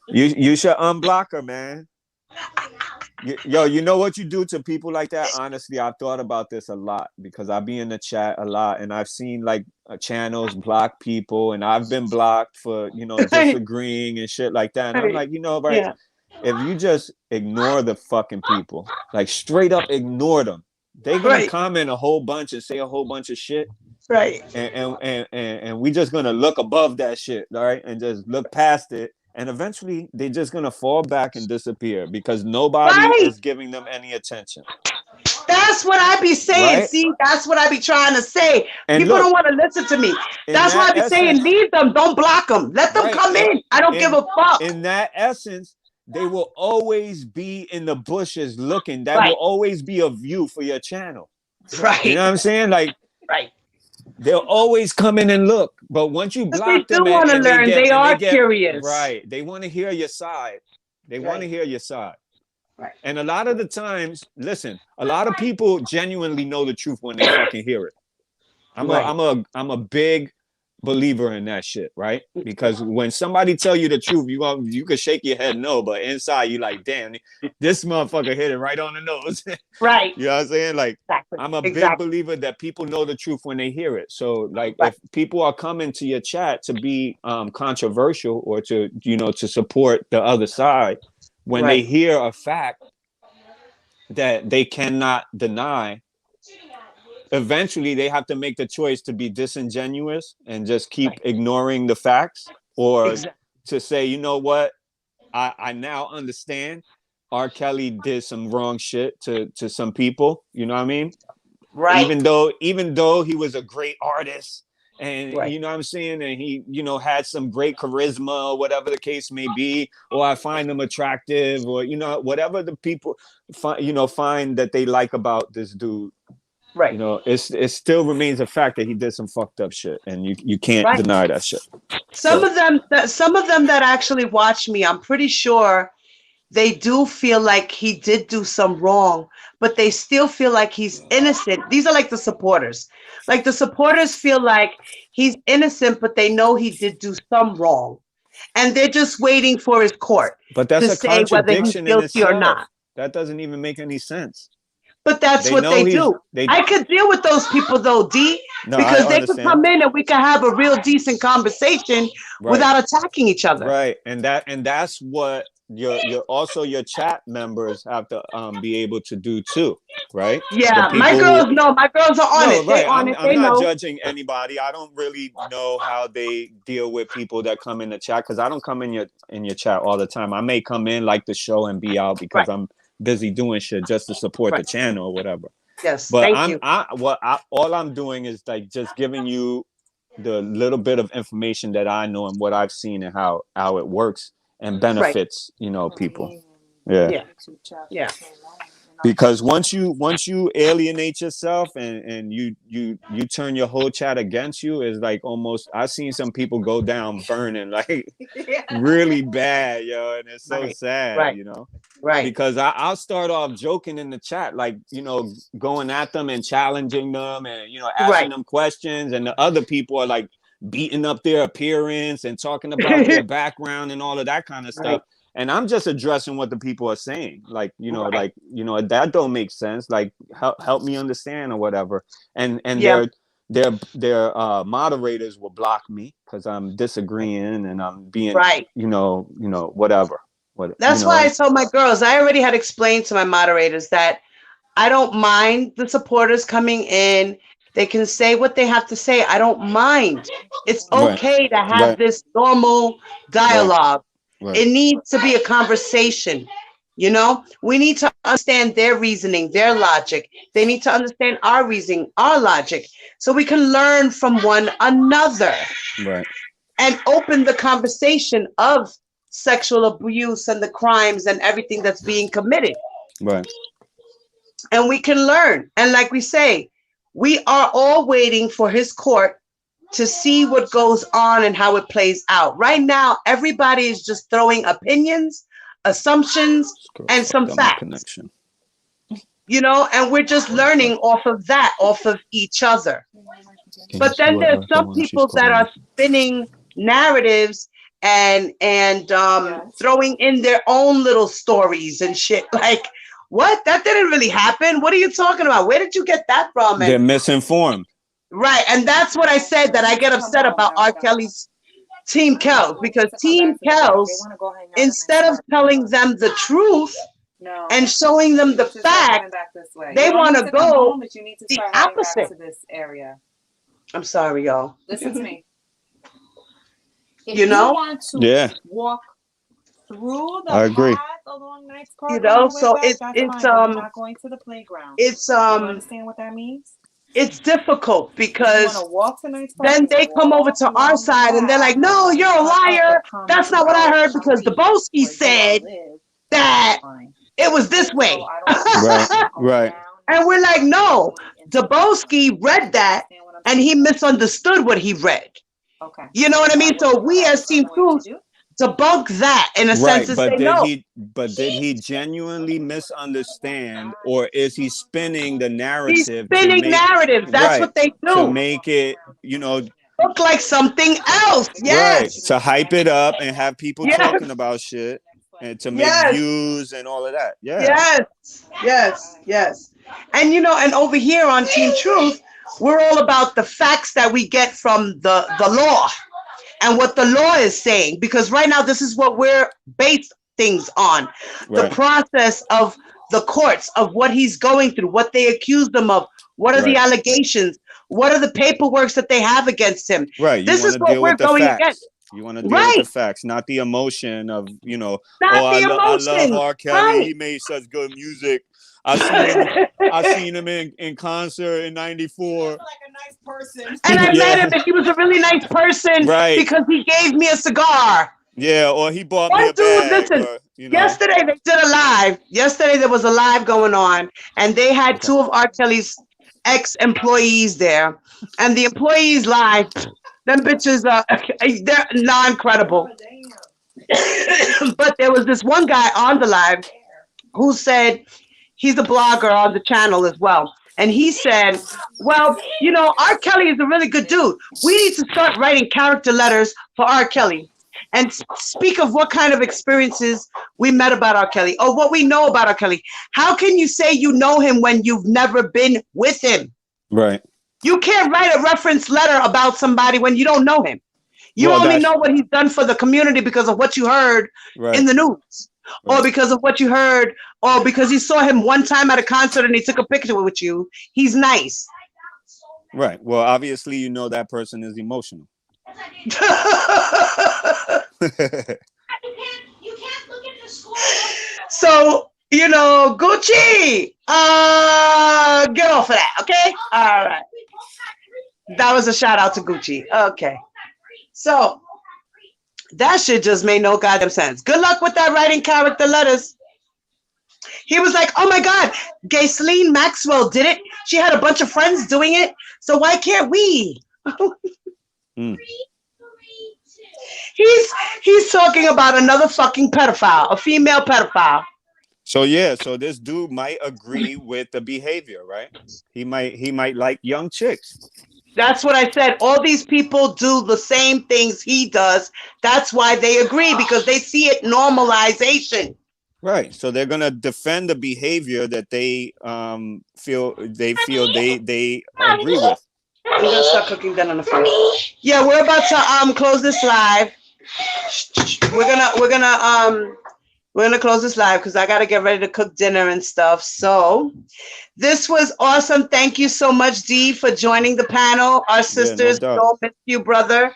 Speaker 6: You should unblock her, man. Yo, you know what you do to people like that? Honestly, I've thought about this a lot because I be in the chat a lot, and I've seen like channels block people, and I've been blocked for disagreeing and shit like that. And I'm like, right? Yeah. If you just ignore the fucking people, like straight up ignore them, they're gonna comment a whole bunch and say a whole bunch of shit.
Speaker 1: Right.
Speaker 6: And we just gonna look above that shit, all right, and just look past it. And eventually, they're just going to fall back and disappear because nobody is giving them any attention.
Speaker 1: That's what I be saying. Right? See, that's what I be trying to say. And people don't want to listen to me. That's why I be saying, leave them. Don't block them. Let them come in. I don't give a fuck.
Speaker 6: In that essence, they will always be in the bushes looking. That will always be a view for your channel.
Speaker 1: Right.
Speaker 6: You know what I'm saying? Like,
Speaker 1: right.
Speaker 6: They'll always come in and look, but once you block them,
Speaker 1: they want to learn. They are curious,
Speaker 6: right? They want to hear your side. They want to hear your side.
Speaker 1: Right.
Speaker 6: And a lot of the times, listen, a lot of people genuinely know the truth when they fucking hear it. I'm a big believer in that shit, right? Because when somebody tell you the truth, you can shake your head no, but inside you like, damn, this motherfucker hit it right on the nose.
Speaker 1: Right.
Speaker 6: You know what I'm saying? Like, exactly. I'm a big believer that people know the truth when they hear it. So like if people are coming to your chat to be controversial or to to support the other side, when they hear a fact that they cannot deny, eventually they have to make the choice to be disingenuous and just keep ignoring the facts, or to say, you know what, I now understand R. Kelly did some wrong shit to some people, you know what I mean?
Speaker 1: Right.
Speaker 6: Even though he was a great artist, and you know what I'm saying, and he, you know, had some great charisma or whatever the case may be, or I find him attractive, or, you know, whatever the people find that they like about this dude. Right. You know, it still remains a fact that he did some fucked up shit, and you can't deny that shit.
Speaker 1: Some of them that actually watch me, I'm pretty sure they do feel like he did do some wrong, but they still feel like he's innocent. These are like the supporters. Like the supporters feel like he's innocent, but they know he did do some wrong, and they're just waiting for his court
Speaker 6: to
Speaker 1: say whether he's guilty or not.
Speaker 6: That doesn't even make any sense.
Speaker 1: But that's what they do. I could deal with those people though, D, because they could come in and we can have a real decent conversation without attacking each other.
Speaker 6: Right, and that's what your chat members have to be able to do too, right?
Speaker 1: Yeah, my girls know. My girls are on it. Right.
Speaker 6: I'm not judging anybody. I don't really know how they deal with people that come in the chat, because I don't come in your chat all the time. I may come in, like the show, and be out because I'm busy doing shit just to support the channel or whatever.
Speaker 1: Yes,
Speaker 6: but
Speaker 1: thank you.
Speaker 6: All I'm doing is like just giving you the little bit of information that I know and what I've seen and how it works and benefits, you know, people. Yeah. Because once you alienate yourself and you turn your whole chat against you, is like almost, I've seen some people go down burning like really bad, yo, and it's so sad, you know. Right. Because I'll start off joking in the chat, like, you know, going at them and challenging them and, you know, asking them questions, and the other people are like beating up their appearance and talking about their background and all of that kind of stuff. And I'm just addressing what the people are saying. Like, you know, that don't make sense. Like, help me understand or whatever. And their moderators will block me because I'm disagreeing and I'm being, you know, whatever.
Speaker 1: That's why I told my girls, I already had explained to my moderators that I don't mind the supporters coming in. They can say what they have to say. I don't mind. It's okay to have this normal dialogue. It needs to be a conversation. You know, we need to understand their reasoning, their logic. They need to understand our reasoning, our logic, so we can learn from one another. Right. And open the conversation of sexual abuse and the crimes and everything that's being committed. Right. And we can learn. And like we say, we are all waiting for his court to see what goes on and how it plays out. Right now, everybody is just throwing opinions, assumptions, and some facts. You know, and we're just learning off of that, off of each other. But then there's some people that are spinning narratives and throwing in their own little stories and shit. Like, what? That didn't really happen. What are you talking about? Where did you get that from?
Speaker 6: They're misinformed.
Speaker 1: Right. And that's what I said, that I get upset about R. Kelly's Team Kells, because Team Kells, instead of telling them the truth and showing them the fact, they want to go the opposite.
Speaker 7: To this area.
Speaker 1: I'm sorry, y'all.
Speaker 7: Listen to me. If
Speaker 1: you know,
Speaker 7: want to walk through the
Speaker 6: path
Speaker 7: along Knight's Park,
Speaker 1: you know, so it's
Speaker 7: not going to the playground.
Speaker 1: It's
Speaker 7: you understand what that means?
Speaker 1: It's difficult because then they come over to our side and they're like, "No, you're a liar. That's not what I heard, because the Boski said that it was this way."
Speaker 6: Right.
Speaker 1: And we're like, "No, Daboski read that and he misunderstood what he read." Okay. You know what I mean? So we as Team Truth debunk that in a sense and say no.
Speaker 6: But did he genuinely misunderstand, or is he spinning the narrative?
Speaker 1: He's spinning narratives. That's what they do.
Speaker 6: To make it, you know,
Speaker 1: look like something else. Yes.
Speaker 6: Right. To hype it up and have people talking about shit and to make views and all of that. Yeah.
Speaker 1: Yes. And you know, and over here on Team Truth, we're all about the facts that we get from the law and what the law is saying, because right now this is what we're based things on. The process of the courts, of what he's going through, what they accused him of, What are the
Speaker 6: Right.
Speaker 1: allegations? What are the paperworks that they have against him?
Speaker 6: Right. You
Speaker 1: This
Speaker 6: want
Speaker 1: is
Speaker 6: to
Speaker 1: what
Speaker 6: deal
Speaker 1: we're
Speaker 6: with the
Speaker 1: going against.
Speaker 6: facts. You want to deal with
Speaker 1: Right.
Speaker 6: the facts, not the emotion of, you know,
Speaker 1: Not
Speaker 6: oh,
Speaker 1: the
Speaker 6: I love
Speaker 1: emotion.
Speaker 6: R. Kelly. He made such good music. I seen him. I seen him in concert in '94.
Speaker 7: Like a nice person.
Speaker 1: And I met him
Speaker 6: Yeah.
Speaker 1: and he was a really nice person
Speaker 6: Right.
Speaker 1: because he gave me a cigar.
Speaker 6: Yeah. Or he bought me
Speaker 1: One
Speaker 6: a
Speaker 1: dude,
Speaker 6: bag.
Speaker 1: listen,
Speaker 6: Or you know.
Speaker 1: yesterday they did a live. Yesterday there was a live going on and they had
Speaker 6: Okay.
Speaker 1: two of R. Kelly's ex-employees there. And the employees live, them bitches, they're non-credible. But there was this one guy on the live who said, he's a blogger on the channel as well. And he said, well, you know, R. Kelly is a really good dude. We need to start writing character letters for R. Kelly and speak of what kind of experiences we met about R. Kelly or what we know about R. Kelly. How can you say you know him when you've never been with him?
Speaker 6: Right.
Speaker 1: You can't write a reference letter about somebody when you don't know him. You
Speaker 6: Well,
Speaker 1: only
Speaker 6: that's
Speaker 1: know what he's done for the community because of what you heard
Speaker 6: right.
Speaker 1: in the news. Or
Speaker 6: Right.
Speaker 1: because of what you heard, or because you saw him one time at a concert and he took a picture with you. He's nice.
Speaker 6: Right. Well, obviously, you know that person is emotional.
Speaker 3: You can't look at the score.
Speaker 1: So, you know, Gucci, get off of that, okay? All right. That was a shout out to Gucci. Okay. So, that shit just made no goddamn sense. Good luck with that writing character letters. He was like, oh my God, Ghislaine Maxwell did it. She had a bunch of friends doing it. So why can't we?
Speaker 6: Mm.
Speaker 1: He's talking about another fucking pedophile, a female pedophile.
Speaker 6: So yeah, so this dude might agree with the behavior, right? He might like young chicks.
Speaker 1: That's what I said. All these people do the same things he does. That's why they agree, because they see it normalization.
Speaker 6: Right. So they're gonna defend the behavior that they feel they agree with.
Speaker 1: I'm gonna start cooking dinner on the phone. Yeah, we're about to close this live. We're gonna close this live because I gotta get ready to cook dinner and stuff. So this was awesome. Thank you so much, Dee, for joining the panel. Our sisters,
Speaker 6: doubt.
Speaker 1: don't miss you, brother.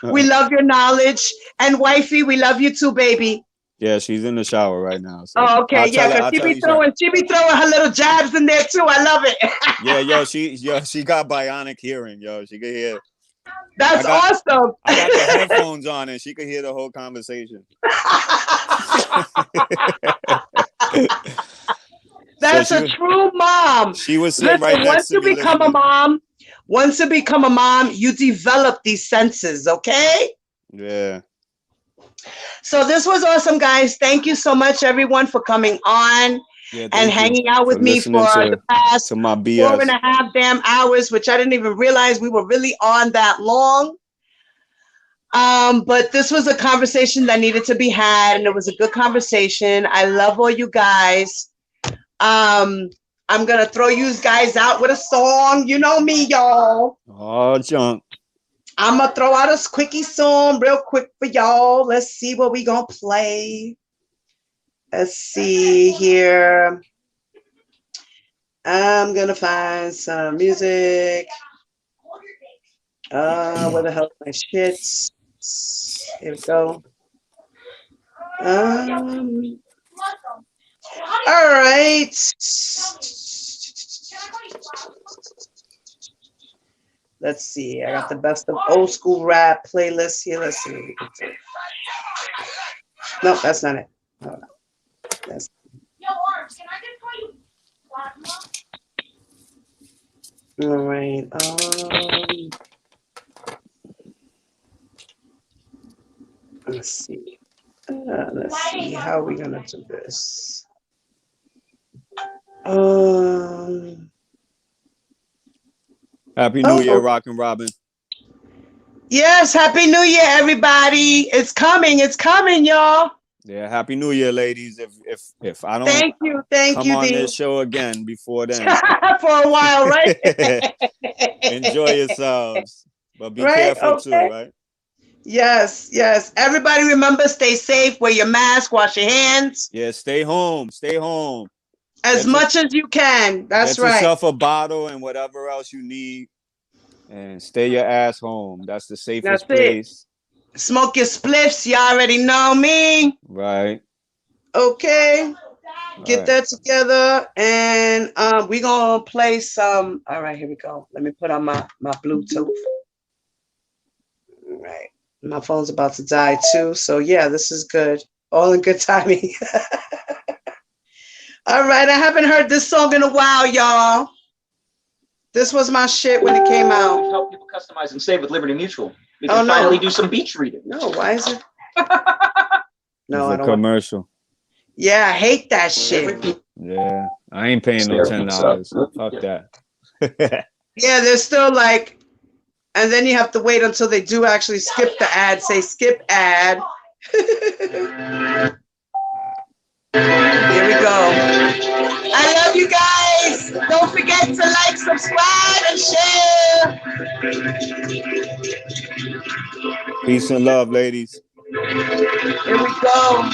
Speaker 1: We love your knowledge. And wifey, we love you too, baby.
Speaker 6: Yeah, she's in the shower right now. So
Speaker 1: Oh, okay.
Speaker 6: I'll
Speaker 1: Yeah,
Speaker 6: tell her-
Speaker 1: because
Speaker 6: I'll
Speaker 1: she
Speaker 6: tell you
Speaker 1: be throwing her little jabs in there too. I love it.
Speaker 6: Yeah, she got bionic hearing, yo. She can hear.
Speaker 1: That's awesome.
Speaker 6: I got the headphones on and she could hear the whole conversation.
Speaker 1: That's
Speaker 6: So
Speaker 1: a true mom.
Speaker 6: She was sitting
Speaker 1: Listen,
Speaker 6: right next
Speaker 1: once
Speaker 6: to
Speaker 1: you
Speaker 6: me.
Speaker 1: become a mom, you develop these senses, okay?
Speaker 6: Yeah.
Speaker 1: So this was awesome, guys. Thank you so much, everyone, for coming on
Speaker 6: Yeah,
Speaker 1: and hanging out with me for the past
Speaker 6: to my BS.
Speaker 1: 4.5 damn hours, which I didn't even realize we were really on that long. But this was a conversation that needed to be had, and it was a good conversation. I love all you guys. I'm gonna throw you guys out with a song. You know me, y'all.
Speaker 6: Oh, junk.
Speaker 1: I'm gonna throw out a quickie song real quick for y'all. Let's see what we gonna play. Let's see here. I'm gonna find some music. Where the hell is my shit? Here we go. All right. Let's see. I got the best of old school rap playlist here. Let's see what we can do. No, that's not it. Hold on. That's
Speaker 3: Yo, Arms, can I just call you Plasma?
Speaker 1: all right. Let's see. Let's see how we're gonna do this.
Speaker 6: Happy New Year, Rockin' Robin.
Speaker 1: Yes, Happy New Year, everybody. It's coming, y'all.
Speaker 6: Yeah, Happy New Year, ladies. If I don't
Speaker 1: Thank you,
Speaker 6: come on
Speaker 1: Dee.
Speaker 6: this show again before then,
Speaker 1: for a while, right?
Speaker 6: enjoy yourselves. But be
Speaker 1: Right,
Speaker 6: careful too,
Speaker 1: okay.
Speaker 6: right?
Speaker 1: Yes, yes. Everybody remember, stay safe, wear your mask, wash your hands.
Speaker 6: Yeah, stay home. Stay home.
Speaker 1: As much as you can. That's
Speaker 6: get
Speaker 1: right.
Speaker 6: yourself a bottle and whatever else you need, and stay your ass home. That's the safest place.
Speaker 1: Smoke your spliffs. You already know me.
Speaker 6: Right.
Speaker 1: Okay. Get that together, and we're gonna play some. All right, here we go. Let me put on my Bluetooth. All right, my phone's about to die too, so yeah, this is good. All in good timing. All right, I haven't heard this song in a while, y'all. This was my shit when it came out.
Speaker 8: Help people customize and save with Liberty Mutual. We can finally do some beach reading.
Speaker 1: No, why is it? No,
Speaker 6: it's a commercial.
Speaker 1: Yeah, I hate that shit.
Speaker 6: Yeah, I ain't paying no $10. Fuck that.
Speaker 1: Yeah, they're still like, and then you have to wait until they do actually skip the ad. Say skip ad. Here we go. I love you guys. Don't forget to like, subscribe, and share.
Speaker 6: Peace and love, ladies.
Speaker 1: Here we go.